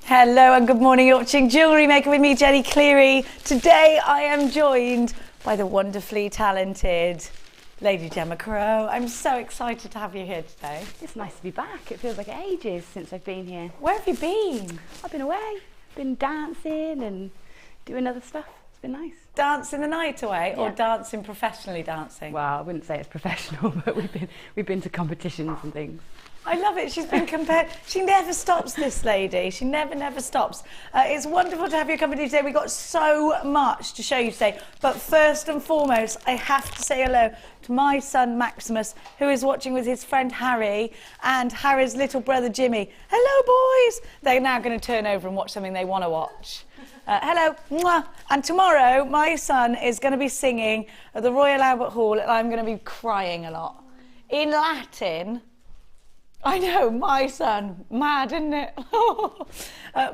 Hello and good morning. You're watching Jewellery Maker with me, Jenny Cleary. Today I am joined by the wonderfully talented Lady Gemma. I'm so excited to have you here today. It's nice to be back. It feels like ages since I've been here. Where have you been? I've been away, been dancing and doing other stuff. It's been nice. Dancing the night away, Yeah. or dancing professionally dancing? Well, I wouldn't say it's professional, but we've been to competitions and things. I love it. She's been compared. She never stops, this lady. She never stops. It's wonderful to have your company today. We've got so much to show you today. But first and foremost, I have to say hello to my son, Maximus, who is watching with his friend Harry and Harry's little brother, Jimmy. Hello, boys. They're now going to turn over and watch something they want to watch. Hello. Mwah. And tomorrow, my son is going to be singing at the Royal Albert Hall, and I'm going to be crying a lot. In Latin. I know, my son, mad, isn't it?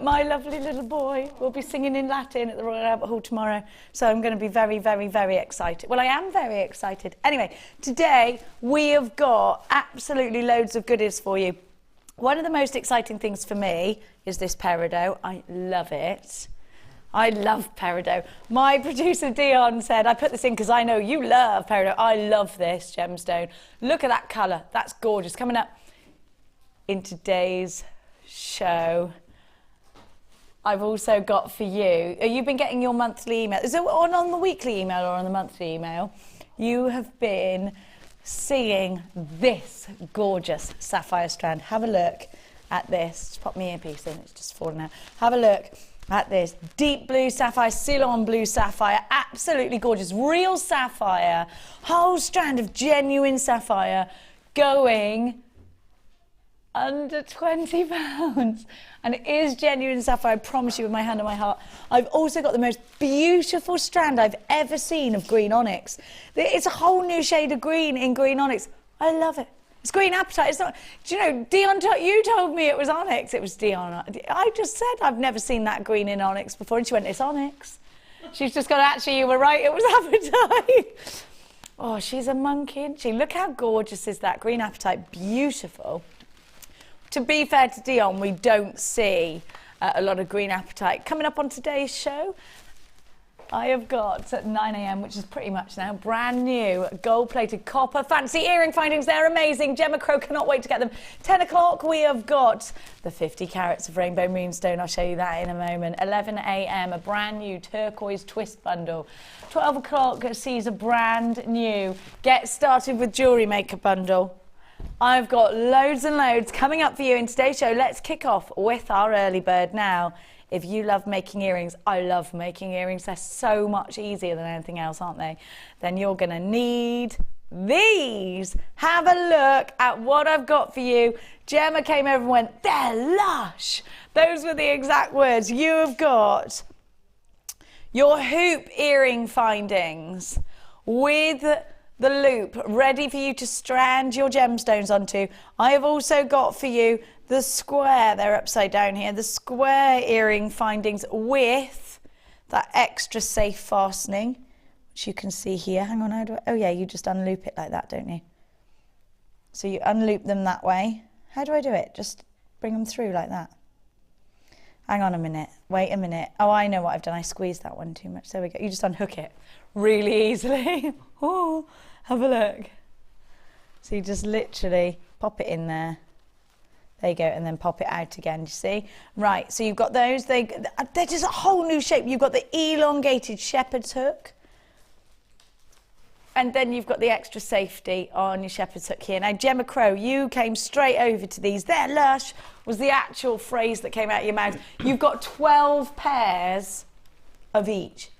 My lovely little boy will be singing in Latin at the Royal Albert Hall tomorrow, so I'm going to be very excited. Well, I am very excited. Anyway, today we have got absolutely loads of goodies for you. One of the most exciting things for me is this Peridot. I love it. I love Peridot. My producer Dion said, I put this in because I know you love Peridot. I love this gemstone. Look at that colour. That's gorgeous. Coming up in today's show, I've also got for you, you've been getting your monthly email. Is it on the weekly email or on the monthly email? You have been seeing this gorgeous sapphire strand. Have a look at this. Just pop my earpiece in, it's just fallen out. Have a look at this deep blue sapphire, Ceylon blue sapphire, absolutely gorgeous. Real sapphire, whole strand of genuine sapphire going under £20, and it is genuine sapphire, I promise you with my hand on my heart. I've also got the most beautiful strand I've ever seen of green onyx. It's a whole new shade of green in green onyx. I love it. It's green apatite. It's not, do you know, Dion, you told me it was onyx. It was Dion. I just said I've never seen that green in onyx before, and she went, it's onyx. She's just gone, actually, you were right, it was apatite. Oh, she's a monkey, isn't she? Look how gorgeous is that green apatite, beautiful. To be fair to Dion, we don't see a lot of green apatite. Coming up on today's show, I have got at 9 AM, which is pretty much now, brand new gold-plated copper fancy earring findings. They're amazing. Gemma cannot wait to get them. 10 o'clock, we have got the 50 carats of Rainbow Moonstone. I'll show you that in a moment. 11 AM, a brand new turquoise twist bundle. 12 o'clock sees a brand new Get Started with Jewellery Maker bundle. I've got loads and loads coming up for you in today's show. Let's kick off with our early bird now. If you love making earrings, I love making earrings. They're so much easier than anything else, aren't they? Then you're going to need these. Have a look at what I've got for you. Gemma came over and went, they're lush. Those were the exact words. You have got your hoop earring findings with the loop ready for you to strand your gemstones onto. I have also got for you the square, they're upside down here, the square earring findings with that extra safe fastening, which you can see here. Hang on, oh yeah, you just unloop it like that, don't you? So you unloop them that way. How do I do it? Just bring them through like that. Hang on a minute, wait a minute. Oh, I know what I've done, I squeezed that one too much. There we go, you just unhook it really easily. Oh, have a look. So you just literally pop it in there. There you go, and then pop it out again, you see? Right, so you've got those. They're just a whole new shape. You've got the elongated shepherd's hook. And then you've got the extra safety on your shepherd's hook here. Now, Gemma Crow, you came straight over to these. They're lush, was the actual phrase that came out of your mouth. You've got 12 pairs of each.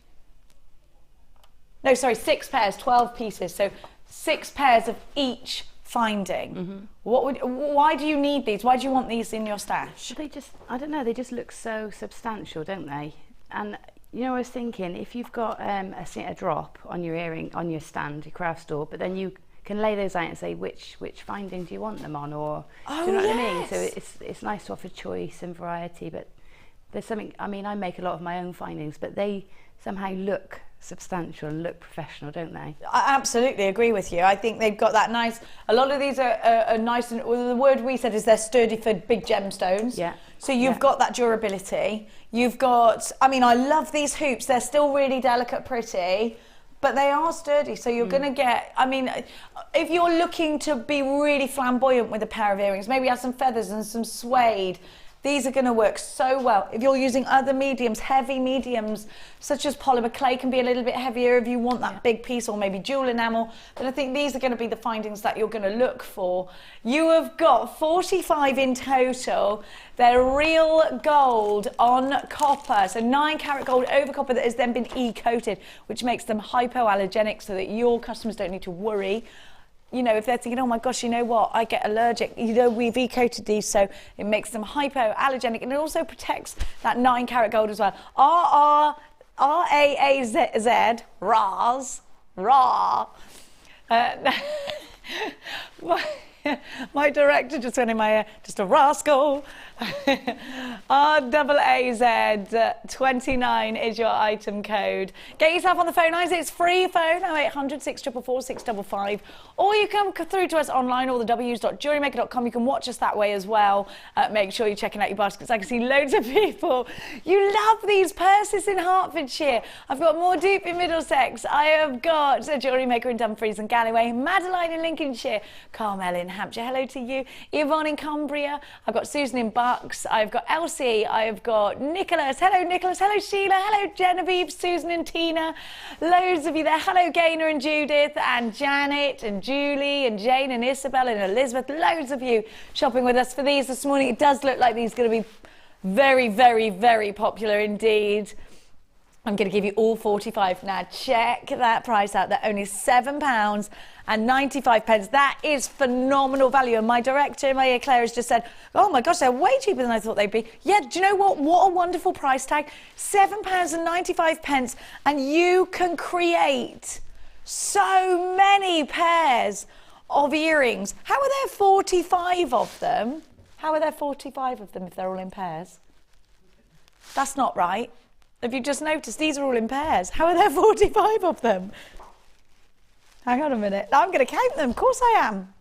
No, sorry, 6 pairs, 12 pieces. So 6 pairs of each finding. Mm-hmm. Why do you need these? Why do you want these in your stash? They just, I don't know, they just look so substantial, don't they? And, you know, I was thinking, if you've got a drop on your earring, on your stand, your craft store, but then you can lay those out and say, which finding do you want them on? Or, do you know what I mean? So it's nice to offer choice and variety, but there's something, I mean, I make a lot of my own findings, but they somehow look substantial and look professional, don't they? I absolutely agree with you. I think they've got that nice, a lot of these are nice, and well, the word we said is they're sturdy for big gemstones. Yeah. So you've got that durability. You've got, I mean, I love these hoops. They're still really delicate, pretty, but they are sturdy. So you're going to get, I mean, if you're looking to be really flamboyant with a pair of earrings, maybe have some feathers and some suede, these are going to work so well. If you're using other mediums, heavy mediums, such as polymer, clay can be a little bit heavier if you want that big piece, or maybe jewel enamel. But I think these are going to be the findings that you're going to look for. You have got 45 in total. They're real gold on copper, so 9 karat gold over copper that has then been e-coated, which makes them hypoallergenic so that your customers don't need to worry. You know, if they're thinking, oh my gosh, you know what, I get allergic. You know, we've e-coated these, so it makes them hypoallergenic, and it also protects that 9 karat gold as well. R-A-A-Z, RAZ, RA. My director just went in my ear, just a rascal. RAAZ29 is your item code. Get yourself on the phone lines. It's free phone, 0800 644 655. Or you can come through to us online, all the w's.jewellerymaker.com. You can watch us that way as well. Make sure you're checking out your baskets. I can see loads of people. You love these purses in Hertfordshire. I've got more dupe in Middlesex. I have got a Jewellery Maker in Dumfries and Galloway, Madeline in Lincolnshire, Carmel in Hampshire. Hello to you. Yvonne in Cumbria. I've got Susan in Bucks. I've got Elsie. I've got Nicholas. Hello, Nicholas. Hello, Sheila. Hello, Genevieve, Susan and Tina. Loads of you there. Hello, Gaynor and Judith and Janet and Julie and Jane and Isabel and Elizabeth. Loads of you shopping with us for these this morning. It does look like these are going to be very, very, very popular indeed. I'm going to give you all 45 now. Check that price out. They're only £7.95. That is phenomenal value. And my director in my ear, Claire, has just said, oh my gosh, they're way cheaper than I thought they'd be. Yeah, do you know what? What a wonderful price tag. £7.95. And you can create so many pairs of earrings. How are there 45 of them? How are there 45 of them if they're all in pairs? That's not right. Have you just noticed these are all in pairs? How are there 45 of them? Hang on a minute. I'm going to count them. Of course I am.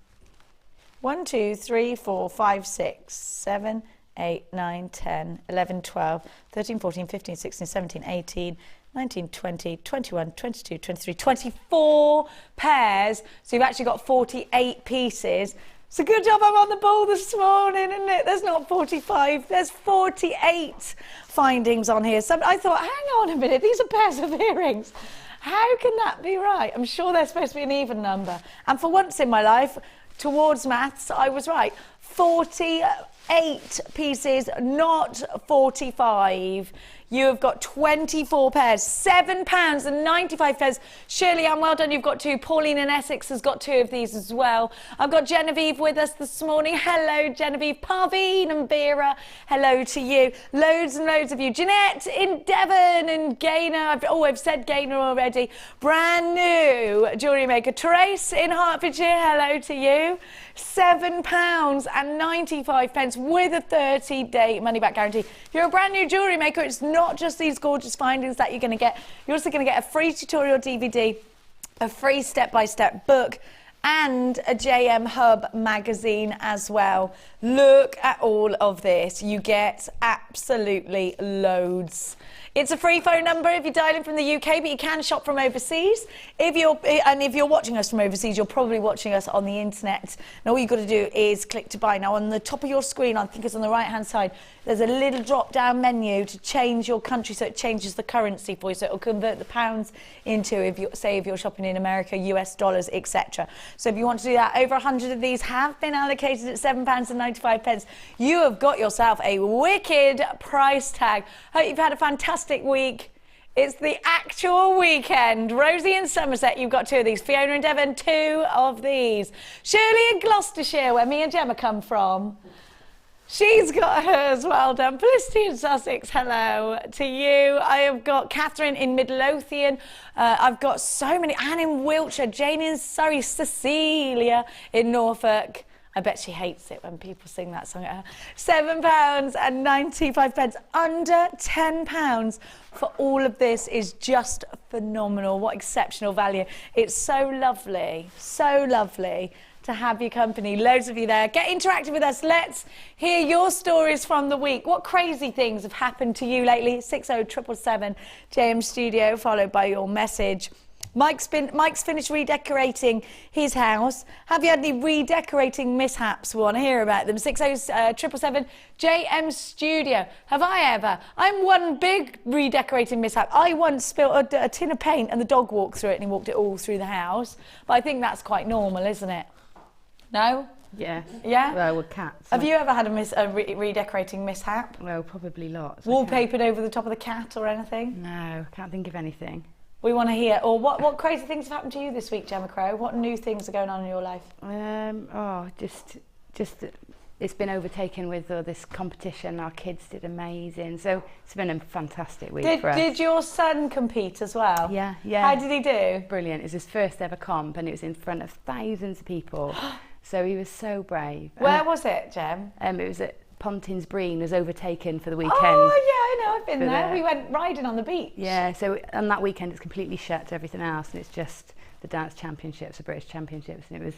1, 2, 3, 4, 5, 6, 7, 8, 9, 10, 11, 12, 13, 14, 15, 16, 17, 18, 19, 20, 21, 22, 23, 24 pairs. So you've actually got 48 pieces. It's a good job I'm on the ball this morning, isn't it? There's not 45, there's 48 findings on here. So I thought, hang on a minute, these are pairs of earrings. How can that be right? I'm sure they're supposed to be an even number. And for once in my life, towards maths, I was right. 48 pieces, not 45. You have got 24 pairs, £7.95. Shirley Ann, well done, you've got 2. Pauline in Essex has got 2 of these as well. I've got Genevieve with us this morning. Hello, Genevieve. Parveen and Vera, hello to you. Loads and loads of you. Jeanette in Devon and Gaynor. I've said Gaynor already. Brand new Jewellery Maker. Trace in Hertfordshire, hello to you. £7.95 with a 30-day money-back guarantee. If you're a brand new Jewellery Maker, it's not just these gorgeous findings that you're going to get. You're also going to get a free tutorial DVD, a free step-by-step book, and a JM Hub magazine as well. Look at all of this. You get absolutely loads. It's a free phone number if you're dialing from the UK, but you can shop from overseas. If you're watching us from overseas, you're probably watching us on the internet. And all you've got to do is click to buy. Now, on the top of your screen, I think it's on the right-hand side, there's a little drop-down menu to change your country, so it changes the currency for you. So it'll convert the pounds into, if you're shopping in America, US dollars, etc. So if you want to do that, over 100 of these have been allocated at £7.95. You have got yourself a wicked price tag. Hope you've had a fantastic week. It's the actual weekend. Rosie in Somerset, you've got 2 of these. Fiona in Devon, 2 of these. Shirley in Gloucestershire, where me and Gemma come from. She's got hers, well done. Felicity in Sussex, hello to you. I have got Catherine in Midlothian. I've got so many. Anne in Wiltshire, Jane in Surrey, Cecilia in Norfolk. I bet she hates it when people sing that song at her. £7.95, under £10 for all of this is just phenomenal. What exceptional value. It's so lovely to have your company. Loads of you there. Get interactive with us. Let's hear your stories from the week. What crazy things have happened to you lately? 60777 JM Studio, followed by your message. Mike's finished redecorating his house. Have you had any redecorating mishaps? We want to hear about them. 60777 JM Studio. Have I ever? I'm one big redecorating mishap. I once spilled a tin of paint and the dog walked through it and he walked it all through the house. But I think that's quite normal, isn't it? No? Yeah. Yeah? Well, with cats. Have you ever had a redecorating mishap? Well, probably lots. Wallpapered over the top of the cat or anything? No, can't think of anything. We want to hear. Or what crazy things have happened to you this week, Gemma Crow? What new things are going on in your life? Just it's been overtaken with this competition. Our kids did amazing. So it's been a fantastic week for us. Did your son compete as well? Yeah. How did he do? Brilliant. It was his first ever comp and it was in front of thousands of people. So he was so brave. Where was it, Gem? It was at Pontins Breen, was overtaken for the weekend. Oh, yeah, I know, I've been there. We went riding on the beach. Yeah, so on that weekend it's completely shut to everything else and it's just the dance championships, the British championships, and it was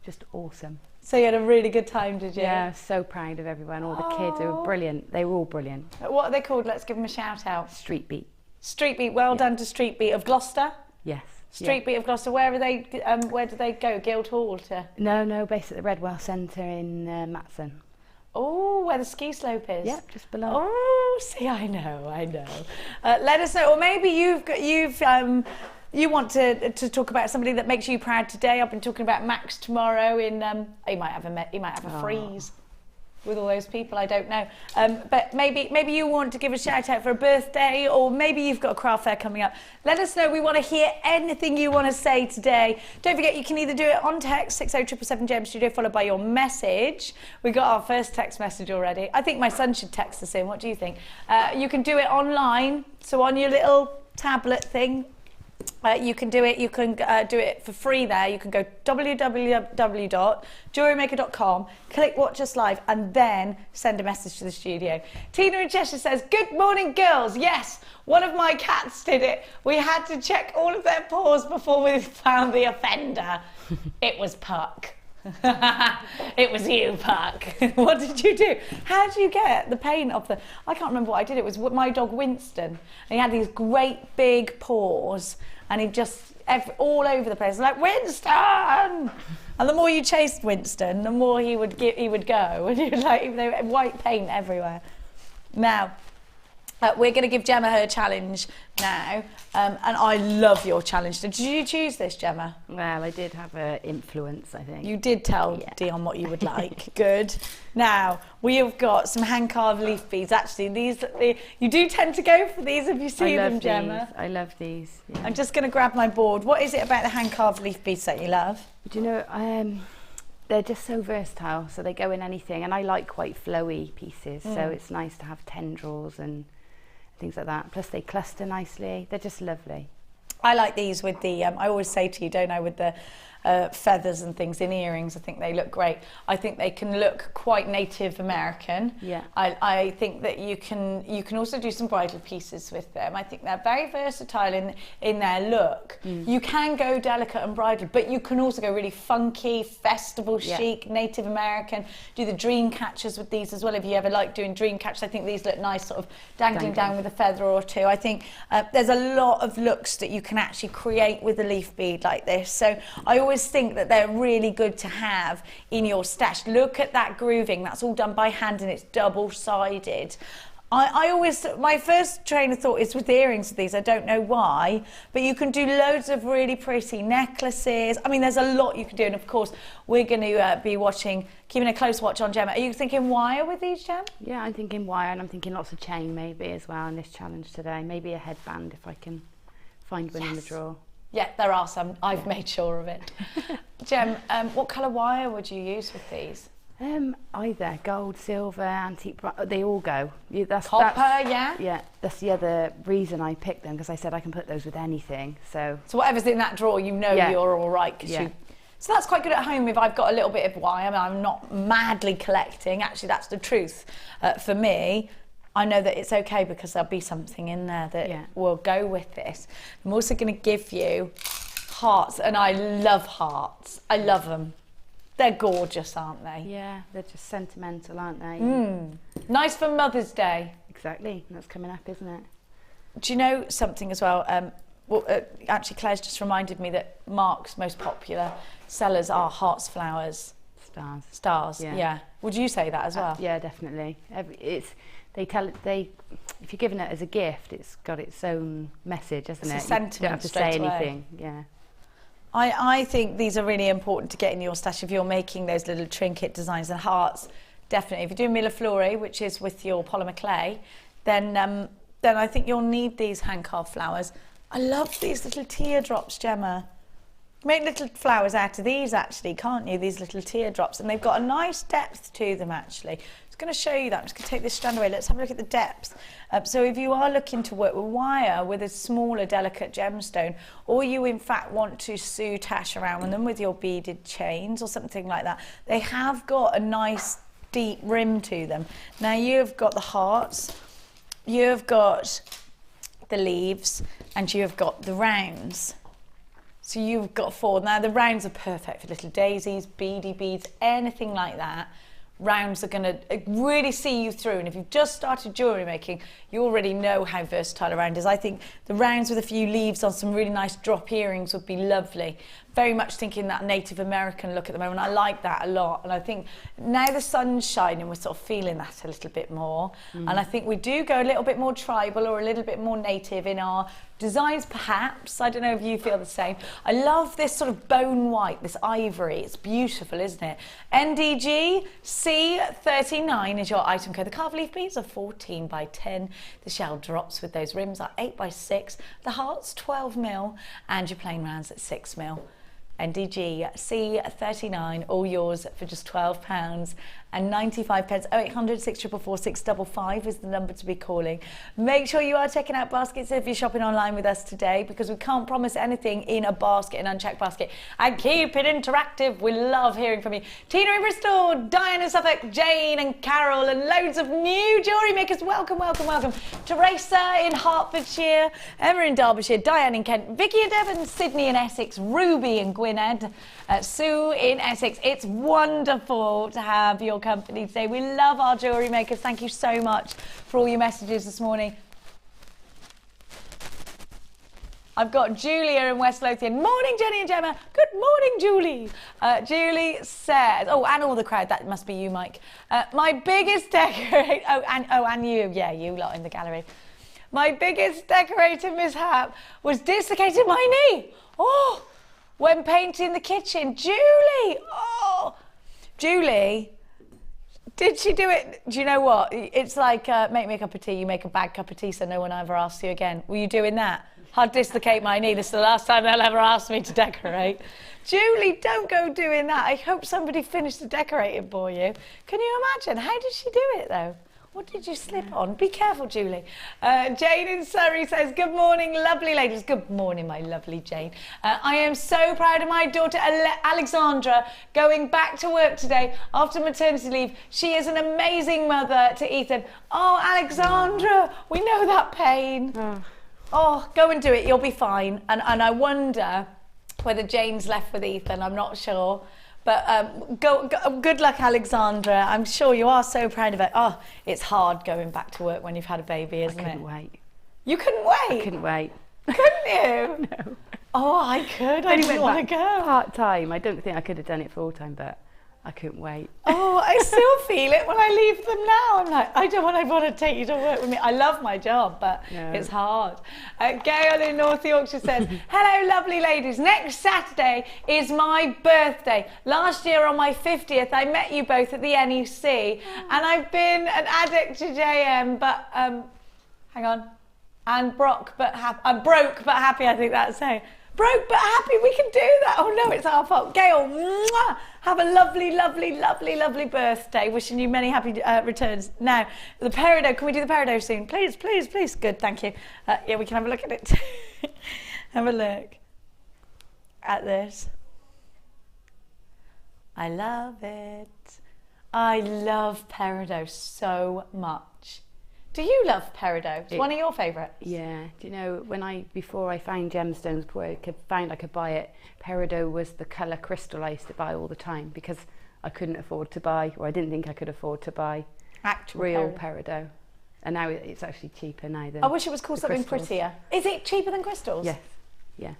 just awesome. So you had a really good time, did you? Yeah, so proud of everyone, all the kids, they were brilliant. They were all brilliant. What are they called? Let's give them a shout out. Street Beat. Street Beat, well done to Street Beat of Gloucester. Yes. Street Beat of Gloucester, where are they? Where do they go? Guildhall to? No, based at the Redwell Centre in Matson. Oh, where the ski slope is. Yep, just below. Oh, see, I know. Let us know, or maybe you want to talk about somebody that makes you proud today. I've been talking about Max tomorrow. He might have a freeze with all those people. I don't know, but maybe you want to give a shout out for a birthday, or maybe you've got a craft fair coming up. Let us know. We want to hear anything you want to say today. Don't forget, you can either do it on text 60777 JM Studio, followed by your message. We got our first text message already. I think my son should text us in. What do you think? You can do it online, so on your little tablet thing. You can do it. You can do it for free there. You can go www.jewellerymaker.com, click watch us live, and then send a message to the studio. Tina in Cheshire says, good morning, girls. Yes, one of my cats did it. We had to check all of their paws before we found the offender. It was Puck. It was you, Puck. What did you do? How did you get the paint off the... I can't remember what I did. It was my dog Winston. And he had these great big paws and he just... all over the place. Like, Winston! And the more you chased Winston, the more he would go. And you'd like, there was white paint everywhere. Now, we're going to give Gemma her challenge now, and I love your challenge. Did you choose this, Gemma? Well, I did have an influence, I think. You did tell Dion what you would like. Good. Now, we have got some hand-carved leaf beads. Actually, you do tend to go for these if you see them, Gemma. I love these. Yeah. I'm just going to grab my board. What is it about the hand-carved leaf beads that you love? But you know, they're just so versatile, so they go in anything, and I like quite flowy pieces, so it's nice to have tendrils and things like that. Plus they cluster nicely. They're just lovely. I like these with the, I always say to you, don't I, with the feathers and things in earrings. I think they look great. I think they can look quite Native American. Yeah. I think that you can also do some bridal pieces with them. I think they're very versatile in their look. You can go delicate and bridal, but you can also go really funky, festival chic, Native American. Do the dream catchers with these as well. If you ever like doing dream catchers, I think these look nice, sort of dangling down with a feather or two. I think there's a lot of looks that you can actually create with a leaf bead like this. So I always think that they're really good to have in your stash. Look at that grooving. That's all done by hand and it's double-sided. I always, my first train of thought is with earrings with these. I don't know why, but you can do loads of really pretty necklaces. I mean, there's a lot you can do. And of course, we're going to be keeping a close watch on Gemma. Are you thinking wire with these, Gem? Yeah, I'm thinking wire, and I'm thinking lots of chain maybe as well in this challenge today. Maybe a headband if I can find one in the drawer. Yeah, there are some. I've made sure of it. Gem, what colour wire would you use with these? Either gold, silver, antique, they all go. Copper, yeah? Yeah, that's the other reason I picked them, because I said I can put those with anything. So whatever's in that drawer, you know you're all right, because So that's quite good at home if I've got a little bit of wire. I mean, I'm not madly collecting. Actually, that's the truth. For me, I know that it's okay because there'll be something in there that will go with this. I'm also going to give you hearts, and I love hearts. I love them. They're gorgeous, aren't they? Yeah, they're just sentimental, aren't they? Nice for Mother's Day. Exactly. That's coming up, isn't it? Do you know something as well? Actually, Claire's just reminded me that Mark's most popular sellers are hearts, flowers, stars. Yeah. Would you say that as well? Yeah, definitely. If you're giving it as a gift, it's got its own message, hasn't it? It's a sentiment. You don't have to say anything. Yeah. I think these are really important to get in your stash if you're making those little trinket designs, and hearts, definitely. If you're doing millefleury, which is with your polymer clay, then I think you'll need these hand-carved flowers. I love these little teardrops, Gemma. Make little flowers out of these, actually, can't you? These little teardrops, and they've got a nice depth to them, actually. I'm just going to show you that. I'm just going to take this strand away. Let's have a look at the depth. So if you are looking to work with wire with a smaller, delicate gemstone, or you, in fact, want to tash around with them with your beaded chains or something like that, they have got a nice, deep rim to them. Now, you've got the hearts, you've got the leaves, and you've got the rounds. So you've got 4. Now the rounds are perfect for little daisies, beady beads, anything like that. Rounds are going to really see you through, and if you've just started jewellery making, you already know how versatile a round is. I think the rounds with a few leaves on some really nice drop earrings would be lovely. Very much thinking that Native American look at the moment. I like that a lot, and I think now the sun's shining, we're sort of feeling that a little bit more. And I think we do go a little bit more tribal or a little bit more native in our designs, perhaps. I don't know if you feel the same. I love this sort of bone white, this ivory. It's beautiful, isn't it? NDG C39 is your item code. The carved leaf beads are 14 by 10. The shell drops with those rims are 8 by 6. The hearts 12 mil, and your plain rounds at 6 mil. NDG C39, all yours for just £12 and 95 pence. 0800 644 655 is the number to be calling. Make sure you are checking out baskets if you're shopping online with us today, because we can't promise anything in a basket, an unchecked basket. And keep it interactive. We love hearing from you. Tina in Bristol, Diane in Suffolk, Jane and Carol, and loads of new jewellery makers. Welcome, welcome, welcome. Teresa in Hertfordshire, Emma in Derbyshire, Diane in Kent, Vicky in Devon, Sydney in Essex, Ruby in Gwynedd, Sue in Essex. It's wonderful to have your company today. We love our jewellery makers. Thank you so much for all your messages this morning. I've got Julia in West Lothian. Morning, Jenny and Gemma. Good morning, Julie. Julie says, oh, and all the crowd. That must be you, Mike. My biggest decorate. And you. Yeah, you lot in the gallery. My biggest decorating mishap was dislocating my knee. Oh, when painting the kitchen. Julie. Oh, Julie. Did she do it? Do you know what? It's like make me a cup of tea, you make a bad cup of tea so no one ever asks you again. Were you doing that? I'd dislocate my knee. This is the last time they'll ever ask me to decorate. Julie, don't go doing that. I hope somebody finished the decorating for you. Can you imagine? How did she do it though? What did you slip on? Be careful, Julie. Jane in Surrey says, good morning, lovely ladies. Good morning, my lovely Jane. I am so proud of my daughter, Alexandra, going back to work today after maternity leave. She is an amazing mother to Ethan. Oh, Alexandra, we know that pain. Oh, go and do it. You'll be fine. And I wonder whether Jane's left with Ethan. I'm not sure. But good luck, Alexandra. I'm sure you are so proud of it. Oh, it's hard going back to work when you've had a baby, isn't it? I couldn't wait. You couldn't wait? I couldn't wait. Couldn't you? No. Oh, I could. I didn't want to go. Part-time. I don't think I could have done it full-time, but I couldn't wait. Oh, I still feel it when I leave them now. I'm like, I don't want to take you to work with me. I love my job, but it's hard. Gail in North Yorkshire says, hello, lovely ladies. Next Saturday is my birthday. Last year on my 50th, I met you both at the NEC, and I've been an addict to JM, but, hang on, and broke but happy, I think that's saying. Broke but happy, we can do that. Oh no, it's our fault. Gail, mwah, have a lovely, lovely, lovely, lovely birthday. Wishing you many happy returns. Now, the Peridot, can we do the Peridot soon? Please, please, please. Good, thank you. Yeah, we can have a look at it. Have a look at this. I love it. I love Peridot so much. Do you love Peridot? It's one of your favourites. Yeah. Do you know, before I found gemstones, before I could buy it, Peridot was the colour crystal I used to buy all the time because I couldn't afford to buy, or I didn't think I could afford to buy Actual real Peridot. And now it's actually cheaper now than I wish it was called something crystals. prettier. Is it cheaper than crystals? Yes. Yeah.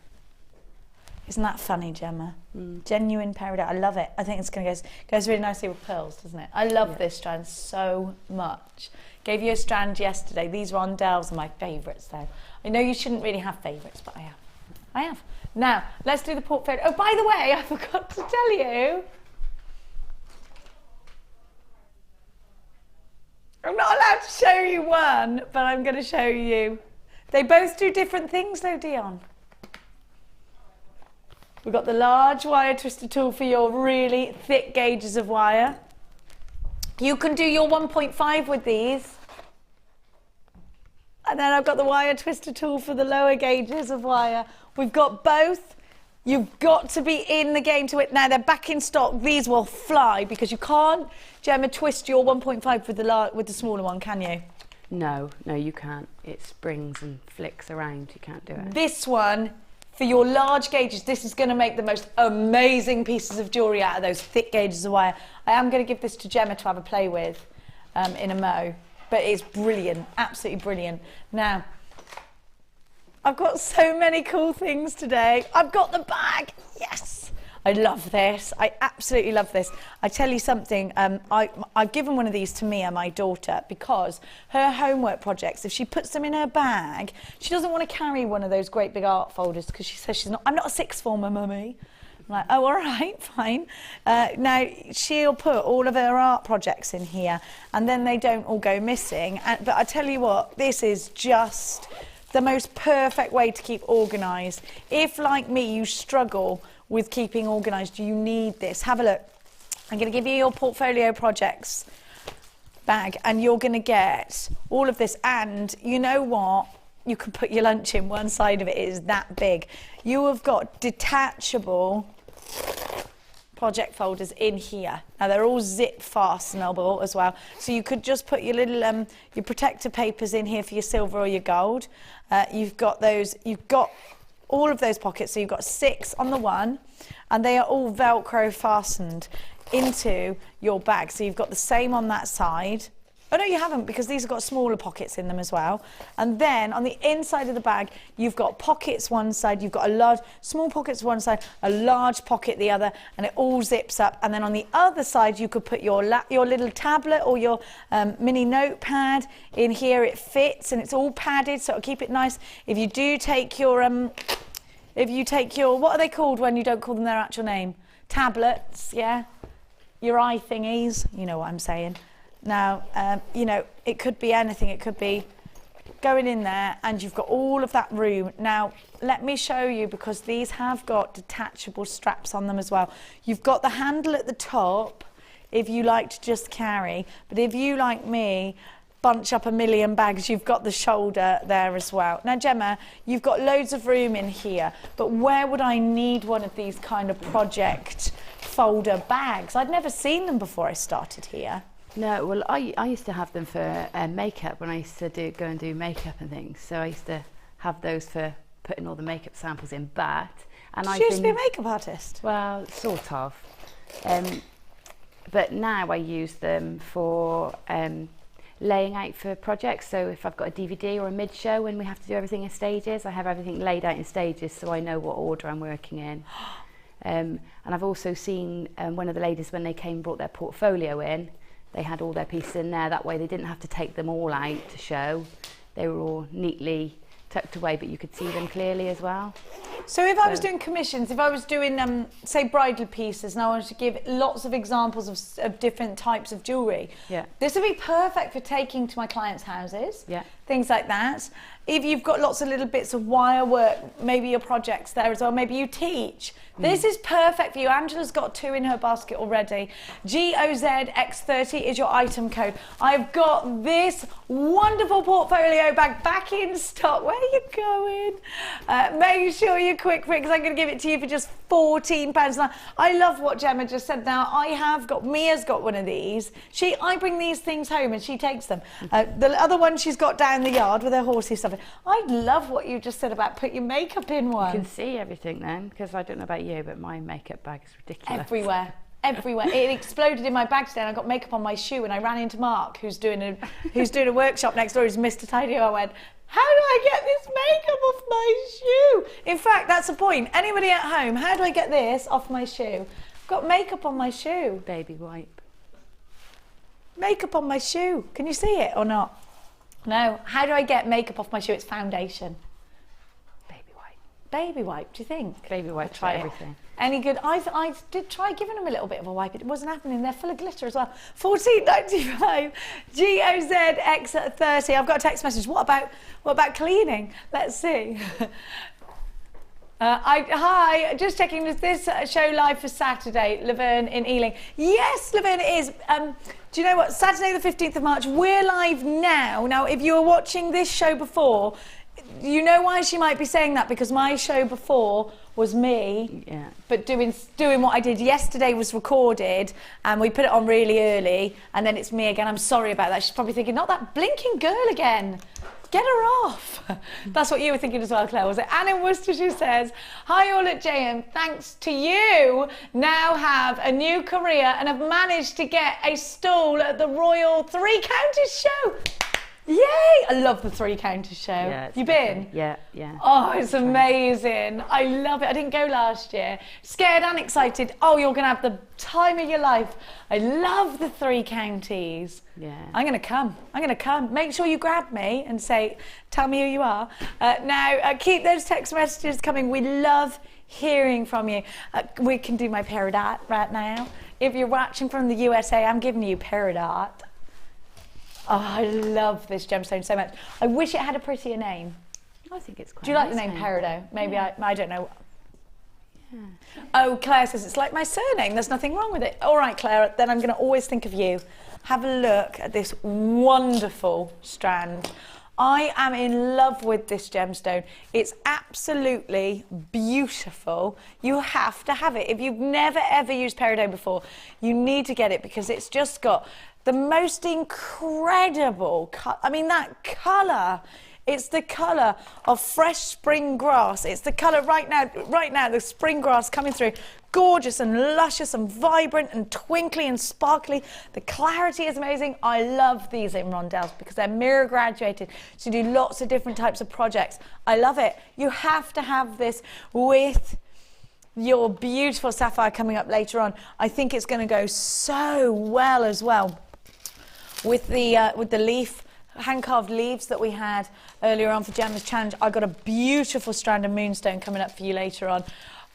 Isn't that funny, Gemma? Genuine Peridot. I love it. I think it's going to goes really nicely with pearls, doesn't it? I love this strand so much. Gave you a strand yesterday. These rondelles are my favourites, though. I know you shouldn't really have favourites, but I have. I have. Now, let's do the portfolio. Oh, by the way, I forgot to tell you. I'm not allowed to show you one, but I'm going to show you. They both do different things, though, Dion. We've got the large wire twister tool for your really thick gauges of wire. You can do your 1.5 with these. And then I've got the wire twister tool for the lower gauges of wire. We've got both. You've got to be in the game to it. Now they're back in stock. These will fly because you can't, Gemma, twist your 1.5 with the smaller one, can you? No, you can't. It springs and flicks around. You can't do it. This one, for your large gauges, this is going to make the most amazing pieces of jewellery out of those thick gauges of wire. I am going to give this to Gemma to have a play with in a mo, but it's brilliant, absolutely brilliant. Now, I've got so many cool things today. I've got the bag, yes! I love this, I absolutely love this. I tell you something, I've given one of these to Mia, my daughter, because her homework projects, if she puts them in her bag, she doesn't want to carry one of those great big art folders because she says I'm not a sixth former, mummy. I'm like, oh, all right, fine. Now, she'll put all of her art projects in here and then they don't all go missing. But I tell you what, this is just the most perfect way to keep organised. If, like me, you struggle with keeping organised, you need this. Have a look. I'm going to give you your portfolio projects bag and you're going to get all of this. And you know what? You can put your lunch in. One side of it is that big. You have got detachable project folders in here. Now they're all zip fastenable as well. So you could just put your little your protector papers in here for your silver or your gold. You've got all of those pockets. So you've got 6 on the one and they are all Velcro fastened into your bag. So you've got the same on that side. Oh no, you haven't, because these have got smaller pockets in them as well. And then on the inside of the bag, you've got pockets one side, you've got small pockets one side, a large pocket the other, and it all zips up. And then on the other side, you could put your little tablet or your mini notepad in here. It fits and it's all padded, so it'll keep it nice. If you do take your, what are they called when you don't call them their actual name? Tablets, yeah? Your eye thingies, you know what I'm saying. Now, you know, it could be anything. It could be going in there and you've got all of that room. Now, let me show you, because these have got detachable straps on them as well. You've got the handle at the top if you like to just carry, but if you, like me, bunch up a million bags, you've got the shoulder there as well. Now, Gemma, you've got loads of room in here, but where would I need one of these kind of project folder bags? I'd never seen them before I started here. No, well, I used to have them for makeup when I used to go and do makeup and things. So I used to have those for putting all the makeup samples in. But you used to be a makeup artist? Well, sort of. But now I use them for laying out for projects. So if I've got a DVD or a mid-show when we have to do everything in stages, I have everything laid out in stages so I know what order I'm working in. And I've also seen one of the ladies, when they came, brought their portfolio in, they had all their pieces in there. That way they didn't have to take them all out to show. They were all neatly tucked away, but you could see them clearly as well. So if I was doing commissions, if I was doing, say, bridal pieces, and I wanted to give lots of examples of different types of jewellery, this would be perfect for taking to my clients' houses, things like that. If you've got lots of little bits of wire work, maybe your project's there as well, maybe you teach. This is perfect for you. Angela's got 2 in her basket already. GOZX30 is your item code. I've got this wonderful portfolio bag back in stock. Where are you going? Make sure you a quick because I'm going to give it to you for just £14 now. I love what Gemma just said. Now Mia's got one of these. I bring these things home and she takes them. The other one she's got down the yard with her horsey stuff. I love what you just said about put your makeup in one. You can see everything then, because I don't know about you, but my makeup bag is ridiculous. Everywhere. It exploded in my bag today, and I got makeup on my shoe, and I ran into Mark, who's doing a workshop next door. He's Mr. Tidy. I went, how do I get this makeup off my shoe? In fact, that's the point. Anybody at home, how do I get this off my shoe? I've got makeup on my shoe. Baby wipe. Makeup on my shoe. Can you see it or not? No. How do I get makeup off my shoe? It's foundation. Baby wipe. Baby wipe, do you think? Baby wipe, try everything. Any good? I did try giving them a little bit of a wipe. It wasn't happening. They're full of glitter as well. £14.95. GOZX30. I've got a text message. What about cleaning? Let's see. Hi, just checking, is this show live for Saturday? Laverne in Ealing. Yes, Laverne, it is. Do you know what? Saturday the 15th of March, we're live now. Now, if you were watching this show before, you know why she might be saying that, because my show before was me, but doing what I did yesterday was recorded, and we put it on really early, and then it's me again. I'm sorry about that. She's probably thinking, not that blinking girl again. Get her off. That's what you were thinking as well, Claire, was it? Anne in Worcestershire says, hi all at JM, thanks to you, now have a new career and have managed to get a stall at the Royal Three Counties show. Yay! I love the Three Counties show. Yeah, you been? Yeah. Oh, it's amazing. I love it. I didn't go last year. Scared and excited. Oh, you're going to have the time of your life. I love the Three Counties. Yeah. I'm going to come. Make sure you grab me and say, tell me who you are. Now, keep those text messages coming. We love hearing from you. We can do my Peridot right now. If you're watching from the USA, I'm giving you Peridot. Oh, I love this gemstone so much. I wish it had a prettier name. I think it's quite. Do you like the name Peridot? Maybe I don't know. Yeah. Oh, Claire says it's like my surname. There's nothing wrong with it. All right, Claire, then I'm going to always think of you. Have a look at this wonderful strand. I am in love with this gemstone. It's absolutely beautiful. You have to have it. If you've never ever used Peridot before, you need to get it, because it's just got the most incredible colour. I mean, that colour. It's the colour of fresh spring grass. It's the colour right now, the spring grass coming through. Gorgeous and luscious and vibrant and twinkly and sparkly. The clarity is amazing. I love these in rondelles because they're mirror graduated, so you do lots of different types of projects. I love it. You have to have this with your beautiful sapphire coming up later on. I think it's going to go so well as well with the leaf, hand-carved leaves that we had earlier on for Gemma's challenge. I got a beautiful strand of moonstone coming up for you later on.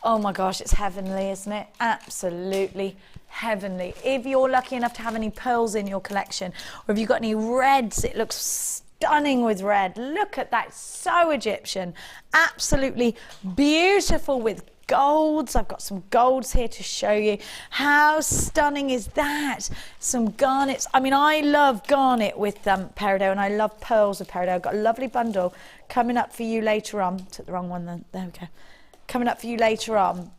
Oh my gosh, it's heavenly, isn't it? Absolutely heavenly. If you're lucky enough to have any pearls in your collection, or if you've got any reds, it looks stunning with red. Look at that, so Egyptian. Absolutely beautiful with golds. I've got some golds here to show you. How stunning is that? Some garnets. I mean, I love garnet with Peridot, and I love pearls with Peridot. I've got a lovely bundle coming up for you later on. Took the wrong one then. There we go. Coming up for you later on.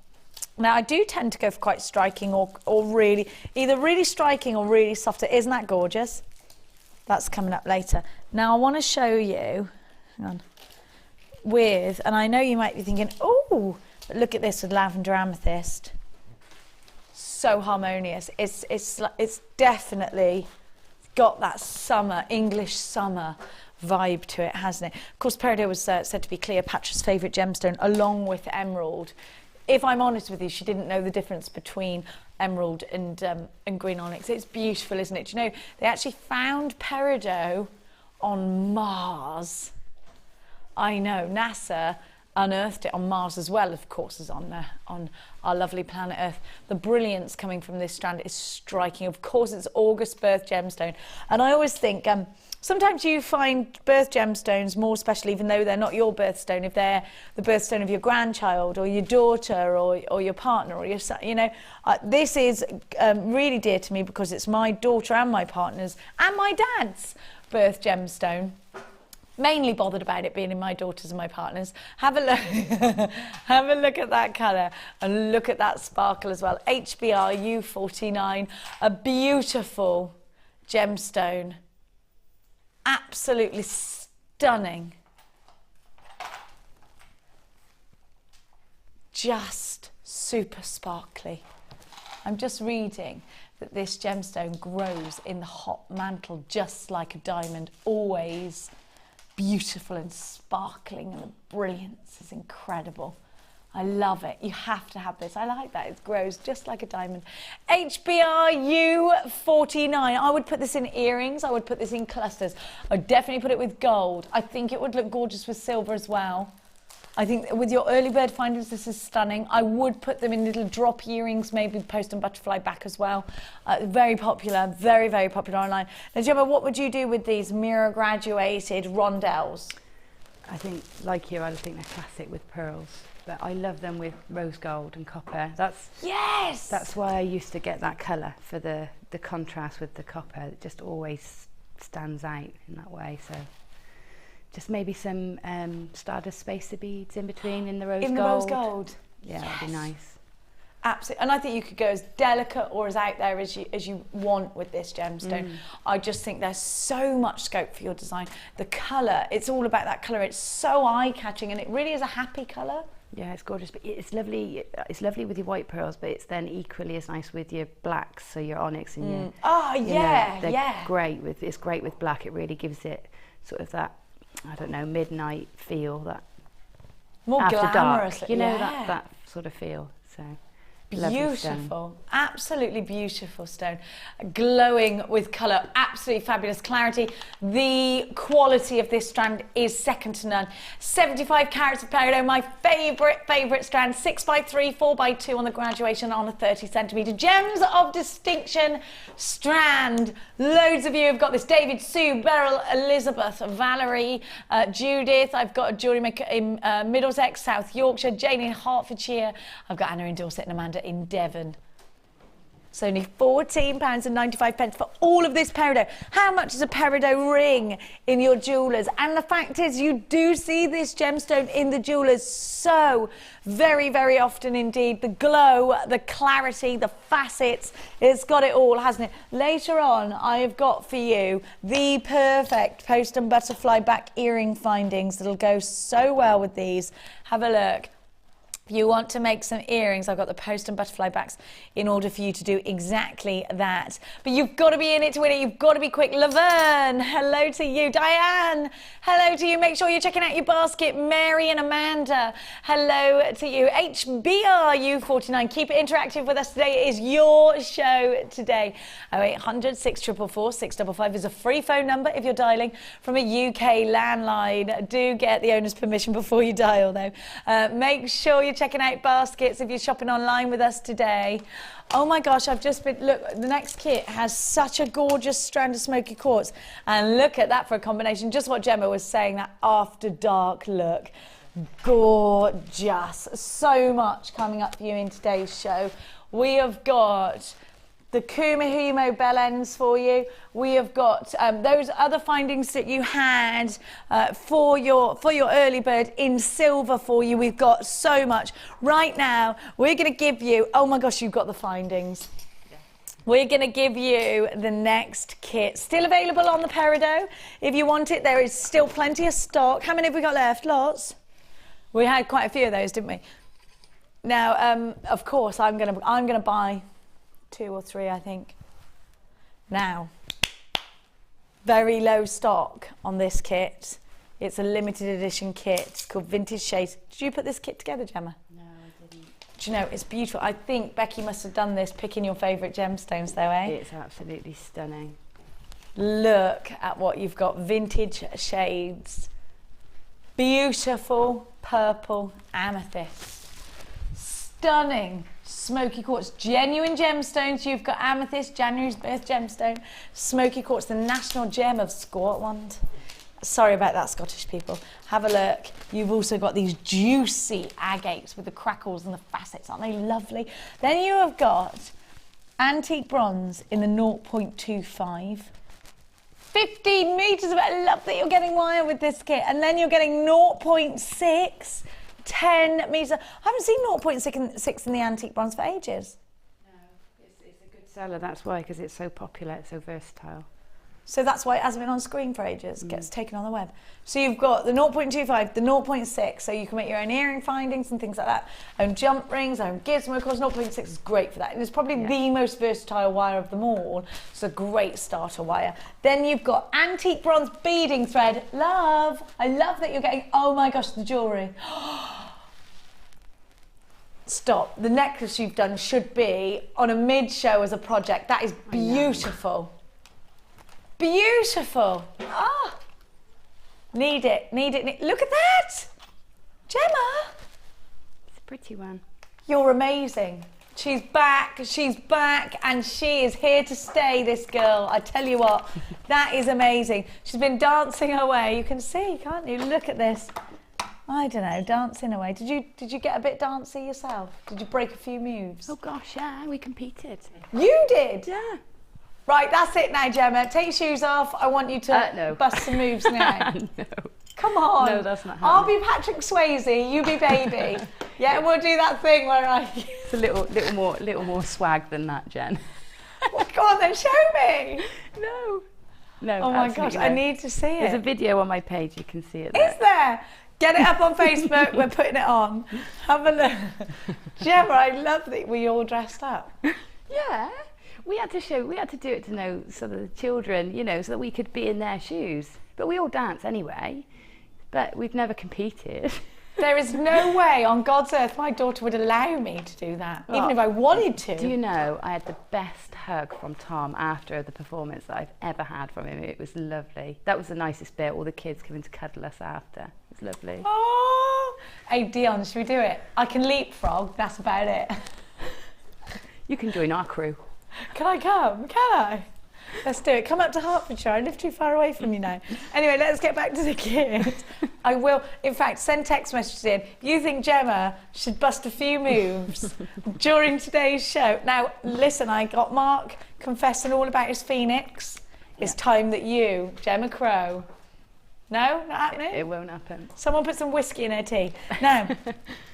Now, I do tend to go for quite striking or really, either really striking or really soft. Isn't that gorgeous? That's coming up later. Now, I want to show you, hang on, with, and I know you might be thinking, oh, but look at this with lavender amethyst. So harmonious. It's definitely got that summer, English summer vibe to it, hasn't it? Of course, Peridot was said to be Cleopatra's favourite gemstone, along with emerald. If I'm honest with you, she didn't know the difference between emerald and green onyx. It's beautiful, isn't it? Do you know, they actually found Peridot on Mars. I know, NASA unearthed it on Mars as well, of course, as on our lovely planet Earth. The brilliance coming from this strand is striking. Of course, it's August birth gemstone. And I always think, sometimes you find birth gemstones more special, even though they're not your birthstone, if they're the birthstone of your grandchild or your daughter or your partner or your son. You know, this is really dear to me because it's my daughter and my partner's and my dad's birth gemstone. mainly bothered about it being in my daughter's and my partner's. Have a look, have a look at that colour and look at that sparkle as well. HBR U49, a beautiful gemstone, absolutely stunning. Just super sparkly. I'm just reading that this gemstone grows in the hot mantle just like a diamond, always beautiful and sparkling, and the brilliance is incredible. I love it. You have to have this. I like that. It grows just like a diamond. HBR U49. I would put this in earrings. I would put this in clusters. I would definitely put it with gold. I think it would look gorgeous with silver as well. I think with your early bird findings, this is stunning. I would put them in little drop earrings, maybe post and butterfly back as well. Very popular, very, very popular online. Now, Gemma, what would you do with these mirror graduated rondelles? I think, like you, I think they're classic with pearls, but I love them with rose gold and copper. That's why I used to get that colour, for the contrast with the copper. It just always stands out in that way. So just maybe some Stardust spacer beads in between in the rose gold. In the rose gold. Yeah, that'd be nice. Absolutely, and I think you could go as delicate or as out there as you want with this gemstone. I just think there's so much scope for your design. The colour, it's all about that colour. It's so eye-catching, and it really is a happy colour. Yeah, it's gorgeous, but it's lovely. It's lovely with your white pearls, but it's then equally as nice with your blacks, so your onyx and your. Oh yeah, they're great with. It's great with black. It really gives it sort of that, I don't know, midnight feel, that more after glamorous, dark, you know, that sort of feel. So. Beautiful, absolutely beautiful stone, glowing with colour, absolutely fabulous clarity. The quality of this strand is second to none. 75 carats of peridot, my favourite strand, 6x3, 4x2 on the graduation on a 30cm. Gems of distinction strand. Loads of you have got this. David, Sue, Beryl, Elizabeth, Valerie, Judith. I've got a jewellery maker in Middlesex, South Yorkshire, Jane in Hertfordshire. I've got Anna in Dorset and Amanda in Devon. It's only £14.95 for all of this peridot. How much is a peridot ring in your jewellers? And the fact is, you do see this gemstone in the jewellers so very, very often indeed. The glow, the clarity, the facets, it's got it all, hasn't it? Later on, I have got for you the perfect post and butterfly back earring findings that'll go so well with these. Have a look. If you want to make some earrings, I've got the post and butterfly backs in order for you to do exactly that. But you've got to be in it to win it. You've got to be quick. Laverne, hello to you. Diane, hello to you. Make sure you're checking out your basket. Mary and Amanda, hello to you. HBRU49, keep it interactive with us today. It is your show today. 0800 644 655 is a free phone number if you're dialing from a UK landline. Do get the owner's permission before you dial, though. Make sure you're checking out baskets if you're shopping online with us today. Oh my gosh, I've just been, look, the next kit has such a gorgeous strand of smoky quartz, and look at that for a combination, just what Gemma was saying, that after dark look. Gorgeous. So much coming up for you in today's show. We have got the Kumahimo bell ends for you. We have got those other findings that you had for your early bird in silver for you. We've got so much. Right now, we're going to give you, oh my gosh, you've got the findings. We're going to give you the next kit. Still available on the Peridot. If you want it, there is still plenty of stock. How many have we got left? Lots. We had quite a few of those, didn't we? Now, of course, I'm gonna buy 2 or 3, I think. Now, very low stock on this kit. It's a limited edition kit. It's called Vintage Shades. Did you put this kit together, Gemma? No, I didn't. Do you know, it's beautiful. I think Becky must have done this picking your favourite gemstones though, eh? It's absolutely stunning. Look at what you've got. Vintage Shades. Beautiful purple amethyst. Stunning smoky quartz, genuine gemstones. You've got amethyst, January's birth gemstone, smoky quartz, the national gem of Scotland. Sorry about that, Scottish people. Have a look. You've also got these juicy agates with the crackles and the facets. Aren't they lovely? Then you have got antique bronze in the 0.25. 15 metres of it. I love that you're getting wire with this kit. And then you're getting 0.6, 10 metres. I haven't seen 0.6 in the antique bronze for ages. No, it's a good seller, that's why, because it's so popular, it's so versatile. So that's why it hasn't been on screen for ages, gets taken on the web. So you've got the 0.25, the 0.6, so you can make your own earring findings and things like that. Own jump rings, own gizmo, of course 0.6 is great for that. And it's probably the most versatile wire of them all. It's a great starter wire. Then you've got antique bronze beading thread. Love, I love that you're getting, oh my gosh, the jewellery. Stop, the necklace you've done should be on a mid-show as a project. That is beautiful. Beautiful. Ah, need it. Look at that, Gemma. It's a pretty one. You're amazing. She's back, and she is here to stay, this girl. I tell you what, that is amazing. She's been dancing away. You can see, can't you? Look at this. I don't know, dancing away. Did you get a bit dancey yourself? Did you break a few moves? Oh gosh, yeah, we competed. You did? Yeah. Right, that's it now, Gemma. Take your shoes off. I want you to bust some moves now. No. Come on. No, that's not I'll happening. be Patrick Swayze, you be Baby. Yeah, and we'll do that thing where I... It's a little more swag than that, Jen. Well, go on then, show me. No. No, Oh my gosh, absolutely I no. need to see it. There's a video on my page, you can see it there. Is there? Get it up on Facebook, we're putting it on. Have a look. Gemma, I love that we all dressed up. Yeah. We had to do it to know sort of the children, you know, so that we could be in their shoes. But we all dance anyway, but we've never competed. There is no way on God's earth my daughter would allow me to do that, even if I wanted to. Do you know, I had the best hug from Tom after the performance that I've ever had from him. It was lovely. That was the nicest bit, all the kids coming to cuddle us after. It was lovely. Oh, hey Dion, should we do it? I can leapfrog, that's about it. You can join our crew. Can I come? Can I? Let's do it. Come up to Hertfordshire. I live too far away from you now. Anyway, let's get back to the kit. I will, in fact, send text messages in. If you think Gemma should bust a few moves during today's show. Now, listen, I got Mark confessing all about his phoenix. It's time that you, Gemma Crow... No? Not happening? It won't happen. Someone put some whiskey in her tea. Now,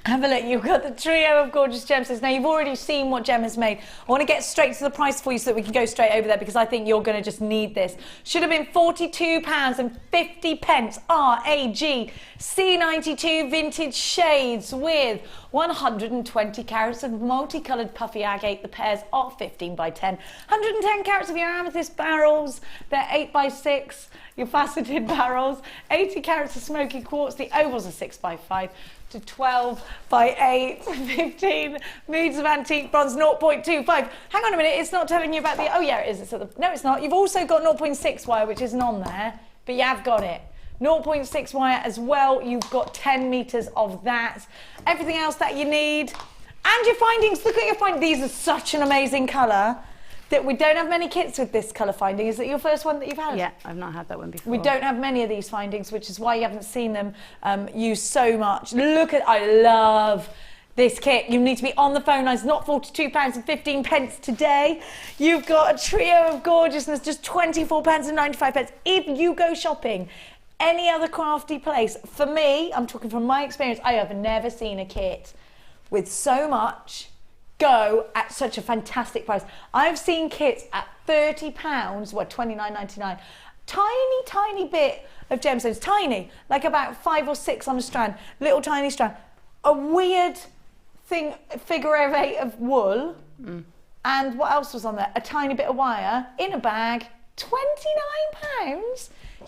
have a look. You've got the trio of gorgeous gemstones. Now, you've already seen what Gemma's made. I want to get straight to the price for you so that we can go straight over there because I think you're going to just need this. Should have been £42.50. RAG C92 vintage shades with 120 carats of multicoloured puffy agate. The pairs are 15 by 10. 110 carats of your amethyst barrels. They're 8 by 6. Your faceted barrels, 80 carats of smoky quartz, the ovals are 6 by 5 to 12 by 8, 15 moods of antique bronze, 0.25. Hang on a minute, it's not telling you about the, oh yeah it is, it's at the, no it's not. You've also got 0.6 wire, which isn't on there, but you have got it. 0.6 wire as well, you've got 10 metres of that. Everything else that you need. And your findings, look at your findings. These are such an amazing colour. That we don't have many kits with this colour finding. Is it your first one that you've had? Yeah, I've not had that one before. We don't have many of these findings, which is why you haven't seen them used so much. Look at, I love this kit. You need to be on the phone lines, not £42.15 today. You've got a trio of gorgeousness, just £24.95. If you go shopping any other crafty place, for me, I'm talking from my experience, I have never seen a kit with so much go at such a fantastic price. I've seen kits at £30, what, £29.99. Tiny bit of gemstones, tiny, like about 5 or 6 on a strand, little tiny strand. A weird thing, figure of 8 of wool, and what else was on there? A tiny bit of wire in a bag, £29?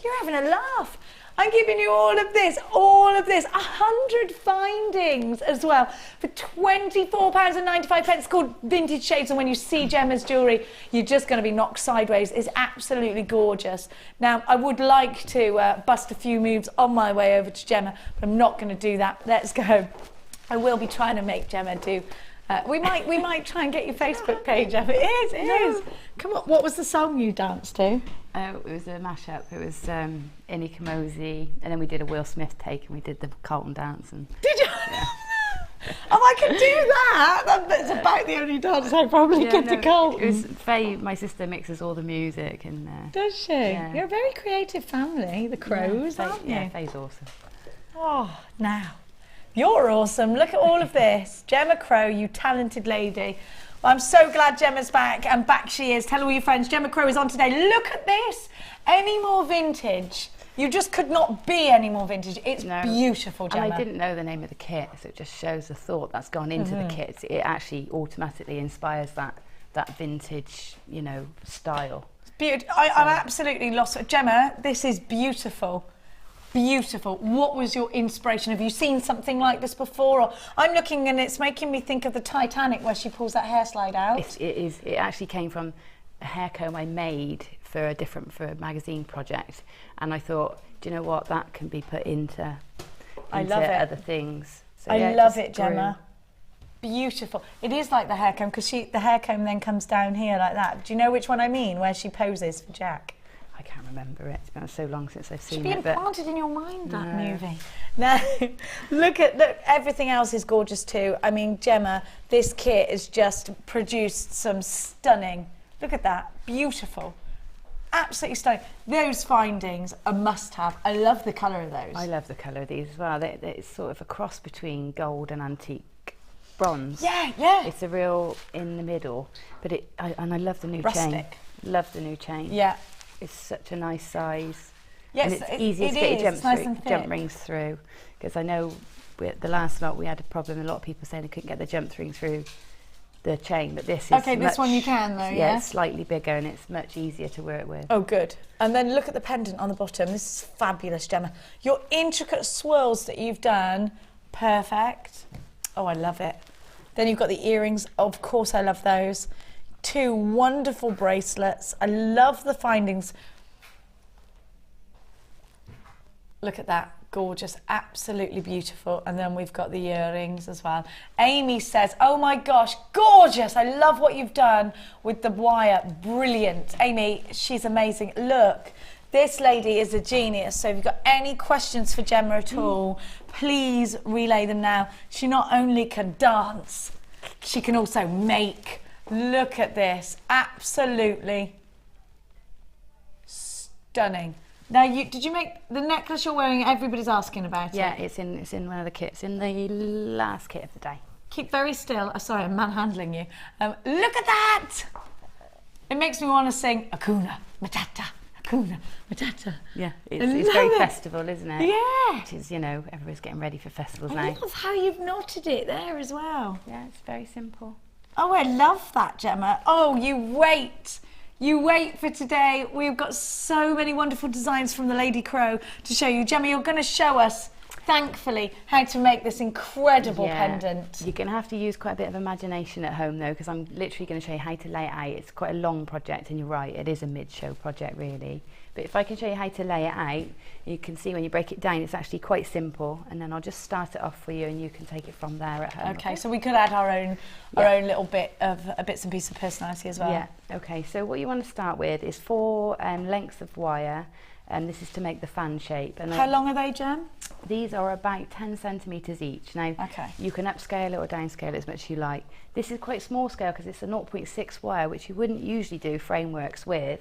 You're having a laugh. I'm giving you all of this, 100 findings as well for £24.95 called Vintage Shades. And when you see Gemma's jewellery, you're just going to be knocked sideways. It's absolutely gorgeous. Now, I would like to bust a few moves on my way over to Gemma, but I'm not going to do that. Let's go. I will be trying to make Gemma do... we might try and get your Facebook page up. It is. Come on, what was the song you danced to? It was a mashup. It was Innie Kamosi, and then we did a Will Smith take, and we did the Carlton dance. And did you? Yeah. Oh, I can do that. That's about the only dance I probably could to Colton. It was Faye, my sister, mixes all the music and. Does she? Yeah. You're a very creative family, the Crows, aren't you? Yeah, Faye's awesome. Oh, now you're awesome. Look at all of this, Gemma Crow, you talented lady. Well, I'm so glad Gemma's back, and back she is. Tell all your friends, Gemma Crow is on today. Look at this. Any more vintage? You just could not be any more vintage. It's beautiful, Gemma. And I didn't know the name of the kit, so it just shows the thought that's gone into the kit. It actually automatically inspires that vintage, you know, style. It's beautiful. I'm absolutely lost. Gemma, this is beautiful. Beautiful. What was your inspiration? Have you seen something like this before? Or I'm looking and it's making me think of the Titanic where she pulls that hair slide out. It actually came from a hair comb I made for a magazine project, and I thought, do you know what, that can be put into other things. So, I love it, Gemma. Beautiful. It is like the hair comb, because the hair comb then comes down here like that. Do you know which one I mean, where she poses for Jack? I can't remember it. It's been so long since I've seen it. Should be it. implanted in your mind, that movie. Now, look, everything else is gorgeous too. I mean, Gemma, this kit has just produced some stunning. Look at that, beautiful. Absolutely stunning. Those findings are must-have. I love the colour of those. I love the colour of these as well. It's sort of a cross between gold and antique bronze. Yeah, yeah. It's a real in the middle, but I love the new chain. Love the new chain. Yeah. It's such a nice size. Yes, and it's easy to get your jump rings through. Because I know the last lot we had a problem. A lot of people saying they couldn't get the jump ring through the chain, but this is this one you can though. Yeah, it's slightly bigger and it's much easier to work with. Oh, good. And then look at the pendant on the bottom. This is fabulous, Gemma. Your intricate swirls that you've done, perfect. Oh, I love it. Then you've got the earrings. Of course, I love those. 2 wonderful bracelets. I love the findings. Look at that. Gorgeous, absolutely beautiful. And then we've got the earrings as well. Amy says, oh my gosh, gorgeous. I love what you've done with the wire. Brilliant. Amy, she's amazing. Look, this lady is a genius. So if you've got any questions for Gemma at all, please relay them now. She not only can dance, she can also make. Look at this, absolutely stunning. Now, did you make the necklace you're wearing? Everybody's asking about it. Yeah, it's in one of the kits, in the last kit of the day. Keep very still. Oh, sorry, I'm manhandling you. Look at that! It makes me want to sing Hakuna Matata, Hakuna Matata. Yeah, it's very festival, isn't it? Yeah. Which is, you know, everybody's getting ready for festivals now. I love how you've knotted it there as well. Yeah, it's very simple. Oh, I love that, Gemma. Oh, you wait. You wait for today. We've got so many wonderful designs from the Lady Crow to show you. Gemma, you're going to show us, thankfully, how to make this incredible pendant. You're going to have to use quite a bit of imagination at home, though, because I'm literally going to show you how to lay it out. It's quite a long project, and you're right, it is a mid-show project, really. But if I can show you how to lay it out, you can see when you break it down, it's actually quite simple. And then I'll just start it off for you, and you can take it from there at home. Okay, so we could add our own little bit of bits and pieces of personality as well. Yeah. Okay. So what you want to start with is 4 lengths of wire, and this is to make the fan shape. And how long are they, Gem? These are about 10 centimetres each. Now, you can upscale it or downscale it as much as you like. This is quite small scale because it's a 0.6 wire, which you wouldn't usually do frameworks with.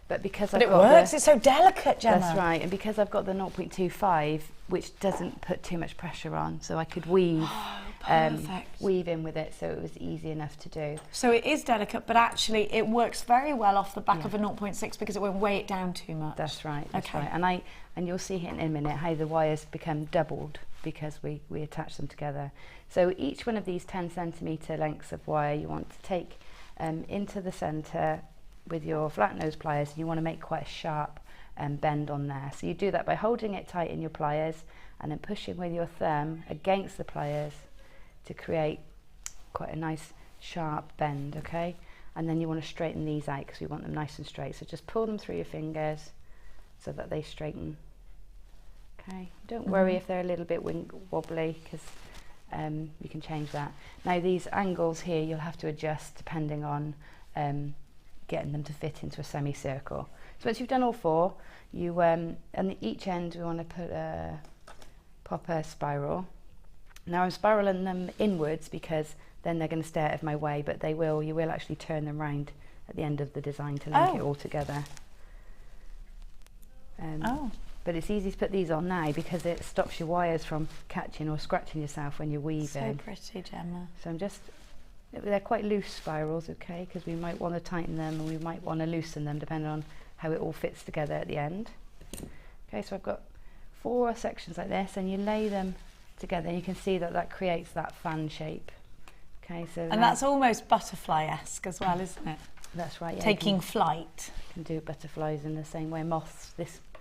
But because it works, it's so delicate, Gemma. That's right, and because I've got the 0.25, which doesn't put too much pressure on, so I could weave, weave in with it, so it was easy enough to do. So it is delicate, but actually it works very well off the back of a 0.6 because it won't weigh it down too much. That's right. That's right. And you'll see in a minute how the wires become doubled because we attach them together. So each one of these 10 centimetre lengths of wire you want to take into the centre with your flat nose pliers, and you want to make quite a sharp bend on there. So you do that by holding it tight in your pliers and then pushing with your thumb against the pliers to create quite a nice sharp bend, okay? And then you want to straighten these out because we want them nice and straight. So just pull them through your fingers so that they straighten. Okay, don't worry if they're a little bit wobbly because you can change that. Now these angles here you'll have to adjust depending on getting them to fit into a semicircle. So once you've done all 4, you on each end we want to put pop a spiral, Now I'm spiraling them inwards because then they're going to stay out of my way, but you will actually turn them round at the end of the design to link it all together. But it's easy to put these on now because it stops your wires from catching or scratching yourself when you're weaving. So pretty, Gemma. So they're quite loose spirals, okay, because we might want to tighten them and we might want to loosen them depending on how it all fits together at the end. Okay, so I've got 4 sections like this, and you lay them together and you can see that creates that fan shape. Okay, so and that's almost butterfly-esque as well, isn't it? That's right. Yeah, taking flight. You can do butterflies in the same way. Moths.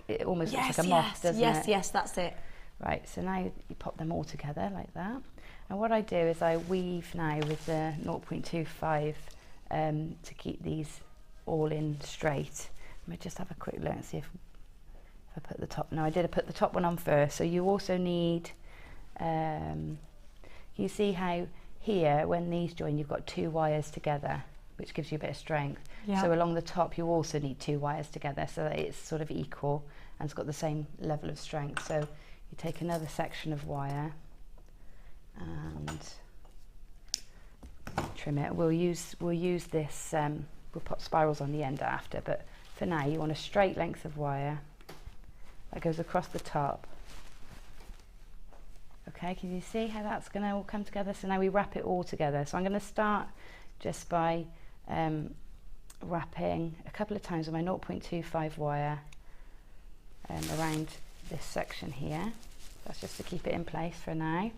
It almost looks like a moth, doesn't it? Yes, that's it. Right. So now you pop them all together like that. And what I do is I weave now with the 0.25 to keep these all in straight. Let me just have a quick look and see if I put the top. No, I did put the top one on first. So you also need. You see how here, when these join, you've got 2 wires together, which gives you a bit of strength. Yeah. So along the top, you also need 2 wires together so that it's sort of equal and it's got the same level of strength. So you take another section of wire and trim it. We'll use this. We'll put spirals on the end after, but for now, you want a straight length of wire that goes across the top. Okay, can you see how that's going to all come together? So now we wrap it all together. So I'm going to start just by wrapping a couple of times with my 0.25 wire around this section here. That's just to keep it in place for now.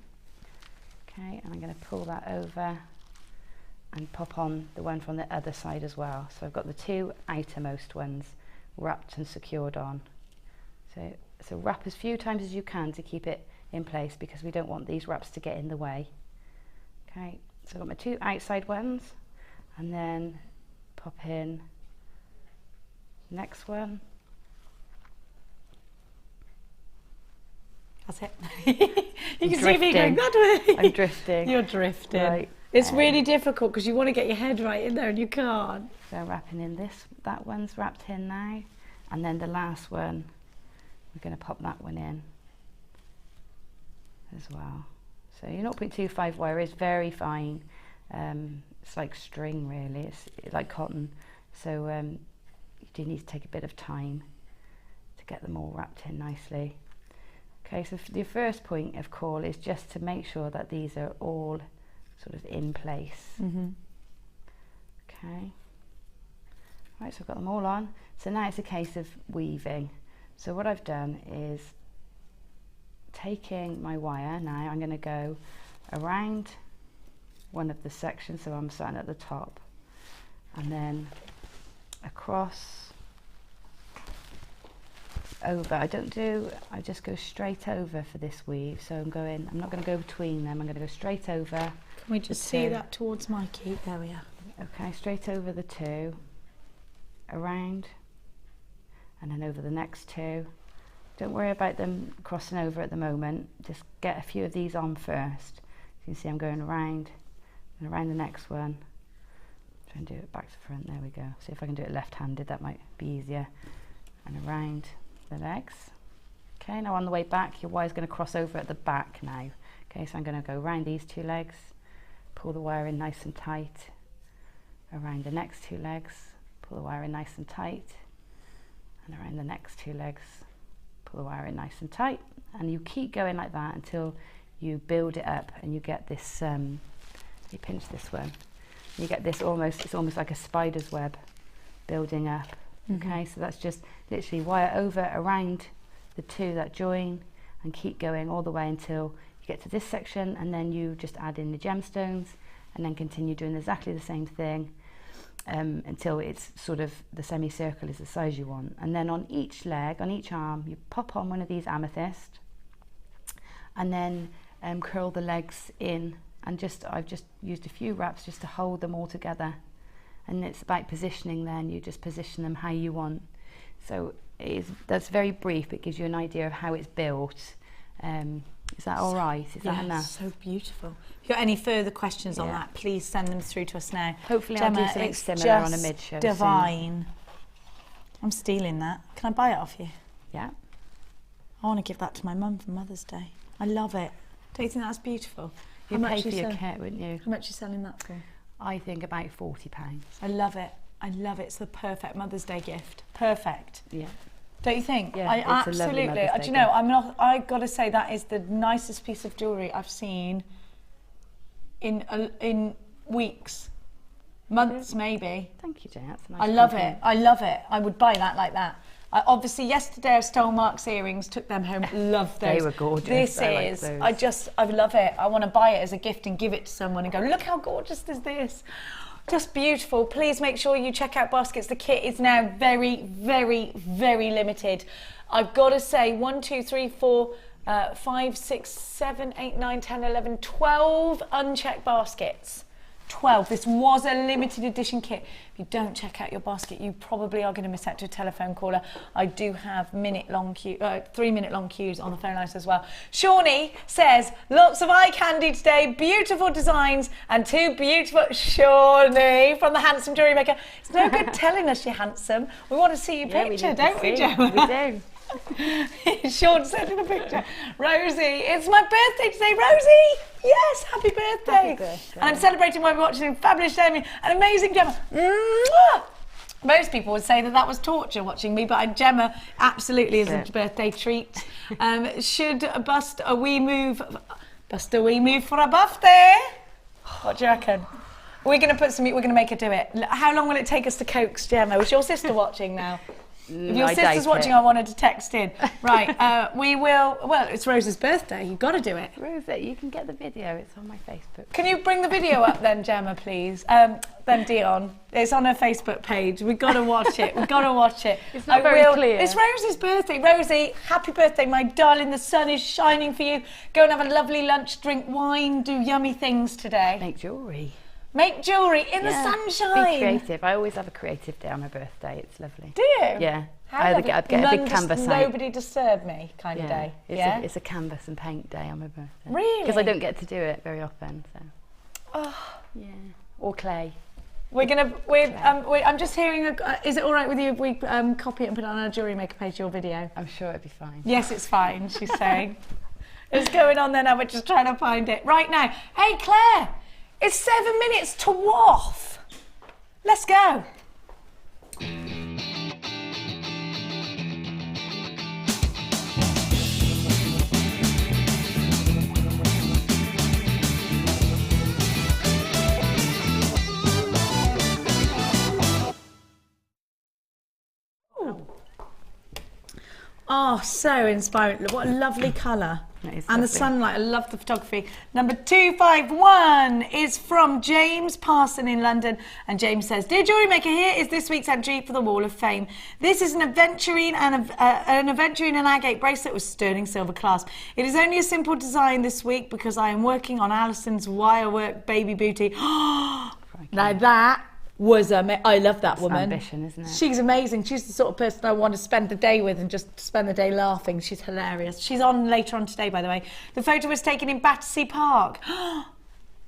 Okay, and I'm going to pull that over and pop on the one from the other side as well. So I've got the 2 outermost ones wrapped and secured on. So wrap as few times as you can to keep it in place because we don't want these wraps to get in the way. Okay, so I've got my 2 outside ones and then pop in next one. That's it. You can see me going that way. I'm drifting. You're drifting. Right. It's really difficult because you want to get your head right in there and you can't. So wrapping in that one's wrapped in now, and then the last one, we're going to pop that one in as well. So your 0.25 wire is very fine. It's like string really, it's like cotton. So you do need to take a bit of time to get them all wrapped in nicely. Okay, so the first point of call is just to make sure that these are all sort of in place. Okay. Right, so I've got them all on. So now it's a case of weaving. So what I've done is taking my wire, now I'm going to go around one of the sections, so I'm starting at the top, and then across, over. I just go straight over for this weave. So I'm not going to go between them, I'm going to go straight over. Can we just see that towards Mikey? There we are. Okay, straight over the 2, around, and then over the next 2. Don't worry about them crossing over at the moment, just get a few of these on first. You can see I'm going around and around the next one. Try and do it back to front, there we go. See if I can do it left-handed, that might be easier. And around the legs. Okay, now on the way back, your wire's going to cross over at the back now. Okay, so I'm going to go around these 2 legs, pull the wire in nice and tight, around the next 2 legs, pull the wire in nice and tight, and around the next 2 legs, pull the wire in nice and tight, and you keep going like that until you build it up and you get this, you pinch this one, you get this it's almost like a spider's web building up. Okay, so that's just literally wire over around the 2 that join and keep going all the way until you get to this section, and then you just add in the gemstones and then continue doing exactly the same thing until it's sort of the semicircle is the size you want. And then on each leg, on each arm, you pop on one of these amethyst and then curl the legs in, and I've just used a few wraps just to hold them all together. And it's about positioning then, you just position them how you want. So that's very brief, it gives you an idea of how it's built. Is that all right? Is that enough? So beautiful. If you've got any further questions on that, please send them through to us now. Hopefully Gemma, I'll do something similar on a mid-show divine. Soon. I'm stealing that. Can I buy it off you? Yeah. I want to give that to my mum for Mother's Day. I love it. Don't you think that's beautiful? You'd pay for your kit, wouldn't you? How much are you selling that for? I think about £40. I love it. I love it. It's the perfect Mother's Day gift. Perfect. Yeah. Don't you think? Yeah, I it's a lovely absolutely. Mother's Day Do you know? gift. I got to say that is the nicest piece of jewellery I've seen in weeks, months maybe. Thank you, Jay. That's a nice I love compliment. it. I love it. I would buy that like that. Obviously, yesterday I stole Mark's earrings, took them home. Love those. They were gorgeous. This I like is. those. I love it. I want to buy it as a gift and give it to someone and go, look how gorgeous is this. Just beautiful. Please make sure you check out baskets. The kit is now very, very, very limited. I've got to say 1, 2, 3, 4, 5, 6, 7, 8, 9, 10, 11, 12 unchecked baskets. 12. This was a limited edition kit. If you don't check out your basket, you probably are going to miss out to a telephone caller. I do have 3-minute long queues on the phone lines as well. Shawnee says, lots of eye candy today, beautiful designs and 2 beautiful... Shawnee from the Handsome Jewellery Maker. It's no good telling us you're handsome. We want to see your picture, don't we, Gemma? We do. Sean sent in a picture. Rosie, it's my birthday today, Rosie. Yes, happy birthday. Happy birthday. And I'm celebrating while we're watching fabulous Jamie, an amazing Gemma. Mwah! Most people would say that was torture watching me, but Gemma absolutely is a birthday treat. Should bust a wee move for a birthday? What do you reckon? We're going to put some. We're going to make her do it. How long will it take us to coax Gemma? Is your sister watching now? If your sister's watching, I wanted to text in. Right, we will. Well, it's Rose's birthday. You've got to do it. Rose, you can get the video. It's on my Facebook. Can you bring the video up then, Gemma, please? Then Dion. It's on her Facebook page. We've got to watch it. We've got to watch it. It's not very clear. It's Rose's birthday. Rosie, happy birthday, my darling. The sun is shining for you. Go and have a lovely lunch, drink wine, do yummy things today. Make jewellery. Make jewellery in the sunshine. Be creative. I always have a creative day on my birthday. It's lovely. Do you? Yeah. I'd get a big canvas out. Nobody disturb me kind of day. It's a canvas and paint day on my birthday. Really? Because I don't get to do it very often. So. Oh. Yeah. Or clay. I'm just hearing. Is it all right with you if we copy it and put it on our Jewellery Maker page, your video? I'm sure it'd be fine. Yes, it's fine. She's saying. It's going on there now. We're just trying to find it right now. Hey, Claire. It's 7 minutes to WAF. Let's go. Oh, so inspiring. What a lovely colour. And the sunlight, I love the photography. Number 251 is from James Parson in London. And James says, Dear Jewellery Maker, here is this week's entry for the Wall of Fame. This is an aventurine and agate bracelet with sterling silver clasp. It is only a simple design this week because I am working on Alison's Wirework baby booty. Now that was I love that woman. Ambition, isn't it? She's amazing. She's the sort of person I want to spend the day with and just spend the day laughing. She's hilarious. She's on later on today, by the way. The photo was taken in Battersea Park.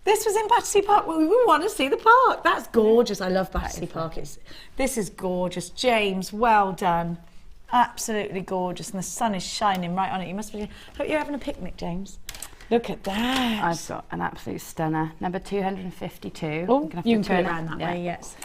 This was in Battersea Park. Well, we want to see the park. That's gorgeous. I love Battersea Park. This is gorgeous. James, well done. Absolutely gorgeous. And the sun is shining right on it. You must be. Hope you're having a picnic, James. Look at that. I've got an absolute stunner. Number 252. Oh, you can turn it around that way, yes.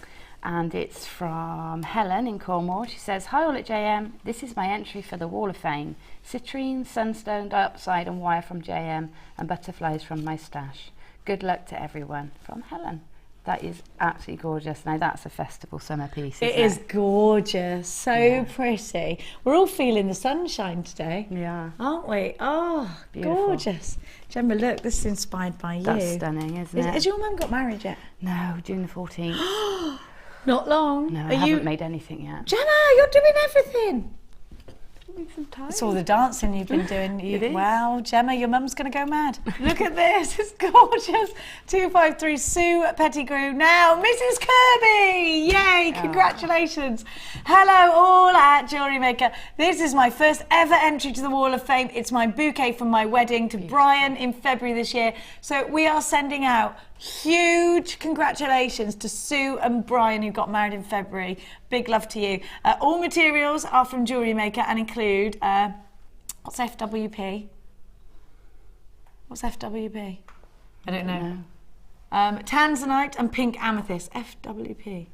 And it's from Helen in Cornwall. She says, Hi all at JM. This is my entry for the Wall of Fame. Citrine, sunstone, dioxide and wire from JM and butterflies from my stash. Good luck to everyone. From Helen. That is absolutely gorgeous. Now that's a festival summer piece, isn't it? It is gorgeous. So pretty. We're all feeling the sunshine today. Yeah. Aren't we? Oh, beautiful. Gorgeous. Gemma, look, this is inspired by you. That's stunning, isn't it? Has your mum got married yet? No, June the 14th. Not long. No, I haven't made anything yet. Gemma, you're doing everything. Some time. It's all the dancing you've been doing. It is. Wow, Gemma, your mum's going to go mad. Look at this, it's gorgeous. 253 Sue Pettigrew. Now, Mrs. Kirby. Yay, congratulations. Hello, all at Jewellery Maker. This is my first ever entry to the Wall of Fame. It's my bouquet from my wedding to Brian in February this year. So we are sending out huge congratulations to Sue and Brian who got married in February. Big love to you. All materials are from Jewellery Maker and include, what's FWP? What's FWP? I don't know. Tanzanite and pink amethyst. FWP.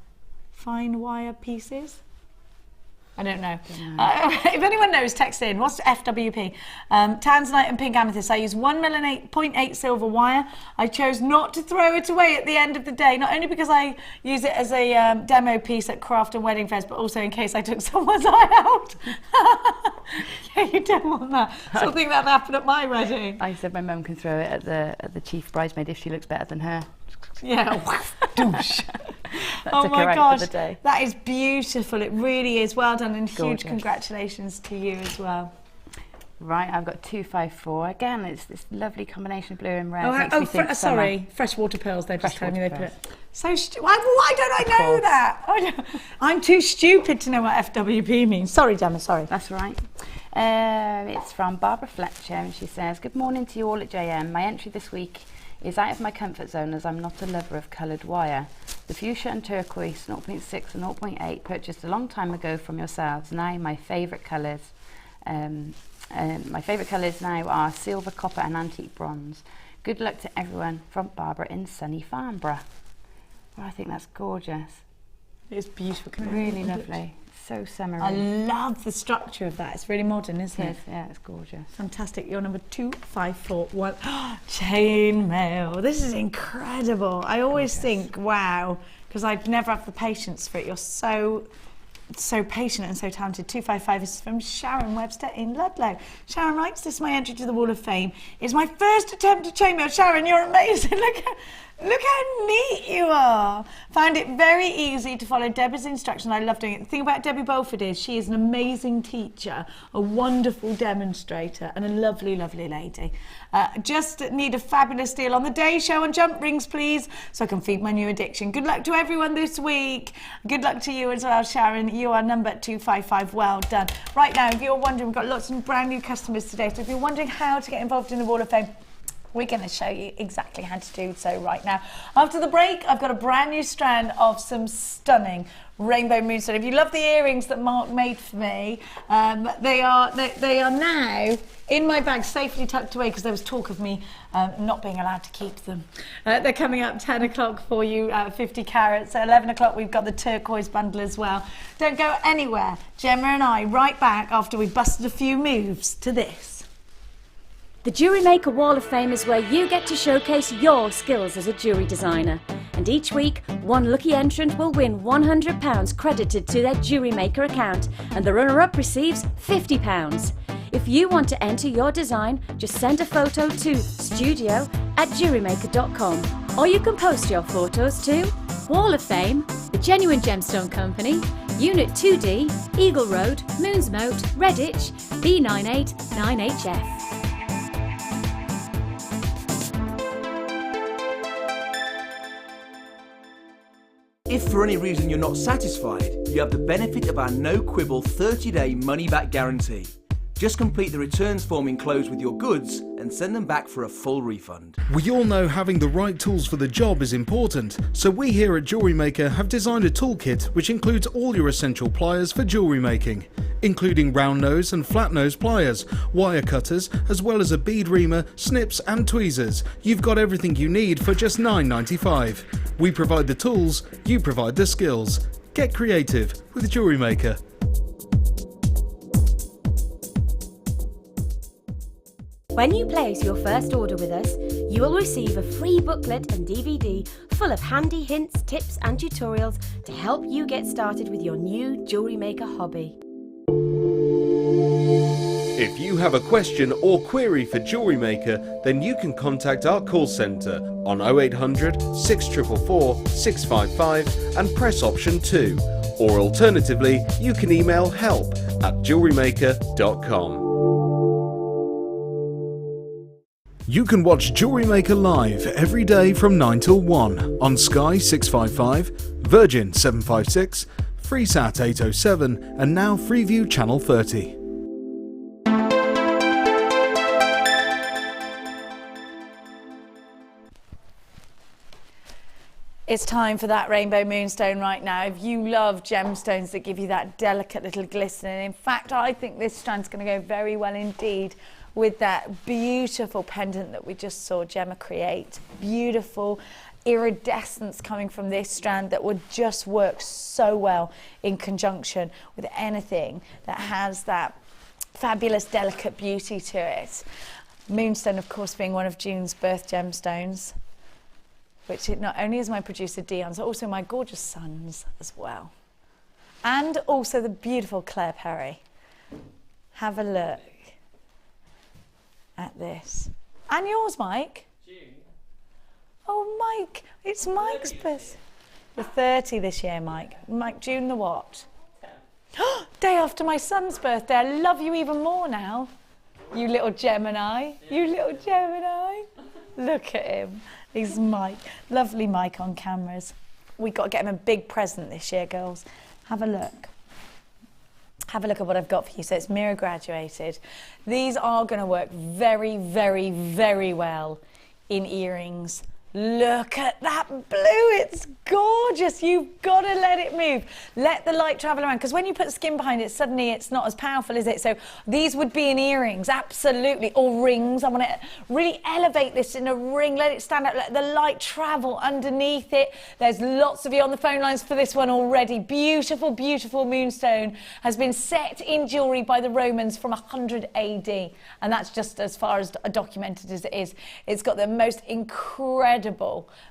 Fine wire pieces. I don't know. If anyone knows, text in. What's FWP? Tanzanite and pink amethyst. I use 1 mm 0.8 silver wire. I chose not to throw it away at the end of the day, not only because I use it as a demo piece at craft and wedding fairs, but also in case I took someone's eye out. Yeah, you don't want that. Something that happened at my wedding. I said my mum can throw it at the chief bridesmaid if she looks better than her. Yeah. Douche. That Oh took my her out gosh, for the day. that is beautiful. It really is. Well done, and Gorgeous. huge congratulations to you as well. Right, I've got 254. Again, it's this lovely combination of blue and red. Makes me think sorry, freshwater pearls. They're just telling me they put Freshwater it. So why don't I know course. that? I'm too stupid to know what FWP means. Sorry, Gemma. Sorry. That's right. It's from Barbara Fletcher, and she says, "Good morning to you all at JM. My entry this week is out of my comfort zone as I'm not a lover of coloured wire. The fuchsia and turquoise 0.6 and 0.8 purchased a long time ago from yourselves. Now my favourite colours. My favourite colours now are silver, copper and antique bronze. Good luck to everyone from Barbara in sunny Farnborough." Well, I think that's gorgeous. It's beautiful. Really lovely. So summery. I love the structure of that. It's really modern, isn't it? Yeah, it's gorgeous. Fantastic. You're number 2541. Chainmail. This is incredible. I always think, wow, because I'd never have the patience for it. You're so patient and so talented. 255 is from Sharon Webster in Ludlow. Sharon writes, "This is my entry to the Wall of Fame. It's my first attempt at chainmail." Sharon, you're amazing. Look how neat you are. Found it very easy to follow Deborah's instructions. I love doing it. The thing about Debbie Bolford is she is an amazing teacher, a wonderful demonstrator, and a lovely, lovely lady. Just need a fabulous deal on the day show on jump rings, please, so I can feed my new addiction. Good luck to everyone this week. Good luck to you as well, Sharon. You are number 255. Well done. Right now, if you're wondering, we've got lots of brand new customers today, so if you're wondering how to get involved in the Wall of Fame, we're going to show you exactly how to do so right now. After the break, I've got a brand new strand of some stunning Rainbow Moonstone. If you love the earrings that Mark made for me, they are now in my bag, safely tucked away, because there was talk of me not being allowed to keep them. They're coming up 10 o'clock for you, 50 carats. At 11 o'clock, we've got the turquoise bundle as well. Don't go anywhere. Gemma and I, right back after we've busted a few moves to this. The Jewellery Maker Wall of Fame is where you get to showcase your skills as a jewellery designer. And each week, one lucky entrant will win £100 credited to their Jewellery Maker account, and the runner-up receives £50. If you want to enter your design, just send a photo to studio@jewellerymaker.com, or you can post your photos to Wall of Fame, The Genuine Gemstone Company, Unit 2D, Eagle Road, Moonsmote, Redditch, B989HF. If for any reason you're not satisfied, you have the benefit of our no-quibble 30-day money-back guarantee. Just complete the returns form enclosed with your goods and send them back for a full refund. We all know having the right tools for the job is important, so we here at Jewellery Maker have designed a toolkit which includes all your essential pliers for jewellery making, including round nose and flat nose pliers, wire cutters, as well as a bead reamer, snips and tweezers. You've got everything you need for just $9.95. We provide the tools, you provide the skills. Get creative with Jewellery Maker. When you place your first order with us, you will receive a free booklet and DVD full of handy hints, tips and tutorials to help you get started with your new Jewellery Maker hobby. If you have a question or query for Jewellery Maker, then you can contact our call centre on 0800 644 655 and press option 2. Or alternatively, you can email help@jewellerymaker.com. You can watch Jewellery Maker live every day from 9 till 1 on Sky 655, Virgin 756, Freesat 807 and now Freeview Channel 30. It's time for that Rainbow Moonstone right now. If you love gemstones that give you that delicate little glistening, in fact, I think this strand's going to go very well indeed with that beautiful pendant that we just saw Gemma create. Beautiful iridescence coming from this strand that would just work so well in conjunction with anything that has that fabulous, delicate beauty to it. Moonstone, of course, being one of June's birth gemstones, which it not only is my producer Dion's, but also my gorgeous son's as well. And also the beautiful Claire Perry. Have a look at this. And yours, Mike? June. Oh, Mike, it's Mike's birthday. You're 30 this year, Mike. Mike, June the what? 10th. Day after my son's birthday. I love you even more now. You little Gemini. You little Gemini. Look at him. He's Mike. Lovely Mike on cameras. We've got to get him a big present this year, girls. Have a look. Have a look at what I've got for you. So it's mirror graduated. These are going to work very, very, very well in earrings. Look at that blue, it's gorgeous. You've got to let it move. Let the light travel around, because when you put skin behind it, suddenly it's not as powerful, is it? So these would be in earrings, absolutely, or rings. I want to really elevate this in a ring, let it stand out, let the light travel underneath it. There's lots of you on the phone lines for this one already. Beautiful, beautiful moonstone has been set in jewellery by the Romans from 100 AD, and that's just as far as documented as it is. It's got the most incredible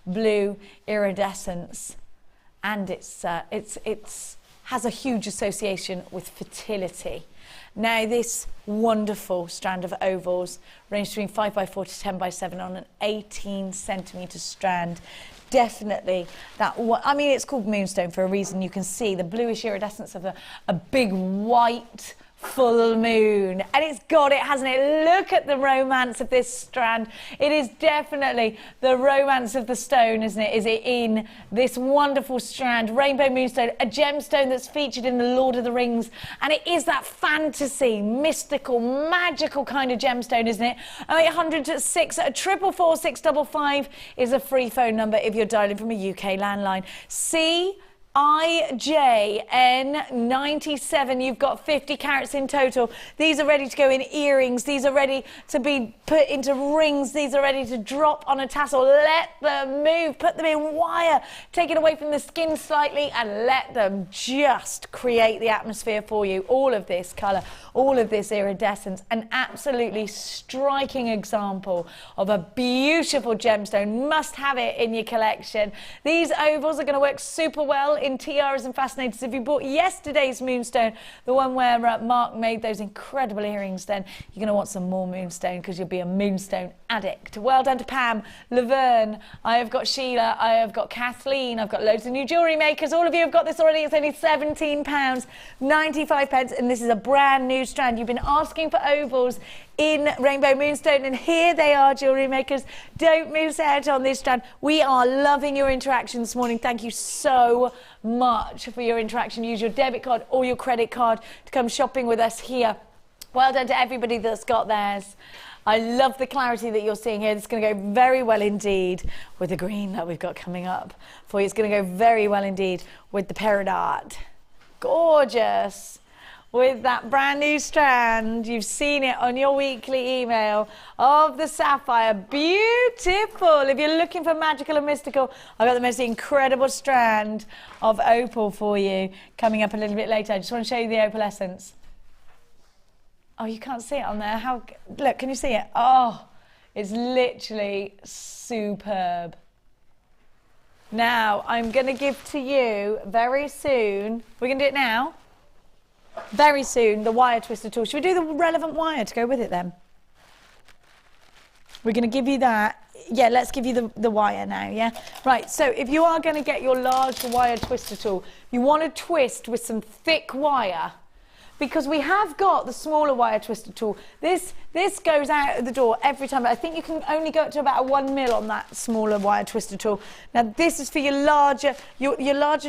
blue iridescence, and it has a huge association with fertility. Now, this wonderful strand of ovals range between 5x4 to 10x7 on an 18 centimetre strand. Definitely that one. I mean, it's called moonstone for a reason. You can see the bluish iridescence of a big white full moon, and it's got it, hasn't it? Look at the romance of this strand. It is definitely the romance of the stone, isn't it? Is it in this wonderful strand, Rainbow Moonstone, a gemstone that's featured in the Lord of the Rings, and it is that fantasy, mystical, magical kind of gemstone, isn't it? 0800 6 444 655 is a free phone number if you're dialing from a UK landline. IJN97, you've got 50 carats in total. These are ready to go in earrings. These are ready to be put into rings. These are ready to drop on a tassel. Let them move. Put them in wire. Take it away from the skin slightly and let them just create the atmosphere for you. All of this colour, all of this iridescence, an absolutely striking example of a beautiful gemstone. Must have it in your collection. These ovals are going to work super well in tiaras and fascinators. If you bought yesterday's moonstone, the one where Mark made those incredible earrings, then you're going to want some more moonstone because you'll be a moonstone addict. Well done to Pam, Laverne, I have got Sheila, I have got Kathleen, I've got loads of new jewellery makers. All of you have got this already. It's only £17.95, and this is a brand new strand. You've been asking for ovals in Rainbow Moonstone, and here they are, jewellery makers. Don't miss out on this strand. We are loving your interaction this morning. Thank you so much for your interaction. Use your debit card or your credit card to come shopping with us here. Well done to everybody that's got theirs. I love the clarity that you're seeing here. It's going to go very well indeed with the green that we've got coming up for you. It's going to go very well indeed with the Peridot. Gorgeous. With that brand new strand, you've seen it on your weekly email, of the sapphire. Beautiful. If you're looking for magical and mystical, I've got the most incredible strand of opal for you coming up a little bit later. I just want to show you the opalescence. Oh, you can't see it on there. How? Look, can you see it? Oh, it's literally superb. Now, I'm going to give to you very soon, we're going to do it now, very soon, the wire twister tool. Should we do the relevant wire to go with it then? We're going to give you that. Yeah, let's give you the wire now, yeah? Right, so if you are going to get your large wire twister tool, you want to twist with some thick wire, because we have got the smaller wire twister tool. This goes out of the door every time, but I think you can only go up to about 1 mil on that smaller wire twister tool. Now this is for your larger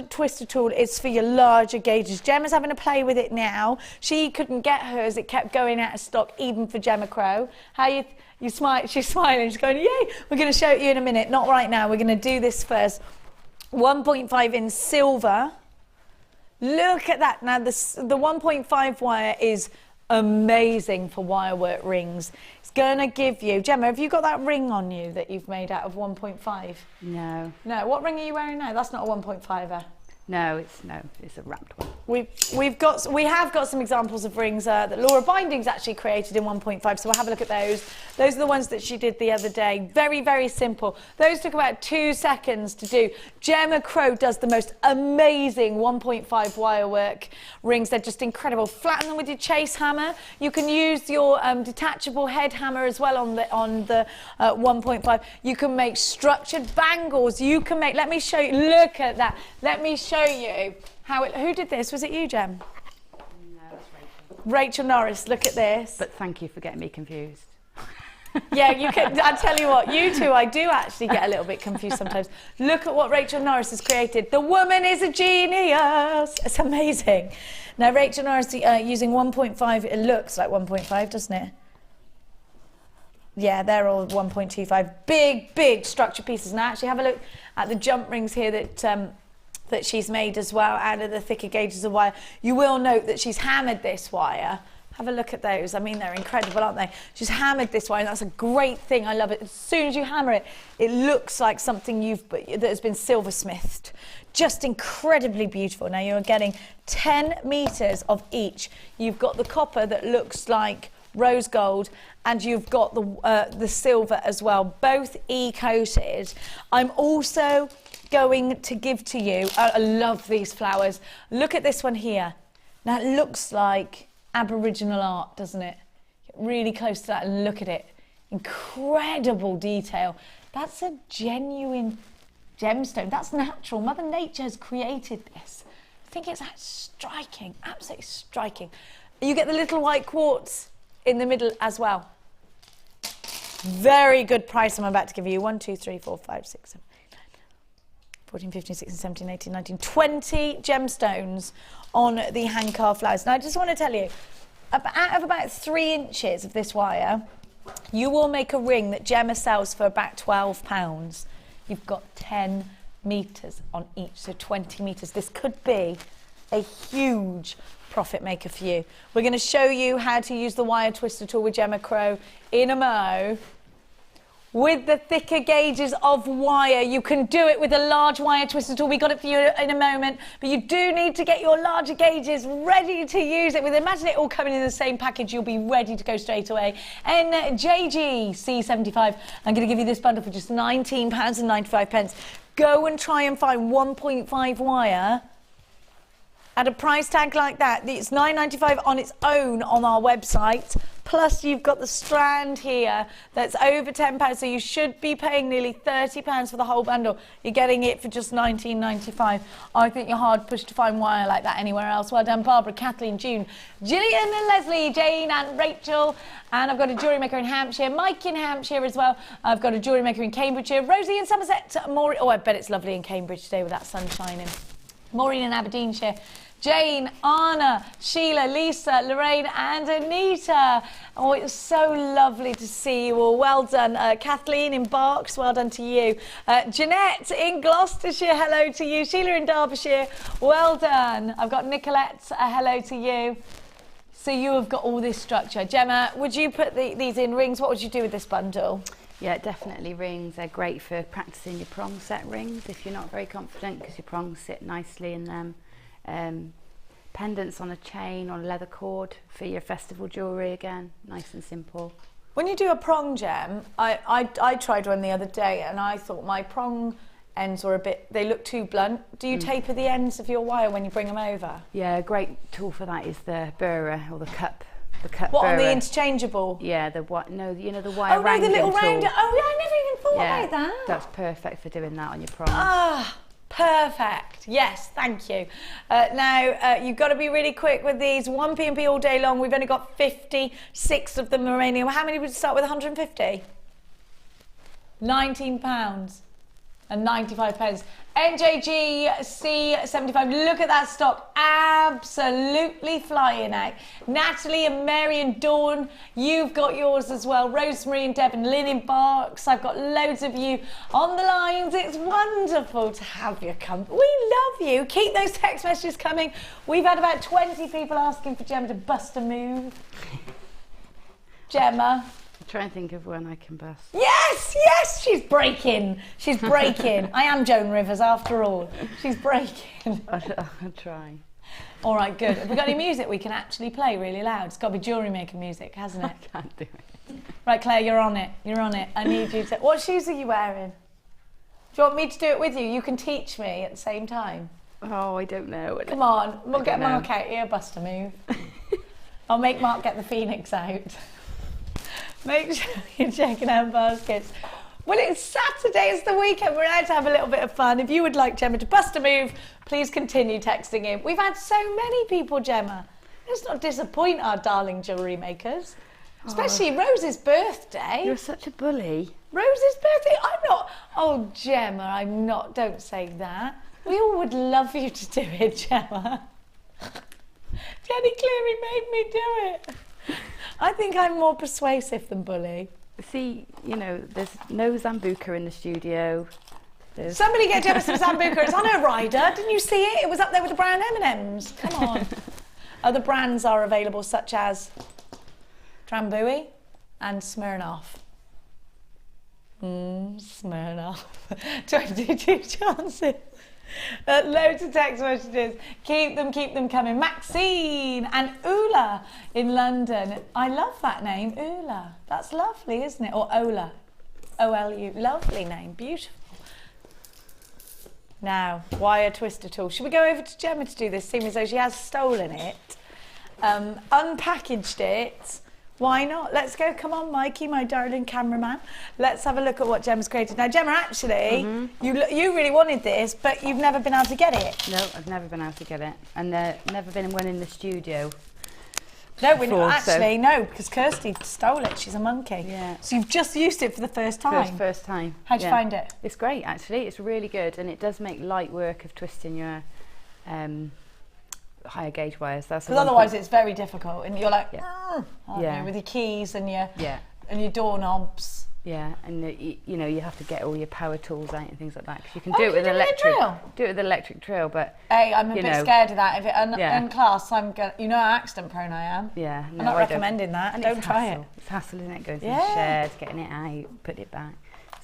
twister tool. It's for your larger gauges. Gemma's having a play with it now. She couldn't get hers. It kept going out of stock, even for Gemma Crow. How you smile? She's smiling. She's going, yay! We're going to show it you in a minute. Not right now. We're going to do this first. 1.5 in silver. Look at that. Now, the 1.5 wire is amazing for wirework rings. It's gonna give you, Gemma, have you got that ring on you that you've made out of 1.5? No. No, what ring are you wearing now? That's not a 1.5er. No, it's a wrapped one. We have got some examples of rings that Laura Binding's actually created in 1.5, so we'll have a look at those. Those are the ones that she did the other day. Very, very simple. Those took about 2 seconds to do. Gemma Crow does the most amazing 1.5 wirework rings. They're just incredible. Flatten them with your chase hammer. You can use your detachable head hammer as well on the 1.5. You can make structured bangles. You can make, let me show you, look at that. Let me show you how it, who did this? Was it you, Gem? No, that's Rachel. Rachel Norris, look at this. But thank you for getting me confused. Yeah, you can, I tell you what, you two, I do actually get a little bit confused sometimes. Look at what Rachel Norris has created. The woman is a genius. It's amazing. Now, Rachel Norris using 1.5, it looks like 1.5, doesn't it? Yeah, they're all 1.25. Big, big structure pieces. Now, actually, have a look at the jump rings here that she's made as well out of the thicker gauges of wire. You will note that she's hammered this wire. Have a look at those. I mean, they're incredible, aren't they? She's hammered this wire, and that's a great thing. I love it. As soon as you hammer it, it looks like something that has been silversmithed. Just incredibly beautiful. Now, you're getting 10 meters of each. You've got the copper that looks like rose gold, and you've got the silver as well, both E-coated. I'm also going to give to you, I love these flowers. Look at this one here. Now it looks like Aboriginal art, doesn't it? Get really close to that and look at it. Incredible detail. That's a genuine gemstone. That's natural. Mother Nature has created this. I think it's striking, absolutely striking. You get the little white quartz in the middle as well. Very good price I'm about to give you. 1, 2, 3, 4, 5, 6, 7, 8, 9, 14, 15, 16, 17, 18, 19, 20 gemstones on the hand-carved flowers. Now, I just want to tell you, out of about 3 inches of this wire, you will make a ring that Gemma sells for about £12. You've got 10 meters on each, so 20 meters. This could be a huge profit maker for you. We're going to show you how to use the wire twister tool with Gemma Crow in a mo. With the thicker gauges of wire, you can do it with a large wire twister tool. We got it for you in a moment, but you do need to get your larger gauges ready to use it with. Imagine it all coming in the same package. You'll be ready to go straight away. And JG C75, I'm going to give you this bundle for just £19.95. Go and try and find 1.5 wire at a price tag like that. It's £9.95 on its own on our website. Plus, you've got the strand here that's over £10, so you should be paying nearly £30 for the whole bundle. You're getting it for just £19.95. I think you're hard pushed to find wire like that anywhere else. Well done, Barbara, Kathleen, June, Gillian and Leslie, Jane and Rachel. And I've got a jewellery maker in Hampshire, Mike in Hampshire as well. I've got a jewellery maker in Cambridgeshire, Rosie in Somerset, Maureen. Oh, I bet it's lovely in Cambridge today with that sun shining. Maureen in Aberdeenshire. Jane, Anna, Sheila, Lisa, Lorraine and Anita. Oh, it was so lovely to see you all. Well done. Kathleen in Berks, well done to you. Jeanette in Gloucestershire, hello to you. Sheila in Derbyshire, well done. I've got Nicolette, hello to you. So you have got all this structure. Gemma, would you put these in rings? What would you do with this bundle? Yeah, definitely rings. They're great for practicing your prong set rings if you're not very confident, because your prongs sit nicely in them. Pendants on a chain or a leather cord for your festival jewellery, again, nice and simple. When you do a prong gem, I tried one the other day and I thought my prong ends were they look too blunt. Do you taper the ends of your wire when you bring them over? Yeah, a great tool for that is the burrer or the cup. What, burrer. on the interchangeable? Yeah, the what? No, you know the wire. Oh no, the little rounder. tool. Oh yeah, I never even thought about that. That's perfect for doing that on your prongs. Ah, perfect. Yes, thank you. Now you've got to be really quick with these. 1 P&P all day long. We've only got 56 of them remaining. How many would start with? 150. £19. £95. NJGC75, look at that stock, absolutely flying out. Natalie and Mary and Dawn, you've got yours as well. Rosemary and Devon, Lynn Barks, I've got loads of you on the lines. It's wonderful to have you come. We love you. Keep those text messages coming. We've had about 20 people asking for Gemma to bust a move. Gemma. Try and think of when I can bust. Yes, yes, she's breaking. She's breaking. I am Joan Rivers after all. She's breaking. I'll try. All right, good. Have we got any music we can actually play really loud? It's got to be Jewellery Maker music, hasn't it? I can't do it. Right, Claire, you're on it. You're on it. I need you to... What shoes are you wearing? Do you want me to do it with you? You can teach me at the same time. Oh, I don't know. Come on, we'll get Mark out here, bust a move. I'll make Mark get the Phoenix out. Make sure you're checking out baskets. Well, it's Saturday, it's the weekend. We're out to have a little bit of fun. If you would like Gemma to bust a move, please continue texting in. We've had so many people, Gemma. Let's not disappoint our darling jewellery makers. Especially Rose's birthday. You're such a bully. Rose's birthday? I'm not. Oh, Gemma, I'm not. Don't say that. We all would love you to do it, Gemma. Jenny clearly made me do it. I think I'm more persuasive than bully. See, you know, there's no Zambuca in the studio. Somebody get Gemma some Zambuca. It's on her rider. Didn't you see it? It was up there with the brown M&Ms. Come on. Other brands are available, such as Drambuie and Smirnoff. Smirnoff. 22 chances. Loads of text messages. Keep them coming. Maxine and Ula in London. I love that name, Ula. That's lovely, isn't it? Or Ola. O-L-U. Lovely name. Beautiful. Now, wire twister tool. Should we go over to Gemma to do this, seeing as though she has stolen it, unpackaged it? Why not? Let's go. Come on, Mikey, my darling cameraman. Let's have a look at what Gemma's created. Now, Gemma, actually, you really wanted this, but you've never been able to get it. No, I've never been able to get it. And never been one in the studio. No, no, because Kirsty stole it. She's a monkey. Yeah. So you've just used it for the first time? First time. How'd you find it? It's great, actually. It's really good. And it does make light work of twisting your higher gauge wires. Because otherwise it's very difficult. And you're like, aren't yeah. you, with your keys and your and your doorknobs. Yeah, and you know, you have to get all your power tools out and things like that, because you can do it with electric. Do it with electric drill, but hey, I'm a bit scared of that. If it in class, I'm gonna, you know how accident prone I am. Yeah, no, I'm not recommending that. And don't try it. It's hassle, isn't it? Going through the shed, getting it out, putting it back.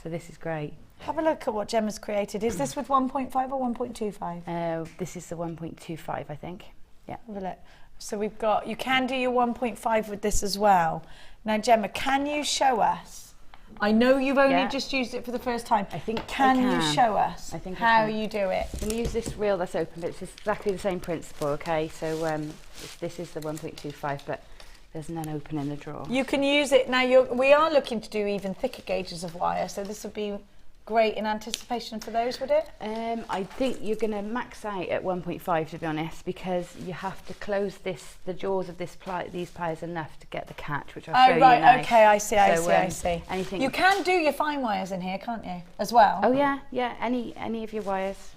So this is great. Have a look at what Gemma's created. Is this with 1.5 or 1.25? This is the 1.25, I think. Yeah. Have a look. So we've got. You can do your 1.5 with this as well. Now, Gemma, can you show us? I know you've only just used it for the first time. I think can you show us how you do it? I'm going to use this reel that's open, but it's exactly the same principle, okay? So this is the 1.25, but there's none open in the drawer. You can use it now. We are looking to do even thicker gauges of wire, so this would be great in anticipation for those, would it? I think you're going to max out at 1.5, to be honest, because you have to close the jaws of these pliers enough to get the catch, which I'll show you now. Okay, I see. Anything. You can do your fine wires in here, can't you, as well? Oh yeah, any of your wires.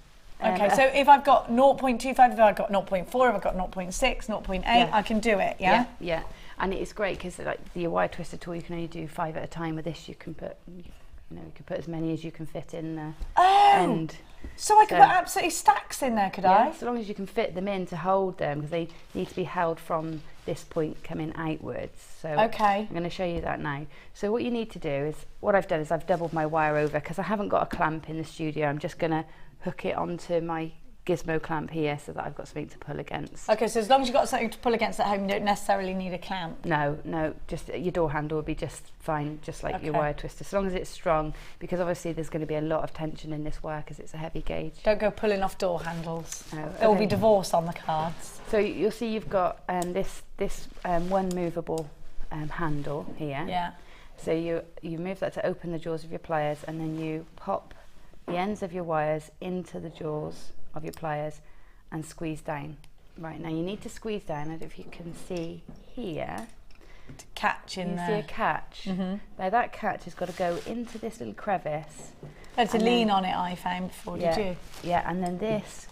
Okay, so if I've got 0.25, if I've got 0.4, if I've got 0.6, 0.8, I can do it, yeah? Yeah, and it's great because like the wire twister tool, you can only do 5 at a time. With this, you can put, you can put as many as you can fit in the end. So I could put absolutely stacks in there, could I? So long as you can fit them in to hold them, because they need to be held from this point coming outwards. So I'm going to show you that now. So what you need to do is, what I've done is I've doubled my wire over, because I haven't got a clamp in the studio. I'm just going to hook it onto my gizmo clamp here so that I've got something to pull against. Okay, so as long as you've got something to pull against at home, you don't necessarily need a clamp? No, just your door handle will be just fine, just like your wire twister, as long as it's strong, because obviously there's going to be a lot of tension in this wire because it's a heavy gauge. Don't go pulling off door handles. No, there will be divorce on the cards. So you'll see you've got this one movable handle here. Yeah. So you move that to open the jaws of your pliers, and then you pop the ends of your wires into the jaws of your pliers and squeeze down. Right, now you need to squeeze down, and if you can see here, catch in You there. see a catch? Now that catch has got to go into this little crevice. I had to lean on it, I found before, did you? Yeah, and then this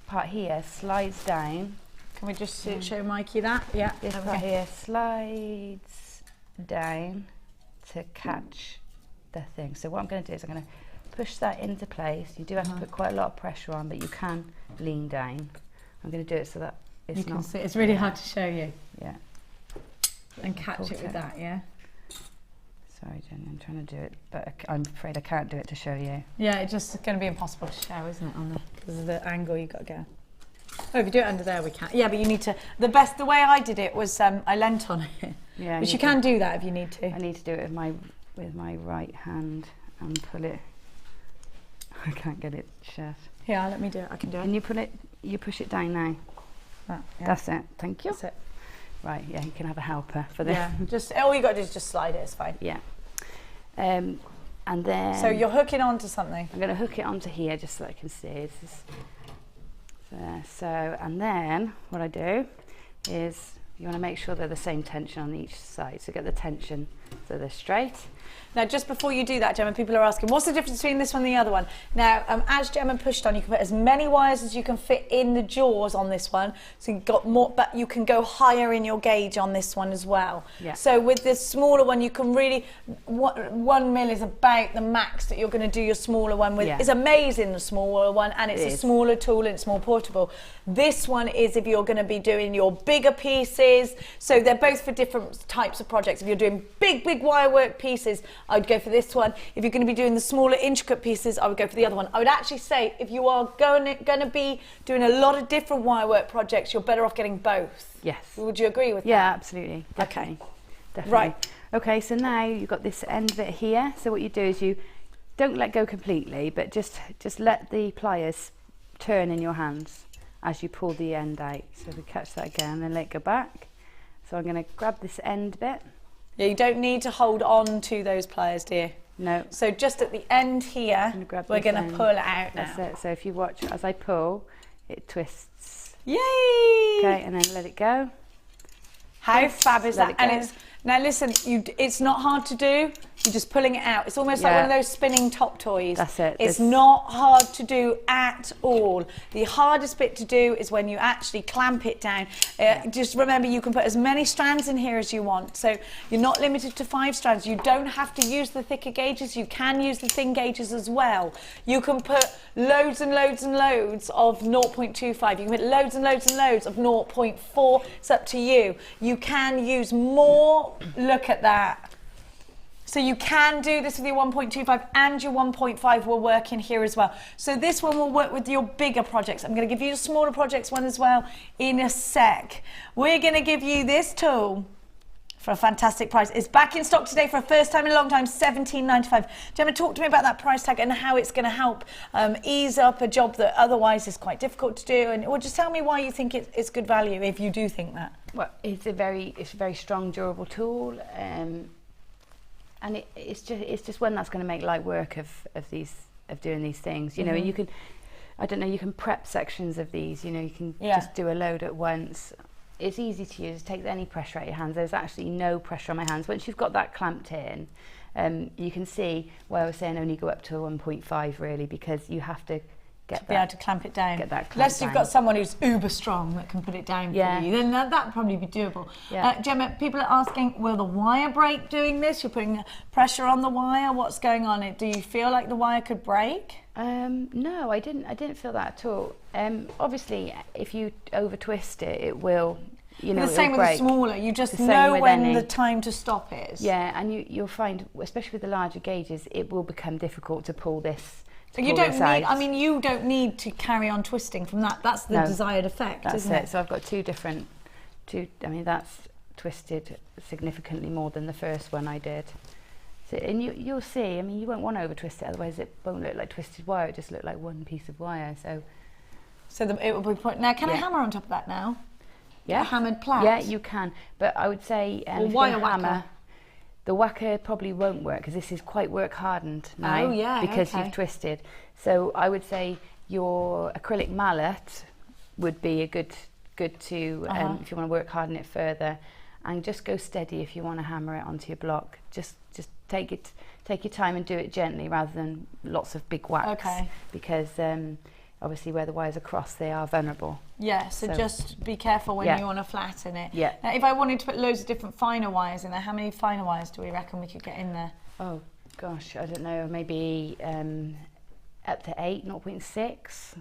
part here slides down. Can we just show Mikey that? Yeah. This part here slides down to catch the thing. So what I'm going to do is I'm going to push that into place. You do have to put quite a lot of pressure on, but you can lean down. I'm going to do it so that it's You not... can see, it's really hard to show you. Yeah. And catch it with that, yeah? Sorry, Jen, I'm trying to do it, but I'm afraid I can't do it to show you. Yeah, it's just going to be impossible to show, isn't it, because of the angle you've got to go. Oh, if you do it under there, we can. Yeah, but you need to. The way I did it was I leant on it. Yeah, but you can do that if you need to. I need to do it with my right hand and pull it. I can't get it shut. Yeah, let me do it. I can do it. And you push it down now. Yeah. That's it. Thank you. That's it. Right, yeah, you can have a helper for this. Yeah, just all you got to do is just slide it. It's fine. Yeah. And then. So you're hooking onto something. I'm going to hook it onto here just so I can see. This is there. So, and then what I do is you want to make sure they're the same tension on each side. So get the tension so they're straight. Now, just before you do that, Gemma, people are asking, what's the difference between this one and the other one? Now, as Gemma pushed on, you can put as many wires as you can fit in the jaws on this one. So you've got more, but you can go higher in your gauge on this one as well. Yeah. So with the smaller one, you can really, 1 mil is about the max that you're going to do your smaller one with. Yeah. It's amazing, the smaller one, and it's a smaller tool and it's more portable. This one is if you're going to be doing your bigger pieces. So they're both for different types of projects. If you're doing big wirework pieces, I would go for this one. If you're going to be doing the smaller intricate pieces, I would go for the other one. I would actually say if you are going to be doing a lot of different wirework projects, you're better off getting both. Yes. Would you agree with that? Yeah, absolutely. Definitely. Okay. Definitely. Right. Okay, so now you've got this end bit here. So what you do is you don't let go completely, but just let the pliers turn in your hands as you pull the end out. So if we catch that again, then let it go back. So I'm going to grab this end bit. Yeah, you don't need to hold on to those pliers, do you? No. So just at the end here, we're going to pull it out now. That's it. So if you watch as I pull, it twists. Yay! Okay, and then let it go. How fab is that? Let it go. And it's now listen, it's not hard to do. You're just pulling it out. It's almost like one of those spinning top toys. That's it. It's not hard to do at all. The hardest bit to do is when you actually clamp it down. Just remember, you can put as many strands in here as you want. So you're not limited to 5 strands. You don't have to use the thicker gauges. You can use the thin gauges as well. You can put loads and loads and loads of 0.25. You can put loads and loads and loads of 0.4. It's up to you. You can use more. Look at that. So you can do this with your 1.25 and your 1.5 will work in here as well. So this one will work with your bigger projects. I'm going to give you the smaller projects one as well in a sec. We're going to give you this tool for a fantastic price. It's back in stock today for a first time in a long time, $17.95. Gemma, talk to me about that price tag and how it's going to help ease up a job that otherwise is quite difficult to do. And just tell me why you think it's good value if you do think that. Well, it's a very strong, durable tool. And it's just one that's going to make light work of doing these things. You know, you can, I don't know, you can prep sections of these. You know, you can just do a load at once. It's easy to use. Take any pressure out of your hands. There's actually no pressure on my hands. Once you've got that clamped in, you can see where I was saying only go up to 1.5 really, because you have to be able to clamp it down. Get that clamped Unless you've down. got someone who's uber strong that can put it down for you, then that would probably be doable. Yeah. Gemma, people are asking, will the wire break doing this? You're putting pressure on the wire. What's going on? Do you feel like the wire could break? No, I didn't feel that at all. Obviously, if you over twist it, it will. You know, the same with break. the smaller. You just know when the time to stop is. Yeah, and you'll find, especially with the larger gauges, it will become difficult to pull this. You don't need. I mean, you don't need to carry on twisting from that. That's the desired effect, isn't it? So I've got two. I mean, that's twisted significantly more than the first one I did. So, and you'll see. I mean, you won't want to over twist it, otherwise it won't look like twisted wire. It just look like one piece of wire. So it will be put. Now, can I hammer on top of that now? Yeah, a hammered plat. Yeah, you can. But I would say or wire hammer. The whacker probably won't work because this is quite work hardened now. Oh yeah, because you've twisted. So I would say your acrylic mallet would be a good to if you want to work harden it further. and just go steady if you want to hammer it onto your block. Just take your time and do it gently rather than lots of big whacks. Okay. Because obviously where the wires are crossed, they are vulnerable. Yeah, so just be careful when you want to flatten it. Yeah. Now, if I wanted to put loads of different finer wires in there, how many finer wires do we reckon we could get in there? Oh gosh, I don't know, maybe up to 8, 0.6.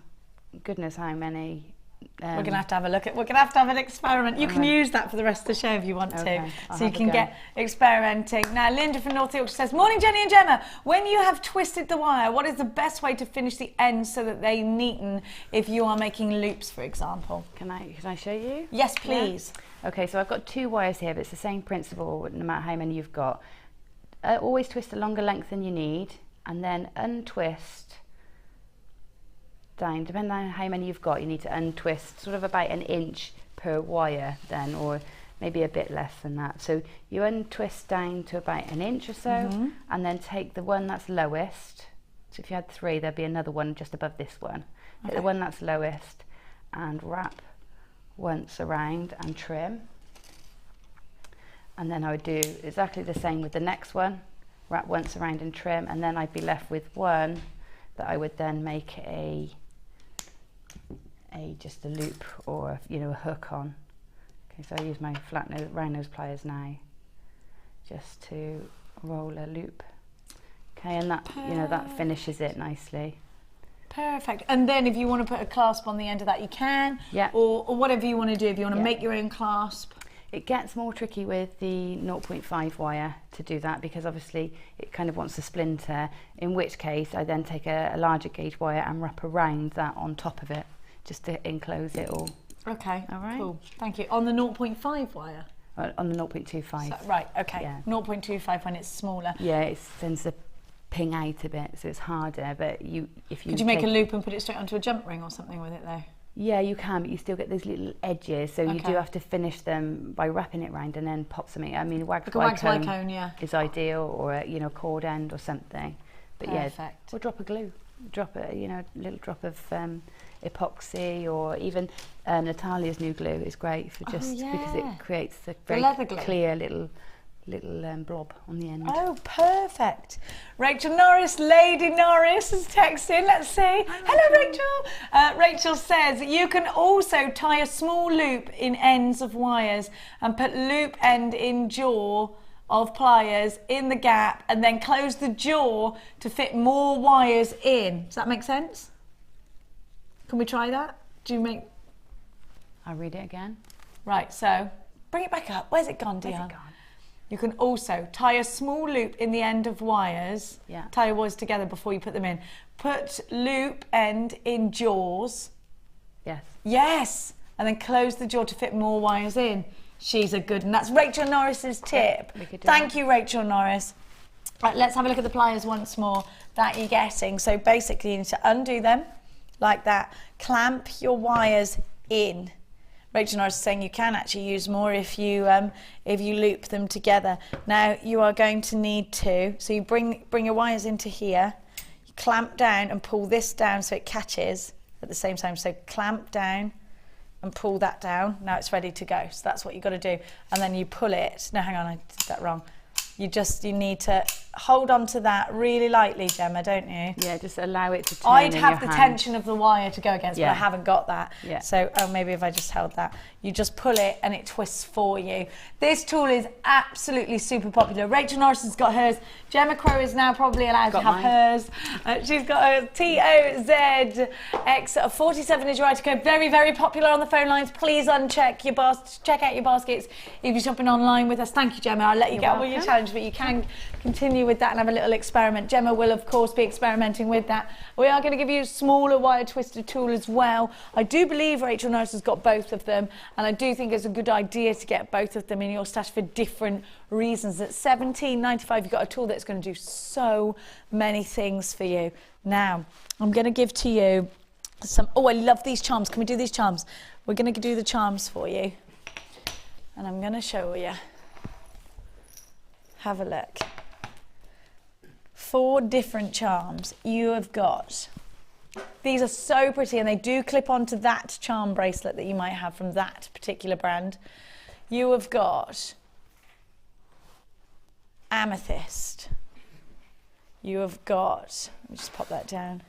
Goodness, how many? We're gonna have to have a look at. We're gonna have to have an experiment. You can use that for the rest of the show if you want to, so you can get experimenting. Now, Linda from North Yorkshire says, "Morning, Jenny and Gemma. When you have twisted the wire, what is the best way to finish the ends so that they neaten if you are making loops, for example?" Can I show you? Yes, please. Yeah. Okay, so I've got 2 wires here, but it's the same principle no matter how many you've got. Always twist a longer length than you need, and then untwist down. Depending on how many you've got, you need to untwist sort of about 1 inch per wire then, or maybe a bit less than that. So you untwist down to about 1 inch or so, and then take the one that's lowest. So if you had 3, there'd be another one just above this one. Take the one that's lowest and wrap once around and trim. And then I would do exactly the same with the next one, wrap once around and trim, and then I'd be left with one that I would then make just a loop or a hook on. Okay, so I use my flat nose, round nose pliers now just to roll a loop. Okay, and that that finishes it nicely. Perfect. And then if you want to put a clasp on the end of that, you can. Yeah. Or whatever you want to do. If you want to make your own clasp. It gets more tricky with the 0.5 wire to do that, because obviously it kind of wants to splinter, in which case I then take a larger gauge wire and wrap around that on top of it just to enclose it all. Okay, all right. Cool, thank you. On the 0.5 wire? On the 0.25. So, right, okay, yeah. 0.25 when it's smaller. Yeah, it tends to ping out a bit, so it's harder, but if you Could you make a loop and put it straight onto a jump ring or something with it though? Yeah, you can, but you still get those little edges, so you do have to finish them by wrapping it round and then pop something. I mean, wax wire cone is ideal, or a cord end or something. But perfect. Or drop a glue, drop a little drop of epoxy, or even Natalia's new glue is great for because it creates a very clear little blob on the end. Oh, perfect. Rachel Norris, Lady Norris is texting. Let's see. Hello, Rachel. Rachel says you can also tie a small loop in ends of wires and put loop end in jaw of pliers in the gap, and then close the jaw to fit more wires in. Does that make sense? Can we try that? I'll read it again. Right, so bring it back up. Where's it gone, Dion? Where's it gone? You can also tie a small loop in the end of wires. Yeah. Tie your wires together before you put them in. Put loop end in jaws. Yes. Yes. And then close the jaw to fit more wires in. She's a good one. That's Rachel Norris's tip. Yeah, Thank you, Rachel Norris. Right, let's have a look at the pliers once more that you're getting. So basically you need to undo them like that. Clamp your wires in. Rachel Norris is saying you can actually use more if you loop them together. Now you are going to need to, so you bring your wires into here, you clamp down and pull this down so it catches at the same time. So clamp down and pull that down. Now it's ready to go. So that's what you've got to do. And then you pull it. No, hang on, I did that wrong. You need to hold on to that really lightly, Gemma, don't you? Yeah, just allow it to turn. I'd have the tension of the wire to go against, but I haven't got that. Yeah. So, maybe if I just held that. You just pull it and it twists for you. This tool is absolutely super popular. Rachel Norris has got hers. Gemma Crow is now probably allowed to have hers. She's got a TOZX 47 is your right to go. Very, very popular on the phone lines. Please check out your baskets if you're shopping online with us. Thank you, Gemma. I'll let you get on with your challenge, but you can continue with that and have a little experiment. Gemma will, of course, be experimenting with that. We are going to give you a smaller wire twister tool as well. I do believe Rachel Norris has got both of them, and I do think it's a good idea to get both of them in your stash for different reasons. At $17.95, you've got a tool that's going to do so many things for you. Now, I'm going to give to you some... Oh, I love these charms. Can we do these charms? We're going to do the charms for you, and I'm going to show you. Have a look. 4 different charms you have got. These are so pretty, and they do clip onto that charm bracelet that you might have from that particular brand. You have got amethyst. You have got, let me just pop that down,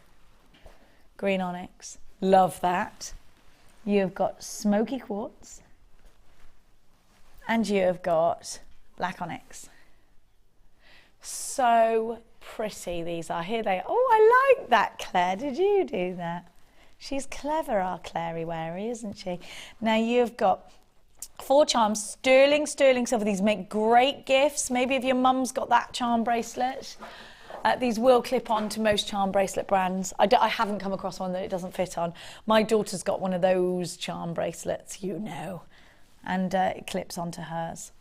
green onyx. Love that. You have got smoky quartz. And you have got black onyx. So pretty these are. Here they are. Oh, I like that, Claire. Did you do that? She's clever, our Clary Wary, isn't she? Now you've got 4 charms, sterling silver. These make great gifts. Maybe if your mum's got that charm bracelet. These will clip on to most charm bracelet brands. I haven't come across one that it doesn't fit on. My daughter's got one of those charm bracelets, you know, and it clips onto hers.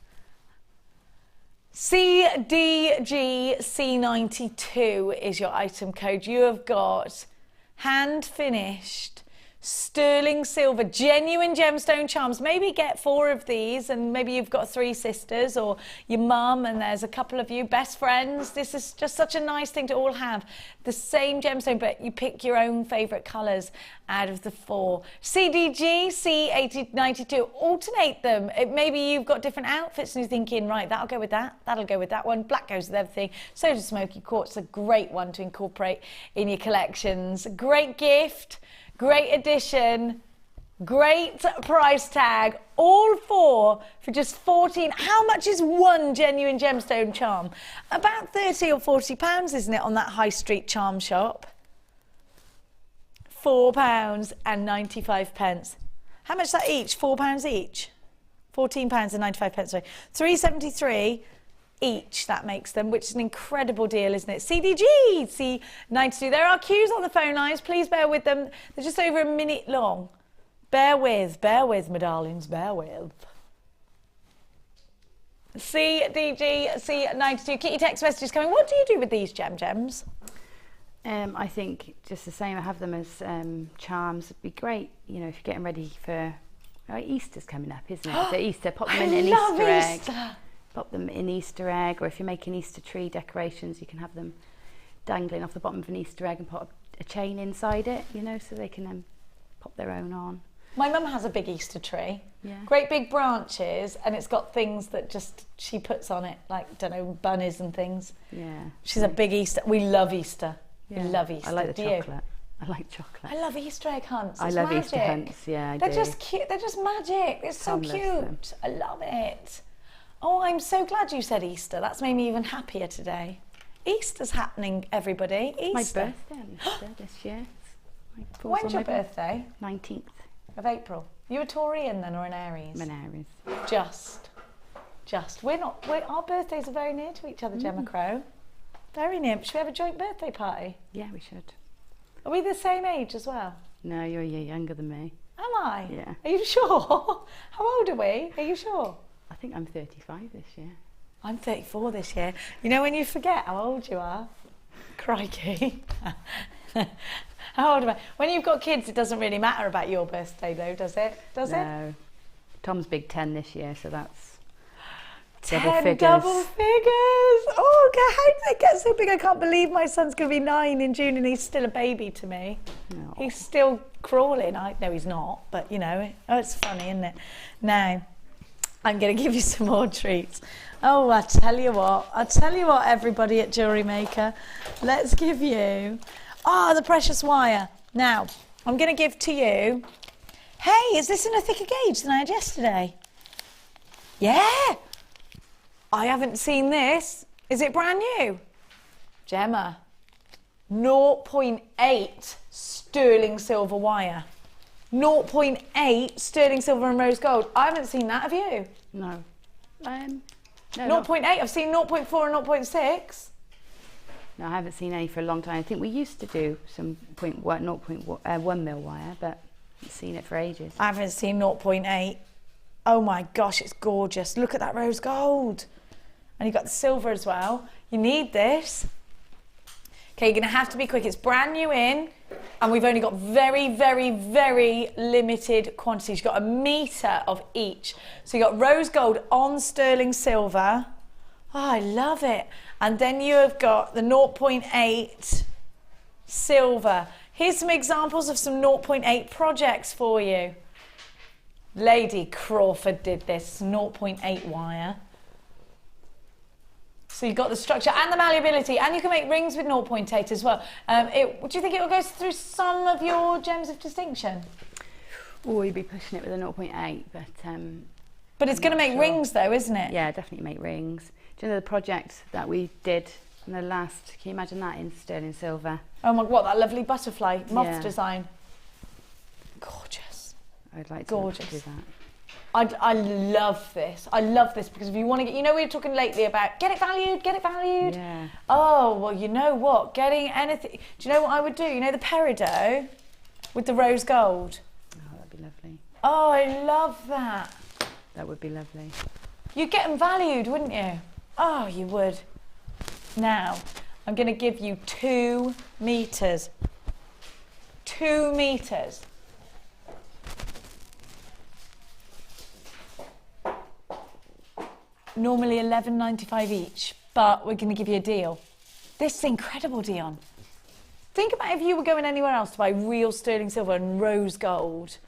CDGC92 is your item code. You have got hand finished sterling silver, genuine gemstone charms. Maybe get 4 of these, and maybe you've got 3 sisters or your mum and there's a couple of you best friends. This is just such a nice thing to all have the same gemstone, but you pick your own favorite colors out of the 4. CDG C8092, alternate them. Maybe you've got different outfits and you're thinking, right, that'll go with that, that'll go with that one. Black goes with everything. So does smoky quartz, a great one to incorporate in your collections. Great gift. Great addition, great price tag, all 4 for just 14. How much is one genuine gemstone charm? About 30 or 40 pounds, isn't it, on that high street charm shop? £4.95. How much is that each? £4 each? £14.95, sorry. £3.73 each, that makes them, which is an incredible deal, isn't it? CDG C92. There are queues on the phone lines. Please bear with them. They're just over a minute long. Bear with, my darlings, bear with. CDG C92. Keep your text messages coming. What do you do with these gems? I think just the same. I have them as charms. It'd be great, you know, if you're getting ready for Easter's coming up, isn't it? So Easter, pop them in an Easter egg. Pop them in Easter egg, or if you're making Easter tree decorations, you can have them dangling off the bottom of an Easter egg and put a chain inside it, you know, so they can pop their own on. My mum has a big Easter tree, yeah. Great big branches, and it's got things that just she puts on it, like, don't know, bunnies and things. Yeah. She's a big Easter. We love Easter. Yeah. We love Easter. I like the Do chocolate. You? I like chocolate. I love Easter egg hunts. I It's love magic. Easter hunts, yeah, They're just cute. They're just magic. It's so cute. I love it. Oh, I'm so glad you said Easter. That's made me even happier today. Easter's happening, everybody. Easter. My birthday on Easter this year. When's your birthday? 19th. Of April. You a Taurian then, or an Aries? I'm an Aries. Just. Our birthdays are very near to each other, Gemma Crow. Very near. Should we have a joint birthday party? Yeah, we should. Are we the same age as well? No, you're a year younger than me. Am I? Yeah. Are you sure? How old are we? Are you sure? I think I'm 35 this year. I'm 34 this year. You know when you forget how old you are? Crikey. How old am I? When you've got kids, it doesn't really matter about your birthday though, does it? No. Tom's big 10 this year, so that's 10 double figures. double figures. Oh, God, how did it get so big? I can't believe my son's going to be 9 in June and he's still a baby to me. No. He's still crawling. No, he's not, but you know, it's funny, isn't it? Now, I'm going to give you some more treats. Oh, I tell you what, everybody at Jewellery Maker, let's give you, the precious wire. Now, I'm going to give to you, hey, is this in a thicker gauge than I had yesterday? Yeah. I haven't seen this. Is it brand new? Gemma, 0.8 sterling silver wire. 0.8 sterling silver and rose gold. I haven't seen that, have you? No. No, 0.8, I've seen 0.4 and 0.6. No, I haven't seen any for a long time. I think we used to do some 0.1 mil wire, but I haven't seen it for ages. I haven't seen 0.8. Oh my gosh, it's gorgeous. Look at that rose gold. And you've got the silver as well. You need this. Okay, you're going to have to be quick. It's brand new in, and we've only got very, very, very limited quantities. You've got 1 metre of each. So you've got rose gold on sterling silver. Oh, I love it. And then you have got the 0.8 silver. Here's some examples of some 0.8 projects for you. Lady Crawford did this, 0.8 wire. So you've got the structure and the malleability, and you can make rings with 0.8 as well. Do you think it will go through some of your gems of distinction? Oh, you'd be pushing it with a 0.8, but it's going to make rings though, isn't it? Yeah, definitely make rings. Do you know the project that we did in the last, can you imagine that in sterling silver? Oh my, what, that lovely butterfly moth design. Gorgeous. I'd like to Gorgeous. do that. I love this. I love this because if you want to get, you know, we were talking lately about get it valued. Yeah. Oh, well, you know what? Getting anything. Do you know what I would do? You know the Peridot with the rose gold? Oh, that'd be lovely. Oh, I love that. That would be lovely. You'd get them valued, wouldn't you? Oh, you would. Now, I'm going to give you 2 meters. 2 meters. Normally $11.95 each, but we're going to give you a deal. This is incredible, Dion. Think about if you were going anywhere else to buy real sterling silver and rose gold.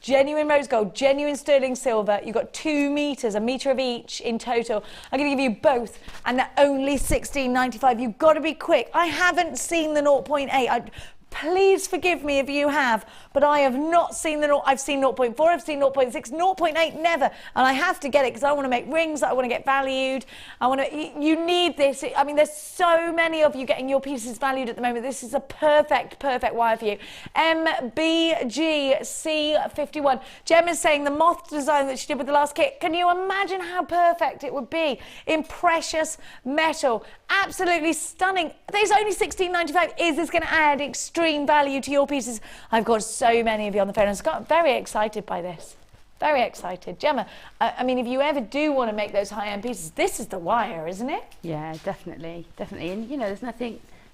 Genuine rose gold, genuine sterling silver. You've got 2 meters, a meter of each in total. I'm going to give you both, and they're only $16.95. You've got to be quick. I haven't seen the 0.8. Please forgive me if you have, but I have not seen the 0. I've seen 0.4, I've seen 0.6, 0.8, never. And I have to get it because I want to make rings, I want to get valued. You need this. I mean, there's so many of you getting your pieces valued at the moment. This is a perfect wire for you. MBGC51. Gemma's saying the moth design that she did with the last kit. Can you imagine how perfect it would be in precious metal? Absolutely stunning. There's only $16.95. Is this going to add extreme value to your pieces? I've got so many of you on the phone. I got very excited by this. Very excited. Gemma, I mean, if you ever do want to make those high-end pieces, this is the wire, isn't it? Yeah, definitely. And you know, there's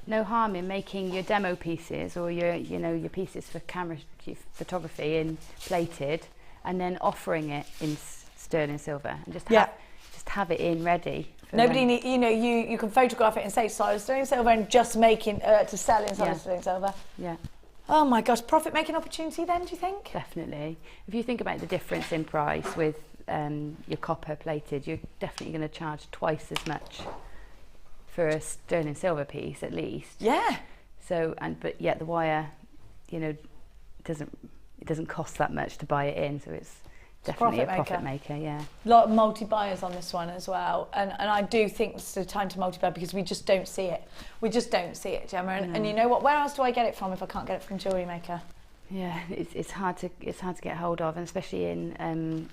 no harm in making your demo pieces or your pieces for camera photography in plated, and then offering it in sterling silver, and just have it in ready. Nobody need, you can photograph it and say solid sterling silver and just making to sell in solid sterling silver. Yeah. Oh my gosh, profit making opportunity then, do you think? Definitely. If you think about the difference in price with your copper plated, you're definitely going to charge twice as much for a sterling silver piece at least. Yeah. So but yet the wire, it doesn't cost that much to buy it in, so it's definitely a profit maker, yeah. A lot of multi-buyers on this one as well, and I do think it's the time to multi-buy because we just don't see it. We just don't see it, Gemma. And you know what? Where else do I get it from if I can't get it from Jewellery Maker? Yeah, it's hard to get hold of, and especially in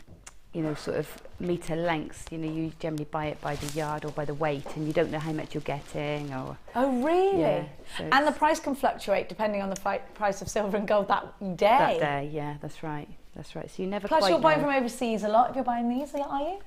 sort of meter lengths. You generally buy it by the yard or by the weight, and you don't know how much you're getting. Or oh, really? Yeah, and the price can fluctuate depending on the price of silver and gold that day. That day, yeah, that's right. That's right. So you never. Plus, quite you're buying know. from overseas a lot. If you're buying these, are you?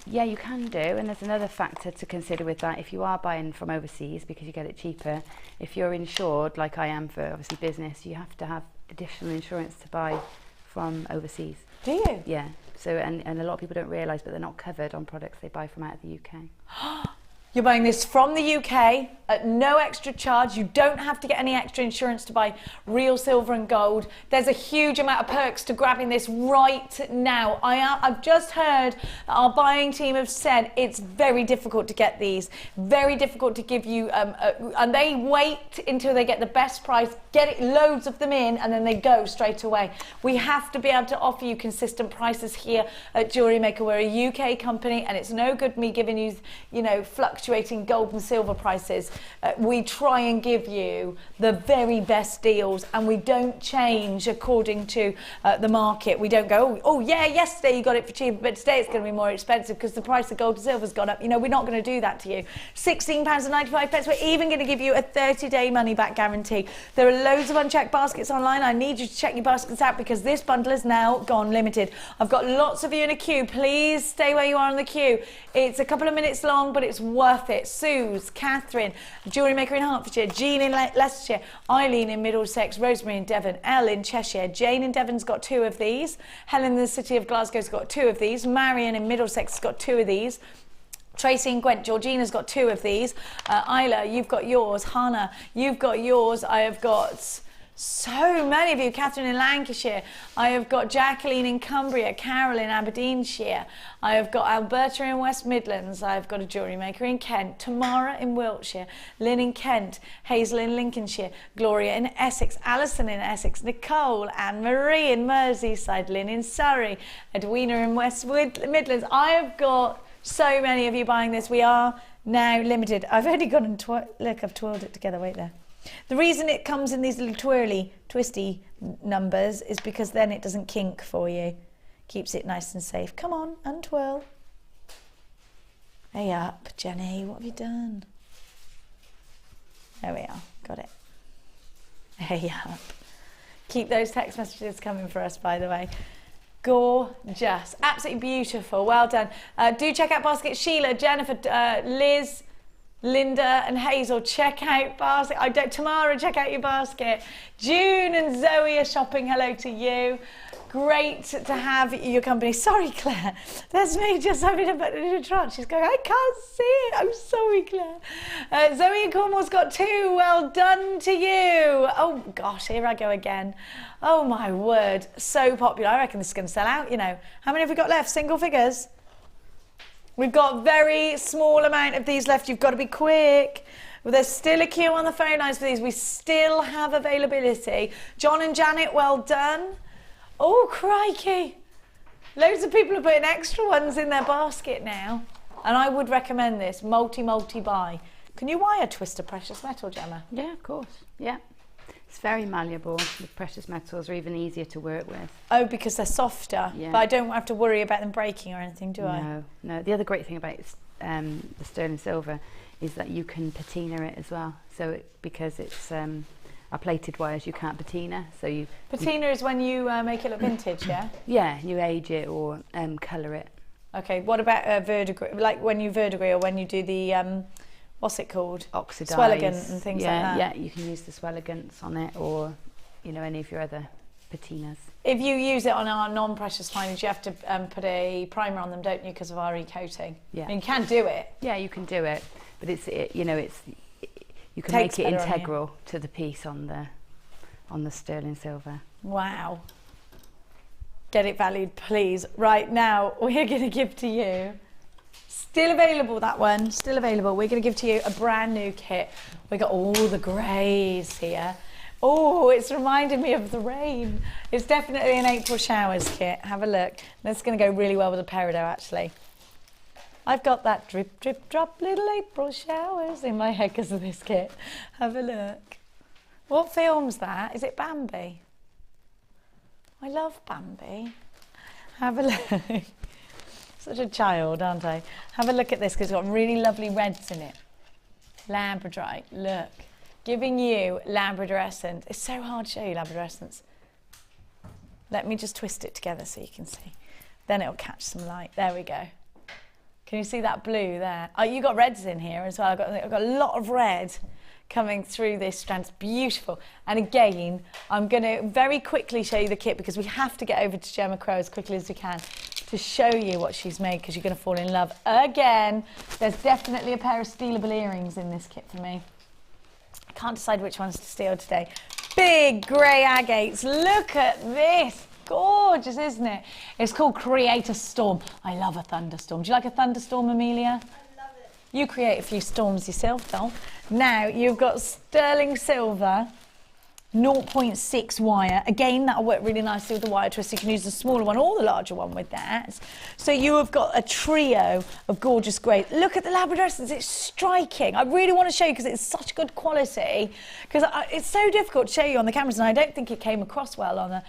Yeah, you can do, and there's another factor to consider with that. If you are buying from overseas because you get it cheaper, if you're insured, like I am for obviously business, you have to have additional insurance to buy from overseas. Do you? Yeah. So and a lot of people don't realise, but they're not covered on products they buy from out of the UK. You're buying this from the UK at no extra charge. You don't have to get any extra insurance to buy real silver and gold. There's a huge amount of perks to grabbing this right now. I've just heard that our buying team have said it's very difficult to get these, very difficult to give you, and they wait until they get the best price, get it, loads of them in, and then they go straight away. We have to be able to offer you consistent prices here at Jewellery Maker. We're a UK company, and it's no good me giving you, fluctuating gold and silver prices. We try and give you the very best deals, and we don't change according to the market. We don't go, oh yeah, yesterday you got it for cheaper, but today it's going to be more expensive because the price of gold and silver's gone up. We're not going to do that to you. £16.95. We're even going to give you a 30-day money-back guarantee. There are loads of unchecked baskets online. I need you to check your baskets out because this bundle is now gone limited. I've got lots of you in a queue. Please stay where you are in the queue. It's a couple of minutes long, but it's worth it. Suze, Catherine, Jewellery Maker in Hertfordshire, Jean in Leicestershire, Eileen in Middlesex, Rosemary in Devon, Elle in Cheshire, Jane in Devon's got 2 of these, Helen in the city of Glasgow's got 2 of these, Marion in Middlesex has got 2 of these, Tracy and Gwent, Georgina's got 2 of these, Isla, you've got yours, Hannah, you've got yours, I have got So many of you. Catherine in Lancashire. I have got Jacqueline in Cumbria, Carol in Aberdeenshire. I have got Alberta in West Midlands. I've got a jewellery maker in Kent. Tamara in Wiltshire. Lynn in Kent. Hazel in Lincolnshire. Gloria in Essex. Alison in Essex. Nicole. Anne-Marie in Merseyside. Lynn in Surrey. Edwina in West Midlands. I have got so many of you buying this. We are now limited. I've only got and look, I've twirled it together. Wait there. The reason it comes in these little twirly, twisty numbers is because then it doesn't kink for you. Keeps it nice and safe. Come on, untwirl. Hey up, Jenny, what have you done? There we are, got it. Hey up. Keep those text messages coming for us, by the way. Gorgeous, absolutely beautiful, well done. Do check out Basket. Sheila, Jennifer, Liz, Linda and Hazel, check out Basket. Tamara, check out your basket. June and Zoe are shopping. Hello to you. Great to have your company. Sorry, Claire. There's me just having a bit of a trot. She's going, I can't see it. I'm sorry, Claire. Zoe in Cornwall's got 2. Well done to you. Oh, gosh, here I go again. Oh, my word. So popular. I reckon this is going to sell out, you know. How many have we got left? Single figures? We've got a very small amount of these left. You've got to be quick. Well, there's still a queue on the phone lines for these. We still have availability. John and Janet, well done. Oh, crikey. Loads of people are putting extra ones in their basket now. And I would recommend this, multi-buy. Can you wire twist a precious metal, Gemma? Yeah, of course. Yeah. It's very malleable. The precious metals are even easier to work with. Oh, because they're softer. Yeah. But I don't have to worry about them breaking or anything, do I? No, no. The other great thing about the sterling silver is that you can patina it as well. So because it's are plated wires, you can't patina. So patina is when you make it look vintage, yeah? Yeah, you age it or colour it. Okay. What about verdigris? Like when you verdigris or when you do the what's it called? Oxidise. Swelligant and things like that. Yeah, you can use the swelligants on it, or you know, any of your other patinas. If you use it on our non-precious findings, you have to put a primer on them, don't you, because of our re-coating? Yeah. I mean, you can do it. Yeah, you can do it, but you can make it integral to the piece on the sterling silver. Wow. Get it valued, please. Right now, we're going to give to you. Still available, that one, still available. We're going to give to you a brand new kit. We got all the greys here. Oh, it's reminding me of the rain. It's definitely an April showers kit. Have a look. That's going to go really well with the Peridot, actually. I've got that drip, drip, drop, little April showers in my head because of this kit. Have a look. What film's that? Is it Bambi? I love Bambi. Have a look. Such a child, aren't I? Have a look at this because it's got really lovely reds in it. Labradorite, look. Giving you labradorescent. It's so hard to show you labradorescence. Let me just twist it together so you can see. Then it'll catch some light. There we go. Can you see that blue there? Oh, you got reds in here as well. I've got a lot of red coming through this strand. It's beautiful. And again, I'm going to very quickly show you the kit because we have to get over to Gemma Crow as quickly as we can to show you what she's made because you're going to fall in love again. There's definitely a pair of stealable earrings in this kit for me. I can't decide which ones to steal today. Big grey agates. Look at this. Gorgeous, isn't it? It's called Create a Storm. I love a thunderstorm. Do you like a thunderstorm, Amelia? I love it. You create a few storms yourself, though. Now, you've got sterling silver, 0.6 wire. Again, that'll work really nicely with the wire twist. You can use the smaller one or the larger one with that. So you have got a trio of gorgeous grey. Look at the labradorescence. It's striking. I really want to show you because it's such good quality. Because it's so difficult to show you on the cameras, and I don't think it came across well on the...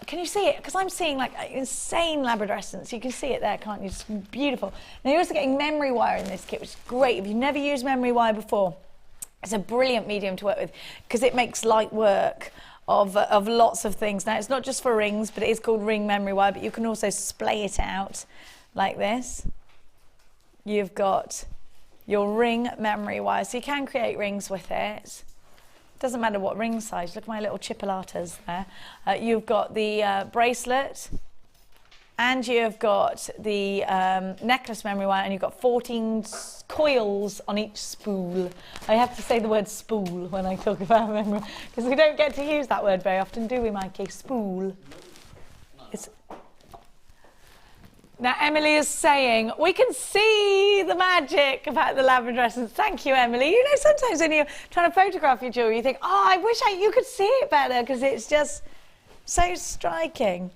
Can you see it? Because I'm seeing like insane labradorescence. You can see it there, can't you? It's beautiful. Now you're also getting memory wire in this kit, which is great. If you've never used memory wire before, it's a brilliant medium to work with because it makes light work of lots of things. Now it's not just for rings, but it is called ring memory wire, but you can also splay it out like this. You've got your ring memory wire, so you can create rings with it. Doesn't matter what ring size. Look at my little chipolatas there. You've got the bracelet. and you've got the necklace memory wire, and you've got 14 coils on each spool. I have to say the word spool when I talk about memory, because we don't get to use that word very often, do we, Mikey? Spool. It's... Now, Emily is saying, we can see the magic about the lavender essence. Thank you, Emily. You know, sometimes when you're trying to photograph your jewellery, you think, oh, I wish you could see it better, because it's just so striking.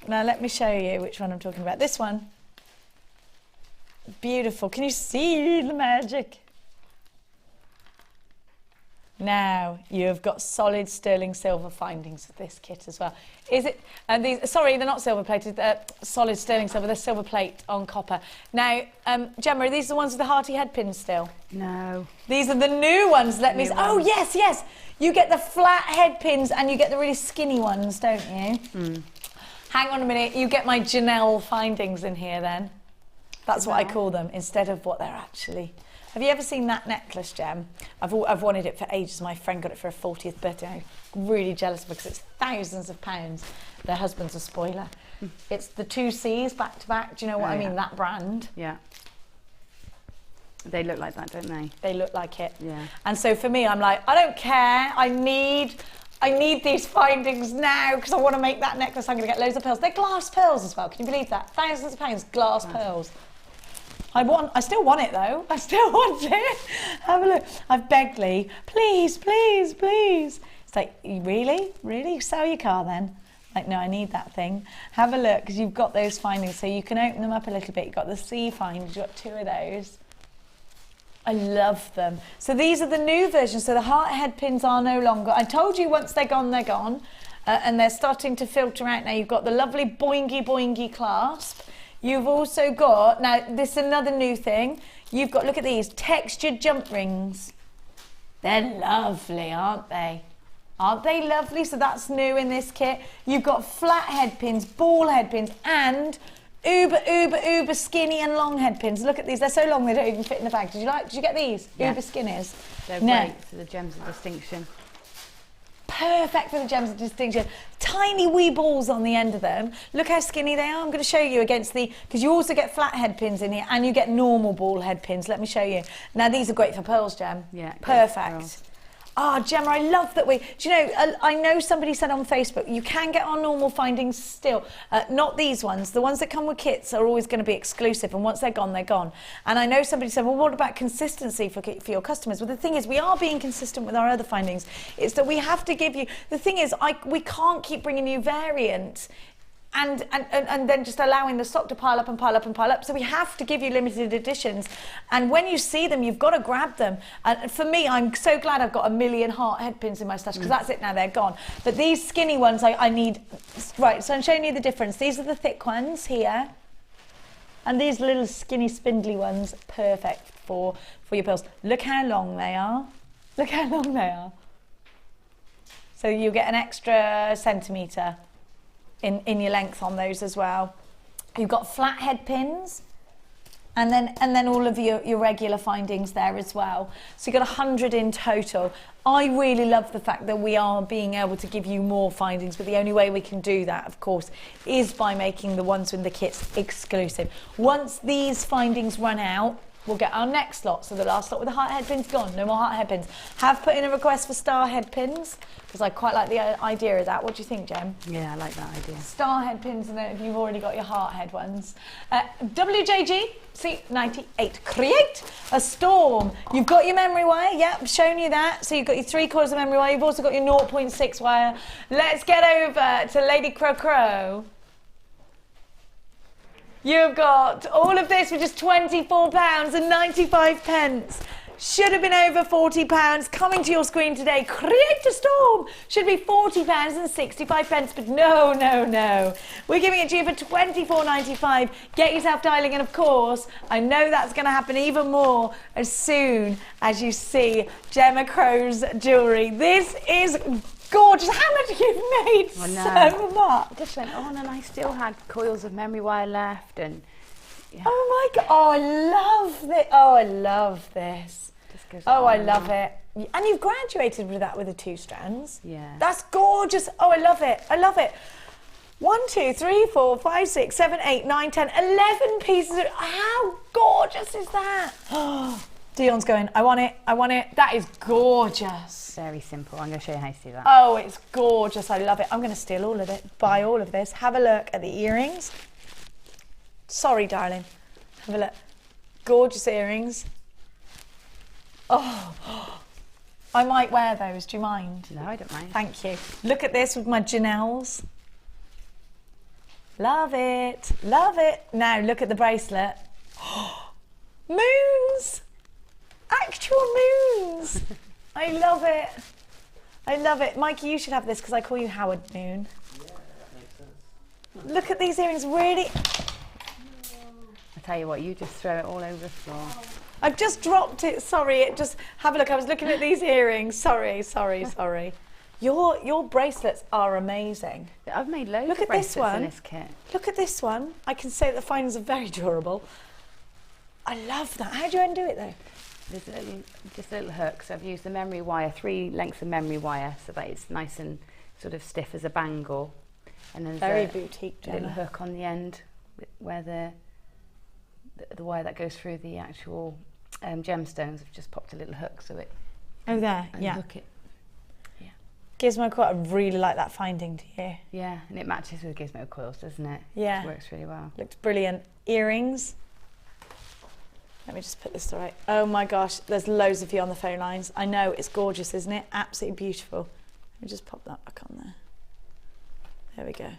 Now, let me show you which one I'm talking about. This one. Beautiful. Can you see the magic? Now, you've got solid sterling silver findings with this kit as well. Is it? And these, sorry, they're not silver plated. They're solid sterling silver. They're silver plate on copper. Now, Gemma, are these the ones with the hearty head pins still? No. These are the new ones. Let me. Oh yes, yes. You get the flat head pins and you get the really skinny ones, don't you? Mm. Hang on a minute. You get my Janelle findings in here then. That's what I call them instead of what they're actually. Have you ever seen that necklace, Gem? I've wanted it for ages. My friend got it for her 40th birthday. I'm really jealous because it's thousands of pounds. Their husband's a spoiler. It's the 2 C's back to back. Do you know what I mean? That brand. Yeah. They look like that, don't they? They look like it. Yeah. And so for me, I'm like, I don't care. I need these findings now because I want to make that necklace. I'm going to get loads of pearls. They're glass pearls as well. Can you believe that? Thousands of pounds, glass pearls. I still want it though. I still want it. Have a look. I've begged Lee, please, please, please. It's like, really? Really? Sell your car then? Like, no, I need that thing. Have a look, because you've got those findings, so you can open them up a little bit. You've got the C findings, you've got 2 of those. I love them. So these are the new versions. So the heart head pins are no longer. I told you once they're gone, they're gone. And they're starting to filter out now. You've got the lovely boingy, boingy clasp. You've also got, now this is another new thing, you've got, look at these, textured jump rings. They're lovely, aren't they? Aren't they lovely? So that's new in this kit. You've got flat head pins, ball head pins, and uber skinny and long head pins. Look at these, they're so long they don't even fit in the bag. Did you get these? Yeah. Uber skinnies. They're great for the gems of distinction. Perfect for the gems of distinction. Tiny wee balls on the end of them. Look how skinny they are. I'm going to show you against the, because you also get flat head pins in here and you get normal ball head pins. Let me show you. Now these are great for pearls, Gem. Yeah. Perfect. Ah, Gemma, I love that we, do you know, I know somebody said on Facebook, you can get our normal findings still. Not these ones. The ones that come with kits are always going to be exclusive, and once they're gone, they're gone. And I know somebody said, well, what about consistency for your customers? Well, the thing is, we are being consistent with our other findings. It's that we have to give you, the thing is, we can't keep bringing you variants and then just allowing the stock to pile up and pile up and pile up. So we have to give you limited editions. And when you see them, you've got to grab them. And for me, I'm so glad I've got 1 million heart head pins in my stash, because that's it now, they're gone. But these skinny ones, I need, right, so I'm showing you the difference. These are the thick ones here. And these little skinny, spindly ones, perfect for your pearls. Look how long they are. Look how long they are. So you get an extra centimetre in your length on those as well. You've got flat head pins, and then all of your regular findings there as well. So you've got 100 in total. I really love the fact that we are being able to give you more findings, but the only way we can do that, of course, is by making the ones in the kits exclusive. Once these findings run out, we'll get our next lot. So the last lot with the heart head pins gone. No more heart head pins. Have put in a request for star head pins, because I quite like the idea of that. What do you think, Gem? Yeah, I like that idea. Star head pins, and then if you've already got your heart head ones. WJG C98. Create a storm. You've got your memory wire. Yep, I've shown you that. So you've got your 3/4 of memory wire. You've also got your 0.6 wire. Let's get over to Lady Crow. You've got all of this for just £24.95. Should have been over £40. Coming to your screen today. Create a storm. Should be £40.65, but no. We're giving it to you for £24.95. Get yourself dialing, and of course, I know that's going to happen even more as soon as you see Gemma Crow's jewellery. This is gorgeous. How much you've made? So much. Just went on, and I still had coils of memory wire left, and yeah. Oh my God! Oh, I love this. Oh, I love this. Oh, I love it. And you've graduated with that with the 2 strands. Yeah. That's gorgeous. Oh, I love it. I love it. 1, 2, 3, 4, 5, 6, 7, 8, 9, 10, 11 pieces. How gorgeous is that? Oh, Dion's going, I want it, I want it. That is gorgeous. Very simple. I'm going to show you how to do that. Oh, it's gorgeous. I love it. I'm going to steal all of it, buy all of this. Have a look at the earrings. Sorry, darling. Have a look. Gorgeous earrings. Oh, I might wear those. Do you mind? No, I don't mind. Thank you. Look at this with my Janelles. Love it. Love it. Now look at the bracelet. Moons. Actual moons. I love it. I love it. Mikey, you should have this because I call you Howard Moon. Yeah, that makes sense. Look at these earrings. Really. I tell you what, you just throw it all over the floor. I've just dropped it. Sorry. It just have a look. I was looking at these earrings. Sorry. Your bracelets are amazing. I've made loads Look of at this bracelets one. in this kit. Look at this one. I can say that the findings are very durable. I love that. How do you undo it though? There's just a little hook. So I've used the memory wire, 3 lengths of memory wire, so that it's nice and sort of stiff as a bangle. And then Very there's boutique, a little Gemma. hook on the end where the wire that goes through the actual gemstones. I've just popped a little hook so it Oh, there. and Yeah. hook it. Gizmo coil. I really like that finding to you. Yeah, and it matches with gizmo coils, doesn't it? Yeah. It works really well. Looks brilliant. Earrings. Let me just put this right. Oh my gosh, there's loads of you on the phone lines. I know, it's gorgeous, isn't it? Absolutely beautiful. Let me just pop that back on there. There we go.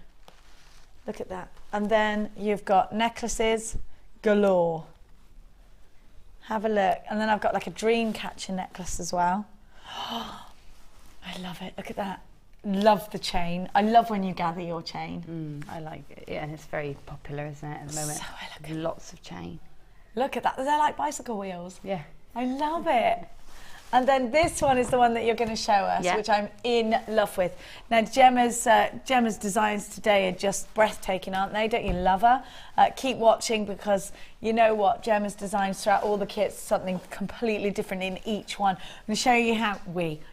Look at that. And then you've got necklaces galore. Have a look. And then I've got like a dream catcher necklace as well. I love it. Look at that. Love the chain. I love when you gather your chain. I like it. Yeah, and it's very popular, isn't it, at the moment? So elegant. Lots of chain. Look at that. They're like bicycle wheels. Yeah. I love it. And then this one is the one that you're going to show us, Yeah. which I'm in love with. Now, Gemma's designs today are just breathtaking, aren't they? Don't you love her? Keep watching because you know what? Gemma's designs throughout all the kits, something completely different in each one. I'm going to show you how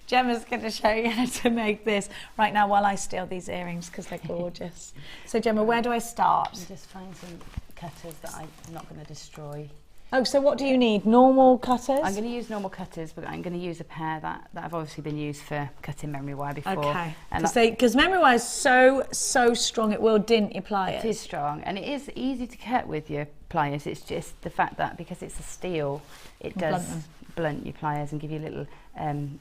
Gemma's going to show you how to make this right now while I steal these earrings because they're gorgeous. So, Gemma, where do I start? And just find some cutters that I'm not going to destroy. Oh, so what do you need? Normal cutters? I'm going to use normal cutters, but I'm going to use a pair that have obviously been used for cutting memory wire before. Okay. And Because memory wire is so strong, it will dint your pliers. it is strong, and it is easy to cut with your pliers. It's just the fact that because it's a steel, it does blunt your pliers and give you little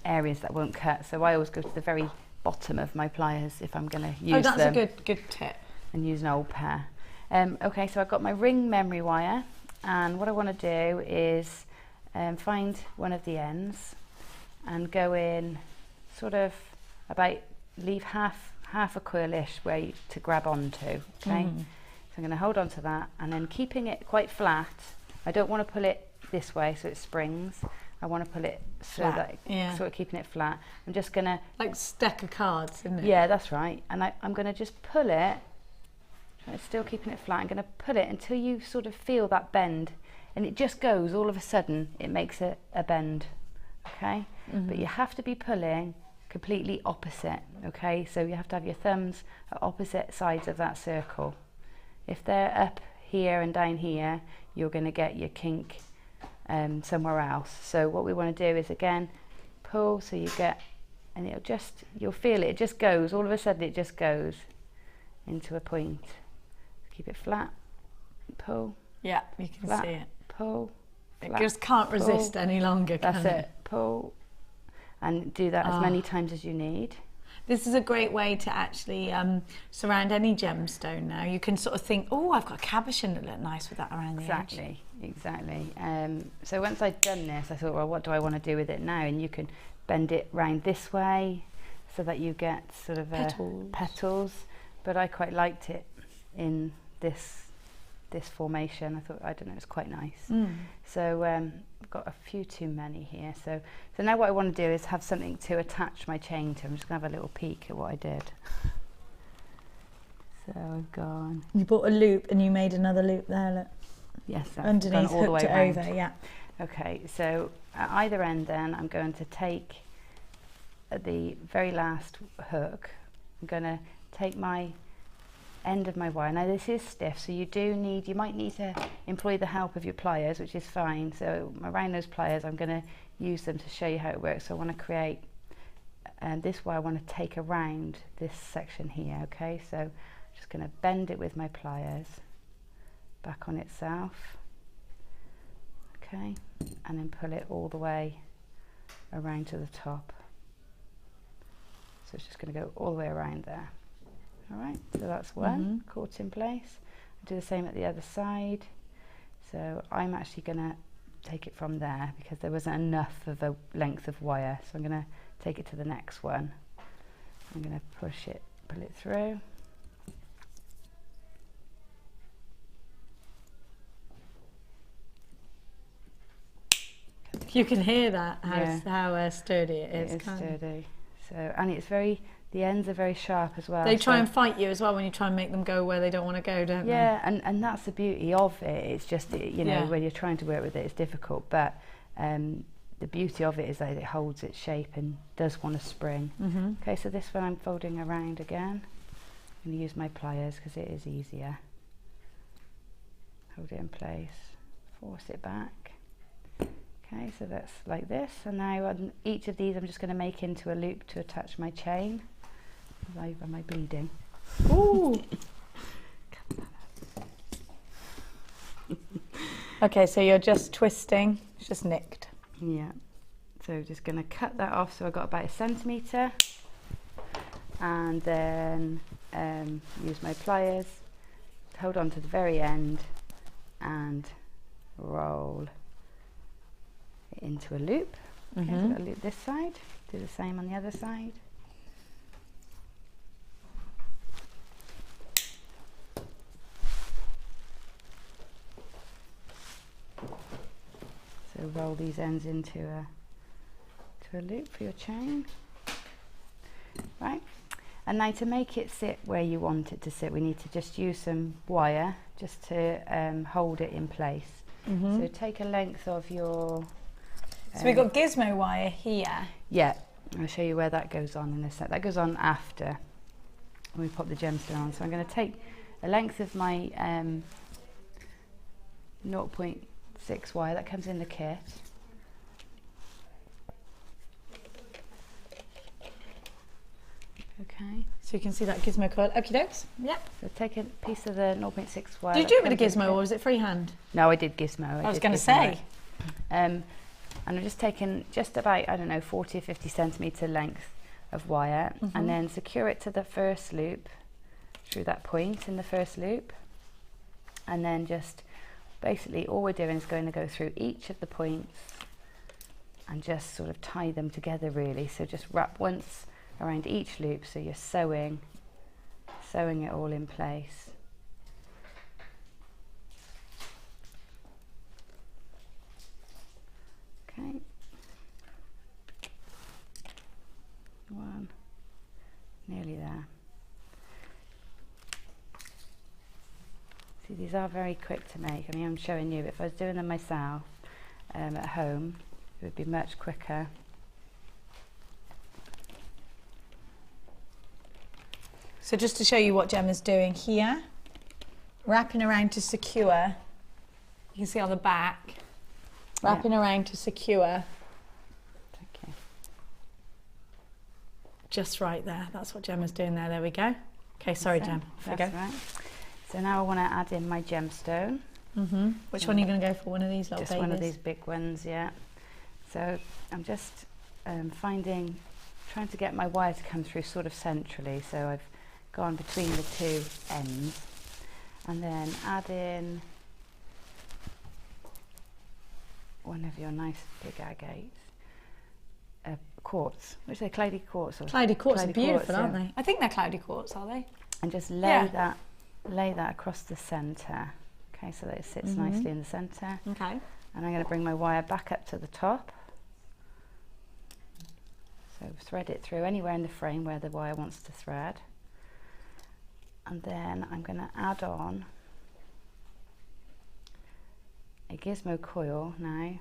areas that won't cut. So I always go to the very bottom of my pliers if I'm going to use them. Oh, that's a good tip. And use an old pair. Okay, so I've got my ring memory wire. And what I want to do is find one of the ends and go in sort of about, leave half a coil-ish way to grab onto, okay? So I'm going to hold on to that and then keeping it quite flat. I don't want to pull it this way so it springs. I want to pull it so Flat, that sort of keeping it flat. I'm just going to... Like stack of cards, isn't it? Yeah, that's right. And I'm going to just pull it. It's still keeping it flat. I'm going to pull it until you sort of feel that bend, and it just goes all of a sudden. It makes a bend, okay? But you have to be pulling completely opposite, okay? So you have to have your thumbs at opposite sides of that circle. If they're up here and down here, you're going to get your kink somewhere else. So what we want to do is again pull so you get, and you'll feel it. It just goes all of a sudden. It just goes into a point. Keep it flat, pull. Yeah, you can flat, see it. Pull. It Flat, just can't resist pull. any longer, can That's it. Pull. And do that as many times as you need. This is a great way to actually surround any gemstone now. You can sort of think, oh, I've got a cabochon that look nice with that around the edge. Exactly. So once I'd done this, I thought, well, what do I want to do with it now? And you can bend it round this way so that you get sort of petals. But I quite liked it in this formation. I thought, I don't know, it's quite nice. So I've got a few too many here. So now what I want to do is have something to attach my chain to. I'm just going to have a little peek at what I did. So I've gone. You bought a loop and you made another loop there, look. Yes, I've Underneath, gone all the way hooked it round. over, yeah. Okay, so at either end then I'm going to take the very last hook. I'm going to take my end of my wire. Now this is stiff, so you might need to employ the help of your pliers, which is fine. So my round nose pliers, I'm going to use them to show you how it works. So I want to create, this wire I want to take around this section here, okay? So I'm just going to bend it with my pliers back on itself, okay? And then pull it all the way around to the top. So it's just going to go all the way around there. All right, so that's one caught in place. I'll do the same at the other side. So I'm actually going to take it from there because there wasn't enough of a length of wire. So I'm going to take it to the next one. I'm going to pull it through. You can hear that, how sturdy it is. It is sturdy. So, and it's the ends are very sharp as well. They try and fight you as well when you try and make them go where they don't want to go, don't they? Yeah, and that's the beauty of it. It's just, you know, when you're trying to work with it, it's difficult. But the beauty of it is that it holds its shape and does want to spring. Okay, so this one I'm folding around again. I'm going to use my pliers because it is easier. Hold it in place, force it back. Okay, so that's like this, and now on each of these I'm just going to make into a loop to attach my chain. Am I bleeding? Ooh! Okay, so you're just twisting, it's just nicked. Yeah, so just going to cut that off, so I've got about 1 centimetre, and then use my pliers, hold on to the very end and roll into a loop. Okay, so I've got a loop this side, do the same on the other side. So roll these ends into a loop for your chain. Right, and now to make it sit where you want it to sit, we need to just use some wire just to hold it in place. So take a length of your so we've got gizmo wire here. Yeah, I'll show you where that goes on in a sec. That goes on after we pop the gemstone on. So I'm going to take a length of my 0.6 wire that comes in the kit. Okay. So you can see that gizmo coil. Okie dokes. Yep. So take a piece of the 0.6 wire. Did you do it with a gizmo or was it freehand? No, I did gizmo. I was going to say. And I'm just taking just about, I don't know, 40 or 50 centimetre length of wire and then secure it to the first loop through that point in the first loop. And then just basically all we're doing is going to go through each of the points and just sort of tie them together really. So just wrap once around each loop so you're sewing it all in place. Okay, one, nearly there. See, these are very quick to make. I mean, I'm showing you, if I was doing them myself at home, it would be much quicker. So just to show you what Gemma's doing here, wrapping around to secure, you can see on the back, wrapping around to secure. Okay. Just right there, that's what Gemma's doing there, there we go. Okay, sorry Gem, that's right. So now I want to add in my gemstone. Which one are you going to go for, one of these little just babies? One of these big ones, yeah. So I'm just trying to get my wire to come through sort of centrally, so I've gone between the two ends and then add in one of your nice big agates, quartz, which are cloudy quartz. Cloudy quartz are beautiful, quartz, aren't they? I think they're cloudy quartz, are they? And just lay that across the centre. Okay, so that it sits nicely in the centre. Okay. And I'm going to bring my wire back up to the top. So thread it through anywhere in the frame where the wire wants to thread. And then I'm going to add on a gizmo coil now.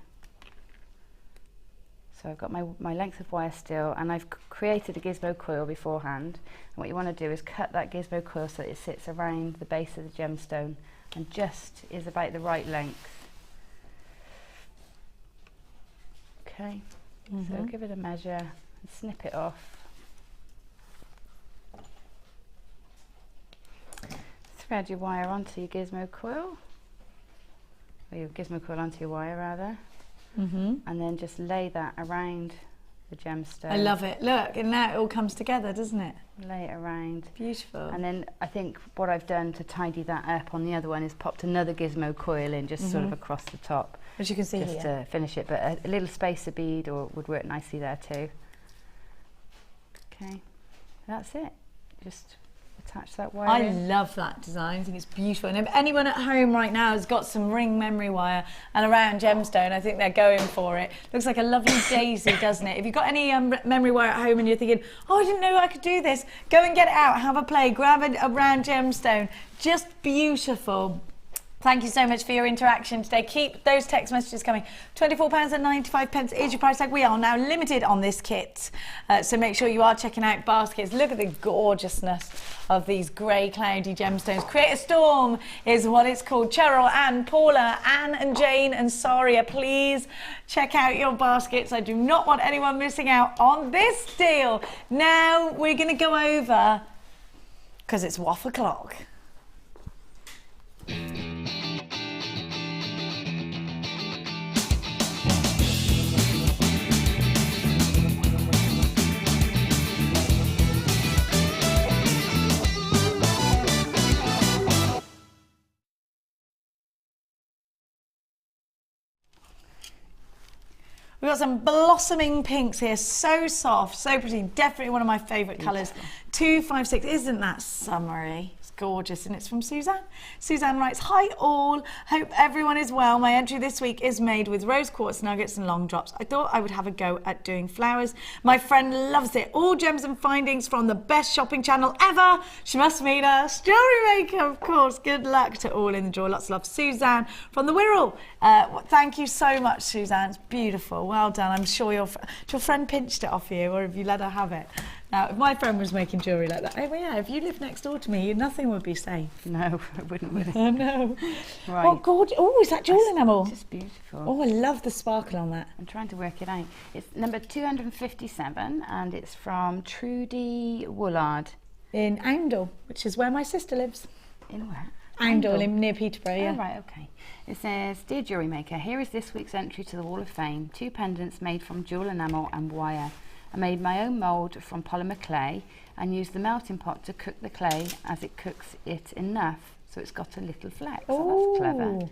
So I've got my length of wire still, and I've created a gizmo coil beforehand. And what you want to do is cut that gizmo coil so that it sits around the base of the gemstone and just is about the right length. Okay, so give it a measure and snip it off. Thread your wire onto your gizmo coil, or your gizmo coil onto your wire rather, and then just lay that around the gemstone. I love it. Look, and now it all comes together, doesn't it? Lay it around. Beautiful. And then I think what I've done to tidy that up on the other one is popped another gizmo coil in just sort of across the top. As you can see just here. to finish it, but a little spacer bead would work nicely there too. Okay, that's it. Just attach that wire I in. love that design. I think it's beautiful. And if anyone at home right now has got some ring memory wire and a round gemstone, I think they're going for it. Looks like a lovely daisy, doesn't it? If you've got any memory wire at home and you're thinking, oh, I didn't know I could do this, go and get it out, have a play, grab a round gemstone. Just beautiful. Thank you so much for your interaction today. Keep those text messages coming. £24.95 is your price tag. We are now limited on this kit. So make sure you are checking out baskets. Look at the gorgeousness of these grey cloudy gemstones. Create a Storm is what it's called. Cheryl, Anne, Paula, Anne and Jane and Saria, please check out your baskets. I do not want anyone missing out on this deal. Now we're going to go over, because it's waffle clock. We've got some blossoming pinks here, so soft, so pretty, definitely one of my favourite colours. 256, isn't that summery? It's gorgeous, and it's from Suzanne. Suzanne writes, hi all, hope everyone is well. My entry this week is made with rose quartz nuggets and long drops. I thought I would have a go at doing flowers. My friend loves it. All gems and findings from the best shopping channel ever. She must meet us. Jewellery Maker, of course. Good luck to all in the draw. Lots of love. Suzanne from the Wirral. Thank you so much, Suzanne. It's beautiful. Well done. I'm sure your friend pinched it off you, or have you let her have it? Now, if my friend was making jewellery like that, oh well, yeah, if you lived next door to me, nothing would be safe. No, I wouldn't, would it? Oh no. Right. Oh, gorgeous. Oh, is that jewel enamel? It's just beautiful. Oh, I love the sparkle on that. I'm trying to work it out. It's number 257 and it's from Trudy Woolard. In Oundle, which is where my sister lives. In where? Oundle, near Peterborough, yeah. Oh, right, okay. It says, Dear Jewellery Maker, here is this week's entry to the Wall of Fame. 2 pendants made from jewel enamel and wire. I made my own mould from polymer clay and used the melting pot to cook the clay as it cooks it enough so it's got a little flex. So that's clever.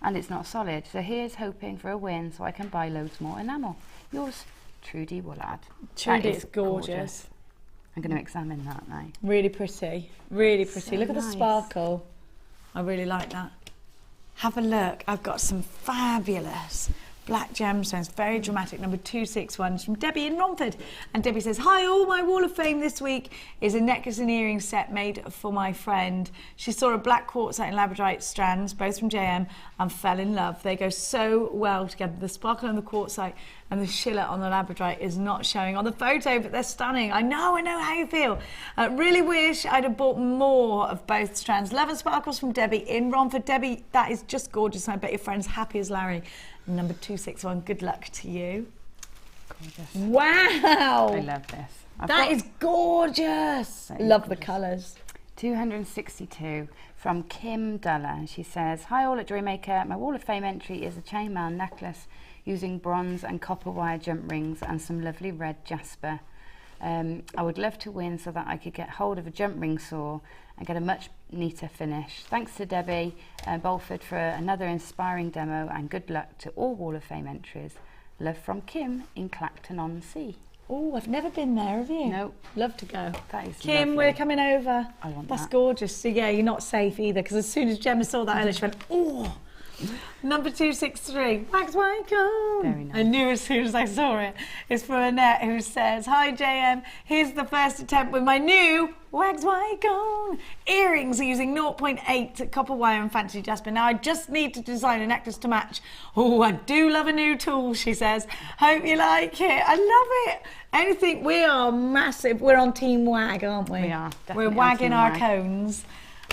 And it's not solid. So here's hoping for a win so I can buy loads more enamel. Yours, Trudy Woolard. Trudy, it's gorgeous. I'm going to examine that now. Really pretty, really pretty. So Look at the nice. sparkle. I really like that. Have a look. I've got some fabulous black gemstones, very dramatic, number 261 from Debbie in Romford. And Debbie says, hi all, my Wall of Fame this week is a necklace and earring set made for my friend. She saw a black quartzite and labradorite strands, both from JM, and fell in love. They go so well together. The sparkle on the quartzite and the shiller on the labradorite is not showing on the photo, but they're stunning. I know how you feel. Really wish I'd have bought more of both strands. Love and sparkles from Debbie in Romford. Debbie, that is just gorgeous. I bet your friend's happy as Larry. Number 261, good luck to you. Gorgeous. Wow! I love this. That is gorgeous. Love the colours. 262 from Kim Duller. She says, hi all at Jewellery Maker. My Wall of Fame entry is a chainmail necklace using bronze and copper wire jump rings and some lovely red jasper. I would love to win so that I could get hold of a jump ring saw and get a much neater finish. Thanks to Debbie Bolford for another inspiring demo, and good luck to all Wall of Fame entries. Love from Kim in Clacton-on-Sea. Oh, I've never been there, have you? No. Love to go. That is Kim, lovely. we're coming over. I want That's that. gorgeous. So yeah, you're not safe either, because as soon as Gemma saw that earlier, she went, oh, Number 263, wax white cone. Very nice. I knew as soon as I saw it. It's from Annette, who says, hi JM, here's the first attempt with my new wax white cone. Earrings using 0.8 copper wire and fancy jasper. Now I just need to design a necklace to match. Oh, I do love a new tool, she says. Hope you like it. I love it. Anything, we are massive. We're on Team Wag, aren't we? We are, definitely We're on wagging Team our Wag. cones.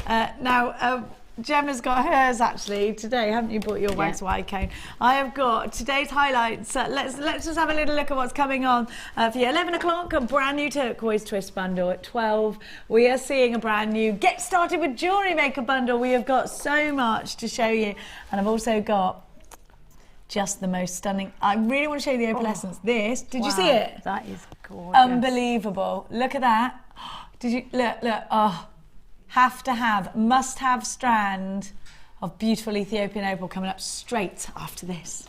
Now, Gemma's got hers actually today, haven't you? Bought your wax white cone. I have got today's highlights. Let's just have a little look at what's coming on for you. 11 o'clock, a brand new turquoise twist bundle. At 12, we are seeing a brand new Get Started with Jewellery Maker bundle. We have got so much to show you, and I've also got just the most stunning. I really want to show you the opalescence. This, did you see it? That is gorgeous. Unbelievable. Look at that. Did you look? Oh. Must have strand of beautiful Ethiopian opal coming up straight after this.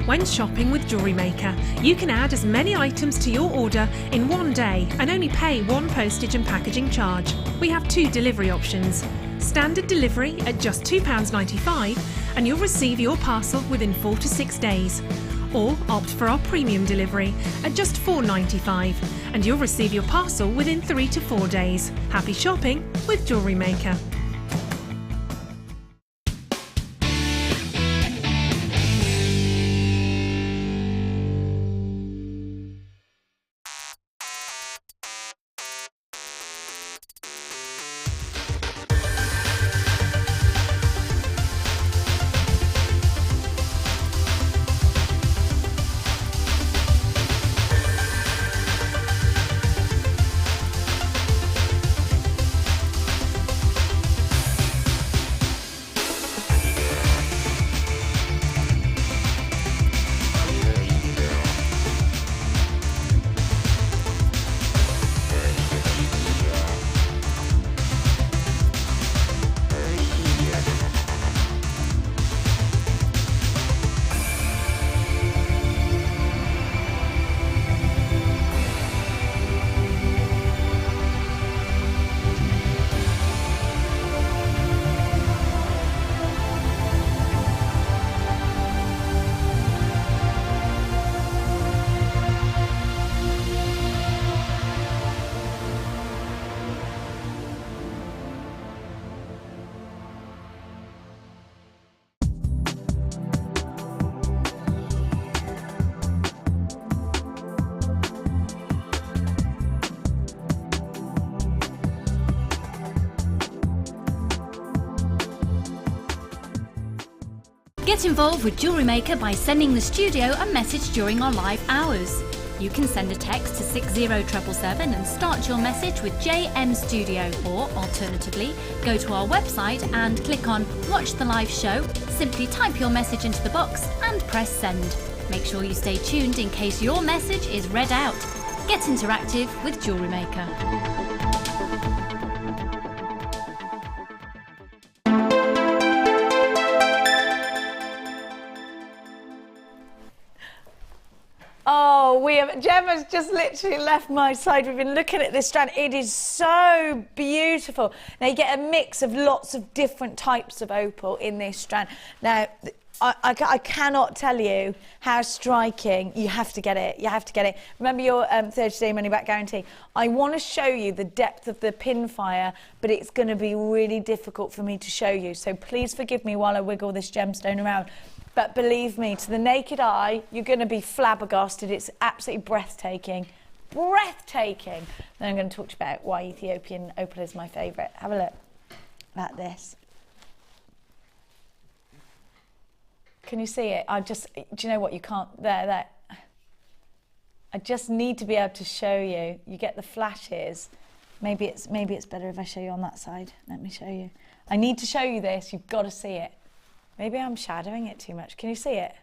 When shopping with Jewellery Maker, you can add as many items to your order in one day and only pay one postage and packaging charge. We have 2 delivery options. Standard delivery at just £2.95 and you'll receive your parcel within 4 to 6 days. Or opt for our premium delivery at just £4.95 and you'll receive your parcel within 3 to 4 days. Happy shopping with Jewellery Maker. Get involved with Jewellery Maker by sending the studio a message during our live hours. You can send a text to 60777 and start your message with JM Studio, or alternatively, go to our website and click on Watch the Live Show, simply type your message into the box and press send. Make sure you stay tuned in case your message is read out. Get interactive with Jewellery Maker. Oh, Gemma's just literally left my side. We've been looking at this strand. It is so beautiful. Now, you get a mix of lots of different types of opal in this strand. Now, I cannot tell you how striking. You have to get it. You have to get it. Remember your 30-day money-back guarantee. I want to show you the depth of the pin fire, but it's going to be really difficult for me to show you. So please forgive me while I wiggle this gemstone around. But believe me, to the naked eye, you're going to be flabbergasted. It's absolutely breathtaking. Breathtaking. Then I'm going to talk to you about why Ethiopian opal is my favourite. Have a look at this. Can you see it? Do you know what? You can't, there. I just need to be able to show you. You get the flashes. Maybe it's better if I show you on that side. Let me show you. I need to show you this. You've got to see it. Maybe I'm shadowing it too much. Can you see it?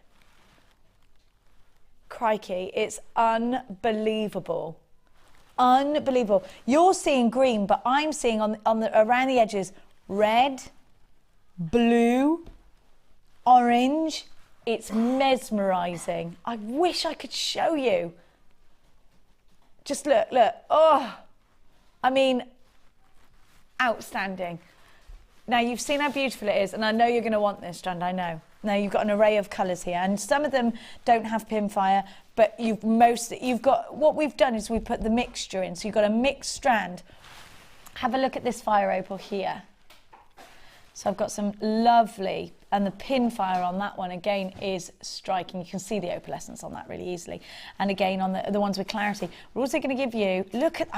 Crikey, it's unbelievable. Unbelievable. You're seeing green, but I'm seeing around the edges red, blue, orange. It's mesmerising. I wish I could show you. Just look, look. Oh, I mean, outstanding. Now, you've seen how beautiful it is, and I know you're going to want this strand, I know. Now, you've got an array of colours here, and some of them don't have pinfire, but you've got, what we've done is we put the mixture in, so you've got a mixed strand. Have a look at this fire opal here. So I've got some lovely, and the pinfire on that one again is striking. You can see the opalescence on that really easily. And again on the ones with clarity. We're also going to give you, look at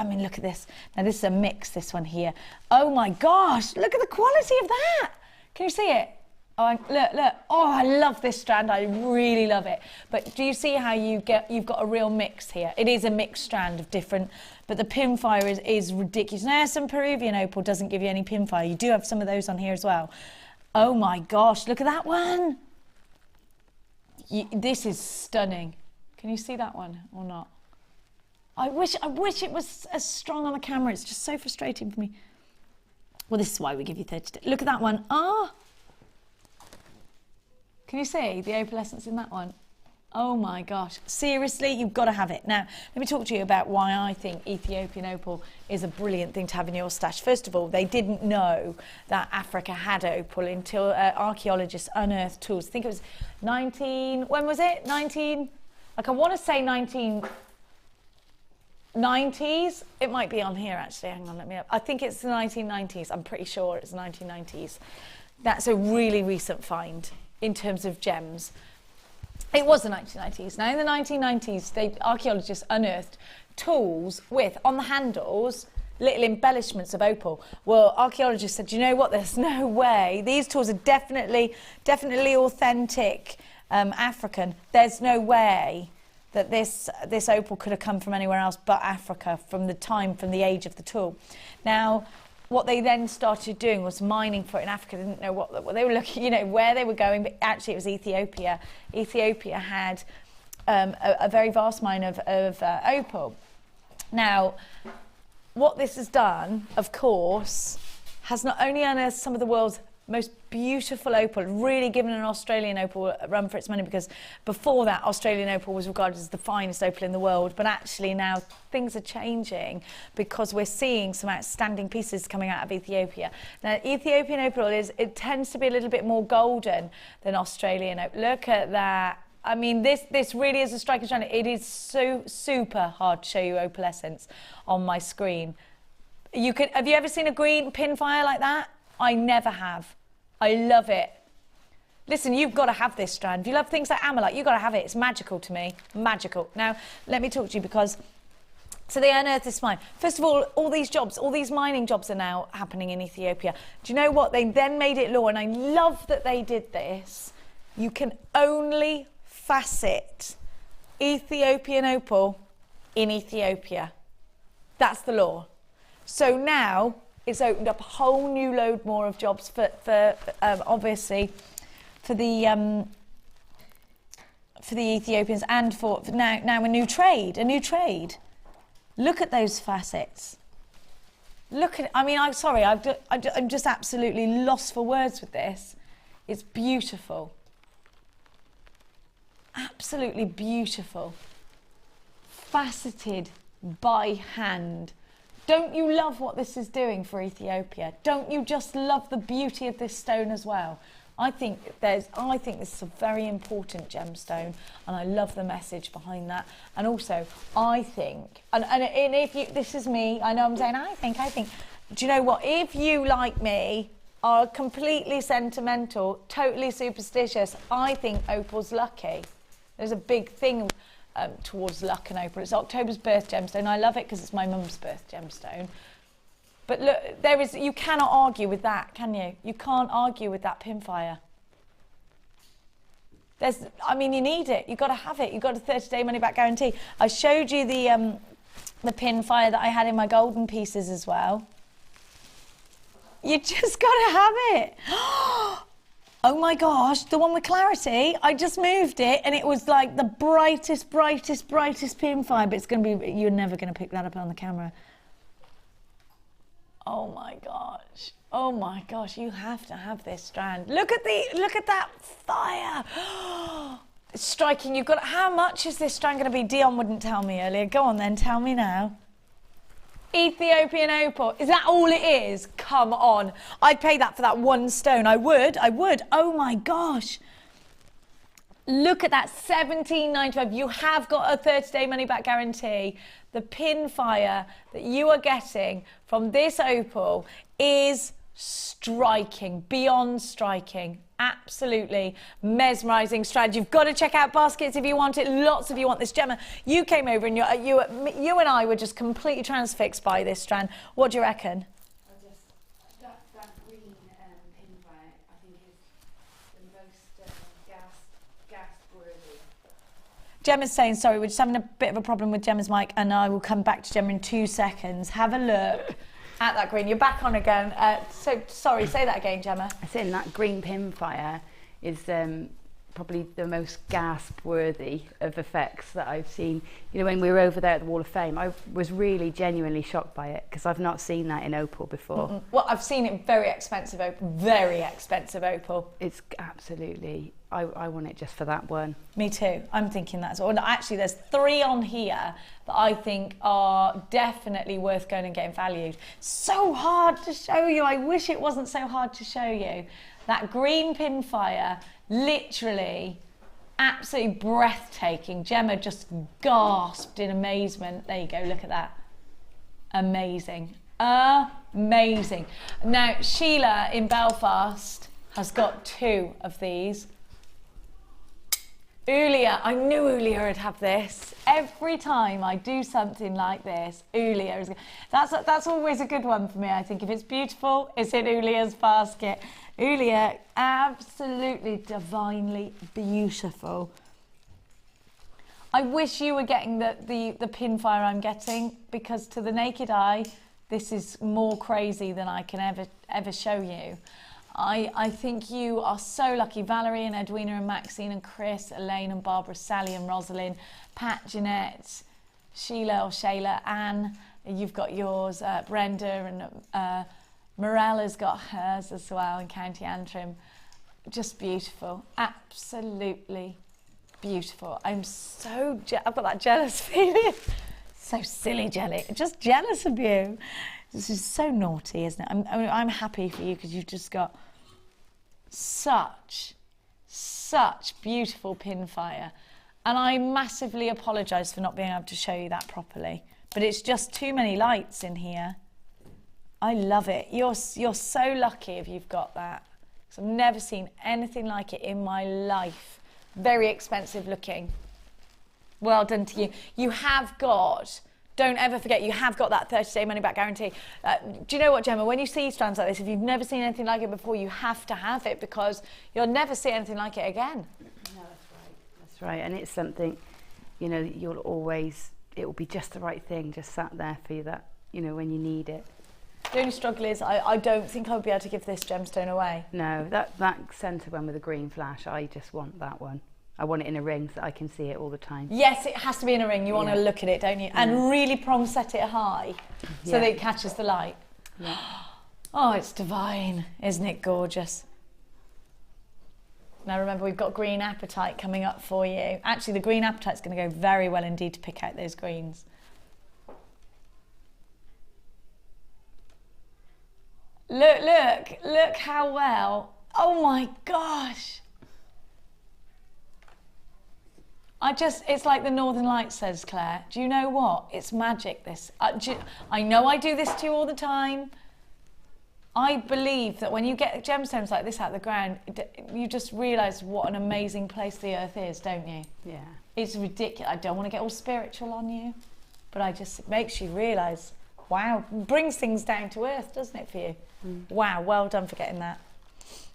this. Now this is a mix, this one here. Oh my gosh, look at the quality of that. Can you see it? Oh, look. Oh, I love this strand. I really love it. But do you see how you've got a real mix here? It is a mixed strand of different, but the pinfire is ridiculous. Now, some Peruvian opal doesn't give you any pinfire. You do have some of those on here as well. Oh my gosh, look at that one. This is stunning. Can you see that one or not? I wish it was as strong on the camera. It's just so frustrating for me. Well, this is why we give you 30 days. Look at that one. Ah. Can you see the opalescence in that one? Oh my gosh, seriously, you've got to have it. Now, let me talk to you about why I think Ethiopian opal is a brilliant thing to have in your stash. First of all, they didn't know that Africa had opal until archaeologists unearthed tools. I think it was when was it? I want to say 1990s. It might be on here actually, hang on, let me up. I think it's the 1990s, I'm pretty sure it's the 1990s. That's a really recent find in terms of gems. It was the 1990s. Now in the 1990s, archaeologists unearthed tools with, on the handles, little embellishments of opal. Well, archaeologists said, you know what, there's no way. These tools are definitely authentic African. There's no way that this opal could have come from anywhere else but Africa from the age of the tool. Now, what they then started doing was mining for it in Africa. They didn't know what they were looking, where they were going, but actually it was Ethiopia. Ethiopia had a very vast mine of opal. Now, what this has done, of course, has not only unearthed some of the world's most beautiful opal, really given an Australian opal a run for its money, because before that Australian opal was regarded as the finest opal in the world, but actually now things are changing because we're seeing some outstanding pieces coming out of Ethiopia. Now Ethiopian opal it tends to be a little bit more golden than Australian opal. Look at that. I mean, this really is a striking strand. It is so super hard to show you opalescence on my screen. Have you ever seen a green pinfire like that? I never have. I love it. Listen, you've got to have this strand. If you love things like amalite, you've got to have it. It's magical to me. Magical. Now, let me talk to you because... So they unearthed this mine. First of all these mining jobs are now happening in Ethiopia. Do you know what? They then made it law, and I love that they did this. You can only facet Ethiopian opal in Ethiopia. That's the law. So now... it's opened up a whole new load more of jobs for obviously for the Ethiopians and for now a new trade. Look at those facets. Look at. I mean, I'm sorry. I'm just absolutely lost for words with this. It's beautiful. Absolutely beautiful. Faceted by hand. Don't you love what this is doing for Ethiopia? Don't you just love the beauty of this stone as well? I think this is a very important gemstone, and I love the message behind that. And also, I think, and if you, this is me, I know I'm saying I think. Do you know what? If you, like me, are completely sentimental, totally superstitious, I think opal's lucky. There's a big thing towards luck and opal. It's October's birth gemstone. I love it because it's my mum's birth gemstone. But look, you cannot argue with that, can you? You can't argue with that pinfire. I mean, you need it. You've got to have it. You've got a 30-day money-back guarantee. I showed you the pinfire that I had in my golden pieces as well. You just got to have it. Oh my gosh, the one with clarity, I just moved it and it was like the brightest pinfire, but it's going to be, you're never going to pick that up on the camera. Oh my gosh. Oh my gosh, you have to have this strand. Look at that fire. It's striking. You've got, how much is this strand going to be? Dion wouldn't tell me earlier. Go on then, tell me now. Ethiopian Opal. Is that all it is? Come on. I'd pay that for that one stone. I would. Oh my gosh. Look at that, $17.95. You have got a 30-day money-back guarantee. The pin fire that you are getting from this opal is striking, beyond striking. Absolutely mesmerising strand. You've got to check out baskets if you want it. Lots of you want this. Gemma, you came over and you and I were just completely transfixed by this strand. What do you reckon? That green pin fire, I think, is the most gas-worthy. Gemma's saying, sorry, we're just having a bit of a problem with Gemma's mic, and I will come back to Gemma in 2 seconds. Have a look at that green. You're back on again. So, sorry, say that again, Gemma. I said that green pin fire is probably the most gasp-worthy of effects that I've seen. You know, when we were over there at the Wall of Fame, I was really genuinely shocked by it because I've not seen that in opal before. Well, I've seen it very expensive opal. It's absolutely, I want it just for that one. Me too. I'm thinking that as well. And actually, there's 3 on here that I think are definitely worth going and getting valued. So hard to show you. I wish it wasn't so hard to show you. That green pin fire, literally absolutely breathtaking. Gemma just gasped in amazement. There you go, look at that. Amazing. Amazing. Now, Sheila in Belfast has got 2 of these. Ulia, I knew Ulia would have this. Every time I do something like this, Ulia is. That's always a good one for me. I think if it's beautiful, it's in Ulia's basket. Ulia, absolutely divinely beautiful. I wish you were getting the pin fire I'm getting, because to the naked eye, this is more crazy than I can ever show you. I think you are so lucky. Valerie and Edwina and Maxine and Chris, Elaine and Barbara, Sally and Rosalind, Pat, Jeanette, Sheila or Shayla, Anne, you've got yours, Brenda, and Morella's got hers as well in County Antrim. Just beautiful, absolutely beautiful. I'm so, I've got that jealous feeling. So silly, Jelly, just jealous of you. This is so naughty, isn't it? I'm happy for you because you've just got such beautiful pin fire. And I massively apologise for not being able to show you that properly. But it's just too many lights in here. I love it. You're so lucky if you've got that. Because I've never seen anything like it in my life. Very expensive looking. Well done to you. You have got, don't ever forget, you have got that 30-day money-back guarantee. Do you know what, Gemma? When you see strands like this, if you've never seen anything like it before, you have to have it because you'll never see anything like it again. No, that's right. That's right. And it's something, you know, you'll always, it will be just the right thing, just sat there for you that, you know, when you need it. The only struggle is I don't think I'll be able to give this gemstone away. No, that centre one with the green flash, I just want that one. I want it in a ring so I can see it all the time. Yes, it has to be in a ring. You want to look at it, don't you? And really prong set it high so that it catches the light. Yeah. Oh, it's divine. Isn't it gorgeous? Now remember, we've got green apatite coming up for you. Actually, the green apatite's going to go very well indeed to pick out those greens. Look how well. Oh my gosh. It's like the Northern Lights, says Claire. Do you know what? It's magic, this. I know I do this to you all the time. I believe that when you get gemstones like this out of the ground, you just realise what an amazing place the earth is, don't you? Yeah. It's ridiculous. I don't want to get all spiritual on you, but it makes you realise, wow, brings things down to earth, doesn't it, for you? Mm. Wow, well done for getting that.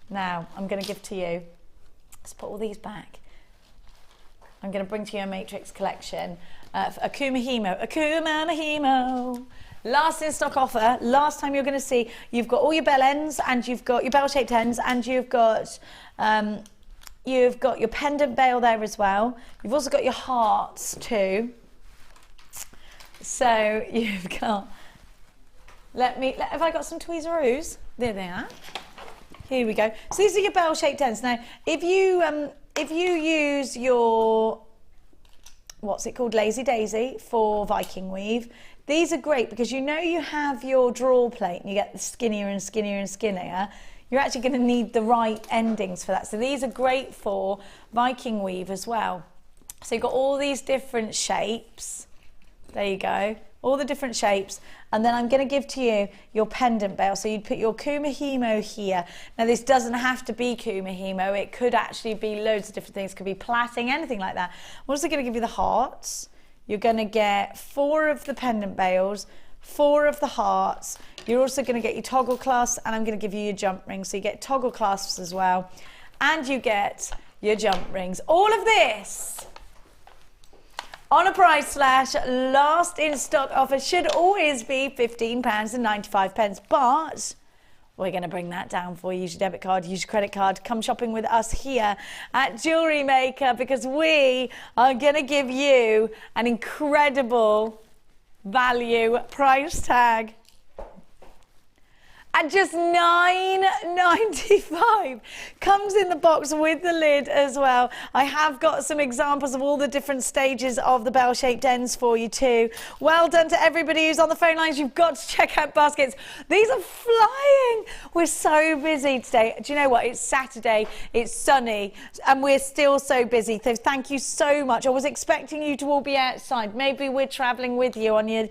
Now, I'm going to give to you, let's put all these back. I'm going to bring to you a matrix collection for Akuma Mahimo. Last in stock offer. Last time you're going to see, you've got all your bell ends and you've got your bell-shaped ends and you've got your pendant bail there as well. You've also got your hearts too. So you've got. Have I got some tweezeroos? There they are. Here we go. So these are your bell-shaped ends. Now, if you use your, what's it called, Lazy Daisy for Viking weave, these are great because you know you have your draw plate and you get the skinnier and skinnier and skinnier. You're actually going to need the right endings for that. So these are great for Viking weave as well. So you've got all these different shapes. There you go. All the different shapes. And then I'm going to give to you your pendant bale. So you'd put your kumihimo here. Now this doesn't have to be kumihimo. It could actually be loads of different things. It could be plaiting, anything like that. I'm also going to give you the hearts. You're going to get 4 of the pendant bales, 4 of the hearts. You're also going to get your toggle clasps, and I'm going to give you your jump rings. So you get toggle clasps as well, and you get your jump rings. All of this on a price slash. Last in stock offer should always be £15.95, but we're going to bring that down for you. Use your debit card, use your credit card. Come shopping with us here at Jewellery Maker, because we are going to give you an incredible value price tag at just £9.95. Comes in the box with the lid as well. I have got some examples of all the different stages of the bell-shaped ends for you too. Well done to everybody who's on the phone lines. You've got to check out baskets. These are flying. We're so busy today. Do you know what? It's Saturday, it's sunny, and we're still so busy. So thank you so much. I was expecting you to all be outside. Maybe we're traveling with you on your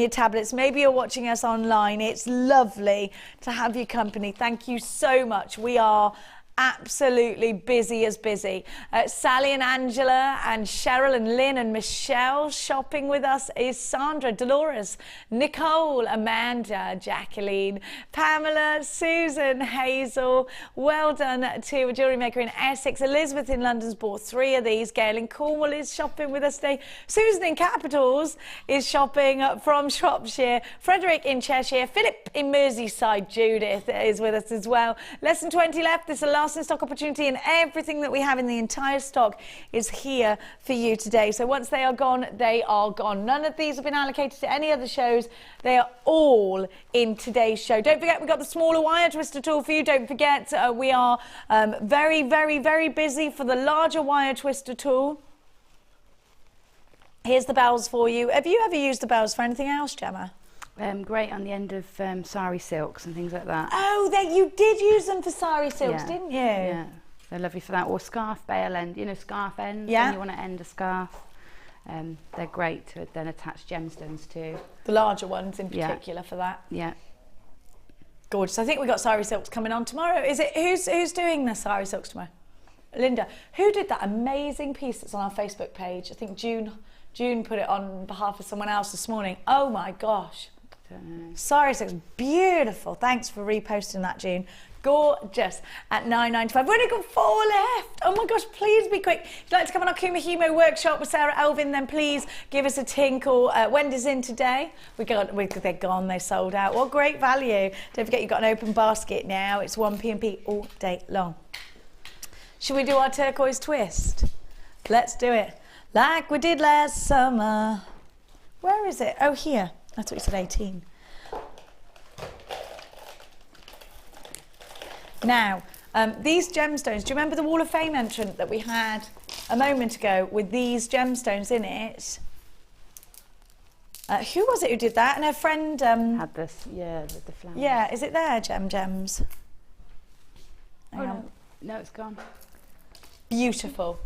tablets. Maybe you're watching us online. It's lovely to have your company. Thank you so much. We are absolutely busy as busy. Sally and Angela and Cheryl and Lynn and Michelle. Shopping with us is Sandra, Dolores, Nicole, Amanda, Jacqueline, Pamela, Susan, Hazel. Well done to a jewellery maker in Essex. Elizabeth in London's bought 3 of these. Gail in Cornwall is shopping with us today. Susan in Capitals is shopping from Shropshire. Frederick in Cheshire. Philip in Merseyside. Judith is with us as well. Less than 20 left. This is the last in stock opportunity, and everything that we have in the entire stock is here for you today. So once they are gone, they are gone. None of these have been allocated to any other shows. They are all in today's show. Don't forget, we've got the smaller wire twister tool for you. Don't forget, we are very, very, very busy for the larger wire twister tool. Here's the bells for you. Have you ever used the bells for anything else, Gemma? Great on the end of sari silks and things like that. Oh, you did use them for sari silks, didn't you? Yeah, they're lovely for that. Or scarf bail end, you know, scarf ends, yeah. when you want to end a scarf. They're great to then attach gemstones to. The larger ones in particular for that. Yeah. Gorgeous. I think we've got sari silks coming on tomorrow. Is it who's doing the sari silks tomorrow? Linda. Who did that amazing piece that's on our Facebook page? I think June put it on behalf of someone else this morning. Oh my gosh. Sari silks, beautiful. Thanks for reposting that, June. Gorgeous. At £9.95. We've only got 4 left. Oh my gosh, please be quick. If you'd like to come on our Kumihimo workshop with Sarah Elvin, then please give us a tinkle. Wendy's in today. They're gone, they sold out. What great value. Don't forget, you've got an open basket now. It's 1p&p all day long. Should we do our turquoise twist? Let's do it. Like we did last summer. Where is it? Oh, here. I thought you said 18. Now, these gemstones, do you remember the Wall of Fame entrant that we had a moment ago with these gemstones in it? Who was it who did that? And her friend... had this, yeah, the flowers. Yeah, is it there, Gems? No, it's gone. Beautiful.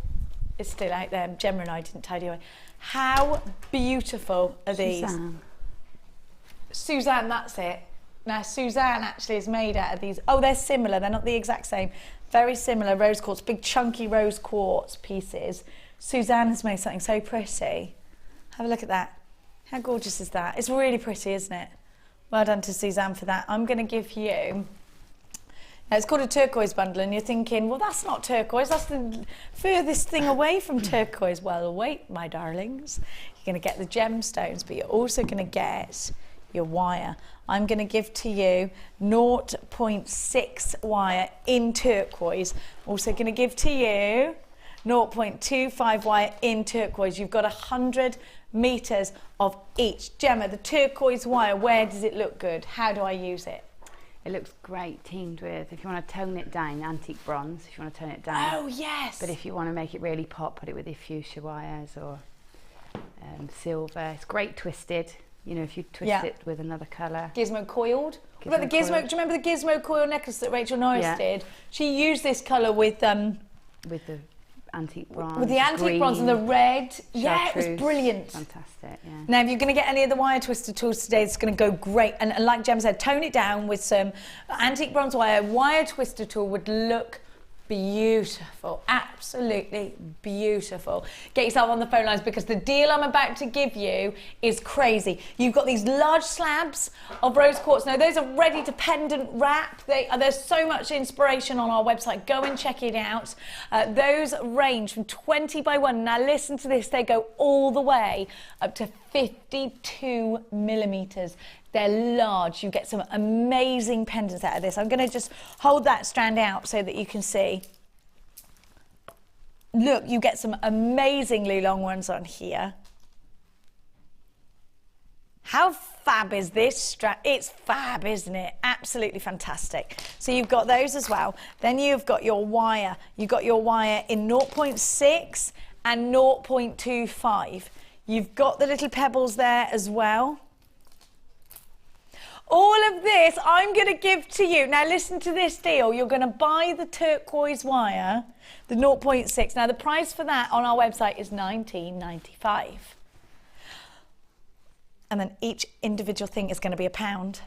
It's still out there. Gemma and I didn't tidy away. How beautiful are these? Suzanne, that's it. Now, Suzanne actually is made out of these. Oh, they're similar. They're not the exact same. Very similar rose quartz, big chunky rose quartz pieces. Suzanne has made something so pretty. Have a look at that. How gorgeous is that? It's really pretty, isn't it? Well done to Suzanne for that. I'm going to give you... Now, it's called a turquoise bundle, and you're thinking, well, that's not turquoise. That's the furthest thing away from turquoise. Well, wait, my darlings. You're going to get the gemstones, but you're also going to get your wire. I'm going to give to you 0.6 wire in turquoise. Also going to give to you 0.25 wire in turquoise. You've got 100 meters of each. Gemma, the turquoise wire, where does it look good? How do I use it? It looks great teamed with, if you want to tone it down, antique bronze, if you want to tone it down. Oh, yes. But if you want to make it really pop, put it with your fuchsia wires or silver. It's great twisted. You know, if you twist it with another colour. Gizmo coiled. What about the Gizmo? Do you remember the Gizmo coil necklace that Rachel Norris did? She used this colour with the antique bronze. With the antique bronze and the red. Yeah, it was brilliant. Fantastic, yeah. Now, if you're going to get any of the wire twister tools today, it's going to go great. And like Gemma said, tone it down with some antique bronze wire. Wire twister tool would look beautiful, absolutely beautiful. Get yourself on the phone lines because the deal I'm about to give you is crazy. You've got these large slabs of rose quartz. Now those are ready to pendant wrap. There's so much inspiration on our website. Go and check it out. Those range from 20 by 1. Now listen to this, they go all the way up to 52 millimeters. They're large. You get some amazing pendants out of this. I'm going to just hold that strand out so that you can see. Look, you get some amazingly long ones on here. How fab is this strand? It's fab, isn't it? Absolutely fantastic. So you've got those as well. Then you've got your wire. You've got your wire in 0.6 and 0.25. You've got the little pebbles there as well. All of this I'm going to give to you. Now listen to this deal. You're going to buy the turquoise wire, the 0.6. Now the price for that on our website is $19.95. And then each individual thing is going to be £1.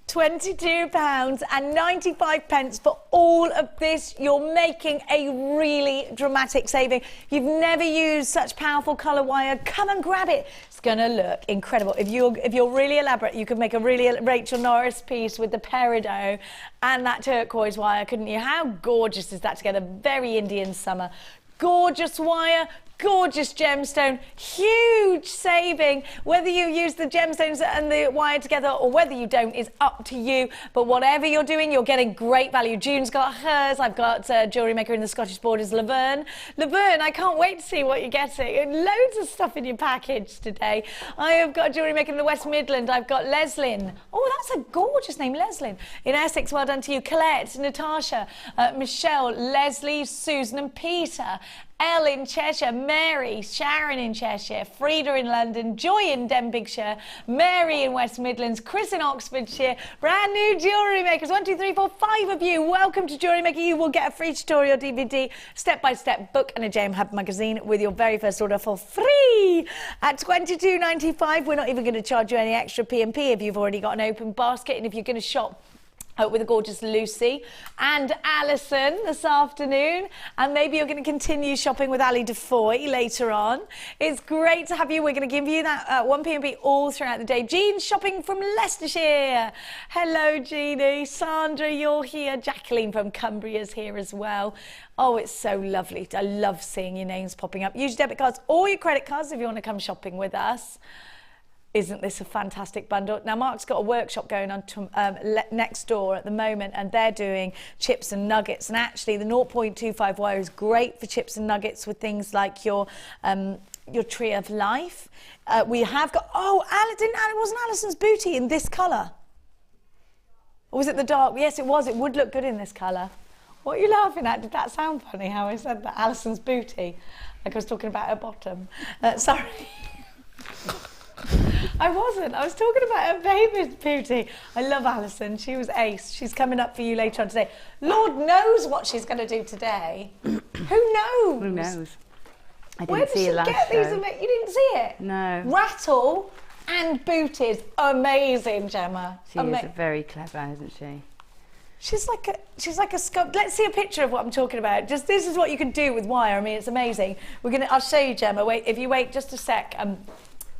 £22.95 for all of this. You're making a really dramatic saving. You've never used such powerful colour wire. Come and grab it. It's going to look incredible. If you're really elaborate, you could make a really Rachel Norris piece with the peridot and that turquoise wire, couldn't you? How gorgeous is that together? Very Indian summer. Gorgeous wire, gorgeous gemstone, huge saving. Whether you use the gemstones and the wire together or whether you don't is up to you. But whatever you're doing, you're getting great value. June's got hers. I've got Jewellery Maker in the Scottish Borders, Laverne. Laverne, I can't wait to see what you're getting. Loads of stuff in your package today. I have got Jewellery Maker in the West Midland. I've got Leslyn. Oh, that's a gorgeous name, Leslyn. In Essex, well done to you. Colette, Natasha, Michelle, Leslie, Susan and Peter. Elle in Cheshire, Mary, Sharon in Cheshire, Frida in London, Joy in Denbighshire, Mary in West Midlands, Chris in Oxfordshire, brand new Jewellery Makers, 1, 2, 3, 4, 5 of you. Welcome to Jewellery Maker. You will get a free tutorial DVD, step-by-step book and a JM Hub magazine with your very first order for free at $22.95. We're not even going to charge you any extra P&P if you've already got an open basket, and if you're going to shop with the gorgeous Lucy and Alison this afternoon, and maybe you're going to continue shopping with Ali DeFoy later on. It's great to have you. We're going to give you that 1 P&P all throughout the day. Jean's shopping from Leicestershire. Hello, Jeannie. Sandra, you're here. Jacqueline from Cumbria's here as well. Oh, it's so lovely. I love seeing your names popping up. Use your debit cards or your credit cards if you want to come shopping with us. Isn't this a fantastic bundle? Now, Mark's got a workshop going on next door at the moment, and they're doing chips and nuggets. And actually, the 0.25 wire is great for chips and nuggets with things like your tree of life. We have got, wasn't Alison's booty in this colour? Or was it the dark? Yes, it was. It would look good in this colour. What are you laughing at? Did that sound funny, how I said that? Alison's booty. Like I was talking about her bottom. Sorry. I wasn't. I was talking about her baby's booty. I love Alison. She was ace. She's coming up for you later on today. Lord knows what she's going to do today. Who knows? Who knows? I Where didn't did see she it last get these? show. You didn't see it? No. Rattle and booties. Amazing, Gemma. She is very clever, isn't she? She's like a sculpt. Let's see a picture of what I'm talking about. Just this is what you can do with wire. I mean, it's amazing. I'll show you, Gemma. Wait, if you wait just a sec.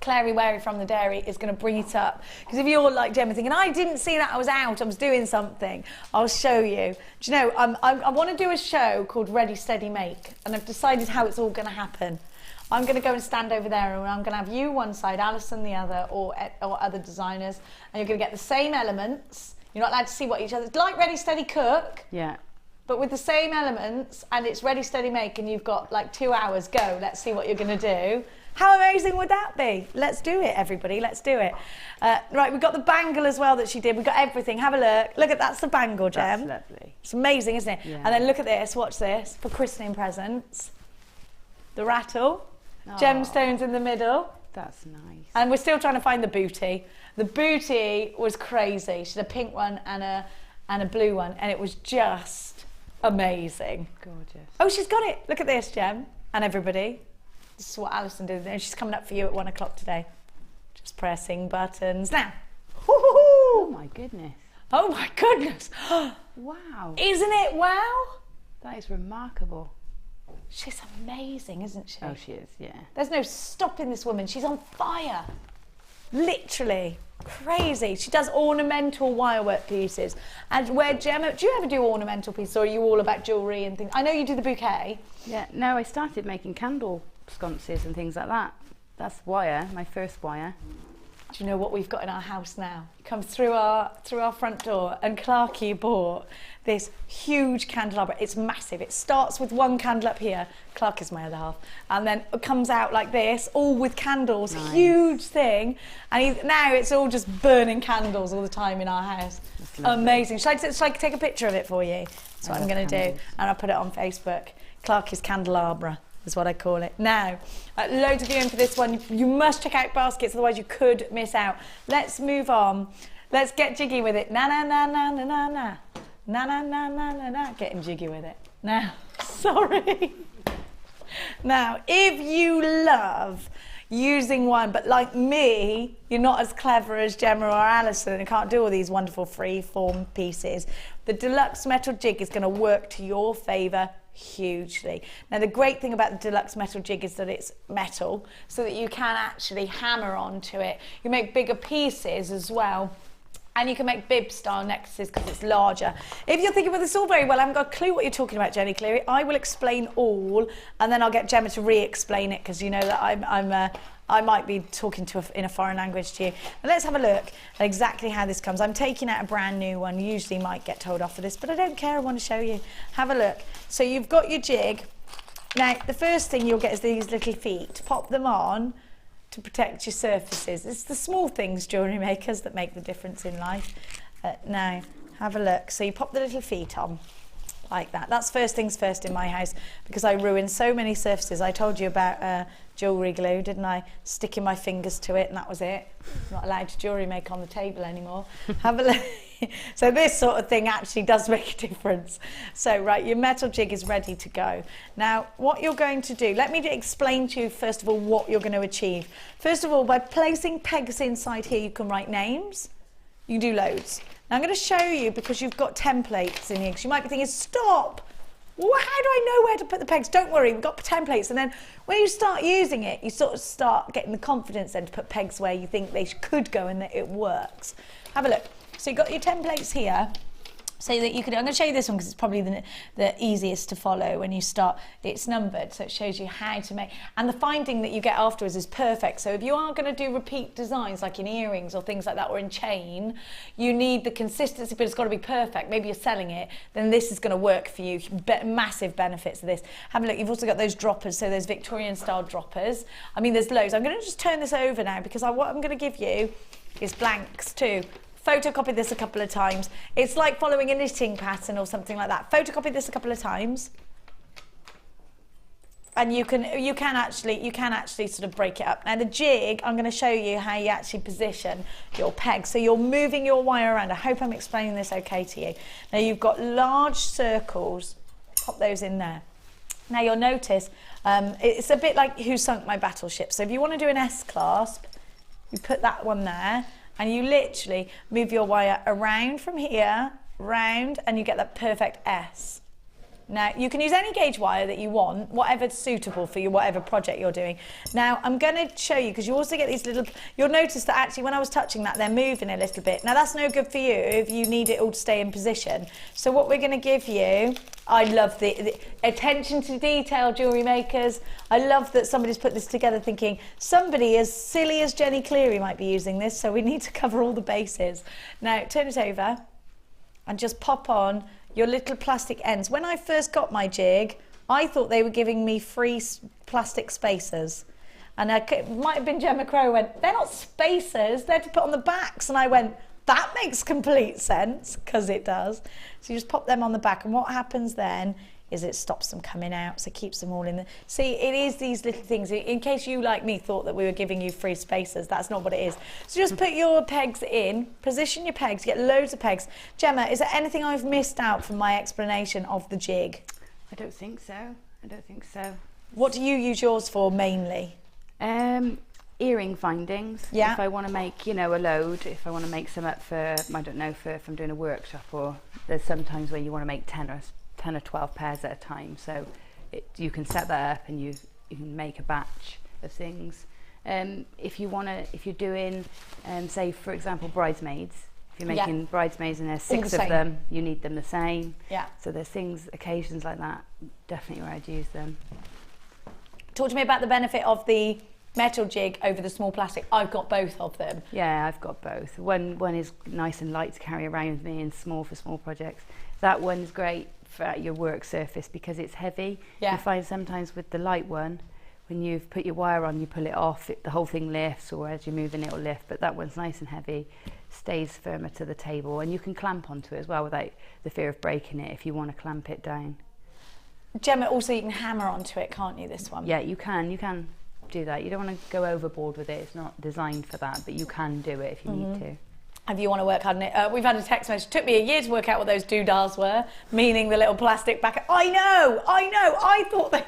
Clary Wary from the dairy is going to bring it up, because if you're like Gemma thinking, I didn't see that, I was out, I was doing something, I'll show you. Do you know, I want to do a show called Ready, Steady, Make, and I've decided how it's all going to happen. I'm going to go and stand over there, and I'm going to have you one side, Alison the other, or other designers, and you're going to get the same elements. You're not allowed to see what each other's like. Ready, Steady, Cook. Yeah. But with the same elements, and it's Ready, Steady, Make, and you've got like 2 hours, go, let's see what you're going to do. How amazing would that be? Let's do it, everybody. Let's do it. Right, we've got the bangle as well that she did. We've got everything. Have a look. Look at that's the bangle, Gem. That's lovely. It's amazing, isn't it? Yeah. And then look at this. Watch this for christening presents. The rattle. Oh. Gemstones in the middle. That's nice. And we're still trying to find the booty. The booty was crazy. She had a pink one and a blue one, and it was just amazing. Gorgeous. Oh, she's got it. Look at this, Gem, and everybody. This is what Alison did. And she's coming up for you at 1 o'clock today. Just pressing buttons now. Oh my goodness. Oh my goodness. Wow. Isn't it wow? That is remarkable. She's amazing, isn't she? Oh, she is, yeah. There's no stopping this woman. She's on fire. Literally. Crazy. She does ornamental wirework pieces. And where Gemma, do you ever do ornamental pieces, or are you all about jewellery and things? I know you do the bouquet. Yeah, no, I started making candle sconces and things like that. That's wire, my first wire. Do you know what we've got in our house now? You come through our front door, and Clarky bought this huge candelabra. It's massive. It starts with one candle up here. Clark is my other half. And then it comes out like this, all with candles. Nice. Huge thing. And now it's all just burning candles all the time in our house. Amazing. Shall I take a picture of it for you? That's what I'm going to do. And I'll put it on Facebook. Clarky's candelabra is what I call it. Now, loads of you in for this one. You must check out baskets, otherwise you could miss out. Let's move on. Let's get jiggy with it. Na na na na na na na. Na na na na na na. Getting jiggy with it. Now, sorry. Now, if you love using one, but like me, you're not as clever as Gemma or Alison and can't do all these wonderful free form pieces, the deluxe metal jig is going to work to your favour hugely. Now the great thing about the deluxe metal jig is that it's metal, so that you can actually hammer onto it. You make bigger pieces as well, and you can make bib style necklaces because it's larger. If you're thinking, well, this is all very well, I haven't got a clue what you're talking about, Jenny Cleary, I will explain all, and then I'll get Gemma to re-explain it, because you know that I might be talking in a foreign language to you. But let's have a look at exactly how this comes. I'm taking out a brand new one. You usually might get told off for this, but I don't care. I want to show you. Have a look. So you've got your jig. Now, the first thing you'll get is these little feet. Pop them on to protect your surfaces. It's the small things, jewellery makers, that make the difference in life. Now, have a look. So you pop the little feet on. Like that. That's first things first in my house, because I ruin so many surfaces. I told you about jewellery glue, didn't I? Sticking my fingers to it, and that was it. I'm not allowed to jewellery make on the table anymore. Have a look. So this sort of thing actually does make a difference. So right, your metal jig is ready to go. Now, what you're going to do, let me explain to you first of all what you're going to achieve. First of all, by placing pegs inside here, you can write names. You can do loads. Now I'm going to show you, because you've got templates in here, because you might be thinking, stop, well, how do I know where to put the pegs? Don't worry, we've got templates, and then when you start using it, you sort of start getting the confidence then to put pegs where you think they could go and that it works. Have a look. So you've got your templates here, so that you can, I'm going to show you this one because it's probably the easiest to follow when you start. It's numbered, so it shows you how to make, and the finding that you get afterwards is perfect. So if you are going to do repeat designs like in earrings or things like that, or in chain, you need the consistency, but it's got to be perfect. Maybe you're selling it, then this is going to work for you. Massive benefits of this. Have a look. You've also got those droppers, so those Victorian style droppers. I mean, there's loads. I'm going to just turn this over now, because what I'm going to give you is blanks too. Photocopy this a couple of times. It's like following a knitting pattern or something like that. Photocopy this a couple of times, and you can actually sort of break it up. Now the jig, I'm going to show you how you actually position your peg. So you're moving your wire around. I hope I'm explaining this okay to you. Now you've got large circles. Pop those in there. Now you'll notice it's a bit like Who Sunk My Battleship. So if you want to do an S clasp, you put that one there, and you literally move your wire around from here, round, and you get that perfect S. Now, you can use any gauge wire that you want, whatever's suitable for you, whatever project you're doing. Now, I'm going to show you, because you also get these little, you'll notice that actually when I was touching that, they're moving a little bit. Now, that's no good for you if you need it all to stay in position. So what we're going to give you, I love the attention to detail, jewellery makers. I love that somebody's put this together thinking, somebody as silly as Jenny Cleary might be using this, so we need to cover all the bases. Now, turn it over and just pop on your little plastic ends. When I first got my jig, I thought they were giving me free plastic spacers. And it might have been Gemma Crow went, they're not spacers, they're to put on the backs. And I went, that makes complete sense, because it does. So you just pop them on the back, and what happens then is it stops them coming out, so it keeps them all in the... See, it is these little things. In case you, like me, thought that we were giving you free spacers, that's not what it is. So just put your pegs in, position your pegs, get loads of pegs. Gemma, is there anything I've missed out from my explanation of the jig? I don't think so. I don't think so. What do you use yours for mainly? Earring findings. Yeah. If I want to make, you know, a load, if I want to make some up for, I don't know, for if I'm doing a workshop, or there's sometimes where you want to make 10 or 12 pairs at a time. So you can set that up and you can make a batch of things. If you're doing, say for example, bridesmaids, if you're making bridesmaids and there's 6 of them, you need them the same. Yeah. So there's occasions like that, definitely where I'd use them. Talk to me about the benefit of the metal jig over the small plastic. I've got both of them. Yeah, I've got both. One is nice and light to carry around with me and small for small projects. That one's great for your work surface because it's heavy. Yeah. You find sometimes with the light one, when you've put your wire on, you pull it off, the whole thing lifts, or as you're moving it'll lift, but that one's nice and heavy, stays firmer to the table, and you can clamp onto it as well without the fear of breaking it if you want to clamp it down. Gemma, also you can hammer onto it, can't you, this one? Yeah, you can do that. You don't want to go overboard with it, it's not designed for that, but you can do it if you need to. If you want to work hard on it. We've had a text message. It took me a year to work out what those doodahs were, meaning the little plastic back. I know, I thought that.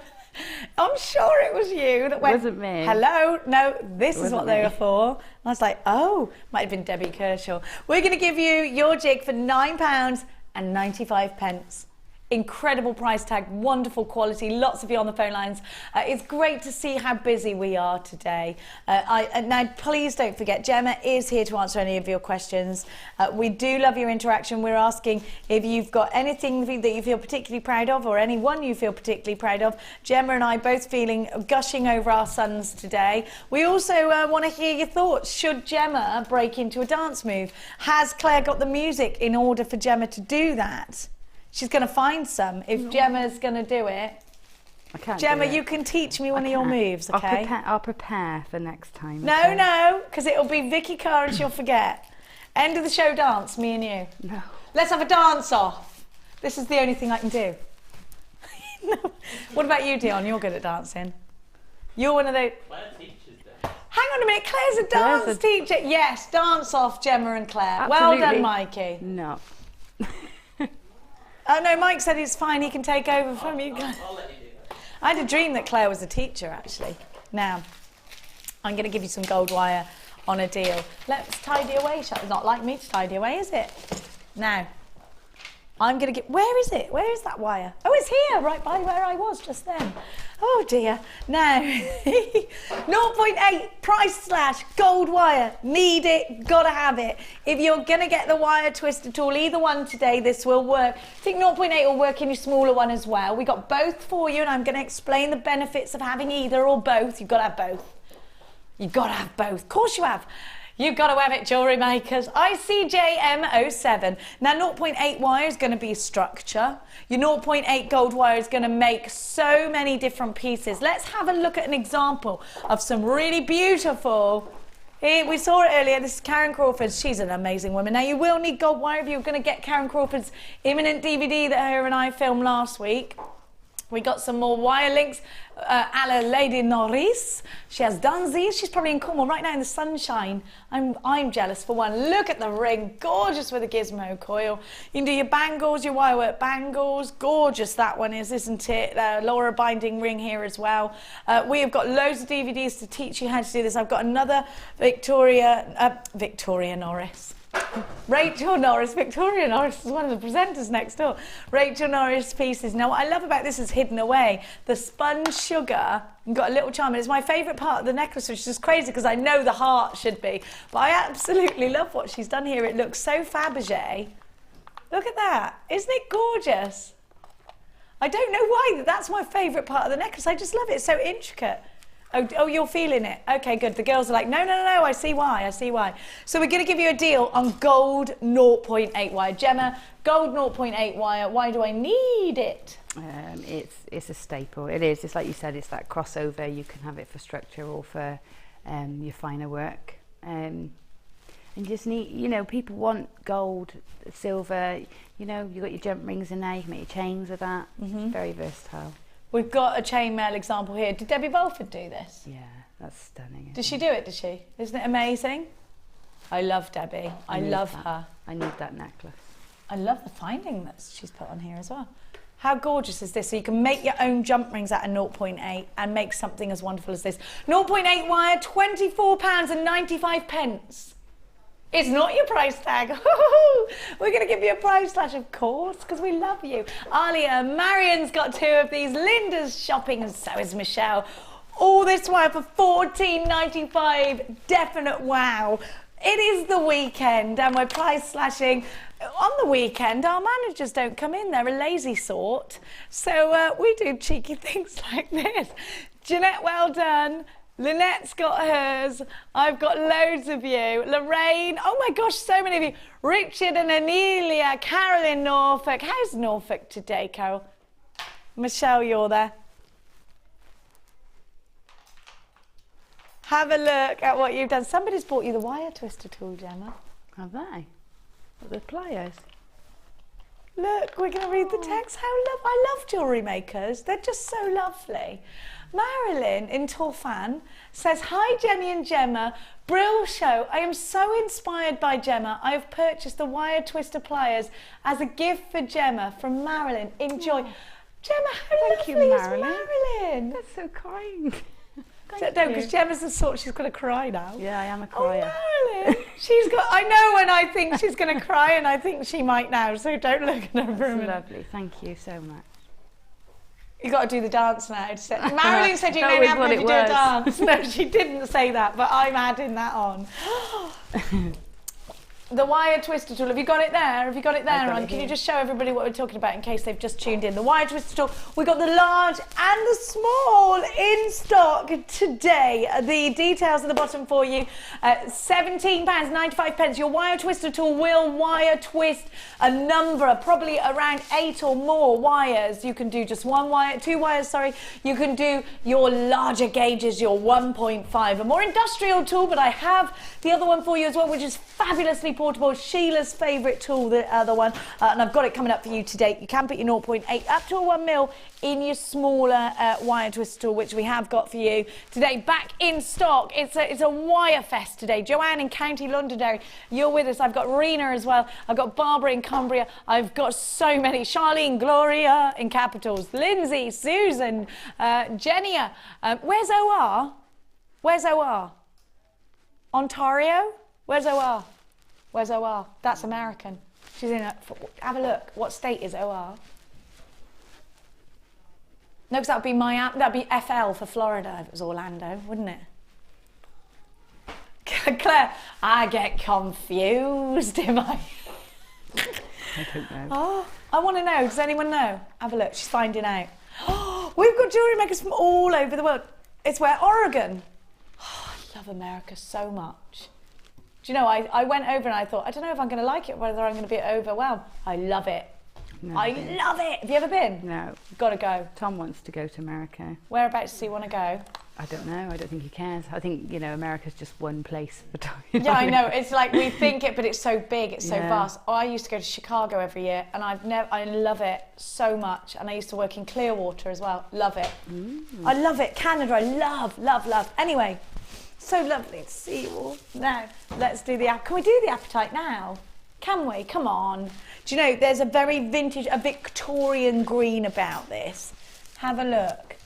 I'm sure it was you that went, wasn't me. Hello, no, this is what they me. were for. And I was like, oh, might have been Debbie Kershaw. We're going to give you your jig for £9.95. Incredible price tag, wonderful quality, lots of you on the phone lines. It's great to see how busy we are today. Now, please don't forget, Gemma is here to answer any of your questions. We do love your interaction. We're asking if you've got anything that you feel particularly proud of, or anyone you feel particularly proud of. Gemma and I both gushing over our sons today. We also want to hear your thoughts. Should Gemma break into a dance move? Has Claire got the music in order for Gemma to do that? She's going to find some if Gemma's going to do it. I can't Gemma, do it. you can teach me one of your moves, okay? I'll prepare for next time. No, because it'll be Vicky Carr and she'll forget. End of the show dance, me and you. No. Let's have a dance off. This is the only thing I can do. No. What about you, Dion? You're good at dancing. You're one of those... Claire teaches dance. Hang on a minute, Claire's a dance teacher. Yes, dance off, Gemma and Claire. Absolutely. Well done, Mikey. No. Oh no, Mike said it's fine, he can take over from you. I'll let you do that. I had a dream that Claire was a teacher, actually. Now, I'm going to give you some gold wire on a deal. Let's tidy away. It's not like me to tidy away, is it? Now, I'm going to get... Where is it? Where is that wire? Oh, it's here, right by where I was just then. Oh, dear. Now, 0.8 price slash gold wire. Need it, got to have it. If you're going to get the wire twister tool, either one today, this will work. I think 0.8 will work in your smaller one as well. We got both for you, and I'm going to explain the benefits of having either or both. You've got to have both. You've got to have both. Of course you have. You've got to have it, Jewellery Makers. ICJM07. Now, 0.8 wire is going to be structure. Your 0.8 gold wire is going to make so many different pieces. Let's have a look at an example of some really beautiful... Here, we saw it earlier. This is Karen Crawford. She's an amazing woman. Now, you will need gold wire if you're going to get Karen Crawford's imminent DVD that her and I filmed last week. We got some more wire links. A la Lady Norris. She has done these. She's probably in Cornwall right now in the sunshine. I'm jealous for one. Look at the ring. Gorgeous with a gizmo coil. You can do your bangles, your wirework bangles. Gorgeous that one is, isn't it? Laura binding ring here as well. We have got loads of DVDs to teach you how to do this. I've got another Victoria Norris. Rachel Norris. Victoria Norris is one of the presenters next door. Rachel Norris pieces. Now, what I love about this is hidden away. The spun sugar, you've got a little charm. It's my favourite part of the necklace, which is crazy because I know the heart should be. But I absolutely love what she's done here. It looks so Fabergé. Look at that. Isn't it gorgeous? I don't know why that's my favourite part of the necklace. I just love it. It's so intricate. Oh, you're feeling it. Okay, good. The girls are like, no, I see why. So we're going to give you a deal on gold 0.8 wire. Gemma, gold 0.8 wire. Why do I need it? It's a staple. It is. It's like you said. It's that crossover. You can have it for structure or for your finer work. And just need, you know, people want gold, silver. You know, you got your jump rings in there. You can make your chains with that. It's very versatile. We've got a chainmail example here. Did Debbie Balford do this? Yeah, that's stunning. Did she do it, did she? Isn't it amazing? I love Debbie. I love her. I need that necklace. I love the finding that she's put on here as well. How gorgeous is this? So you can make your own jump rings out of 0.8 and make something as wonderful as this. 0.8 wire, £24.95. It's not your price tag. We're going to give you a price slash, of course, because we love you. Alia, Marion's got 2 of these. Linda's shopping, and so is Michelle. All this wire for £14.95. Definite wow. It is the weekend, and we're price slashing. On the weekend, our managers don't come in. They're a lazy sort. So we do cheeky things like this. Jeanette, well done. Lynette's got hers. I've got loads of you. Lorraine, oh my gosh, so many of you. Richard and Anelia, Carol in Norfolk. How's Norfolk today, Carol? Michelle, you're there. Have a look at what you've done. Somebody's bought you the wire twister tool, Gemma. Have they? The pliers. Look, we're going to read the text. I love jewellery makers. They're just so lovely. Marilyn in Torfan says, hi Jenny and Gemma, Brill show. I am so inspired by Gemma. I have purchased the wire twister pliers as a gift for Gemma from Marilyn. Enjoy. Oh. Gemma, how Thank lovely you, is Marilyn. Marilyn? That's so kind. No, because Gemma's the sort she's going to cry now. Yeah, I am a crier. Oh, Marilyn. She's got, I know when I think she's going to cry, and I think she might now, so don't look at her for a minute. Lovely. Thank you so much. You got to do the dance now. Marilyn said you only have to do a dance. No, she didn't say that, but I'm adding that on. The wire twister tool, have you got it there? Have you got it there, Ron? Can you just show everybody what we're talking about in case they've just tuned in? The wire twister tool, we got the large and the small in stock today. The details at the bottom for you. £17.95. Your wire twister tool will wire twist a number, probably around 8 or more wires. You can do just 1 wire, 2 wires, sorry. You can do your larger gauges, your 1.5. A more industrial tool, but I have the other one for you as well, which is fabulously portable. Sheila's favourite tool, the other one, and I've got it coming up for you today. You can put your 0.8 up to a 1 mil in your smaller wire twister tool, which we have got for you today. Back in stock. It's a wire fest today. Joanne in County Londonderry, you're with us. I've got Rena as well. I've got Barbara in Cumbria. I've got so many. Charlene, Gloria in capitals. Lindsay, Susan, Jenia. Where's OR? Where's OR? Ontario? Where's OR? Where's OR? That's American. She's in have a look. What state is OR? No, because that'd be FL for Florida if it was Orlando, wouldn't it? Claire, I get confused, am I? I don't know. Oh, I want to know. Does anyone know? Have a look. She's finding out. Oh, we've got jewellery makers from all over the world. It's where Oregon. Oh, I love America so much. Do you know, I went over and I thought, I don't know if I'm going to like it, whether I'm going to be overwhelmed. I love it. I love it. Have you ever been? No. You've got to go. Tom wants to go to America. Whereabouts does he want to go? I don't know. I don't think he cares. I think, you know, America's just one place for Tom. Yeah, I know. It's like we think it, but it's so big. It's so vast. Oh, I used to go to Chicago every year, and I love it so much. And I used to work in Clearwater as well. Love it. I love it. Canada, I love, love, love. Anyway. So lovely to see you all. Now, let's do the Can we do the Apatite now? Can we? Come on. Do you know, there's a very vintage, a Victorian green about this. Have a look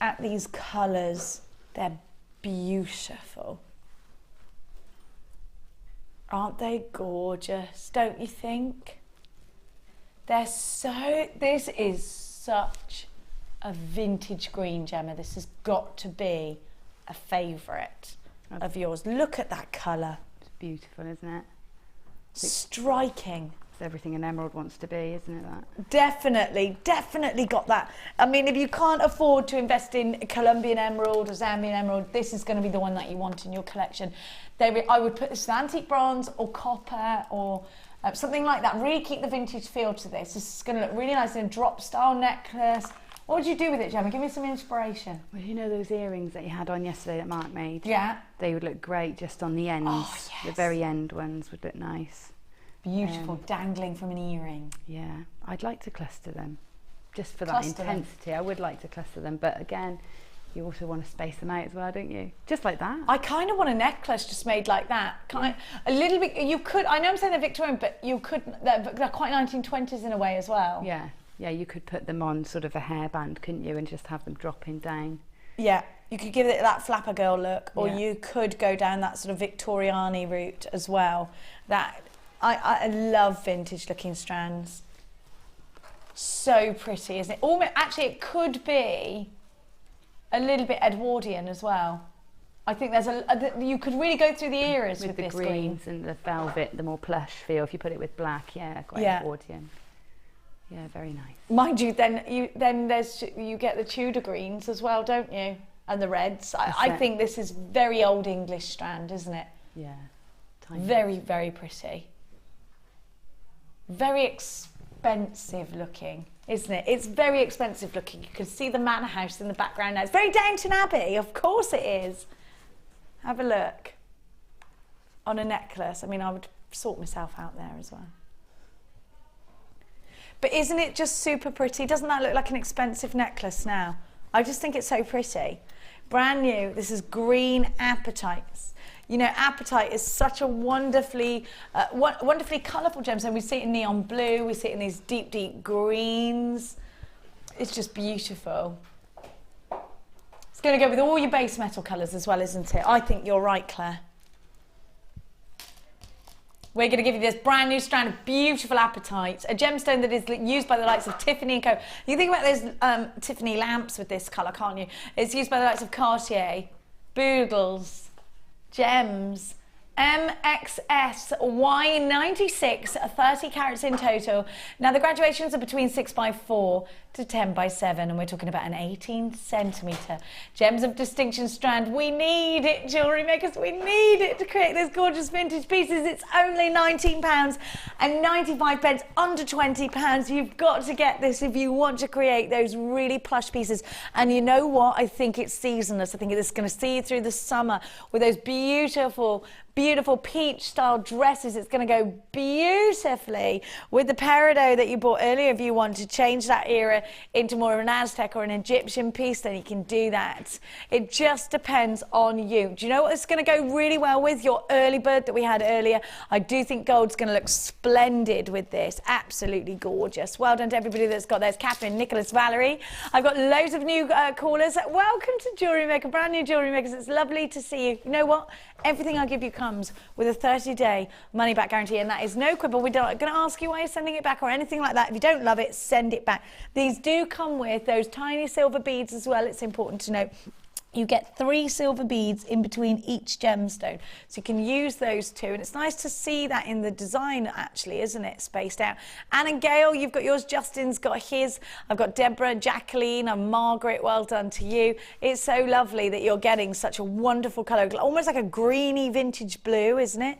at these colours. They're beautiful. Aren't they gorgeous? Don't you think? This is such a vintage green, Gemma. This has got to be a favourite of yours. Look at that colour. It's beautiful, isn't it? Striking. everything an emerald wants to be, isn't it, that? Definitely got that. I mean, if you can't afford to invest in Colombian emerald or Zambian emerald, this is going to be the one that you want in your collection. I would put this with antique bronze or copper or something like that. Really keep the vintage feel to this. This is going to look really nice in a drop style necklace. What would you do with it, Gemma? Give me some inspiration. Well, you know those earrings that you had on yesterday that Mark made? Yeah. They would look great just on the ends. Oh, yes. The very end ones would look nice. Beautiful, dangling from an earring. Yeah, I'd like to cluster them, just for that intensity. I would like to cluster them, but again, you also want to space them out as well, don't you? Just like that. I kind of want a necklace just made like that. A little bit, you could, I know I'm saying they're Victorian, but you could, they're quite 1920s in a way as well. Yeah. Yeah, you could put them on sort of a hairband, couldn't you, and just have them dropping down. Yeah, you could give it that flapper girl look, or you could go down that sort of Victoriani route as well. That I love vintage looking strands. So pretty, isn't it? Almost, actually, it could be a little bit Edwardian as well. I think there's you could really go through the eras with the this greens green. and the velvet, the more plush feel. If you put it with black, quite Edwardian. Yeah, very nice. Mind you, then you get the Tudor greens as well, don't you? And the reds. I think this is very old English strand, isn't it? Yeah. Tiny. Very, very pretty. Very expensive looking, isn't it? It's very expensive looking. You can see the manor house in the background now. It's very Downton Abbey, of course it is. Have a look. On a necklace. I mean, I would sort myself out there as well. But isn't it just super pretty? Doesn't that look like an expensive necklace now? I just think it's so pretty. Brand new, this is green apatites. You know, apatite is such a wonderfully colourful gemstone. We see it in neon blue, we see it in these deep, deep greens. It's just beautiful. It's going to go with all your base metal colours as well, isn't it? I think you're right, Claire. We're going to give you this brand new strand of beautiful apatites, a gemstone that is used by the likes of Tiffany & Co. You think about those Tiffany lamps with this colour, can't you? It's used by the likes of Cartier, Boodles, Gems, MXS, Y96, 30 carats in total. Now the graduations are between 6x4 to 10x7, and we're talking about an 18 centimetre gems of distinction strand. We need it, jewellery makers, we need it to create those gorgeous vintage pieces. It's only £19 and 95 pence, under £20. You've got to get this if you want to create those really plush pieces. And you know what? I think it's seasonless. I think it's going to see you through the summer with those beautiful peach style dresses. It's going to go beautifully with the Peridot that you bought earlier. If you want to change that era into more of an Aztec or an Egyptian piece, then you can do that. It just depends on you. Do you know what it's going to go really well with? Your early bird that we had earlier. I do think gold's going to look splendid with this. Absolutely gorgeous. Well done to everybody that's got theirs. Catherine, Nicholas, Valerie. I've got loads of new callers. Welcome to Jewellery Maker, brand new Jewellery Makers. It's lovely to see you. You know what? Everything I give you comes with a 30-day money-back guarantee, and that is no quibble. We're not going to ask you why you're sending it back or anything like that. If you don't love it, send it back. These do come with those tiny silver beads as well. It's important to note. You get 3 silver beads in between each gemstone, so you can use those too. And it's nice to see that in the design, actually, isn't it? Spaced out. Anne and Gail, you've got yours. Justin's got his. I've got Deborah, Jacqueline, and Margaret. Well done to you. It's so lovely that you're getting such a wonderful colour, almost like a greeny vintage blue, isn't it?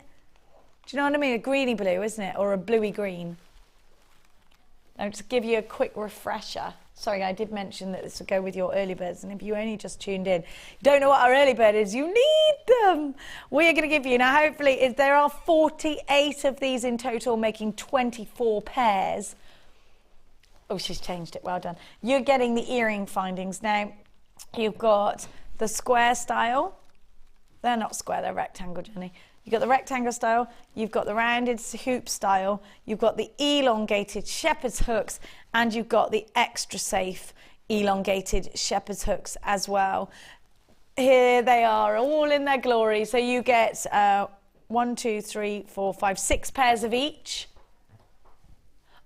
Do you know what I mean? A greeny blue, isn't it? Or a bluey green. I'll just give you a quick refresher. Sorry, I did mention that this would go with your early birds, and if you only just tuned in, you don't know what our early bird is, you need them. We are going to give you, now hopefully, there are 48 of these in total, making 24 pairs. Oh, she's changed it, well done. You're getting the earring findings. Now, you've got the square style. They're not square, they're rectangle, Jenny. You've got the rectangle style, you've got the rounded hoop style, you've got the elongated shepherd's hooks, and you've got the extra safe elongated shepherd's hooks as well. Here they are, all in their glory. So you get 1, 2, 3, 4, 5, 6 pairs of each.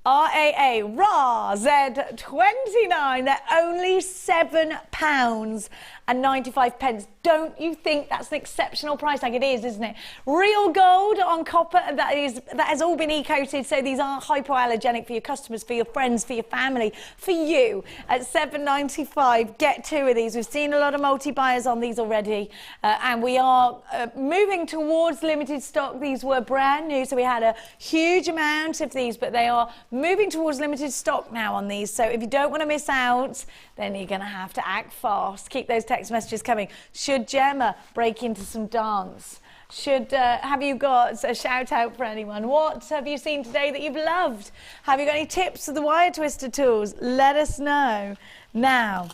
RAA, RAW, Z29. They're only £7.95. Don't you think that's an exceptional price? Like it is, isn't it? Real gold on copper, that has all been e-coated, so these are hypoallergenic for your customers, for your friends, for your family, for you. At £7.95, get 2 of these. We've seen a lot of multi-buyers on these already, and we are moving towards limited stock. These were brand new, so we had a huge amount of these, but they are moving towards limited stock now on these. So if you don't want to miss out, then you're going to have to act fast. Keep those text messages coming. Should Gemma break into some dance? Have you got a shout out for anyone? What have you seen today that you've loved? Have you got any tips for the wire twister tools? Let us know. Now,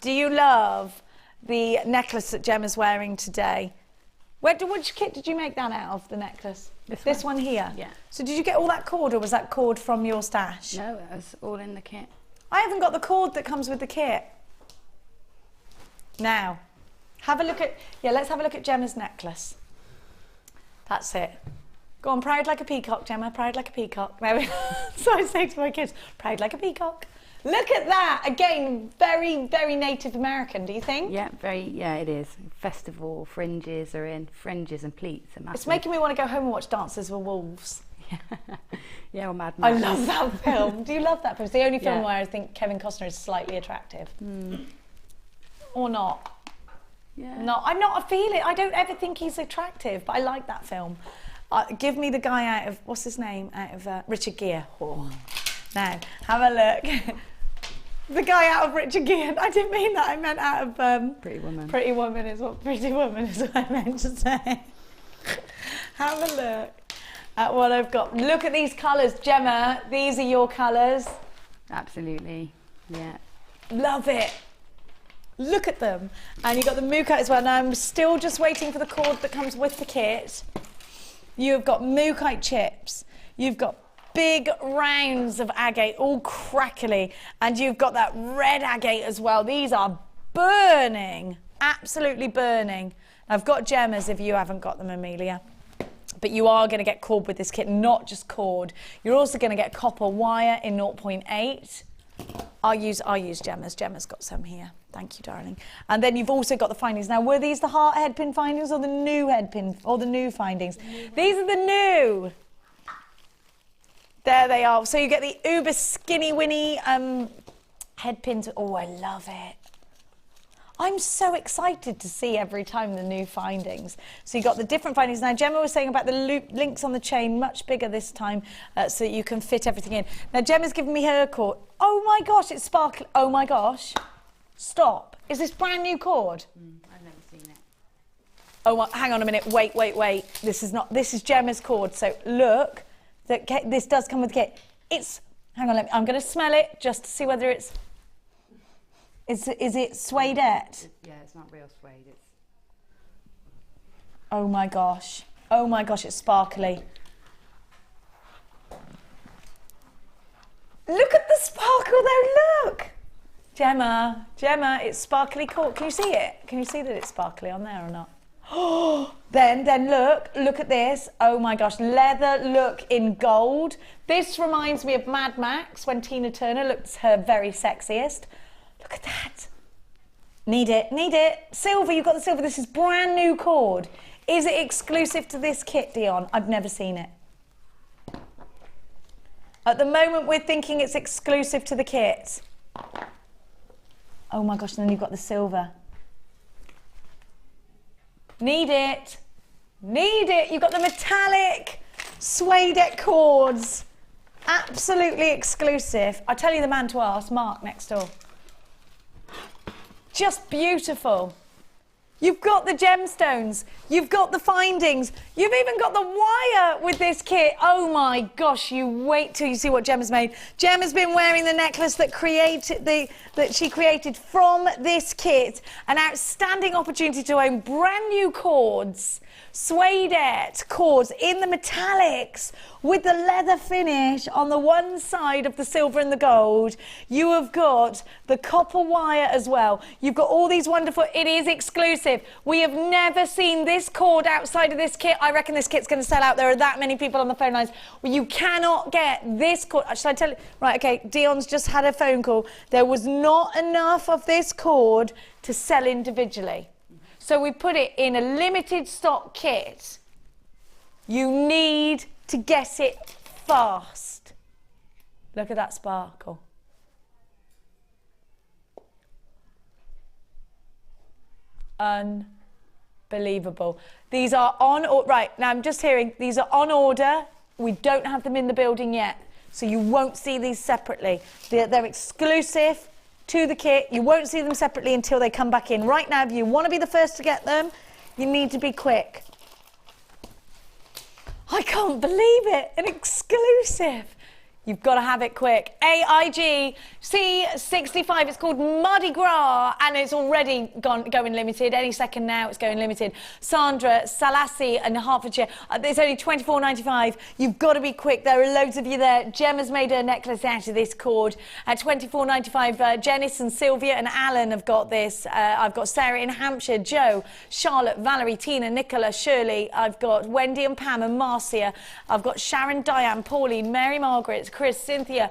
do you love the necklace that Gemma's wearing today? Which kit did you make that out of, the necklace? This one here? Yeah. So did you get all that cord, or was that cord from your stash? No, it was all in the kit. I haven't got the cord that comes with the kit. Now, let's have a look at Gemma's necklace. That's it. Go on, proud like a peacock, Gemma, proud like a peacock. There we go. So I say to my kids, proud like a peacock. Look at that. Again, very, very Native American, do you think? Yeah, it is. Festival fringes are in, fringes and pleats are massive. It's making me want to go home and watch Dances with Wolves. Yeah, or Mad Max. I love that film. Do you love that film? It's the only film where I think Kevin Costner is slightly attractive. Or not. Yeah. No, I'm not a feeling. I don't ever think he's attractive, but I like that film. Give me the guy out of, what's his name? Out of Richard Gere. Oh. Now, have a look. The guy out of Richard Gere. I didn't mean that. I meant out of Pretty Woman. Pretty Woman is what I meant to say. Have a look at what I've got. Look at these colours, Gemma. These are your colours. Absolutely. Yeah. Love it. Look at them. And you've got the mookaite as well. Now I'm still just waiting for the cord that comes with the kit. You've got mookaite chips. You've got big rounds of agate, all crackly. And you've got that red agate as well. These are burning, absolutely burning. I've got Gemmas if you haven't got them, Amelia. But you are going to get cord with this kit, not just cord. You're also going to get copper wire in 0.8. I'll use Gemma's. Gemma's got some here. Thank you, darling. And then you've also got the findings. Now, were these the heart head pin findings or the new head pin or the new findings? These are the new. There they are. So you get the uber skinny winny head pins. Oh, I love it. I'm so excited to see every time the new findings. So you got the different findings. Now, Gemma was saying about the loop links on the chain, much bigger this time, so that you can fit everything in. Now, Gemma's given me her cord. Oh my gosh, it's sparkling. Oh my gosh. Stop. Is this brand new cord? I've never seen it. Oh, hang on a minute. Wait. This is Gemma's cord. So look, this does come with the kit. Hang on, I'm going to smell it just to see whether it's... Is it suedette? Yeah, it's not real suede. It's... Oh my gosh, it's sparkly. Look at the sparkle though, look! Gemma, it's sparkly cord. Can you see it? Can you see that it's sparkly on there or not? Oh, then look at this. Oh my gosh, leather look in gold. This reminds me of Mad Max when Tina Turner looked her very sexiest. Look at that. Need it. Silver, you've got the silver. This is brand new cord. Is it exclusive to this kit, Dion? I've never seen it. At the moment, we're thinking it's exclusive to the kit. Oh my gosh, and then you've got the silver. Need it. You've got the metallic suede cords. Absolutely exclusive. I'll tell you the man to ask, Mark next door. Just beautiful. You've got the gemstones, you've got the findings, you've even got the wire with this kit. Oh my gosh, you wait till you see what Gemma's made. Gemma's been wearing the necklace that she created from this kit. An outstanding opportunity to own brand new cords, suedette cords in the metallics with the leather finish on the one side of the silver and the gold. You have got the copper wire as well. You've got all these wonderful, it is exclusive. We have never seen this cord outside of this kit. I reckon this kit's going to sell out. There are that many people on the phone lines. Well, you cannot get this cord. Should I tell you? Right, okay, Dion's just had a phone call. There was not enough of this cord to sell individually. So we put it in a limited stock kit. You need to get it fast. Look at that sparkle. Unbelievable. These are on, right, now I'm just hearing, these are on order. We don't have them in the building yet, so you won't see these separately. They're exclusive to the kit. You won't see them separately until they come back in. Right now, if you want to be the first to get them, you need to be quick. I can't believe it, an exclusive. You've got to have it quick. AIG C65, it's called Mardi Gras, and it's already going limited. Any second now, it's going limited. Sandra, Salassi and Hertfordshire, it's only £24.95. You've got to be quick. There are loads of you there. Gemma's made her necklace out of this cord at £24.95. Janice and Sylvia and Alan have got this. I've got Sarah in Hampshire, Joe, Charlotte, Valerie, Tina, Nicola, Shirley. I've got Wendy and Pam and Marcia. I've got Sharon, Diane, Pauline, Mary Margaret, Chris, Cynthia,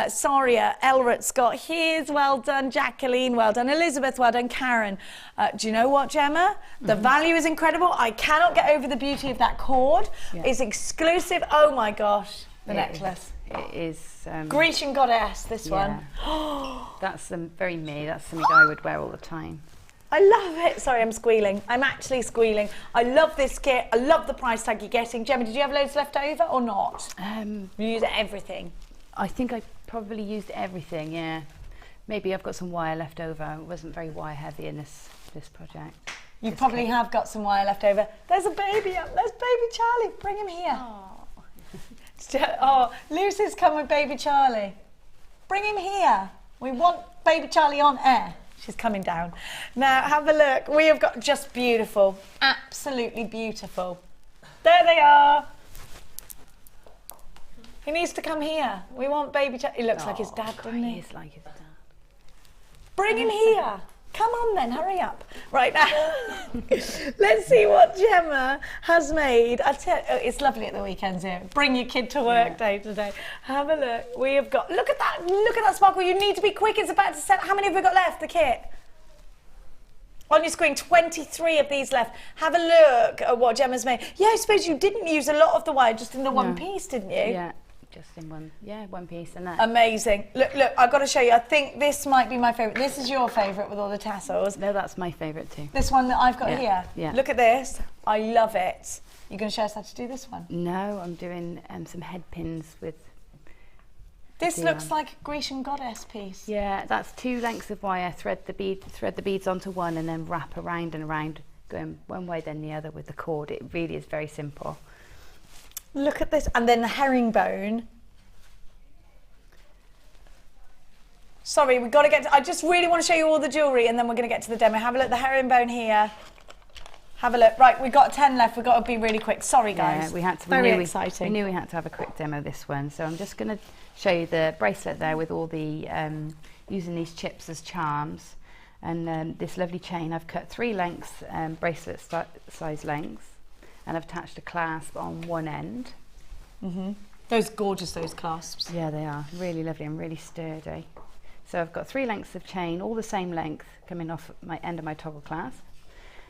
Saria, Elrit, Scott, here's well done, Jacqueline, well done, Elizabeth, well done, Karen. Do you know what, Gemma? The value is incredible. I cannot get over the beauty of that cord. Yeah. It's exclusive. Oh my gosh, the necklace. It is. Grecian goddess, this one. That's very me. That's something I would wear all the time. I love it. Sorry, I'm squealing. I'm actually squealing. I love this kit. I love the price tag you're getting. Gemma, did you have loads left over or not? You use everything. I think I probably used everything, yeah. Maybe I've got some wire left over. It wasn't very wire heavy in this project. You probably have got some wire left over. There's a baby up. There's baby Charlie. Bring him here. Oh, Lucy's come with baby Charlie. Bring him here. We want baby Charlie on air. She's coming down. Now, have a look. We have got just beautiful. Absolutely beautiful. There they are. He needs to come here. We want baby Charlie. He looks like his dad, doesn't he? He is like his dad. Bring him here. Come on then, hurry up. Right now, let's see what Gemma has made. I tell you, it's lovely at the weekends here. Bring your kid to work day to day. Have a look. We have got, look at that sparkle. You need to be quick, it's about to sell. How many have we got left, the kit? On your screen, 23 of these left. Have a look at what Gemma's made. Yeah, I suppose you didn't use a lot of the wire, just in the one piece, didn't you? Yeah. Just in one piece and that. Amazing. Look, I've got to show you. I think this might be my favourite. This is your favourite with all the tassels. No, that's my favourite too. This one that I've got here. Yeah. Look at this. I love it. You going to show us how to do this one? No, I'm doing some head pins with... This looks like a Grecian goddess piece. Yeah, that's 2 lengths of wire. Thread the beads onto one and then wrap around and around, going one way then the other with the cord. It really is very simple. Look at this, and then the herringbone. Sorry, we've got to get to, I just really want to show you all the jewellery and then we're going to get to the demo. Have a look, the herringbone here. Have a look. Right, we've got 10 left. We've got to be really quick. Sorry, guys. Yeah, we had to. Very exciting. We knew we had to have a quick demo this one. So I'm just going to show you the bracelet there with all the, using these chips as charms. And this lovely chain, I've cut 3 lengths, bracelet size lengths. And I've attached a clasp on one end. Those gorgeous, those clasps. Yeah, they are really lovely and really sturdy. So I've got 3 lengths of chain, all the same length, coming off my end of my toggle clasp.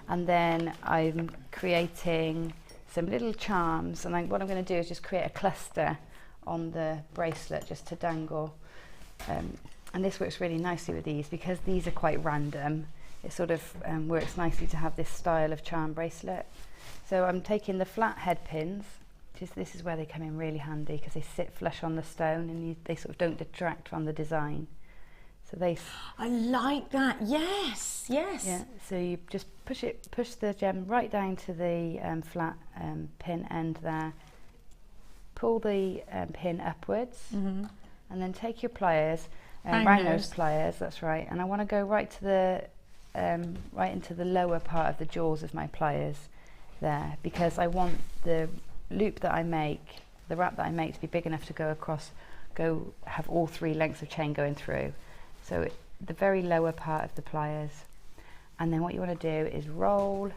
And then I'm creating some little charms. And what I'm going to do is just create a cluster on the bracelet just to dangle. And this works really nicely with these because these are quite random. It sort of works nicely to have this style of charm bracelet. So I'm taking the flat head pins, this is where they come in really handy because they sit flush on the stone and they sort of don't detract from the design. So I like that, yes, yes. Yeah, so you just push the gem right down to the flat pin end there, pull the pin upwards, and then take your pliers, round nose pliers, that's right, and I want to go right to the, right into the lower part of the jaws of my pliers there, because I want the loop that I make, the wrap that I make, to be big enough to go across, have all 3 lengths of chain going through. So the very lower part of the pliers, and then what you want to do is roll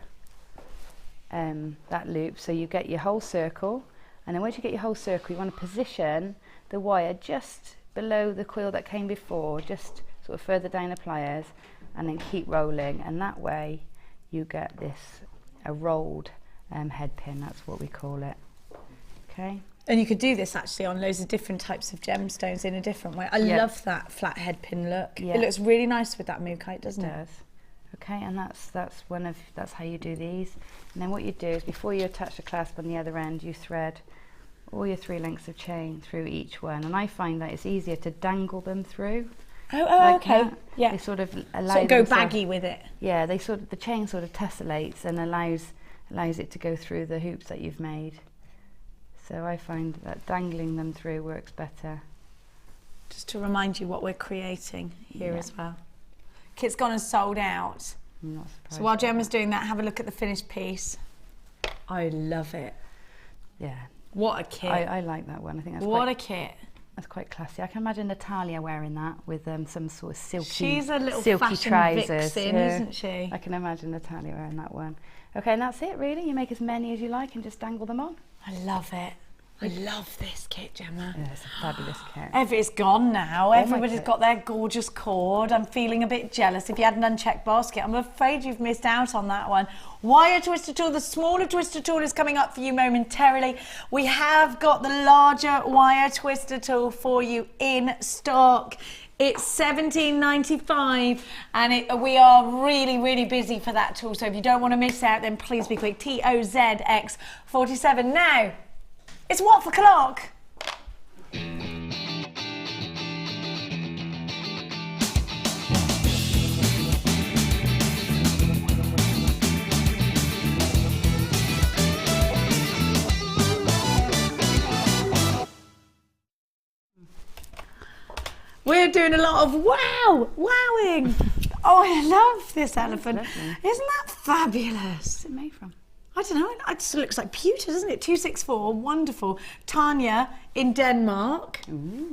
that loop. So you get your whole circle, and then once you get your whole circle, you want to position the wire just below the quill that came before, just sort of further down the pliers, and then keep rolling, and that way you get this a rolled head pin. That's what we call it. Okay. And you could do this actually on loads of different types of gemstones in a different way. I love that flat head pin look. Yeah. It looks really nice with that mookaite, doesn't it? It does. Okay, and that's how you do these. And then what you do is, before you attach the clasp on the other end, you thread all your 3 lengths of chain through each one. And I find that it's easier to dangle them through. Oh, like okay. that. Yeah. They sort of allow Sort of go them baggy with it. Yeah, the chain sort of tessellates and allows it to go through the hoops that you've made. So I find that dangling them through works better. Just to remind you what we're creating here Yeah. as well. Kit's gone and sold out. I'm not surprised. So while Gemma's doing that, have a look at the finished piece. I love it. Yeah, What a kit. I like that one. I think What a kit. that's quite classy. I can imagine Natalia wearing that with some sort of silky, She's a little silky fashion trousers. vixen, isn't she? I can imagine Natalia wearing that one. Okay, and that's it really. You make as many as you like and just dangle them on. I love it. I love this kit, Gemma. Yeah, it's a fabulous kit. It's gone now. my Everybody's kit. got their gorgeous cord. I'm feeling a bit jealous. If you had an unchecked basket, I'm afraid you've missed out on that one. Wire twister tool, the smaller twister tool is coming up for you momentarily. We have got the larger wire twister tool for you in stock. It's $17.95 and we are really, really busy for that tool. So if you don't want to miss out, then please be quick. TOZX47. Now, it's what for clock? We're doing a lot of wowing. Oh, I love this elephant. lovely. Isn't that fabulous? What's it made from? I don't know, it just looks like pewter, doesn't it? 264, wonderful. Tanya in Denmark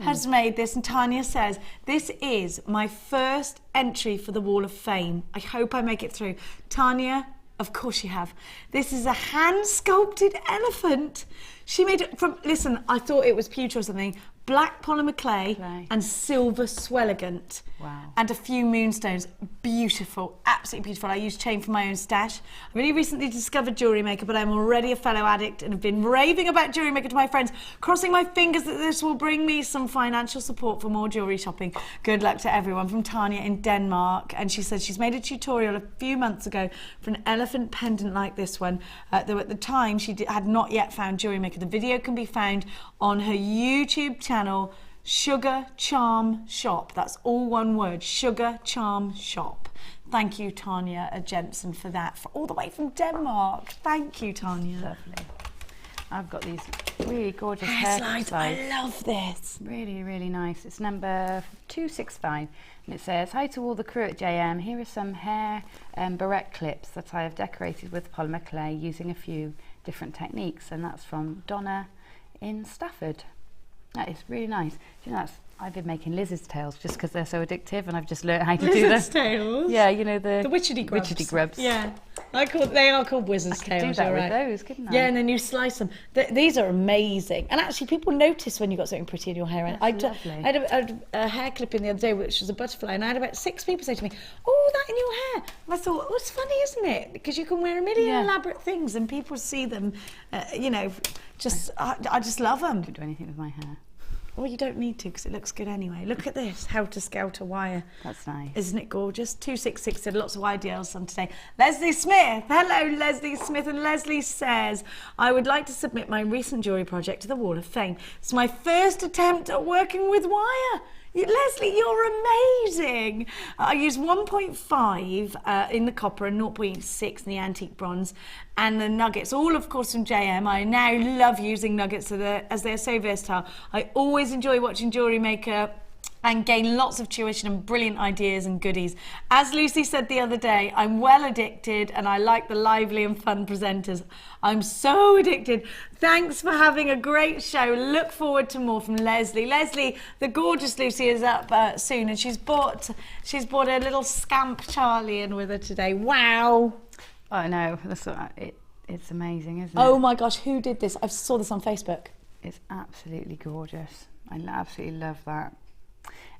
has made this, and Tanya says, this is my first entry for the Wall of Fame. I hope I make it through. Tanya, of course you have. This is a hand-sculpted elephant. She made it from, listen, I thought it was pewter or something, black polymer clay and silver swelligant. Wow. And a few moonstones. Beautiful, absolutely beautiful. I use chain for my own stash. I really recently discovered Jewellery Maker, but I'm already a fellow addict and have been raving about Jewellery Maker to my friends, crossing my fingers that this will bring me some financial support for more jewellery shopping. Good luck to everyone. From Tanya in Denmark. And she says she's made a tutorial a few months ago for an elephant pendant like this one, though at the time she had not yet found Jewellery Maker. The video can be found on her YouTube channel, Sugar Charm Shop. That's all one word, Sugar Charm Shop. Thank you, Tanya Jensen, for that, all the way from Denmark. Thank you, Tanya. Lovely. I've got these really gorgeous Hair hair slides. slides. I love this. Really, really nice. It's number 265, and it says, "Hi to all the crew at JM. Here are some hair barrette clips that I have decorated with polymer clay using a few different techniques," and that's from Donna in Stafford. That is really nice. Do you know, I've been making lizard's tails just because they're so addictive, and I've just learned how to do them. Lizard's tails? Yeah, you know, the witchetty grubs. Witchetty grubs. Yeah, they are called wizard's I tails. could do that you're with right. those, couldn't I? Yeah, and then you slice them. These are amazing. And actually, people notice when you've got something pretty in your hair. That's I lovely. had a hair clip in the other day, which was a butterfly, and I had about 6 people say to me, "Oh, that in your hair." And I thought, oh, it's funny, isn't it? Because you can wear a million Yeah. elaborate things, and people see them, you know, I just love them. I don't do anything with my hair. Well, you don't need to because it looks good anyway. Look at this, how to scout a wire. That's nice. Isn't it gorgeous? 266 said lots of wire deals on today. Leslie Smith. Hello, Leslie Smith. And Leslie says, I would like to submit my recent jewellery project to the Wall of Fame. It's my first attempt at working with wire. Leslie, you're amazing. I use 1.5 in the copper and 0.6 in the antique bronze, and the nuggets, all of course from JM. I now love using nuggets as they're so versatile. I always enjoy watching Jewellery Maker and gain lots of tuition and brilliant ideas and goodies. As Lucy said the other day, I'm well addicted and I like the lively and fun presenters. I'm so addicted. Thanks for having a great show. Look forward to more from Leslie. Leslie, the gorgeous Lucy is up soon, and she's brought a little scamp Charlie in with her today. Wow. I know. That's It's amazing, isn't it? Oh my gosh, who did this? I saw this on Facebook. It's absolutely gorgeous. I absolutely love that.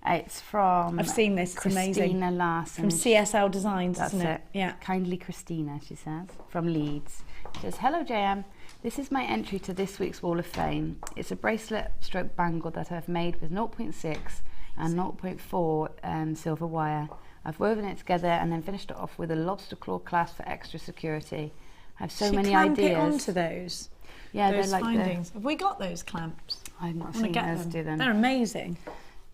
It's from... I've seen this, it's amazing. Christina Larson. From CSL Designs, That's isn't it? it. Yeah. Kindly Christina, she says, from Leeds. She says, hello JM, this is my entry to this week's Wall of Fame. It's a bracelet stroke bangle that I've made with 0.6 and 0.4 silver wire. I've woven it together and then finished it off with a lobster claw clasp for extra security. I have so many ideas. She clamped it onto those. Yeah, those they're like findings. Have we got those clamps? I've not I wanna seen get those do them. They're amazing.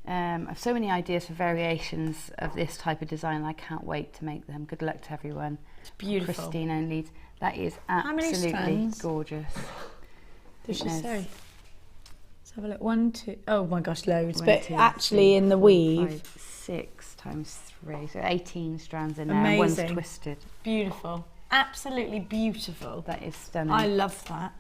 I have so many ideas for variations of this type of design. I can't wait to make them. Good luck to everyone. It's beautiful. Christina and Leeds. That is How many absolutely strands gorgeous. Does she There's- say? Let's have a look. 1, 2. Oh my gosh, loads. 1, But 2, actually, 3, in the 4, weave, 5, 6 times 3, so 18 strands in there. And one's amazing. twisted. Beautiful. Absolutely beautiful. That is stunning. I love that.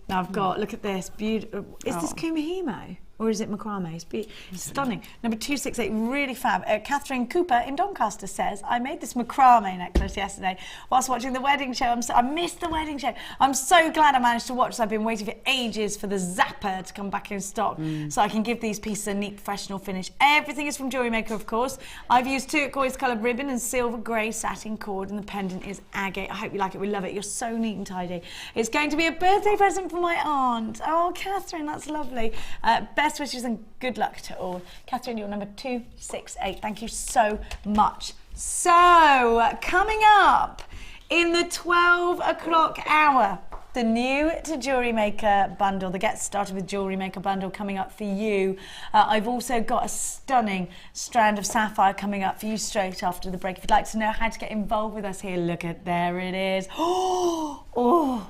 Now I've got, look at this, beautiful. Is this Oh. Kumihimo or is it macrame? It's stunning. Number 268, really fab. Catherine Cooper in Doncaster says, I made this macrame necklace yesterday whilst watching the wedding show. I missed the wedding show. I'm so glad I managed to watch this. I've been waiting for ages for the zapper to come back in stock so I can give these pieces a neat professional finish. Everything is from Jewellery Maker, of course. I've used turquoise coloured ribbon and silver grey satin cord, and the pendant is agate. I hope you like it. We love it. You're so neat and tidy. It's going to be a birthday present for my aunt. Oh, Catherine, that's lovely. Best wishes and good luck to all. Catherine, you're number 268. Thank you so much. So, coming up in the 12 o'clock hour, the new to Jewellery Maker bundle, the Get Started with Jewellery Maker bundle coming up for you. I've also got a stunning strand of sapphire coming up for you straight after the break. If you'd like to know how to get involved with us here, look at, there it is. Oh.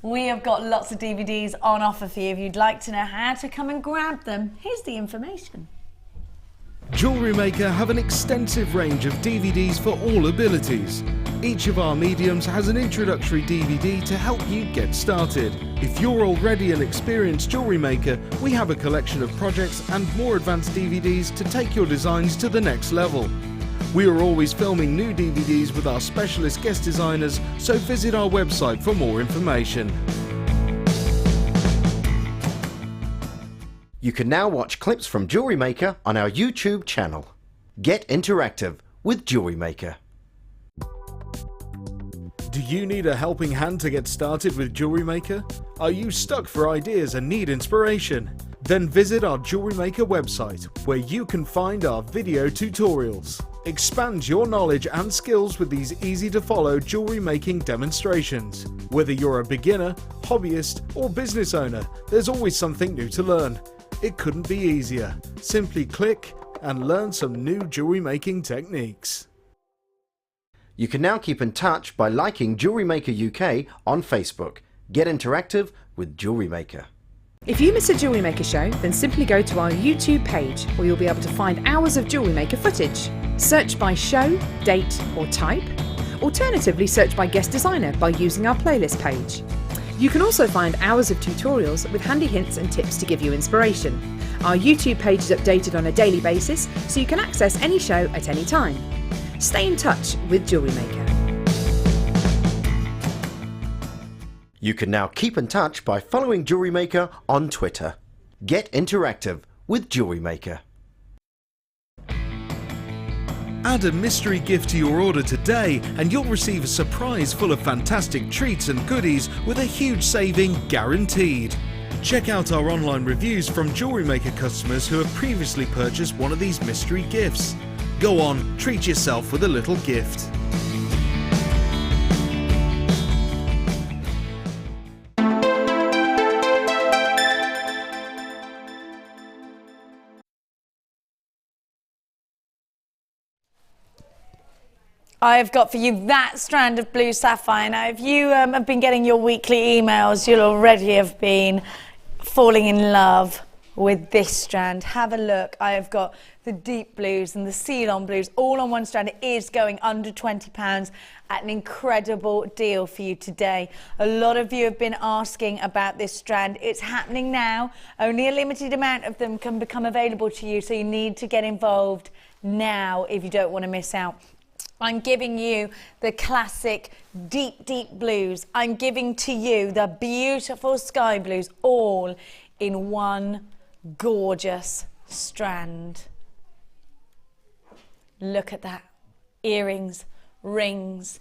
We have got lots of DVDs on offer for you. If you'd like to know how to come and grab them, here's the information. Jewellery Maker have an extensive range of DVDs for all abilities. Each of our mediums has an introductory DVD to help you get started. If you're already an experienced jewellery maker, we have a collection of projects and more advanced DVDs to take your designs to the next level. We are always filming new DVDs with our specialist guest designers, so visit our website for more information. You can now watch clips from Jewellery Maker on our YouTube channel. Get interactive with Jewellery Maker. Do you need a helping hand to get started with Jewellery Maker? Are you stuck for ideas and need inspiration? Then visit our Jewellery Maker website, where you can find our video tutorials. Expand your knowledge and skills with these easy-to-follow jewellery making demonstrations. Whether you're a beginner, hobbyist, or business owner, there's always something new to learn. It couldn't be easier. Simply click and learn some new jewellery making techniques. You can now keep in touch by liking Jewellery Maker UK on Facebook. Get interactive with Jewellery Maker. If you miss a Jewellery Maker show, then simply go to our YouTube page, where you'll be able to find hours of Jewellery Maker footage. Search by show, date or type. Alternatively, search by guest designer by using our playlist page. You can also find hours of tutorials with handy hints and tips to give you inspiration. Our YouTube page is updated on a daily basis, so you can access any show at any time. Stay in touch with Jewellery Maker. You can now keep in touch by following Jewellery Maker on Twitter. Get interactive with Jewellery Maker. Add a mystery gift to your order today and you'll receive a surprise full of fantastic treats and goodies with a huge saving guaranteed. Check out our online reviews from Jewellery Maker customers who have previously purchased one of these mystery gifts. Go on, treat yourself with a little gift. I've got for you that strand of blue sapphire. Now, if you have been getting your weekly emails, you'll already have been falling in love with this strand. Have a look. I have got the deep blues and the Ceylon blues all on one strand. It is going under £20 at an incredible deal for you today. A lot of you have been asking about this strand. It's happening now. Only a limited amount of them can become available to you, so you need to get involved now if you don't want to miss out I'm giving you the classic deep, deep blues. I'm giving to you the beautiful sky blues, all in one gorgeous strand. Look at that. Earrings, rings,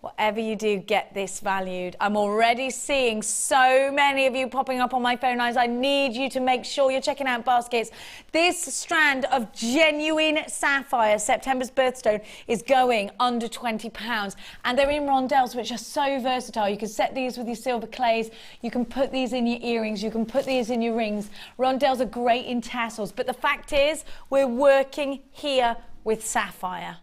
whatever you do, get this valued. I'm already seeing so many of you popping up on my phone lines. I need you to make sure you're checking out baskets. This strand of genuine sapphire, September's birthstone, is going under £20. And they're in rondelles, which are so versatile. You can set these with your silver clays. You can put these in your earrings. You can put these in your rings. Rondelles are great in tassels. But the fact is, we're working here with sapphire.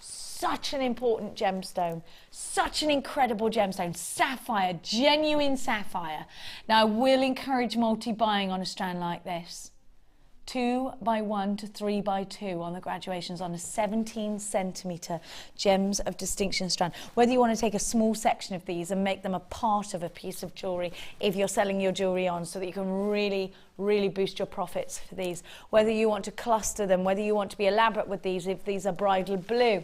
Such an important gemstone, such an incredible gemstone, sapphire, genuine sapphire. Now I will encourage multi-buying on a strand like this. 2x1 to 3x2 on the graduations on a 17cm gems of distinction strand. Whether you want to take a small section of these and make them a part of a piece of jewellery if you're selling your jewellery on, so that you can really boost your profits for these. Whether you want to cluster them, whether you want to be elaborate with these, if these are bridal blue.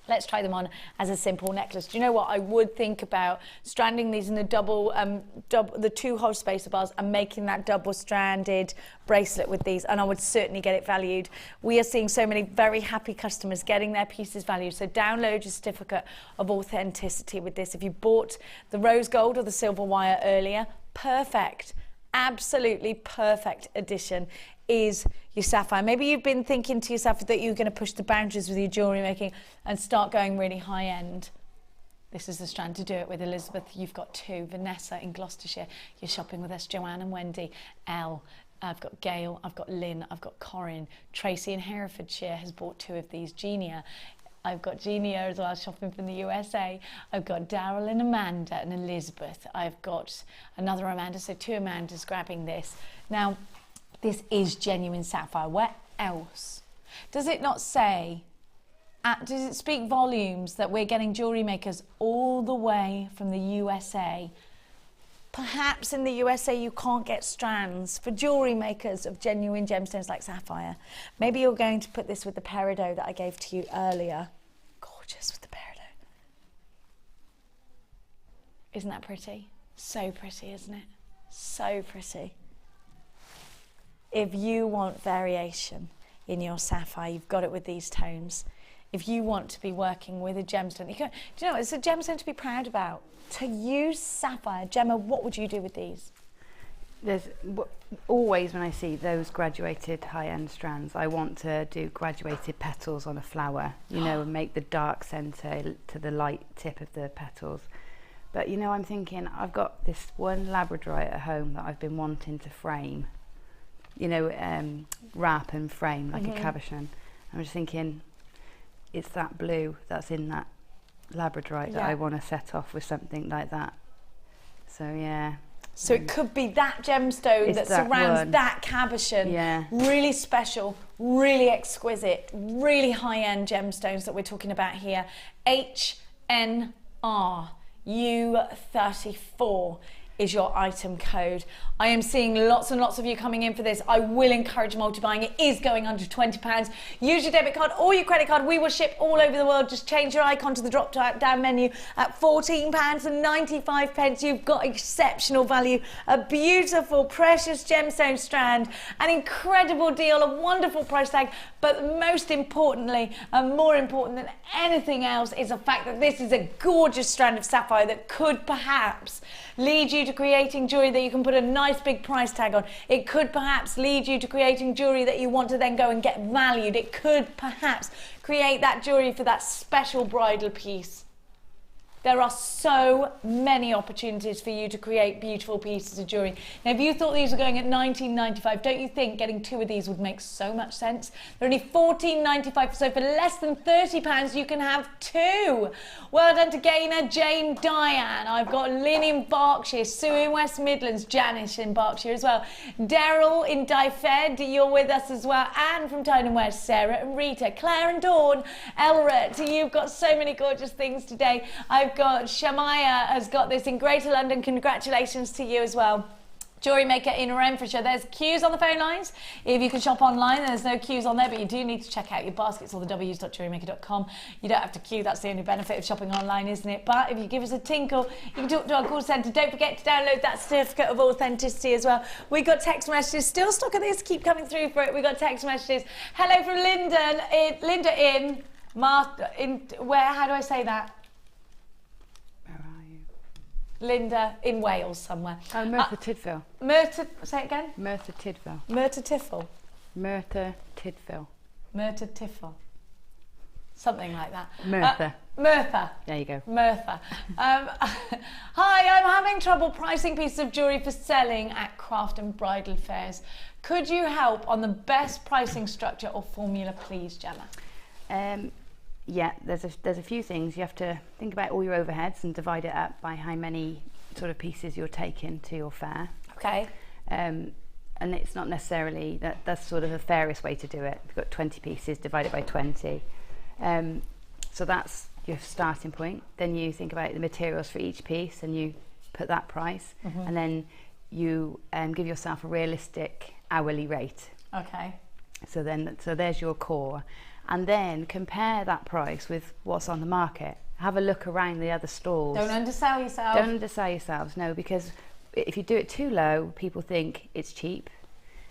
Let's try them on as a simple necklace. Do you know what? I would think about stranding these in the the 2-hole spacer bars and making that double-stranded bracelet with these, and I would certainly get it valued. We are seeing so many very happy customers getting their pieces valued, so download your certificate of authenticity with this. If you bought the rose gold or the silver wire earlier, perfect. Absolutely perfect addition is your sapphire. Maybe you've been thinking to yourself that you're going to push the boundaries with your jewellery making and start going really high end. This is the strand to do it with. Elizabeth, you've got 2. Vanessa in Gloucestershire, you're shopping with us. Joanne and Wendy. Elle, I've got Gail, I've got Lynn, I've got Corinne. Tracy in Herefordshire has bought 2 of these. Genia, I've got Genia as well, shopping from the USA. I've got Daryl and Amanda and Elizabeth. I've got another Amanda, so 2 Amandas grabbing this. Now, this is genuine sapphire. Where else? Does it not say, does it speak volumes that we're getting jewellery makers all the way from the USA? Perhaps in the USA you can't get strands for jewellery makers of genuine gemstones like sapphire. Maybe you're going to put this with the Peridot that I gave to you earlier. Gorgeous with the Peridot. Isn't that pretty? So pretty, isn't it? So pretty. If you want variation in your sapphire, you've got it with these tones. If you want to be working with a gemstone, do you know, it's a gemstone to be proud about. To use sapphire, Gemma, what would you do with these? There's always, when I see those graduated high-end strands, I want to do graduated petals on a flower, you know, and make the dark centre to the light tip of the petals. But, you know, I'm thinking, I've got this one labradorite at home that I've been wanting to frame. You know, wrap and frame like a cabochon. I'm just thinking, it's that blue that's in that labradorite that I want to set off with something like that. So yeah. So it could be that gemstone that surrounds that cabochon. Yeah. Really special, really exquisite, really high-end gemstones that we're talking about here. HNR U34 is your item code. I am seeing lots and lots of you coming in for this. I will encourage multi-buying. It is going under £20. Use your debit card or your credit card. We will ship all over the world. Just change your icon to the drop-down menu at £14.95. You've got exceptional value, a beautiful, precious gemstone strand, an incredible deal, a wonderful price tag, but most importantly, and more important than anything else, is the fact that this is a gorgeous strand of sapphire that could perhaps lead you to creating jewellery that you can put a nice big price tag on. It could perhaps lead you to creating jewellery that you want to then go and get valued. It could perhaps create that jewellery for that special bridal piece. There are so many opportunities for you to create beautiful pieces of jewellery. Now, if you thought these were going at $19.95, don't you think getting 2 of these would make so much sense? They're only $14.95, so for less than £30, you can have 2. Well done to Gaynor, Jane, Diane. I've got Lynn in Berkshire, Sue in West Midlands, Janice in Berkshire as well. Daryl in Dyfed, you're with us as well. Anne from Tyne and West, Sarah and Rita, Claire and Dawn, Elret, you've got so many gorgeous things today. I've got Shamaya has got this in Greater London. Congratulations to you as well. Jewellery Maker in Renfrewshire. There's queues on the phone lines. If you can shop online, there's no queues on there, but you do need to check out your baskets or the www.jewellerymaker.com. You don't have to queue. That's the only benefit of shopping online, isn't it? But if you give us a tinkle, you can talk to our call centre. Don't forget to download that certificate of authenticity as well. We got text messages. Still stock of this. Keep coming through for it. We got text messages. Hello from Linda where? How do I say that? Linda in Wales somewhere. Oh, Merthyr Tydfil. Say it again? Merthyr Tydfil. Merthyr Tydfil. Merthyr Tydfil. Merthyr Tydfil. Something like that. Merthyr. Merthyr. There you go. Merthyr. Hi, I'm having trouble pricing pieces of jewellery for selling at craft and bridal fairs. Could you help on the best pricing structure or formula, please, Gemma? Yeah, there's a few things. You have to think about all your overheads and divide it up by how many sort of pieces you're taking to your fair. Okay. And it's not necessarily, that's sort of the fairest way to do it. You've got 20 pieces, divide it by 20. So that's your starting point. Then you think about the materials for each piece and you put that price. And then you give yourself a realistic hourly rate. Okay. So there's your core. And then compare that price with what's on the market. Have a look around the other stalls. Don't undersell yourself. Don't undersell yourselves, no, because if you do it too low, people think it's cheap.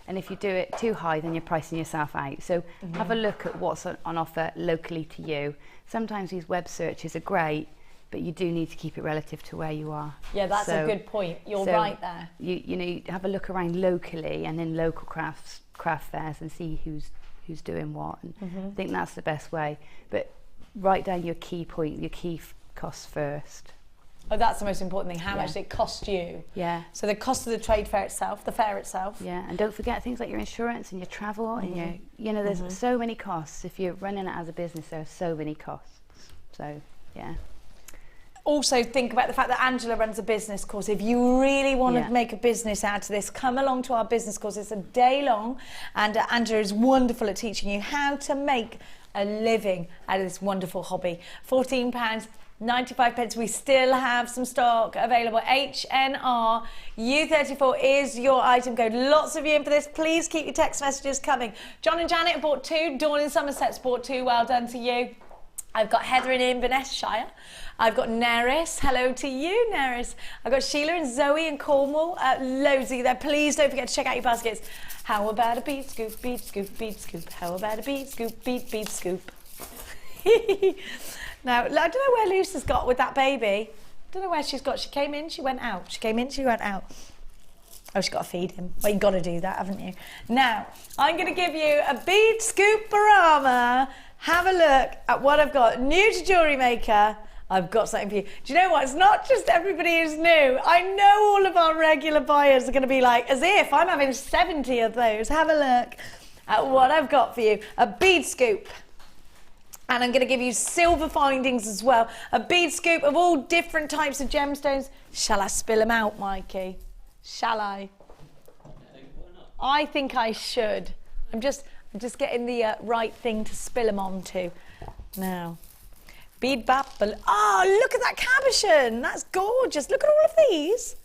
And if you do it too high, then you're pricing yourself out. So have a look at what's on offer locally to you. Sometimes these web searches are great, but you do need to keep it relative to where you are. Yeah, that's a good point. You're right there. You have a look around locally and in local craft fairs and see who's doing what, and I think that's the best way. But write down your key point, your key costs first. Oh, that's the most important thing. How much it cost you? Yeah. So the cost of the trade fair itself, the fair itself. Yeah, and don't forget things like your insurance and your travel and your, there's so many costs. If you're running it as a business, there are so many costs. So yeah. Also think about the fact that Angela runs a business course. If you really want to make a business out of this, come along to our business course. It's a day long, and Angela is wonderful at teaching you how to make a living out of this wonderful hobby. £14.95. We still have some stock available. HNR U34 is your item code. Lots of you in for this. Please keep your text messages coming. John and Janet bought 2. Dawn in Somerset's bought 2. Well done to you. I've got Heather in Inverness-shire. I've got Neris. Hello to you, Neris. I've got Sheila and Zoe in Cornwall. Loads of you there. Please don't forget to check out your baskets. How about a bead scoop, bead scoop, bead scoop? How about a bead scoop, bead scoop? Now, I don't know where Lucy's got with that baby. I don't know where she's got. She came in, she went out. She came in, she went out. Oh, she's got to feed him. Well, you've got to do that, haven't you? Now, I'm going to give you a bead scoop-orama. Have a look at what I've got. New to Jewellery Maker. I've got something for you. Do you know what? It's not just everybody who's new. I know all of our regular buyers are going to be like, as if I'm having 70 of those. Have a look at what I've got for you. A bead scoop. And I'm going to give you silver findings as well. A bead scoop of all different types of gemstones. Shall I spill them out, Mikey? Shall I? I think I should. I'm just getting the right thing to spill them onto. Now, bead bapple. Oh, look at that cabochon. That's gorgeous. Look at all of these.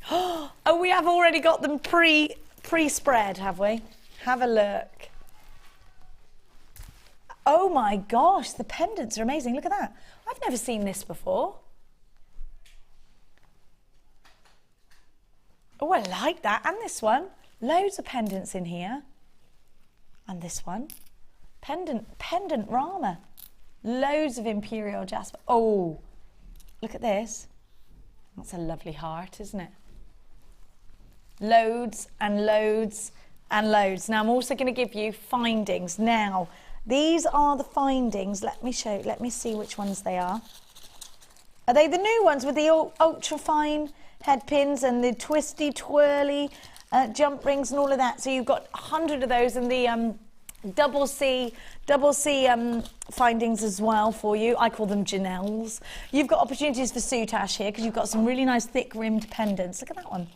Oh, we have already got them pre-spread, have we? Have a look. Oh my gosh, the pendants are amazing. Look at that. I've never seen this before. Oh, I like that. And this one. Loads of pendants in here. And this one. Pendant Rama. Loads of imperial jasper. Oh, look at this. That's a lovely heart, isn't it? Loads and loads and loads. Now, I'm also going to give you findings. Now, these are the findings. Let me see which ones they are. Are they the new ones with the ultra fine head pins and the twisty, twirly jump rings and all of that? So you've got 100 of those, and the double C findings as well for you. I call them Janelles. You've got opportunities for soutache here because you've got some really nice thick rimmed pendants. Look at that one.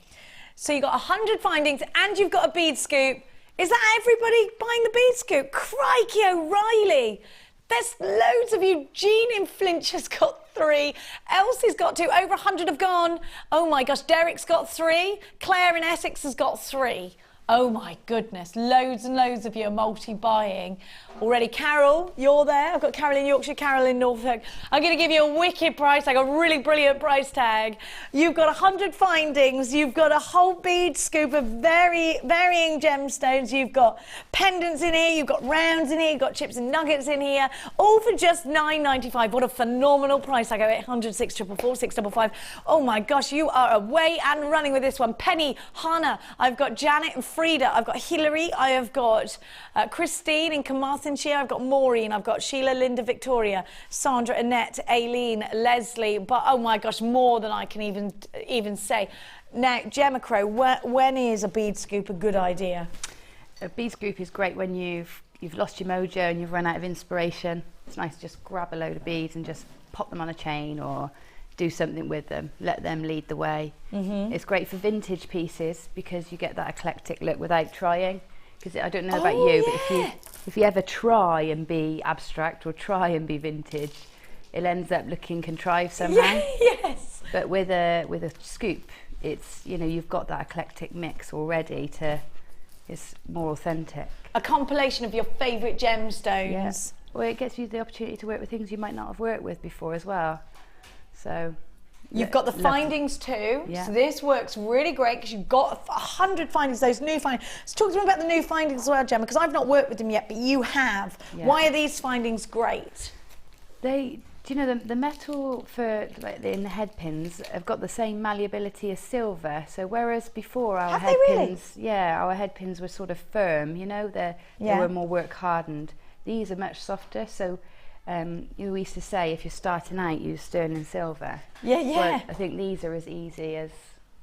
So you've got 100 findings and you've got a bead scoop. Is that everybody buying the bead scoop? Crikey O'Reilly. There's loads of you. Jean in Flint's has got 3. Elsie's got 2. Over 100 have gone. Oh my gosh, Derek's got 3. Claire in Essex has got 3. Oh my goodness, loads and loads of you are multi-buying already. Carol, you're there. I've got Carol in Yorkshire, Carol in Norfolk. I'm going to give you a wicked price tag, a really brilliant price tag. You've got 100 findings. You've got a whole bead scoop of varying gemstones. You've got pendants in here. You've got rounds in here. You've got chips and nuggets in here. All for just £9.95. What a phenomenal price tag. 800 644 655. Oh my gosh, you are away and running with this one. Penny, Hannah, I've got Janet and Frida, I've got Hilary, I have got Christine in Carmarthenshire, I've got Maureen, I've got Sheila, Linda, Victoria, Sandra, Annette, Aileen, Leslie, but oh my gosh, more than I can even say. Now, Gemma Crow, when is a bead scoop a good idea? A bead scoop is great when you've lost your mojo and you've run out of inspiration. It's nice to just grab a load of beads and just pop them on a chain or do something with them, let them lead the way. It's great for vintage pieces because you get that eclectic look without trying. Because I don't know about you, but if you ever try and be abstract or try and be vintage, it ends up looking contrived somehow. Yes. But with a scoop, it's, you know, you've got that eclectic mix already it's more authentic. A compilation of your favourite gemstones. Yeah. Well, it gets you the opportunity to work with things you might not have worked with before as well. So you've got the findings too. Yeah. So this works really great because you've got 100 findings, those new findings. So talk to me about the new findings as well, Gemma, because I've not worked with them yet, but you have. Yeah. Why are these findings great? Do you know the metal for in the head pins have got the same malleability as silver. So whereas before our head pins, our head pins were sort of firm, you know, they were more work hardened. These are much softer. So we used to say if you're starting out, use sterling silver. Yeah. But I think these are as easy as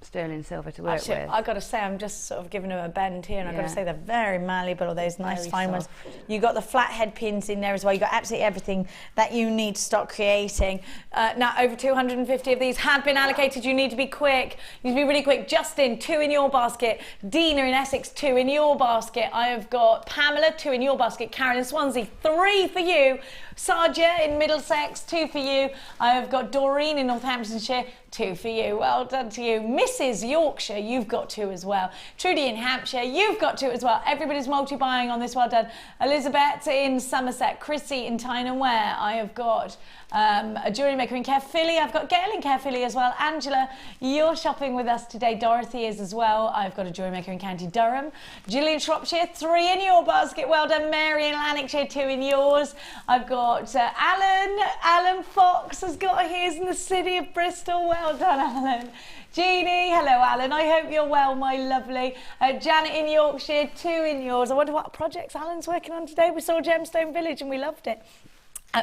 sterling silver to work with. I've got to say, I'm just sort of giving them a bend here, and I've got to say they're very malleable, or those nice fine ones. You've got the flat head pins in there as well. You've got absolutely everything that you need to start creating. Now, over 250 of these have been allocated. You need to be quick. You need to be really quick. Justin, 2 in your basket. Dina in Essex, 2 in your basket. I have got Pamela, 2 in your basket. Karen in Swansea, 3 for you. Sarja in Middlesex, 2 for you. I have got Doreen in Northamptonshire, 2 for you. Well done to you. Mrs. Yorkshire, you've got 2 as well. Trudy in Hampshire, you've got 2 as well. Everybody's multi-buying on this. Well done. Elizabeth in Somerset. Chrissy in Tyne and Ware. I have got a Jewellery Maker in Caerphilly. I've got Gail in Caerphilly as well. Angela, you're shopping with us today. Dorothy is as well. I've got a Jewellery Maker in County Durham. Julie in Shropshire, 3 in your basket. Well done. Mary in Lanarkshire, 2 in yours. I've got Alan Fox has got his in the city of Bristol. Well done, Alan. Jeannie, hello Alan, I hope you're well, my lovely. Janet in Yorkshire, 2 in yours. I wonder what projects Alan's working on today. We saw Gemstone Village and we loved it.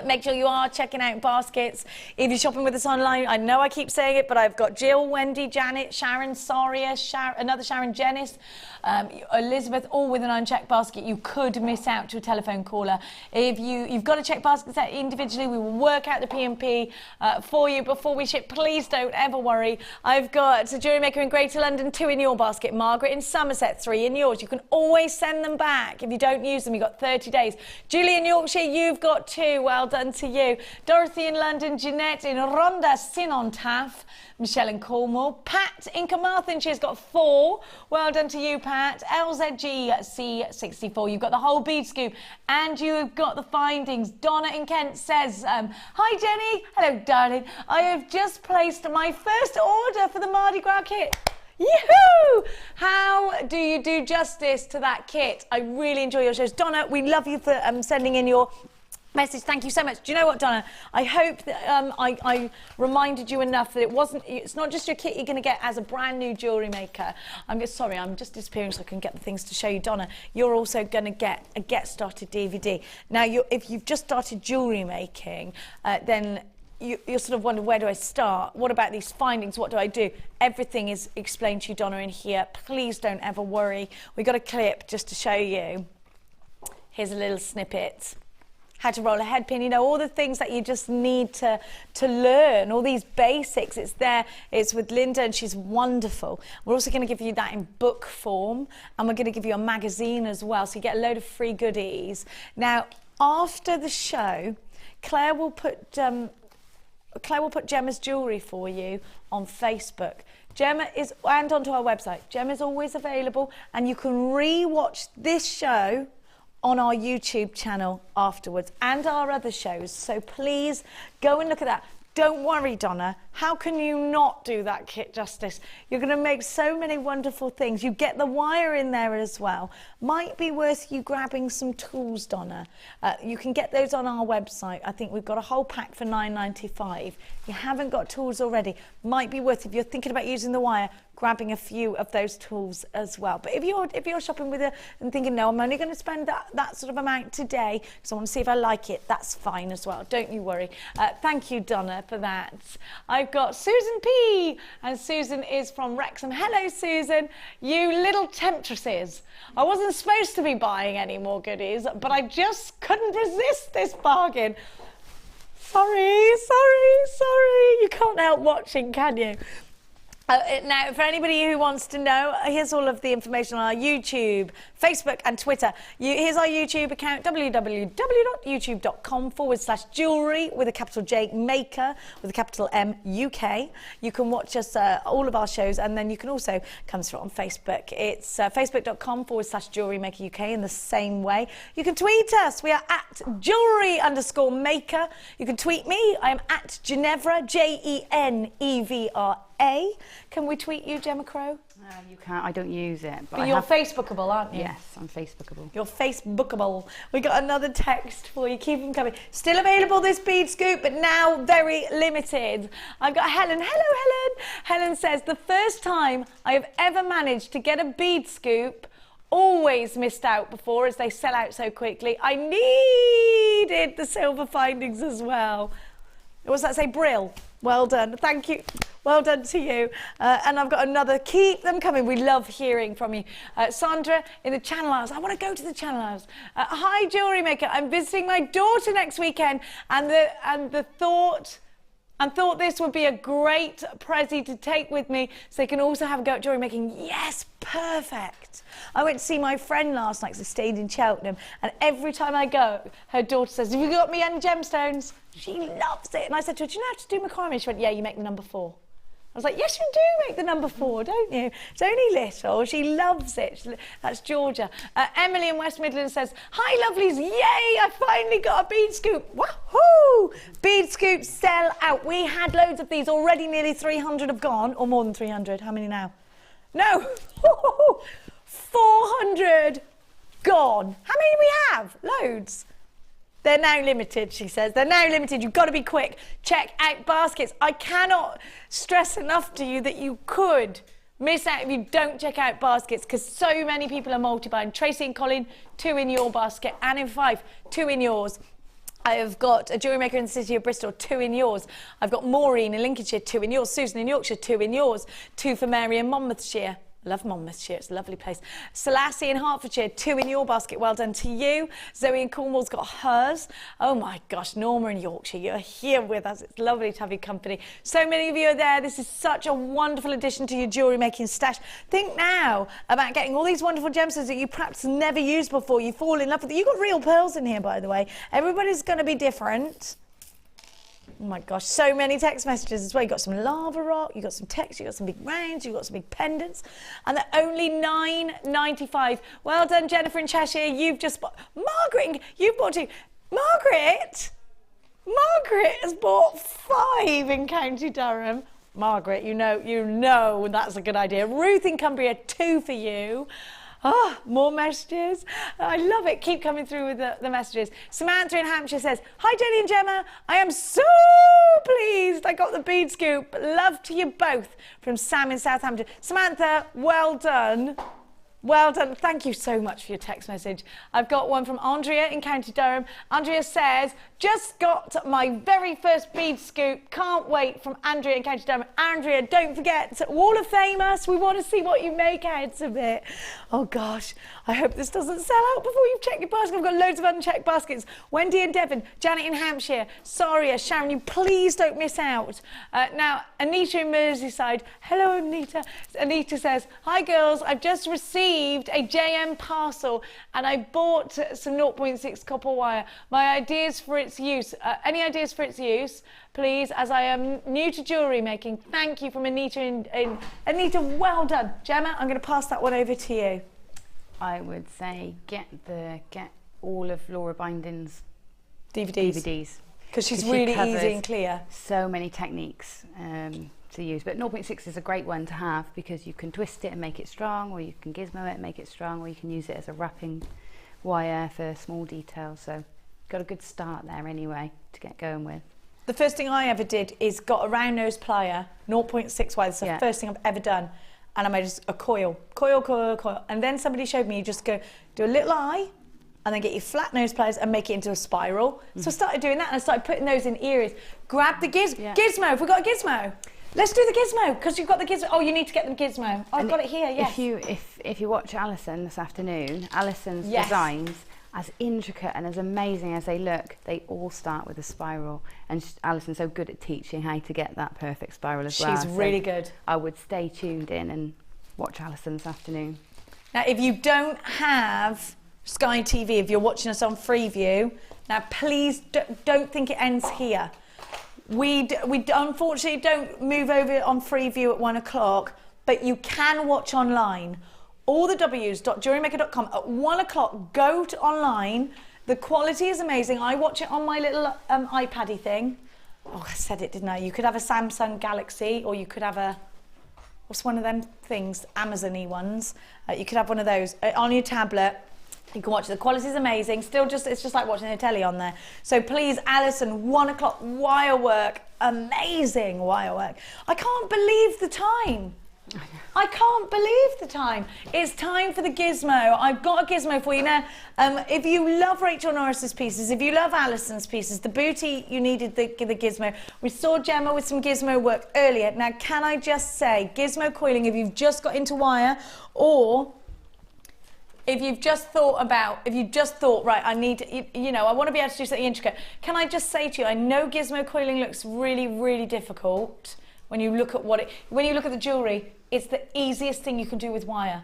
Make sure you are checking out baskets. If you're shopping with us online, I know I keep saying it, but I've got Jill, Wendy, Janet, Sharon, Saria, another Sharon, Janice, Elizabeth, all with an unchecked basket. You could miss out to a telephone caller. If you've got to check baskets out individually, we will work out the P&P for you before we ship. Please don't ever worry. I've got a Jewellery Maker in Greater London, 2 in your basket. Margaret in Somerset, 3 in yours. You can always send them back. If you don't use them, you've got 30 days. Julie in Yorkshire, you've got 2. Well done to you. Dorothy in London, Jeanette in Rhondda, Synon-Taff, Michelle in Cornwall, Pat in Carmarthenshire's got 4. Well done to you, Pat. LZG C64. You've got the whole bead scoop and you've got the findings. Donna in Kent says, hi Jenny. Hello, darling. I have just placed my first order for the Mardi Gras kit. Yoo-hoo! How do you do justice to that kit? I really enjoy your shows. Donna, we love you for sending in your message. Thank you so much. Do you know what, Donna? I hope that I reminded you enough that it's not just your kit you're going to get as a brand new jewellery maker. I'm just disappearing so I can get the things to show you, Donna. You're also going to get a Get Started DVD. Now, if you've just started jewellery making, then you're sort of wondering, where do I start? What about these findings? What do I do? Everything is explained to you, Donna, in here. Please don't ever worry. We've got a clip just to show you. Here's a little snippet. How to roll a head pin, you know, all the things that you just need to learn, all these basics. It's there, it's with Linda and she's wonderful. We're also going to give you that in book form and we're going to give you a magazine as well, so you get a load of free goodies. Now, after the show, Claire will put Gemma's jewellery for you on Facebook. Gemma is, and onto our website. Gemma's always available, and you can re-watch this show on our YouTube channel afterwards and our other shows. So please go and look at that. Don't worry, Donna. How can you not do that kit justice? You're going to make so many wonderful things. You get the wire in there as well. Might be worth you grabbing some tools, Donna. You can get those on our website. I think we've got a whole pack for $9.95. If you haven't got tools already, might be worth, if you're thinking about using the wire, grabbing a few of those tools as well. But if you're shopping with and thinking, no, I'm only going to spend that sort of amount today because I want to see if I like it, that's fine as well. Don't you worry. Thank you, Donna, for that. I've got Susan P, and Susan is from Wrexham. Hello, Susan. You little temptresses. I wasn't supposed to be buying any more goodies, but I just couldn't resist this bargain. Sorry. You can't help watching, can you? Now, for anybody who wants to know, here's all of the information on our YouTube, Facebook and Twitter. Here's our YouTube account, www.youtube.com/jewellery with a capital J, Maker with a capital M, UK. You can watch us, all of our shows, and then you can also come through on Facebook. It's facebook.com/JewelleryMaker UK in the same way. You can tweet us. We are at jewellery_maker. You can tweet me. I am at Genevra, JENEVRA. Can we tweet you, Gemma Crow? You can't. I don't use it. But you're Facebookable, aren't you? Yes, I'm Facebookable. You're Facebookable. We got another text for you. Keep them coming. Still available, this bead scoop, but now very limited. I've got Helen. Hello, Helen. Helen says, the first time I have ever managed to get a bead scoop, always missed out before as they sell out so quickly. I needed the silver findings as well. What's that say? Brill. Well done. Thank you. Well done to you. And I've got another. Keep them coming. We love hearing from you. Sandra in the Channel Isles. I want to go to the Channel Isles. Hi, Jewellery Maker. I'm visiting my daughter next weekend, and thought this would be a great prezi to take with me so they can also have a go at jewellery making. Yes, perfect. I went to see my friend last night because I stayed in Cheltenham, and every time I go, her daughter says, have you got me any gemstones? She loves it. And I said to her, do you know how to do macrame? She went, yeah, you make the number 4. I was like, yes, you do make the number 4, don't you? It's only little. She loves it. That's Georgia. Emily in West Midlands says, hi, lovelies. Yay, I finally got a bead scoop. Woohoo! Bead scoops sell out. We had loads of these already. Nearly 300 have gone, or more than 300. How many now? No. 400 gone. How many do we have? Loads. They're now limited, she says. They're now limited. You've got to be quick. Check out baskets. I cannot stress enough to you that you could miss out if you don't check out baskets because so many people are multi-buying. Tracy and Colin, 2 in your basket. Anne in Fife, 2 in yours. I've got a jewellery maker in the city of Bristol, 2 in yours. I've got Maureen in Lincolnshire, 2 in yours. Susan in Yorkshire, 2 in yours. 2 for Mary in Monmouthshire. Love Monmouthshire, it's a lovely place. Selassie in Hertfordshire, 2 in your basket, well done to you. Zoe in Cornwall's got hers. Oh my gosh, Norma in Yorkshire, you're here with us. It's lovely to have your company. So many of you are there. This is such a wonderful addition to your jewellery making stash. Think now about getting all these wonderful gemstones that you perhaps never used before. You fall in love with it. You've got real pearls in here, by the way. Everybody's going to be different. Oh my gosh, so many text messages as well. You've got some lava rock, you've got some text, you've got some big rounds, you've got some big pendants, and they're only $9.95. Well done, Jennifer in Cheshire. You've just bought. Margaret, you've bought 2. Margaret has bought 5 in County Durham. Margaret, you know that's a good idea. Ruth in Cumbria, 2 for you. Oh, more messages. I love it. Keep coming through with the messages. Samantha in Hampshire says, hi, Jenny and Gemma. I am so pleased I got the bead scoop. Love to you both. From Sam in Southampton. Samantha, well done. Well done. Thank you so much for your text message. I've got one from Andrea in County Durham. Andrea says, just got my very first bead scoop. Can't wait. From Andrea in County Durham. Andrea, don't forget, Wall of Famous. We want to see what you make out of it. Oh gosh, I hope this doesn't sell out before you've checked your basket. I've got loads of unchecked baskets. Wendy in Devon, Janet in Hampshire, Saria, Sharon, you please don't miss out. Now, Anita in Merseyside. Hello, Anita. Anita says, hi girls, I've just received received a JM parcel and I bought some 0.6 copper wire. My ideas for its use, any ideas for its use, please, as I am new to jewellery making. Thank you from Anita. Anita, well done. Gemma, I'm going to pass that one over to you. I would say get all of Laura Binding's DVDs. Because she's really easy and clear. So many techniques to use, but 0.6 is a great one to have because you can twist it and make it strong, or you can gizmo it and make it strong, or you can use it as a wrapping wire for small details. So got a good start there anyway to get going with. The first thing I ever did is got a round nose plier, 0.6 wire. That's the first thing I've ever done. And I made just a coil. And then somebody showed me you just go do a little eye and then get your flat nose pliers and make it into a spiral. So I started doing that and I started putting those in ears. Grab the gizmo. Have we got a gizmo? Let's do the gizmo, because you've got the gizmo. Oh, you need to get the gizmo. Oh, I've got it here, yes. If you watch Alison this afternoon, Alison's designs, as intricate and as amazing as they look, they all start with a spiral. And Alison's so good at teaching how to get that perfect spiral as well. She's really good. I would stay tuned in and watch Alison this afternoon. Now, if you don't have Sky TV, if you're watching us on Freeview, now please don't think it ends here. We unfortunately don't move over on Freeview at 1 o'clock, but you can watch online. All the W's.jewellerymaker.com at 1 o'clock. Go to online. The quality is amazing. I watch it on my little iPad-y thing. Oh, I said it, didn't I? You could have a Samsung Galaxy, or you could have a, what's one of them things? Amazon-y ones. You could have one of those on your tablet. You can watch it. The quality is amazing. It's just like watching a telly on there. So please, Alison, 1 o'clock, Wirework, amazing Wirework. I can't believe the time. I can't believe the time. It's time for the gizmo. I've got a gizmo for you now. If you love Rachel Norris's pieces, if you love Alison's pieces, the booty, you needed the gizmo. We saw Gemma with some gizmo work earlier. Now, can I just say, gizmo coiling, if you've just got into wire, or if you've just thought, right, I need, I want to be able to do something intricate. Can I just say to you, I know gizmo coiling looks really, really difficult when you look at when you look at the jewellery. It's the easiest thing you can do with wire.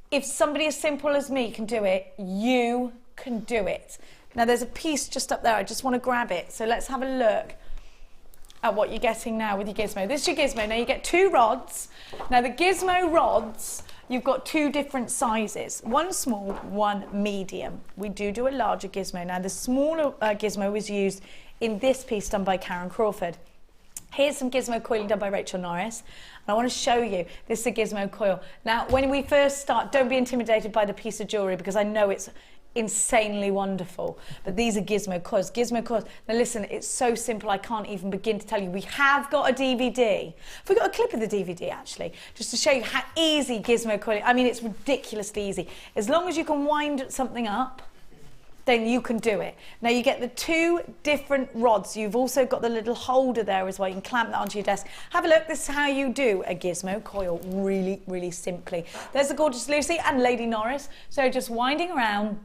If somebody as simple as me can do it, you can do it. Now there's a piece just up there, I just want to grab it. So let's have a look at what you're getting now with your gizmo. This is your gizmo. Now you get 2 rods. Now the gizmo rods, you've got 2 different sizes, one small, one medium. We do a larger gizmo. Now the smaller gizmo was used in this piece done by Karen Crawford. Here's some gizmo coiling done by Rachel Norris. And I want to show you, this is a gizmo coil. Now, when we first start, don't be intimidated by the piece of jewellery, because I know it's insanely wonderful. But these are gizmo coils. Now listen, it's so simple, I can't even begin to tell you. We have got a DVD. We've got a clip of the DVD, actually, just to show you how easy gizmo coiling, I mean, it's ridiculously easy. As long as you can wind something up, then you can do it. Now you get the 2 different rods. You've also got the little holder there as well. You can clamp that onto your desk. Have a look, this is how you do a gizmo coil, really, really simply. There's the gorgeous Lucy and Lady Norris. So just winding around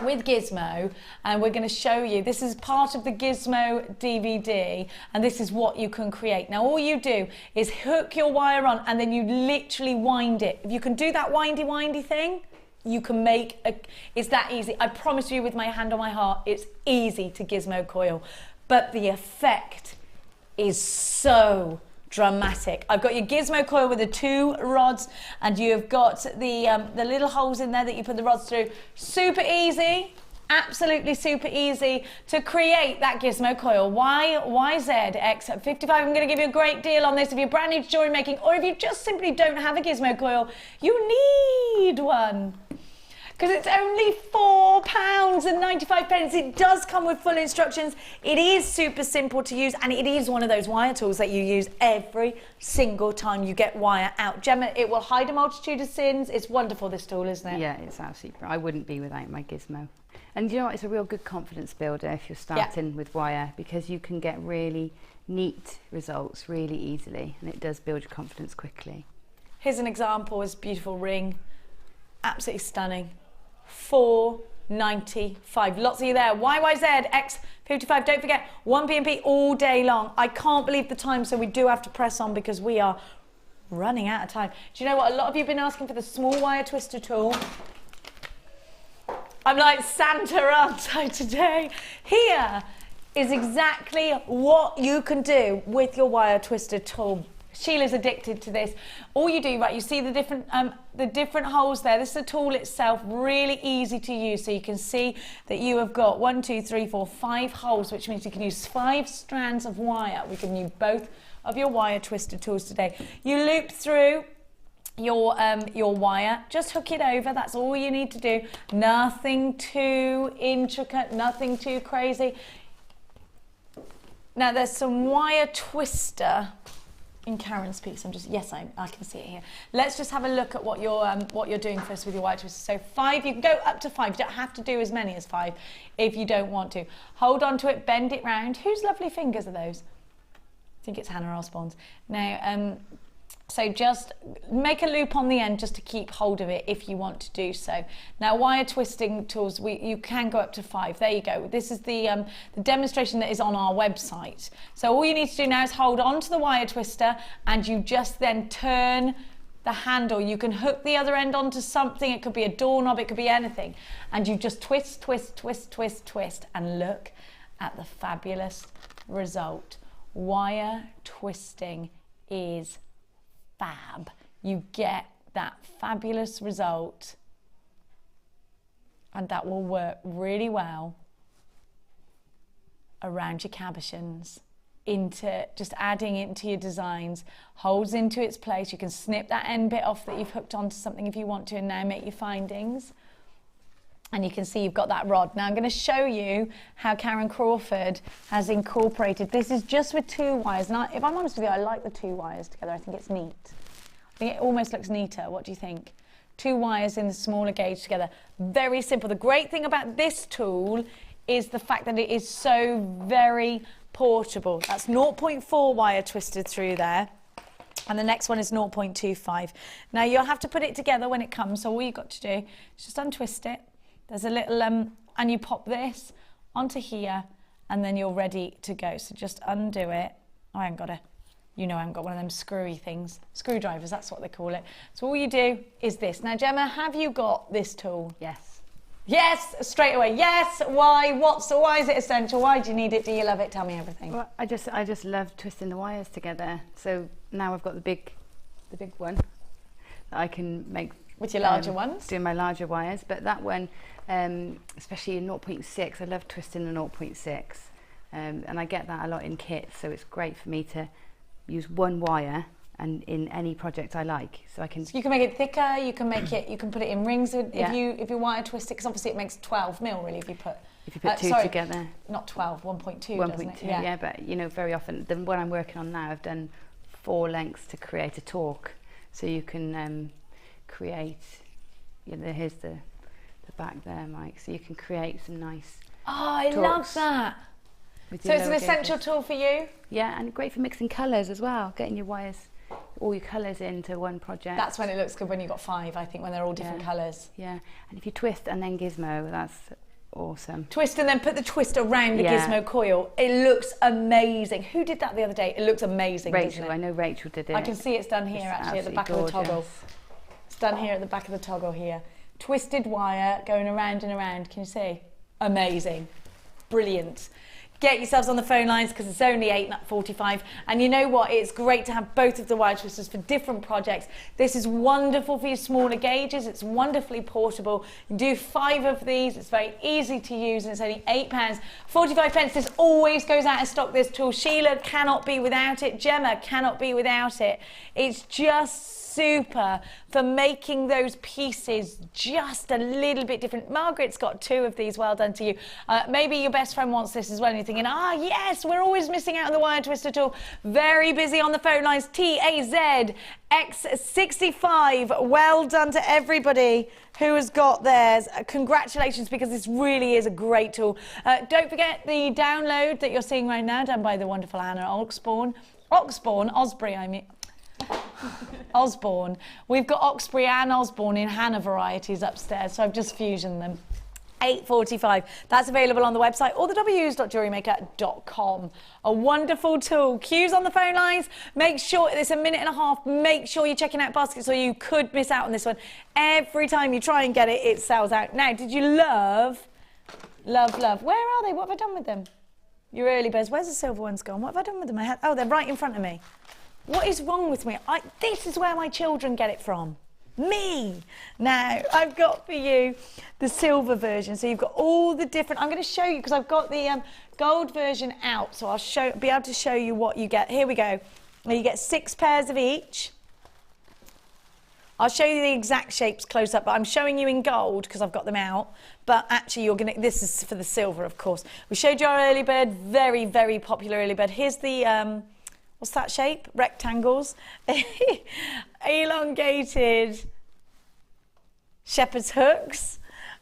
with gizmo, and we're going to show you, this is part of the gizmo DVD, and this is what you can create. Now all you do is hook your wire on and then you literally wind it. If you can do that windy thing, you can make it's that easy. I promise you with my hand on my heart, it's easy to gizmo coil, but the effect is so dramatic. I've got your gizmo coil with the 2 rods, and you've got the little holes in there that you put the rods through. Super easy, absolutely super easy to create that gizmo coil. YZX55. I'm going to give you a great deal on this if you're brand new to jewellery making, or if you just simply don't have a gizmo coil, you need one. Because it's only £4.95. It does come with full instructions. It is super simple to use, and it is one of those wire tools that you use every single time you get wire out. Gemma, it will hide a multitude of sins. It's wonderful, this tool, isn't it? Yeah, it's absolutely brilliant. I wouldn't be without my gizmo. And you know what, it's a real good confidence builder if you're starting with wire, because you can get really neat results really easily, and it does build your confidence quickly. Here's an example, this beautiful ring. Absolutely stunning. £4.95. Lots of you there. YYZX55. Don't forget, 1 PMP all day long. I can't believe the time, so we do have to press on because we are running out of time. Do you know what? A lot of you have been asking for the small wire twister tool. I'm like Santa, aren't I, today? Here is exactly what you can do with your wire twister tool. Sheila's addicted to this. All you do, right, you see the different holes there. This is the tool itself, really easy to use. So you can see that you have got 1, 2, 3, 4, 5 holes, which means you can use 5 strands of wire. We can use both of your wire twister tools today. You loop through your wire, just hook it over, that's all you need to do. Nothing too intricate, nothing too crazy. Now there's some wire twister in Karen's piece. I can see it here. Let's just have a look at what you're doing first with your wire twister. So 5, you can go up to 5. You don't have to do as many as 5 if you don't want to. Hold on to it, bend it round. Whose lovely fingers are those? I think it's Hannah Osborne's. Now, so just make a loop on the end just to keep hold of it if you want to do so. Now, wire twisting tools, you can go up to 5. There you go. This is the demonstration that is on our website. So all you need to do now is hold on to the wire twister and you just then turn the handle. You can hook the other end onto something. It could be a doorknob, it could be anything. And you just twist, twist, twist, twist, twist, and look at the fabulous result. Wire twisting is fab. You get that fabulous result, and that will work really well around your cabochons, into just adding it into your designs, holds into its place. You can snip that end bit off that you've hooked onto something if you want to, and now make your findings. And you can see you've got that rod. Now I'm going to show you how Karen Crawford has incorporated. This is just with 2 wires. Now, if I'm honest with you, I like the 2 wires together. I think it's neat. I think it almost looks neater. What do you think? 2 wires in the smaller gauge together. Very simple. The great thing about this tool is the fact that it is so very portable. That's 0.4 wire twisted through there. And the next one is 0.25. Now you'll have to put it together when it comes. So all you've got to do is just untwist it. There's a little, and you pop this onto here, and then you're ready to go. So just undo it. I haven't got I haven't got one of them screwy things. Screwdrivers, that's what they call it. So all you do is this. Now, Gemma, have you got this tool? Yes. Yes, straight away. Yes. Why? Why is it essential? Why do you need it? Do you love it? Tell me everything. Well, I just love twisting the wires together. So now I've got the big one that I can make with your larger ones. Doing my larger wires, but that one, especially in 0.6, I love twisting the 0.6, and I get that a lot in kits. So it's great for me to use 1 wire and in any project I like. So I can. So you can make it thicker. You can make it. You can put it in rings if you wire twist it, because obviously it makes 12 mil really if you put. If you put 2 together. Not 12, 1.2. 1.2. Yeah, but very often the one I'm working on now, I've done 4 lengths to create a torque, so you can create. Here's the back there, Mike. So you can create some nice. Oh, I love that. So it's an essential tool for you? Yeah, and great for mixing colours as well, getting your wires, all your colours into one project. That's when it looks good, when you've got 5, I think, when they're all different colours. Yeah, and if you twist and then gizmo, that's awesome. Twist and then put the twist around the gizmo coil. It looks amazing. Who did that the other day? It looks amazing, Rachel, doesn't it? I know Rachel did it. I can see it's done here, actually, at the back of the toggle. It's done here at the back of the toggle here. Twisted wire going around and around. Can you see? Amazing. Brilliant. Get yourselves on the phone lines because it's only 8:45, and you know what, it's great to have both of the wire twisters for different projects. This is wonderful for your smaller gauges. It's wonderfully portable. You do 5 of these. It's very easy to use, and it's only £8.45. This always goes out of stock, this tool. Sheila cannot be without it. Gemma cannot be without it. It's just super for making those pieces just a little bit different. Margaret's got 2 of these. Well done to you. Maybe your best friend wants this as well, and you're thinking, yes, we're always missing out on the wire twister tool. Very busy on the phone lines. TAZX65. Well done to everybody who has got theirs. Congratulations, because this really is a great tool. Don't forget the download that you're seeing right now, done by the wonderful Hannah Osborne. Osprey, I mean. Osborne. We've got Oxbury and Osborne in Hannah varieties upstairs, so I've just fusioned them. 8:45. That's available on the website or the w's.jewellerymaker.com. A wonderful tool. Queues on the phone lines. Make sure it's a minute and a half. Make sure you're checking out baskets or you could miss out on this one. Every time you try and get it, it sells out. Now, did you love? Where are they? What have I done with them? Your early birds. Where's the silver ones gone? What have I done with them? Oh, they're right in front of me. What is wrong with me? This is where my children get it from. Me. Now, I've got for you the silver version. So you've got all the different, I'm going to show you because I've got the gold version out. So I'll be able to show you what you get. Here we go. Now you get 6 pairs of each. I'll show you the exact shapes close up, but I'm showing you in gold because I've got them out. But actually this is for the silver, of course. We showed you our early bird, very, very popular early bird. Here's the, what's that shape? Rectangles. Elongated shepherd's hooks.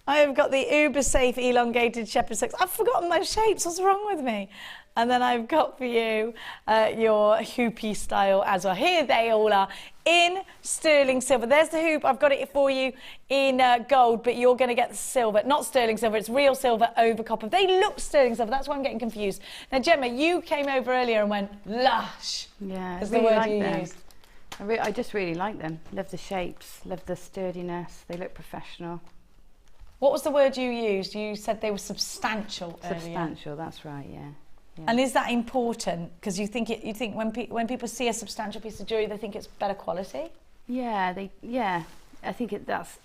I have got the uber safe elongated shepherd's hooks. I've forgotten my shapes. What's wrong with me? And then I've got for you your hoopy style as well. Here they all are in sterling silver. There's the hoop. I've got it for you in gold, but you're going to get the silver. Not sterling silver. It's real silver over copper. They look sterling silver. That's why I'm getting confused. Now, Gemma, you came over earlier and went, lush. Yeah, is the word you used. I just really like them. Love the shapes. Love the sturdiness. They look professional. What was the word you used? You said they were substantial earlier. Substantial, that's right, yeah. And is that important? Because you think when people see a substantial piece of jewellery, they think it's better quality? Yeah, I think that's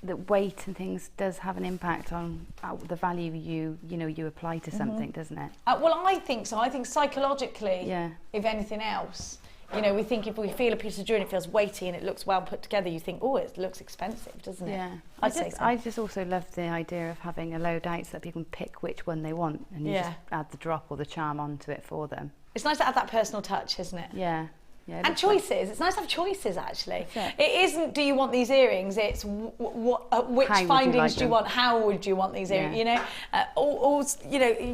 that weight and things does have an impact on the value you apply to something, doesn't it? Well, I think so. I think psychologically, if anything else, we think if we feel a piece of jewellery, it feels weighty and it looks well put together, you think, oh, it looks expensive, doesn't it? Yeah. I just also love the idea of having a load out so that people can pick which one they want and you just add the drop or the charm onto it for them. It's nice to add that personal touch, isn't it? Yeah. And choices. It's nice to have choices, actually. It isn't, do you want these earrings? It's which findings do you want? How would you want these earrings?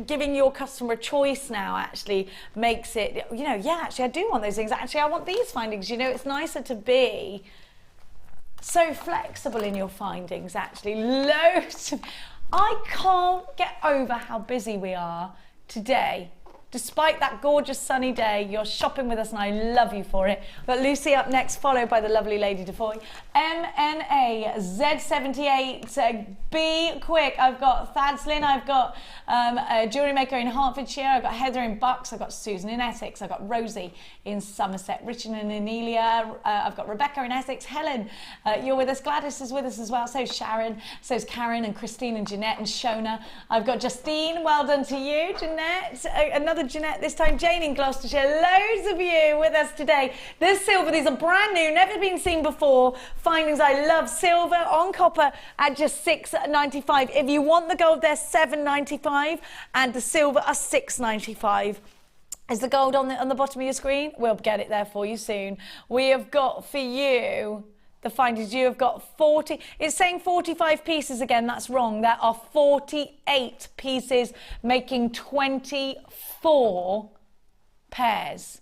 Giving your customer a choice now actually makes it, actually I do want those things. Actually, I want these findings. It's nicer to be so flexible in your findings, actually. I can't get over how busy we are today. Despite that gorgeous sunny day, you're shopping with us and I love you for it. But Lucy up next, followed by the lovely Lady Defoy. MNA Z78, be quick. I've got Thad Lynn, I've got a Jewellery Maker in Hertfordshire, I've got Heather in Bucks, I've got Susan in Essex, I've got Rosie in Somerset, Richard and Anelia, I've got Rebecca in Essex, Helen, you're with us, Gladys is with us as well, so's Sharon, so's Karen and Christine and Jeanette and Shona. I've got Justine, well done to you, Jeanette, another Jeanette, this time Jane in Gloucestershire, loads of you with us today. This silver, these are brand new, never been seen before. Findings I love, silver on copper at just $6.95. If you want the gold, they're $7.95 and the silver are $6.95. Is the gold on the bottom of your screen? We'll get it there for you soon. We have got for you the findings. You have got 40, it's saying 45 pieces again, that's wrong. There are 48 pieces making 24 pairs.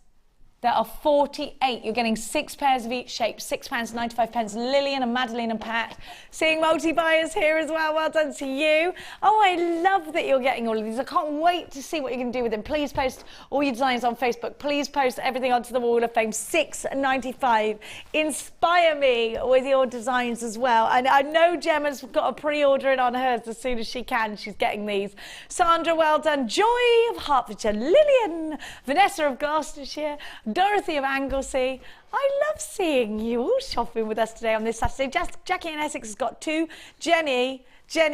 There are 48. You're getting 6 pairs of each shape, £6.95. Lillian and Madeline and Pat. Seeing multi-buyers here as well. Well done to you. Oh, I love that you're getting all of these. I can't wait to see what you're going to do with them. Please post all your designs on Facebook. Please post everything onto the Wall of Fame. £6.95. Inspire me with your designs as well. And I know Gemma's got a pre-order in on hers as soon as she can. She's getting these. Sandra, well done. Joy of Hertfordshire. Lillian. Vanessa of Gloucestershire. Dorothy of Anglesey. I love seeing you all shopping with us today on this Saturday. Jackie in Essex has got 2. Jenny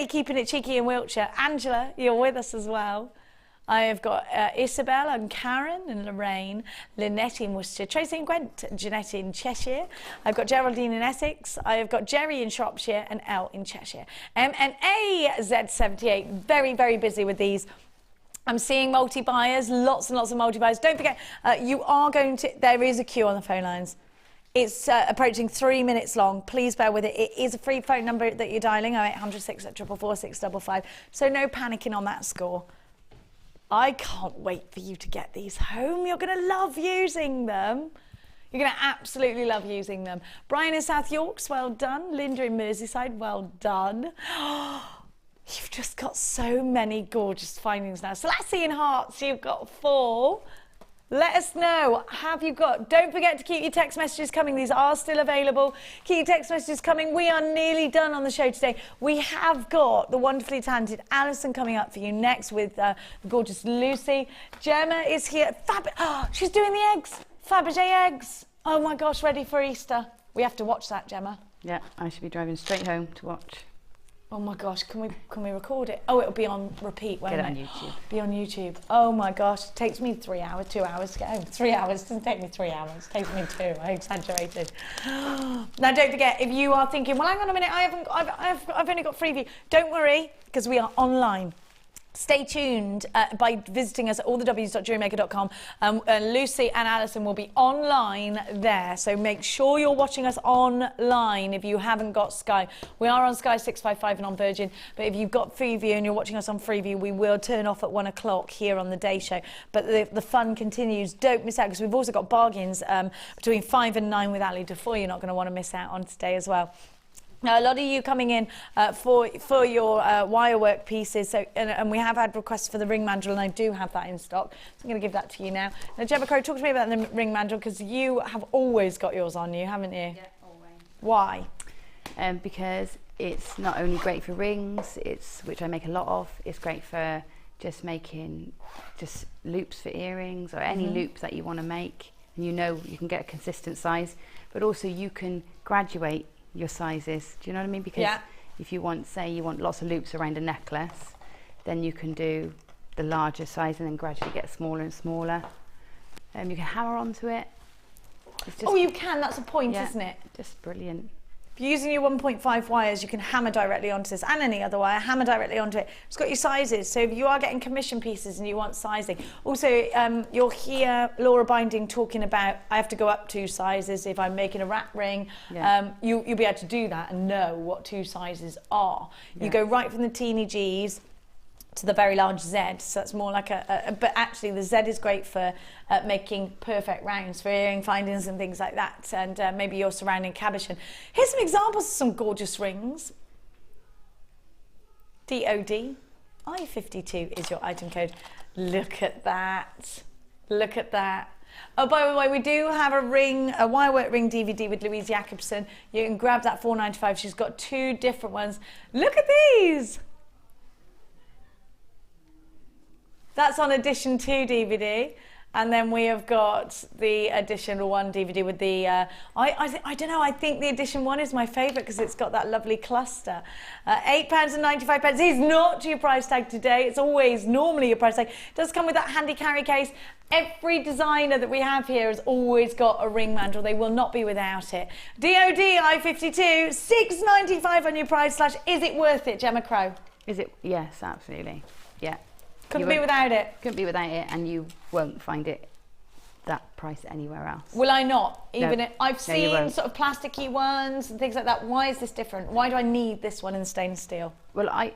keeping it cheeky in Wiltshire. Angela, you're with us as well. I have got Isabel and Karen and Lorraine, Lynette in Worcestershire, Tracy and Gwent, Jeanette in Cheshire. I've got Geraldine in Essex. I have got Jerry in Shropshire and Elle in Cheshire. MNA Z78, very, very busy with these. I'm seeing multi-buyers, lots and lots of multi-buyers. Don't forget, there is a queue on the phone lines. It's approaching 3 minutes long. Please bear with it. It is a free phone number that you're dialing, 0800 644 655. So no panicking on that score. I can't wait for you to get these home. You're going to love using them. You're going to absolutely love using them. Brian in South Yorks, well done. Linda in Merseyside, well done. You've just got so many gorgeous findings now. Selassie in hearts, you've got 4. Let us know, have you got... Don't forget to keep your text messages coming. These are still available. Keep your text messages coming. We are nearly done on the show today. We have got the wonderfully talented Alison coming up for you next with the gorgeous Lucy. Gemma is here. She's doing the eggs. Fabergé eggs. Oh my gosh, ready for Easter. We have to watch that, Gemma. Yeah, I should be driving straight home to watch. Oh my gosh, can we record it? Oh, it'll be on repeat, won't it? Get it on YouTube. Be on YouTube. Oh my gosh, it takes me 3 hours, 2 hours to get home. 3 hours, doesn't take me 3 hours, it takes me 2, I exaggerated. Now don't forget, if you are thinking, well hang on a minute, I've only got Freeview. Don't worry, because we are online. Stay tuned by visiting us at allthews.jewellerymaker.com. Lucy and Alison will be online there, so make sure you're watching us online if you haven't got Sky. We are on Sky 655 and on Virgin, but if you've got Freeview and you're watching us on Freeview, we will turn off at 1 o'clock here on the day show. But the fun continues. Don't miss out, because we've also got bargains between 5 and 9 with Ali Dufour. You're not going to want to miss out on today as well. Now, a lot of you coming in for your wirework pieces, so, and we have had requests for the ring mandrel, and I do have that in stock, so I'm going to give that to you now. Now, Gemma Crow, talk to me about the ring mandrel, because you have always got yours on you, haven't you? Yeah, always. Why? Because it's not only great for rings, which I make a lot of, it's great for just making just loops for earrings, or any loops that you want to make, and you know you can get a consistent size, but also you can graduate your sizes. Do you know what I mean? Because if you want, say you want lots of loops around a necklace, then you can do the larger size and then gradually get smaller and smaller. You can hammer onto it. It's just, oh, you can, that's a point, isn't it? Just brilliant. If you're using your 1.5 wires, you can hammer directly onto this, and any other wire, hammer directly onto it. It's got your sizes, so if you are getting commission pieces and you want sizing. Also, you'll hear Laura Binding talking about, I have to go up 2 sizes if I'm making a wrap ring. Yeah. You'll be able to do that and know what 2 sizes are. Yeah. You go right from the teeny G's to the very large Z, so that's more like but actually the Z is great for making perfect rounds for earring findings and things like that, and maybe your surrounding cabochon. Here's some examples of some gorgeous rings. DOD I52 is your item code. Look at that, look at that. Oh, by the way, we do have a wirework ring DVD with Louise Jacobson. You can grab that £4.95. She's got 2 different ones. Look at these. That's on edition 2 DVD, and then we have got the edition 1 DVD with the. I don't know. I think the edition 1 is my favourite because it's got that lovely cluster. £8.95 is not your price tag today. It's always normally your price tag. It does come with that handy carry case. Every designer that we have here has always got a ring mandrel. They will not be without it. DOD I52, £6.95 on your price slash. Is it worth it, Gemma Crow? Is it? Yes, absolutely. Yeah. Couldn't be without it. Couldn't be without it, and you won't find it that price anywhere else. Will I not? Even no. I've seen sort of plasticky ones and things like that. Why is this different? Why do I need this one in stainless steel? Well,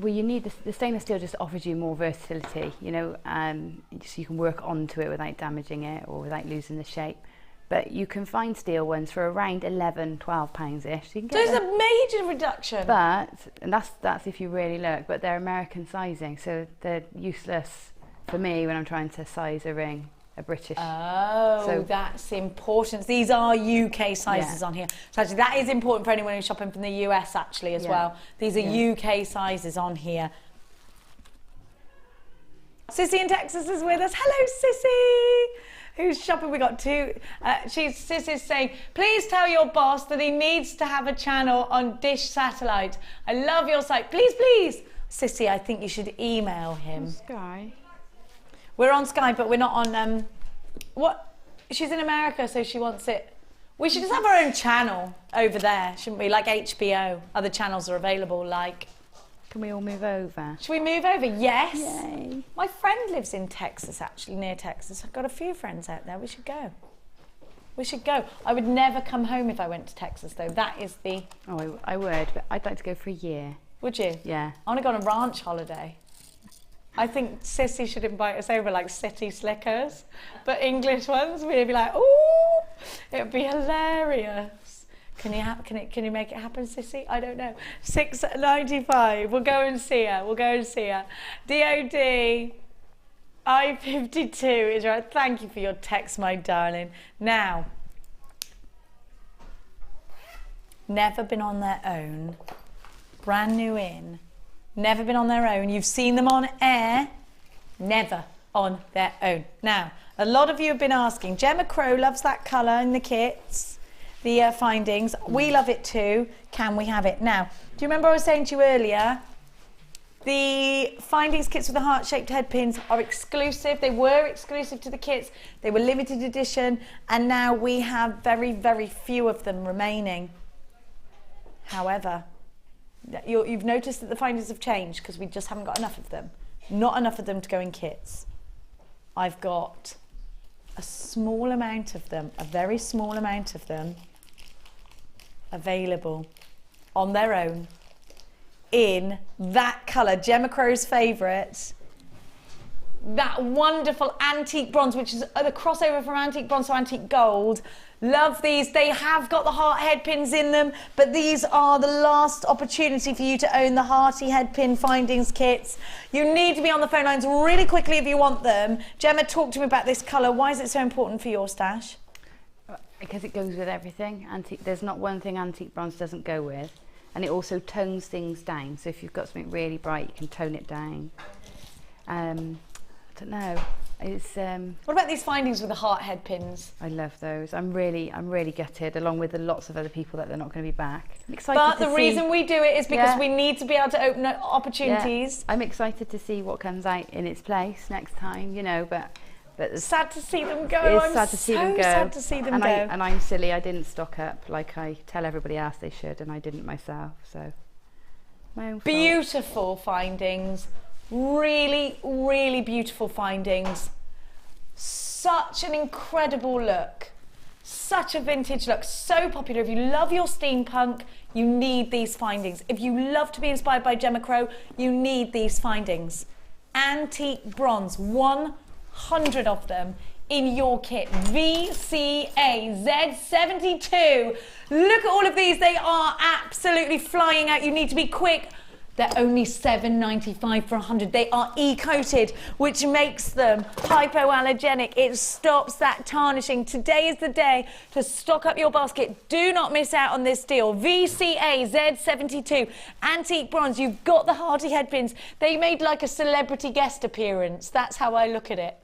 you need the stainless steel just offers you more versatility, you know, so you can work onto it without damaging it or without losing the shape. But you can find steel ones for around £11–12 ish. So there's a major reduction. And that's if you really look. But they're American sizing, so they're useless for me when I'm trying to size a ring, a British. Oh, so that's important. These are UK sizes on here. So actually, that is important for anyone who's shopping from the US actually as well. These are UK sizes on here. Sissy in Texas is with us. Hello, Sissy. Who's shopping? We got 2. Sissy's saying, please tell your boss that he needs to have a channel on Dish Satellite. I love your site. Please, please. Sissy, I think you should email him. Sky. We're on Sky, but we're not on. What? She's in America, so she wants it. We should just have our own channel over there, shouldn't we? Like HBO. Other channels are available, like. Can we all move over? Should we move over? Yes. Yay. My friend lives in Texas, actually, near Texas. I've got a few friends out there. We should go. We should go. I would never come home if I went to Texas, though. That is the... Oh, I would, but I'd like to go for a year. Would you? Yeah. I want to go on a ranch holiday. I think Sissy should invite us over like city slickers, but English ones, we'd be like, ooh, it would be hilarious. Can you make it happen, Sissy? I don't know. 6.95. We'll go and see her. DOD. I52 is right. Thank you for your text, my darling. Now, never been on their own. Brand new in. Never been on their own. You've seen them on air. Never on their own. Now, a lot of you have been asking. Gemma Crow loves that colour in the kits, the findings. We love it too. Can we have it? Now, do you remember I was saying to you earlier, the findings kits with the heart-shaped head pins are exclusive. They were exclusive to the kits. They were limited edition, and now we have very, very few of them remaining. However, you've noticed that the findings have changed because we just haven't got enough of them. Not enough of them to go in kits. I've got a small amount of them, a very small amount of them available on their own in that colour, Gemma Crow's favourite, that wonderful antique bronze, which is the crossover from antique bronze to antique gold. Love these. They have got the heart head pins in them, but these are the last opportunity for you to own the hearty head pin findings kits. You need to be on the phone lines really quickly if you want them. Gemma, talk to me about this colour. Why is it so important for your stash? Because it goes with everything. There's not one thing antique bronze doesn't go with. And it also tones things down. So if you've got something really bright, you can tone it down. I don't know. It's what about these findings with the heart head pins? I love those. I'm really gutted, along with lots of other people, that they're not going to be back. I'm excited but the reason we do it is because we need to be able to open up opportunities. Yeah. I'm excited to see what comes out in its place next time, you know, but it's sad to see them go. It's sad to see them go. Sad to see them go. And I'm silly. I didn't stock up like I tell everybody else they should, and I didn't myself. So my own fault. Beautiful findings. Really, really beautiful findings. Such an incredible look. Such a vintage look. So popular. If you love your steampunk, you need these findings. If you love to be inspired by Gemma Crow, you need these findings. Antique bronze, 100 of them in your kit. VCA Z72. Look at all of these. They are absolutely flying out. You need to be quick. They're only $7.95 for 100. They are e-coated, which makes them hypoallergenic. It stops that tarnishing. Today is the day to stock up your basket. Do not miss out on this deal. VCA Z72 antique bronze. You've got the hearty head pins. They made like a celebrity guest appearance. That's how I look at it.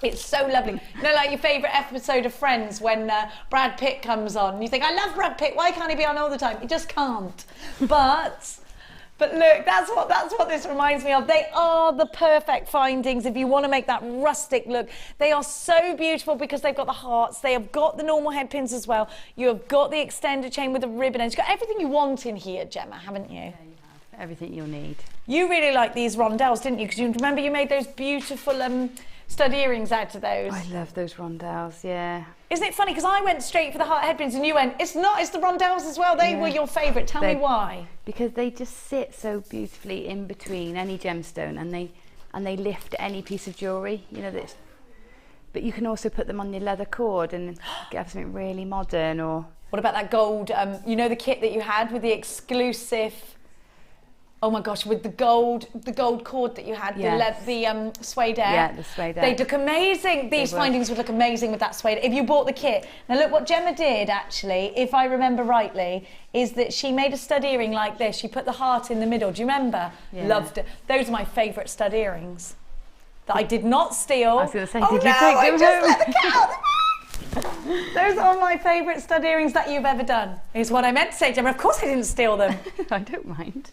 It's so lovely. You know, like your favourite episode of Friends when Brad Pitt comes on. You think, I love Brad Pitt. Why can't he be on all the time? He just can't. But look, that's what this reminds me of. They are the perfect findings if you want to make that rustic look. They are so beautiful because they've got the hearts. They have got the normal head pins as well. You have got the extender chain with the ribbon ends. You've got everything you want in here, Gemma, haven't you? Yeah, you have. Everything you'll need. You really like these rondelles, didn't you? Because you remember you made those beautiful stud earrings out of those. I love those rondelles, yeah. Isn't it funny? Because I went straight for the heart head pins and you went, it's not, it's the rondelles as well. They were your favourite. Tell me why. Because they just sit so beautifully in between any gemstone, and they lift any piece of jewellery, you know. But you can also put them on your leather cord and get something really modern. Or what about that gold, you know, the kit that you had with the exclusive, oh my gosh, with the gold cord that you had, the suede air. Yeah, the suede air. They look amazing. These findings would look amazing with that suede. If you bought the kit. Now look, what Gemma did actually, if I remember rightly, is that she made a stud earring like this. She put the heart in the middle. Do you remember? Yeah. Loved it. Those are my favourite stud earrings that I did not steal. I was going to say, did you take them home? Let the cat. Those are my favourite stud earrings that you've ever done. Is what I meant to say, Gemma. Of course I didn't steal them. I don't mind.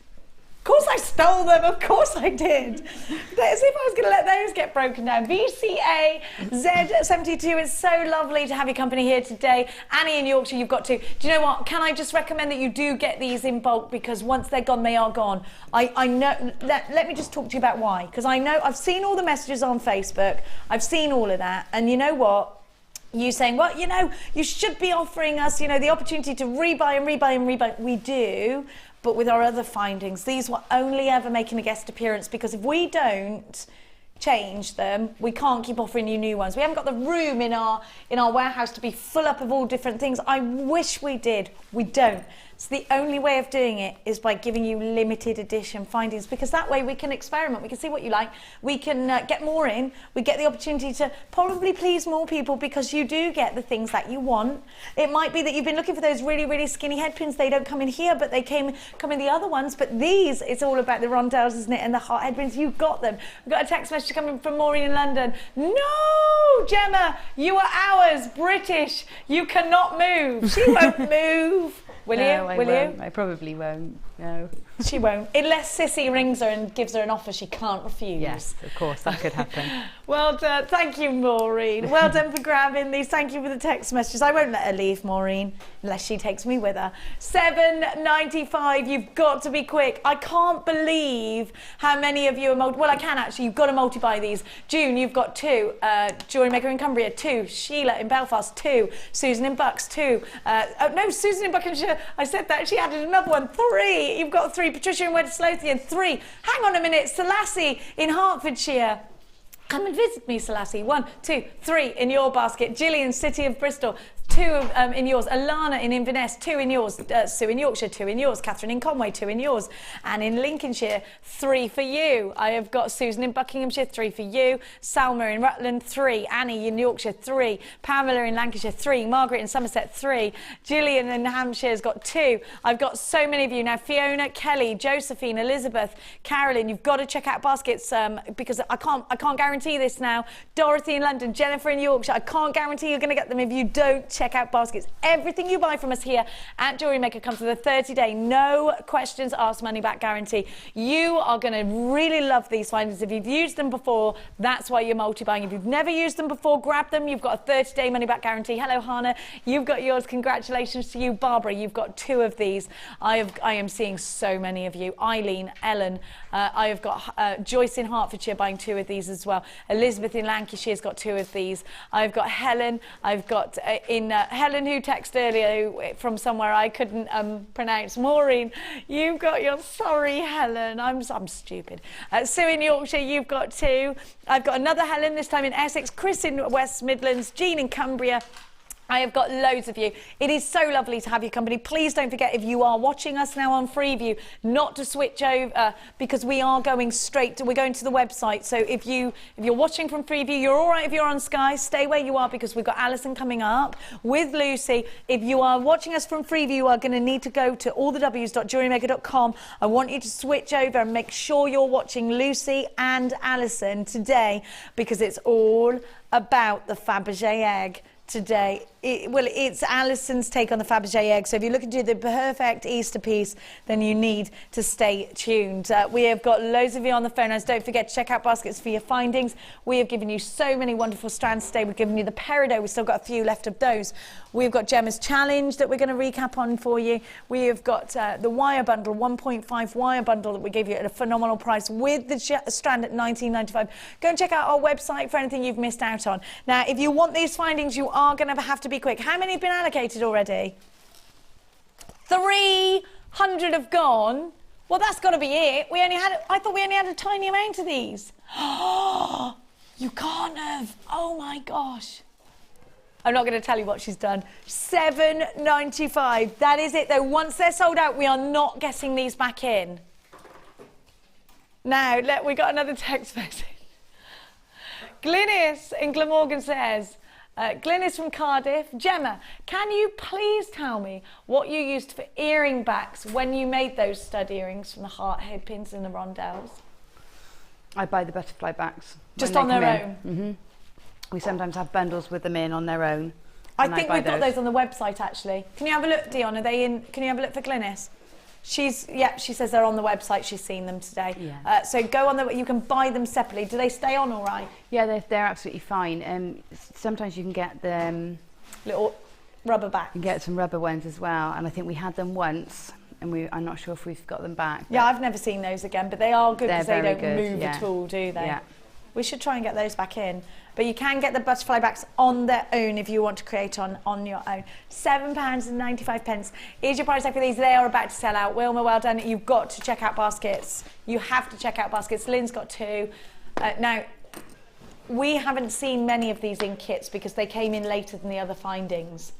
Of course I stole them, of course I did. As if I was going to let those get broken down. VCA Z72, it's so lovely to have your company here today. Annie in Yorkshire, you've got to. Do you know what? Can I just recommend that you do get these in bulk, because once they're gone, they are gone. I know, let me just talk to you about why. Because I know, I've seen all the messages on Facebook. I've seen all of that. And you know what? You saying, well, you know, you should be offering us, you know, the opportunity to rebuy and rebuy and rebuy. We do. But with our other findings, these were only ever making a guest appearance, because if we don't change them, we can't keep offering you new ones. We haven't got the room in our warehouse to be full up of all different things. I wish we did. We don't. So the only way of doing it is by giving you limited edition findings, because that way we can experiment, we can see what you like, we can get more in, we get the opportunity to probably please more people, because you do get the things that you want. It might be that you've been looking for those really, really skinny head pins. They don't come in here, but they come in the other ones. But these, it's all about the rondelles, isn't it? And the heart head pins, you've got them. We've got a text message coming from Maureen in London. No, Gemma, you are ours, British. You cannot move. She won't move. Will you? Will you? I probably won't. No. She won't, unless Sissy rings her and gives her an offer she can't refuse. Yes, of course, that could happen. Well done. Thank you, Maureen. Well done for grabbing these. Thank you for the text messages. I won't let her leave, Maureen, unless she takes me with her. $7.95. You've got to be quick. I can't believe how many of you are well, I can actually. You've got to multiply these. June, you've got 2. Jewellery Maker in Cumbria, 2. Sheila in Belfast, 2. Susan in Bucks, 2. Oh no, Susan in Buckinghamshire. I said that. She added another one. 3. You've got 3. Patricia in West Lothian, 3. Hang on a minute. Selassie in Hertfordshire. Come and visit me, Selassie. 1, 2, 3 in your basket. Gillian, City of Bristol. 2 in yours. Alana in Inverness, 2 in yours. Sue in Yorkshire, 2 in yours. Catherine in Conway, 2 in yours. And in Lincolnshire, 3 for you. I have got Susan in Buckinghamshire, 3 for you. Salma in Rutland, 3. Annie in Yorkshire, 3. Pamela in Lancashire, 3. Margaret in Somerset, 3. Gillian in Hampshire has got 2. I've got so many of you now. Fiona, Kelly, Josephine, Elizabeth, Carolyn. You've got to check out baskets because I can't guarantee this now. Dorothy in London, Jennifer in Yorkshire. I can't guarantee you're going to get them if you don't check out baskets. Everything you buy from us here at Jewellery Maker comes with a 30-day, no questions asked money back guarantee. You are going to really love these findings. If you've used them before, that's why you're multi-buying. If you've never used them before, grab them. You've got a 30-day money back guarantee. Hello, Hannah. You've got yours. Congratulations to you. Barbara, you've got 2 of these. I am seeing so many of you. Eileen, Ellen. I have got Joyce in Hertfordshire buying 2 of these as well. Elizabeth in Lancashire's got 2 of these. I've got Helen. I've got Helen, who texted earlier from somewhere I couldn't pronounce. Maureen, you've got your, sorry, Helen. I'm stupid. Sue in Yorkshire, you've got 2. I've got another Helen, this time in Essex. Chris in West Midlands. Jean in Cumbria. I have got loads of you. It is so lovely to have your company. Please don't forget, if you are watching us now on Freeview, not to switch over because we are going we're going to the website. So if you're watching from Freeview, you're all right if you're on Sky. Stay where you are because we've got Alison coming up with Lucy. If you are watching us from Freeview, you are going to need to go to allthews.jewellerymaker.com. I want you to switch over and make sure you're watching Lucy and Alison today because it's all about the Fabergé egg today. It's Alison's take on the Fabergé egg. So if you're looking to do the perfect Easter piece, then you need to stay tuned. We have got loads of you on the phone. As don't forget to check out baskets for your findings. We have given you so many wonderful strands today. We've given you the Peridot. We've still got a few left of those. We've got Gemma's challenge that we're going to recap on for you. We have got the wire bundle, 1.5 wire bundle that we gave you at a phenomenal price with the strand at $19.95. Go and check out our website for anything you've missed out on. Now, if you want these findings, you are going to have to be quick. How many have been allocated already? 300 have gone. Well, that's got to be it. I thought we only had a tiny amount of these. Oh, you can't have. Oh my gosh. I'm not going to tell you what she's done. $7.95. That is it though. Once they're sold out, we are not getting these back in. Now, we got another text message. Glynis in Glamorgan says, Glynis from Cardiff. Gemma, can you please tell me what you used for earring backs when you made those stud earrings from the heart head pins and the rondelles? I buy the butterfly backs. Just on their own? Mm-hmm. We sometimes have bundles with them in on their own. I think we've got those on the website actually. Can you have a look, Dion? Are they in? Can you have a look for Glynis? She says they're on the website. She's seen them today. Yeah. So go on you can buy them separately. Do they stay on all right? Yeah, they're absolutely fine. Sometimes you can get them little rubber backs. You can get some rubber ones as well. And I think we had them once, and I'm not sure if we've got them back. Yeah, I've never seen those again, but they are good because they don't move at all, do they? Yeah. We should try and get those back in. But you can get the butterfly backs on their own if you want to create on your own. £7.95 is your price tag for these. They are about to sell out. Wilma, well done. You've got to check out baskets. You have to check out baskets. Lynn's got 2. Now, we haven't seen many of these in kits because they came in later than the other findings.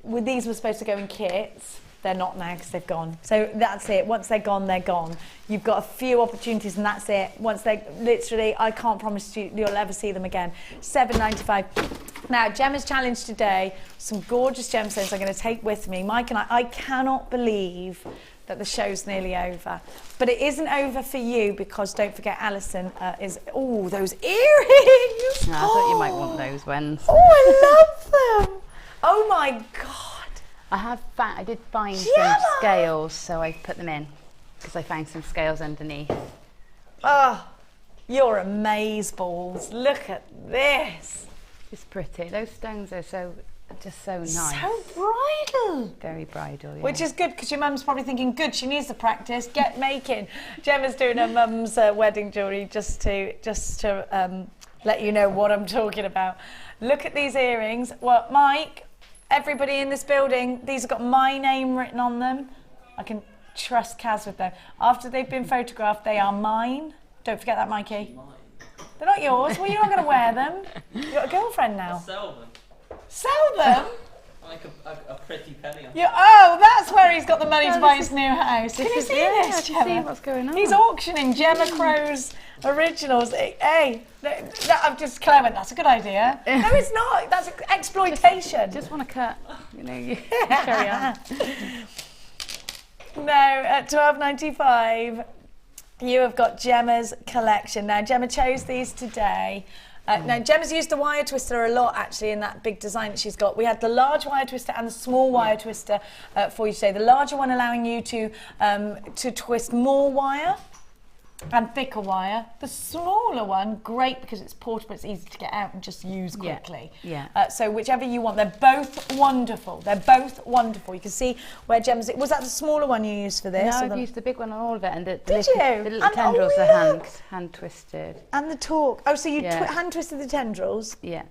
These were supposed to go in kits. They're not now because they've gone. So that's it. Once they're gone, they're gone. You've got a few opportunities and that's it. Once they literally, I can't promise you'll ever see them again. $7.95. Now, Gemma's challenge today, some gorgeous gemstones I'm going to take with me. Mike and I cannot believe that the show's nearly over. But it isn't over for you because don't forget Alison is, oh, those earrings. No, I thought you might want those ones. Oh, I love them. Oh my God. I did find Gemma! some scales, so I put them in because I found some scales underneath. Oh, you're amazeballs. Look at this. It's pretty. Those stones are just so nice. So bridal. Very bridal, yeah. Which is good because your mum's probably thinking, good, she needs the practice, get making. Gemma's doing her mum's wedding jewellery just to let you know what I'm talking about. Look at these earrings. Well, Mike, everybody in this building, these have got my name written on them. I can trust Kaz with them. After they've been photographed, they are mine. Don't forget that, Mikey. Mine. They're not yours. Well, you're not going to wear them. You've got a girlfriend now. I'll sell them. Sell them? Like a pretty penny. Oh, that's where he's got the money to buy his new house. Can you see this, I Gemma? can see what's going on. He's auctioning Gemma Crow's originals. Hey, I'm just Clement. That's a good idea. No, it's not. That's exploitation. Just want to cut. You know, you carry on. Now at $12.95, you have got Gemma's collection. Now Gemma chose these today. Now Gemma's used the wire twister a lot actually in that big design that she's got. We had the large wire twister and the small wire twister for you today. The larger one allowing you to twist more wire and thicker wire. The smaller one, great because it's portable, it's easy to get out and just use quickly. Yeah. So whichever you want, they're both wonderful. They're both wonderful. You can see where Gemma's, was that the smaller one you used for this? No, I've used the big one on all of it, and the little And tendrils are hand twisted. And the torque. Oh, so you Yeah. hand twisted the tendrils? Yeah.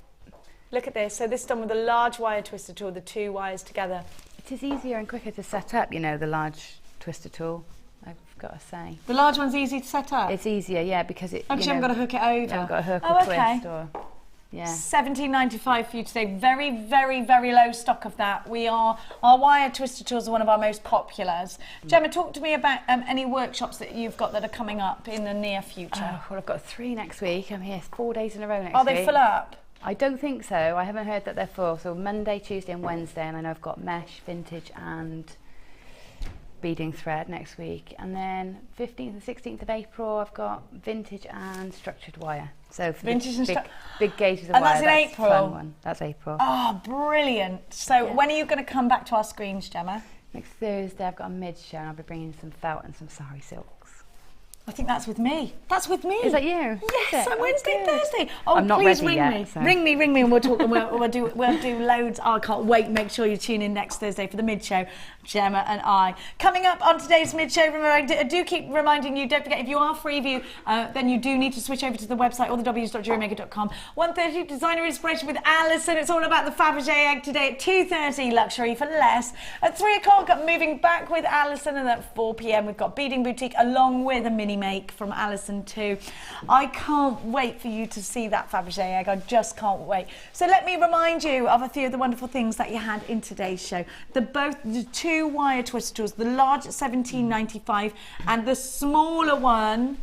Look at this. So this is done with a large wire twister tool, the two wires together. It is easier and quicker to set up, you know, the large twister tool, I've got to say. The large one's easy to set up? It's easier, yeah, because it, you haven't got to hook it over. You haven't got to hook or okay. twist or... Yeah. $17.95 for you today. Very, very, very low stock of that. Our wire twister tools are one of our most populars. Gemma, talk to me about any workshops that you've got that are coming up in the near future. Well, I've got 3 next week. I'm here 4 days in a row next week. Are they full up? I don't think so. I haven't heard that they're full. So Monday, Tuesday and Wednesday, and I know I've got mesh, vintage and beading thread next week. And then 15th and 16th of April, I've got vintage and structured wire. So for vintage the and big gauges of and wire, that's in that's April? A fun one. That's April. Oh, brilliant. So Yeah. when are you going to come back to our screens, Gemma? Next Thursday, I've got a mid-show and I'll be bringing some felt and some sari silks. I think that's with me. That's with me. Is that you? Yes, on Wednesday and Thursday. Oh, I'm not please ready ring yet, me. so. Ring me, and we'll talk. We'll do loads. Oh, I can't wait. Make sure you tune in next Thursday for the mid show, Gemma and I. Coming up on today's mid show, remember, I do keep reminding you. Don't forget, if you are Freeview, then you do need to switch over to the website, allthews.jewellerymaker.com. 1:30 designer inspiration with Alison. It's all about the Fabergé egg today at 2:30. Luxury for less. At 3 o'clock, moving back with Alison, and at 4 p.m. we've got Beading Boutique along with a mini make from Alison too. I can't wait for you to see that Fabergé egg. I just can't wait. So let me remind you of a few of the wonderful things that you had in today's show. The 2 wire twister tools, the large at $17.95 and the smaller one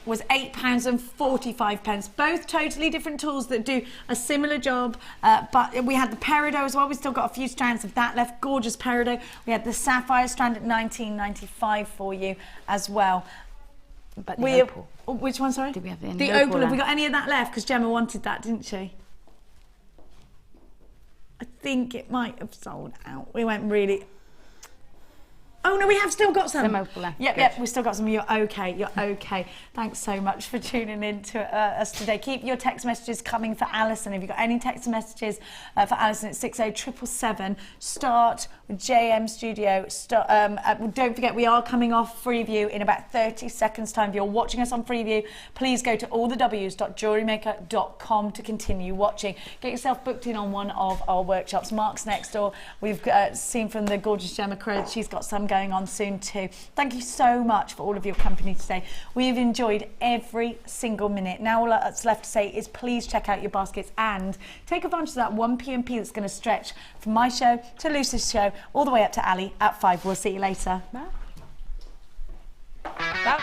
was £8.45. Both totally different tools that do a similar job, but we had the Peridot as well. We still got a few strands of that left. Gorgeous Peridot. We had the Sapphire strand at $19.95 for you as well. But the opal. Which one, sorry? Did we have any the opal? Have we got any of that left? Because Gemma wanted that, didn't she? I think it might have sold out. We went really... Oh no, we have still got some. Some opal left. Yep, we still got some. You're okay. Thanks so much for tuning in to us today. Keep your text messages coming for Alison. If you've got any text messages for Alison, it's 60777. Start with JM Studio. Don't forget, we are coming off Freeview in about 30 seconds time. If you're watching us on Freeview, please go to allthews.jewellerymaker.com to continue watching. Get yourself booked in on one of our workshops. Mark's next door. We've seen from the gorgeous Gemma, she's got some going on soon too. Thank you so much for all of your company today. We've enjoyed every single minute. Now all that's left to say is please check out your baskets and take advantage of that 1 P&P that's going to stretch from my show to Lucy's show all the way up to Ali at 5. We'll see you later. Bye. Bye.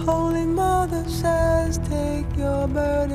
Holy Mother says, take your burden.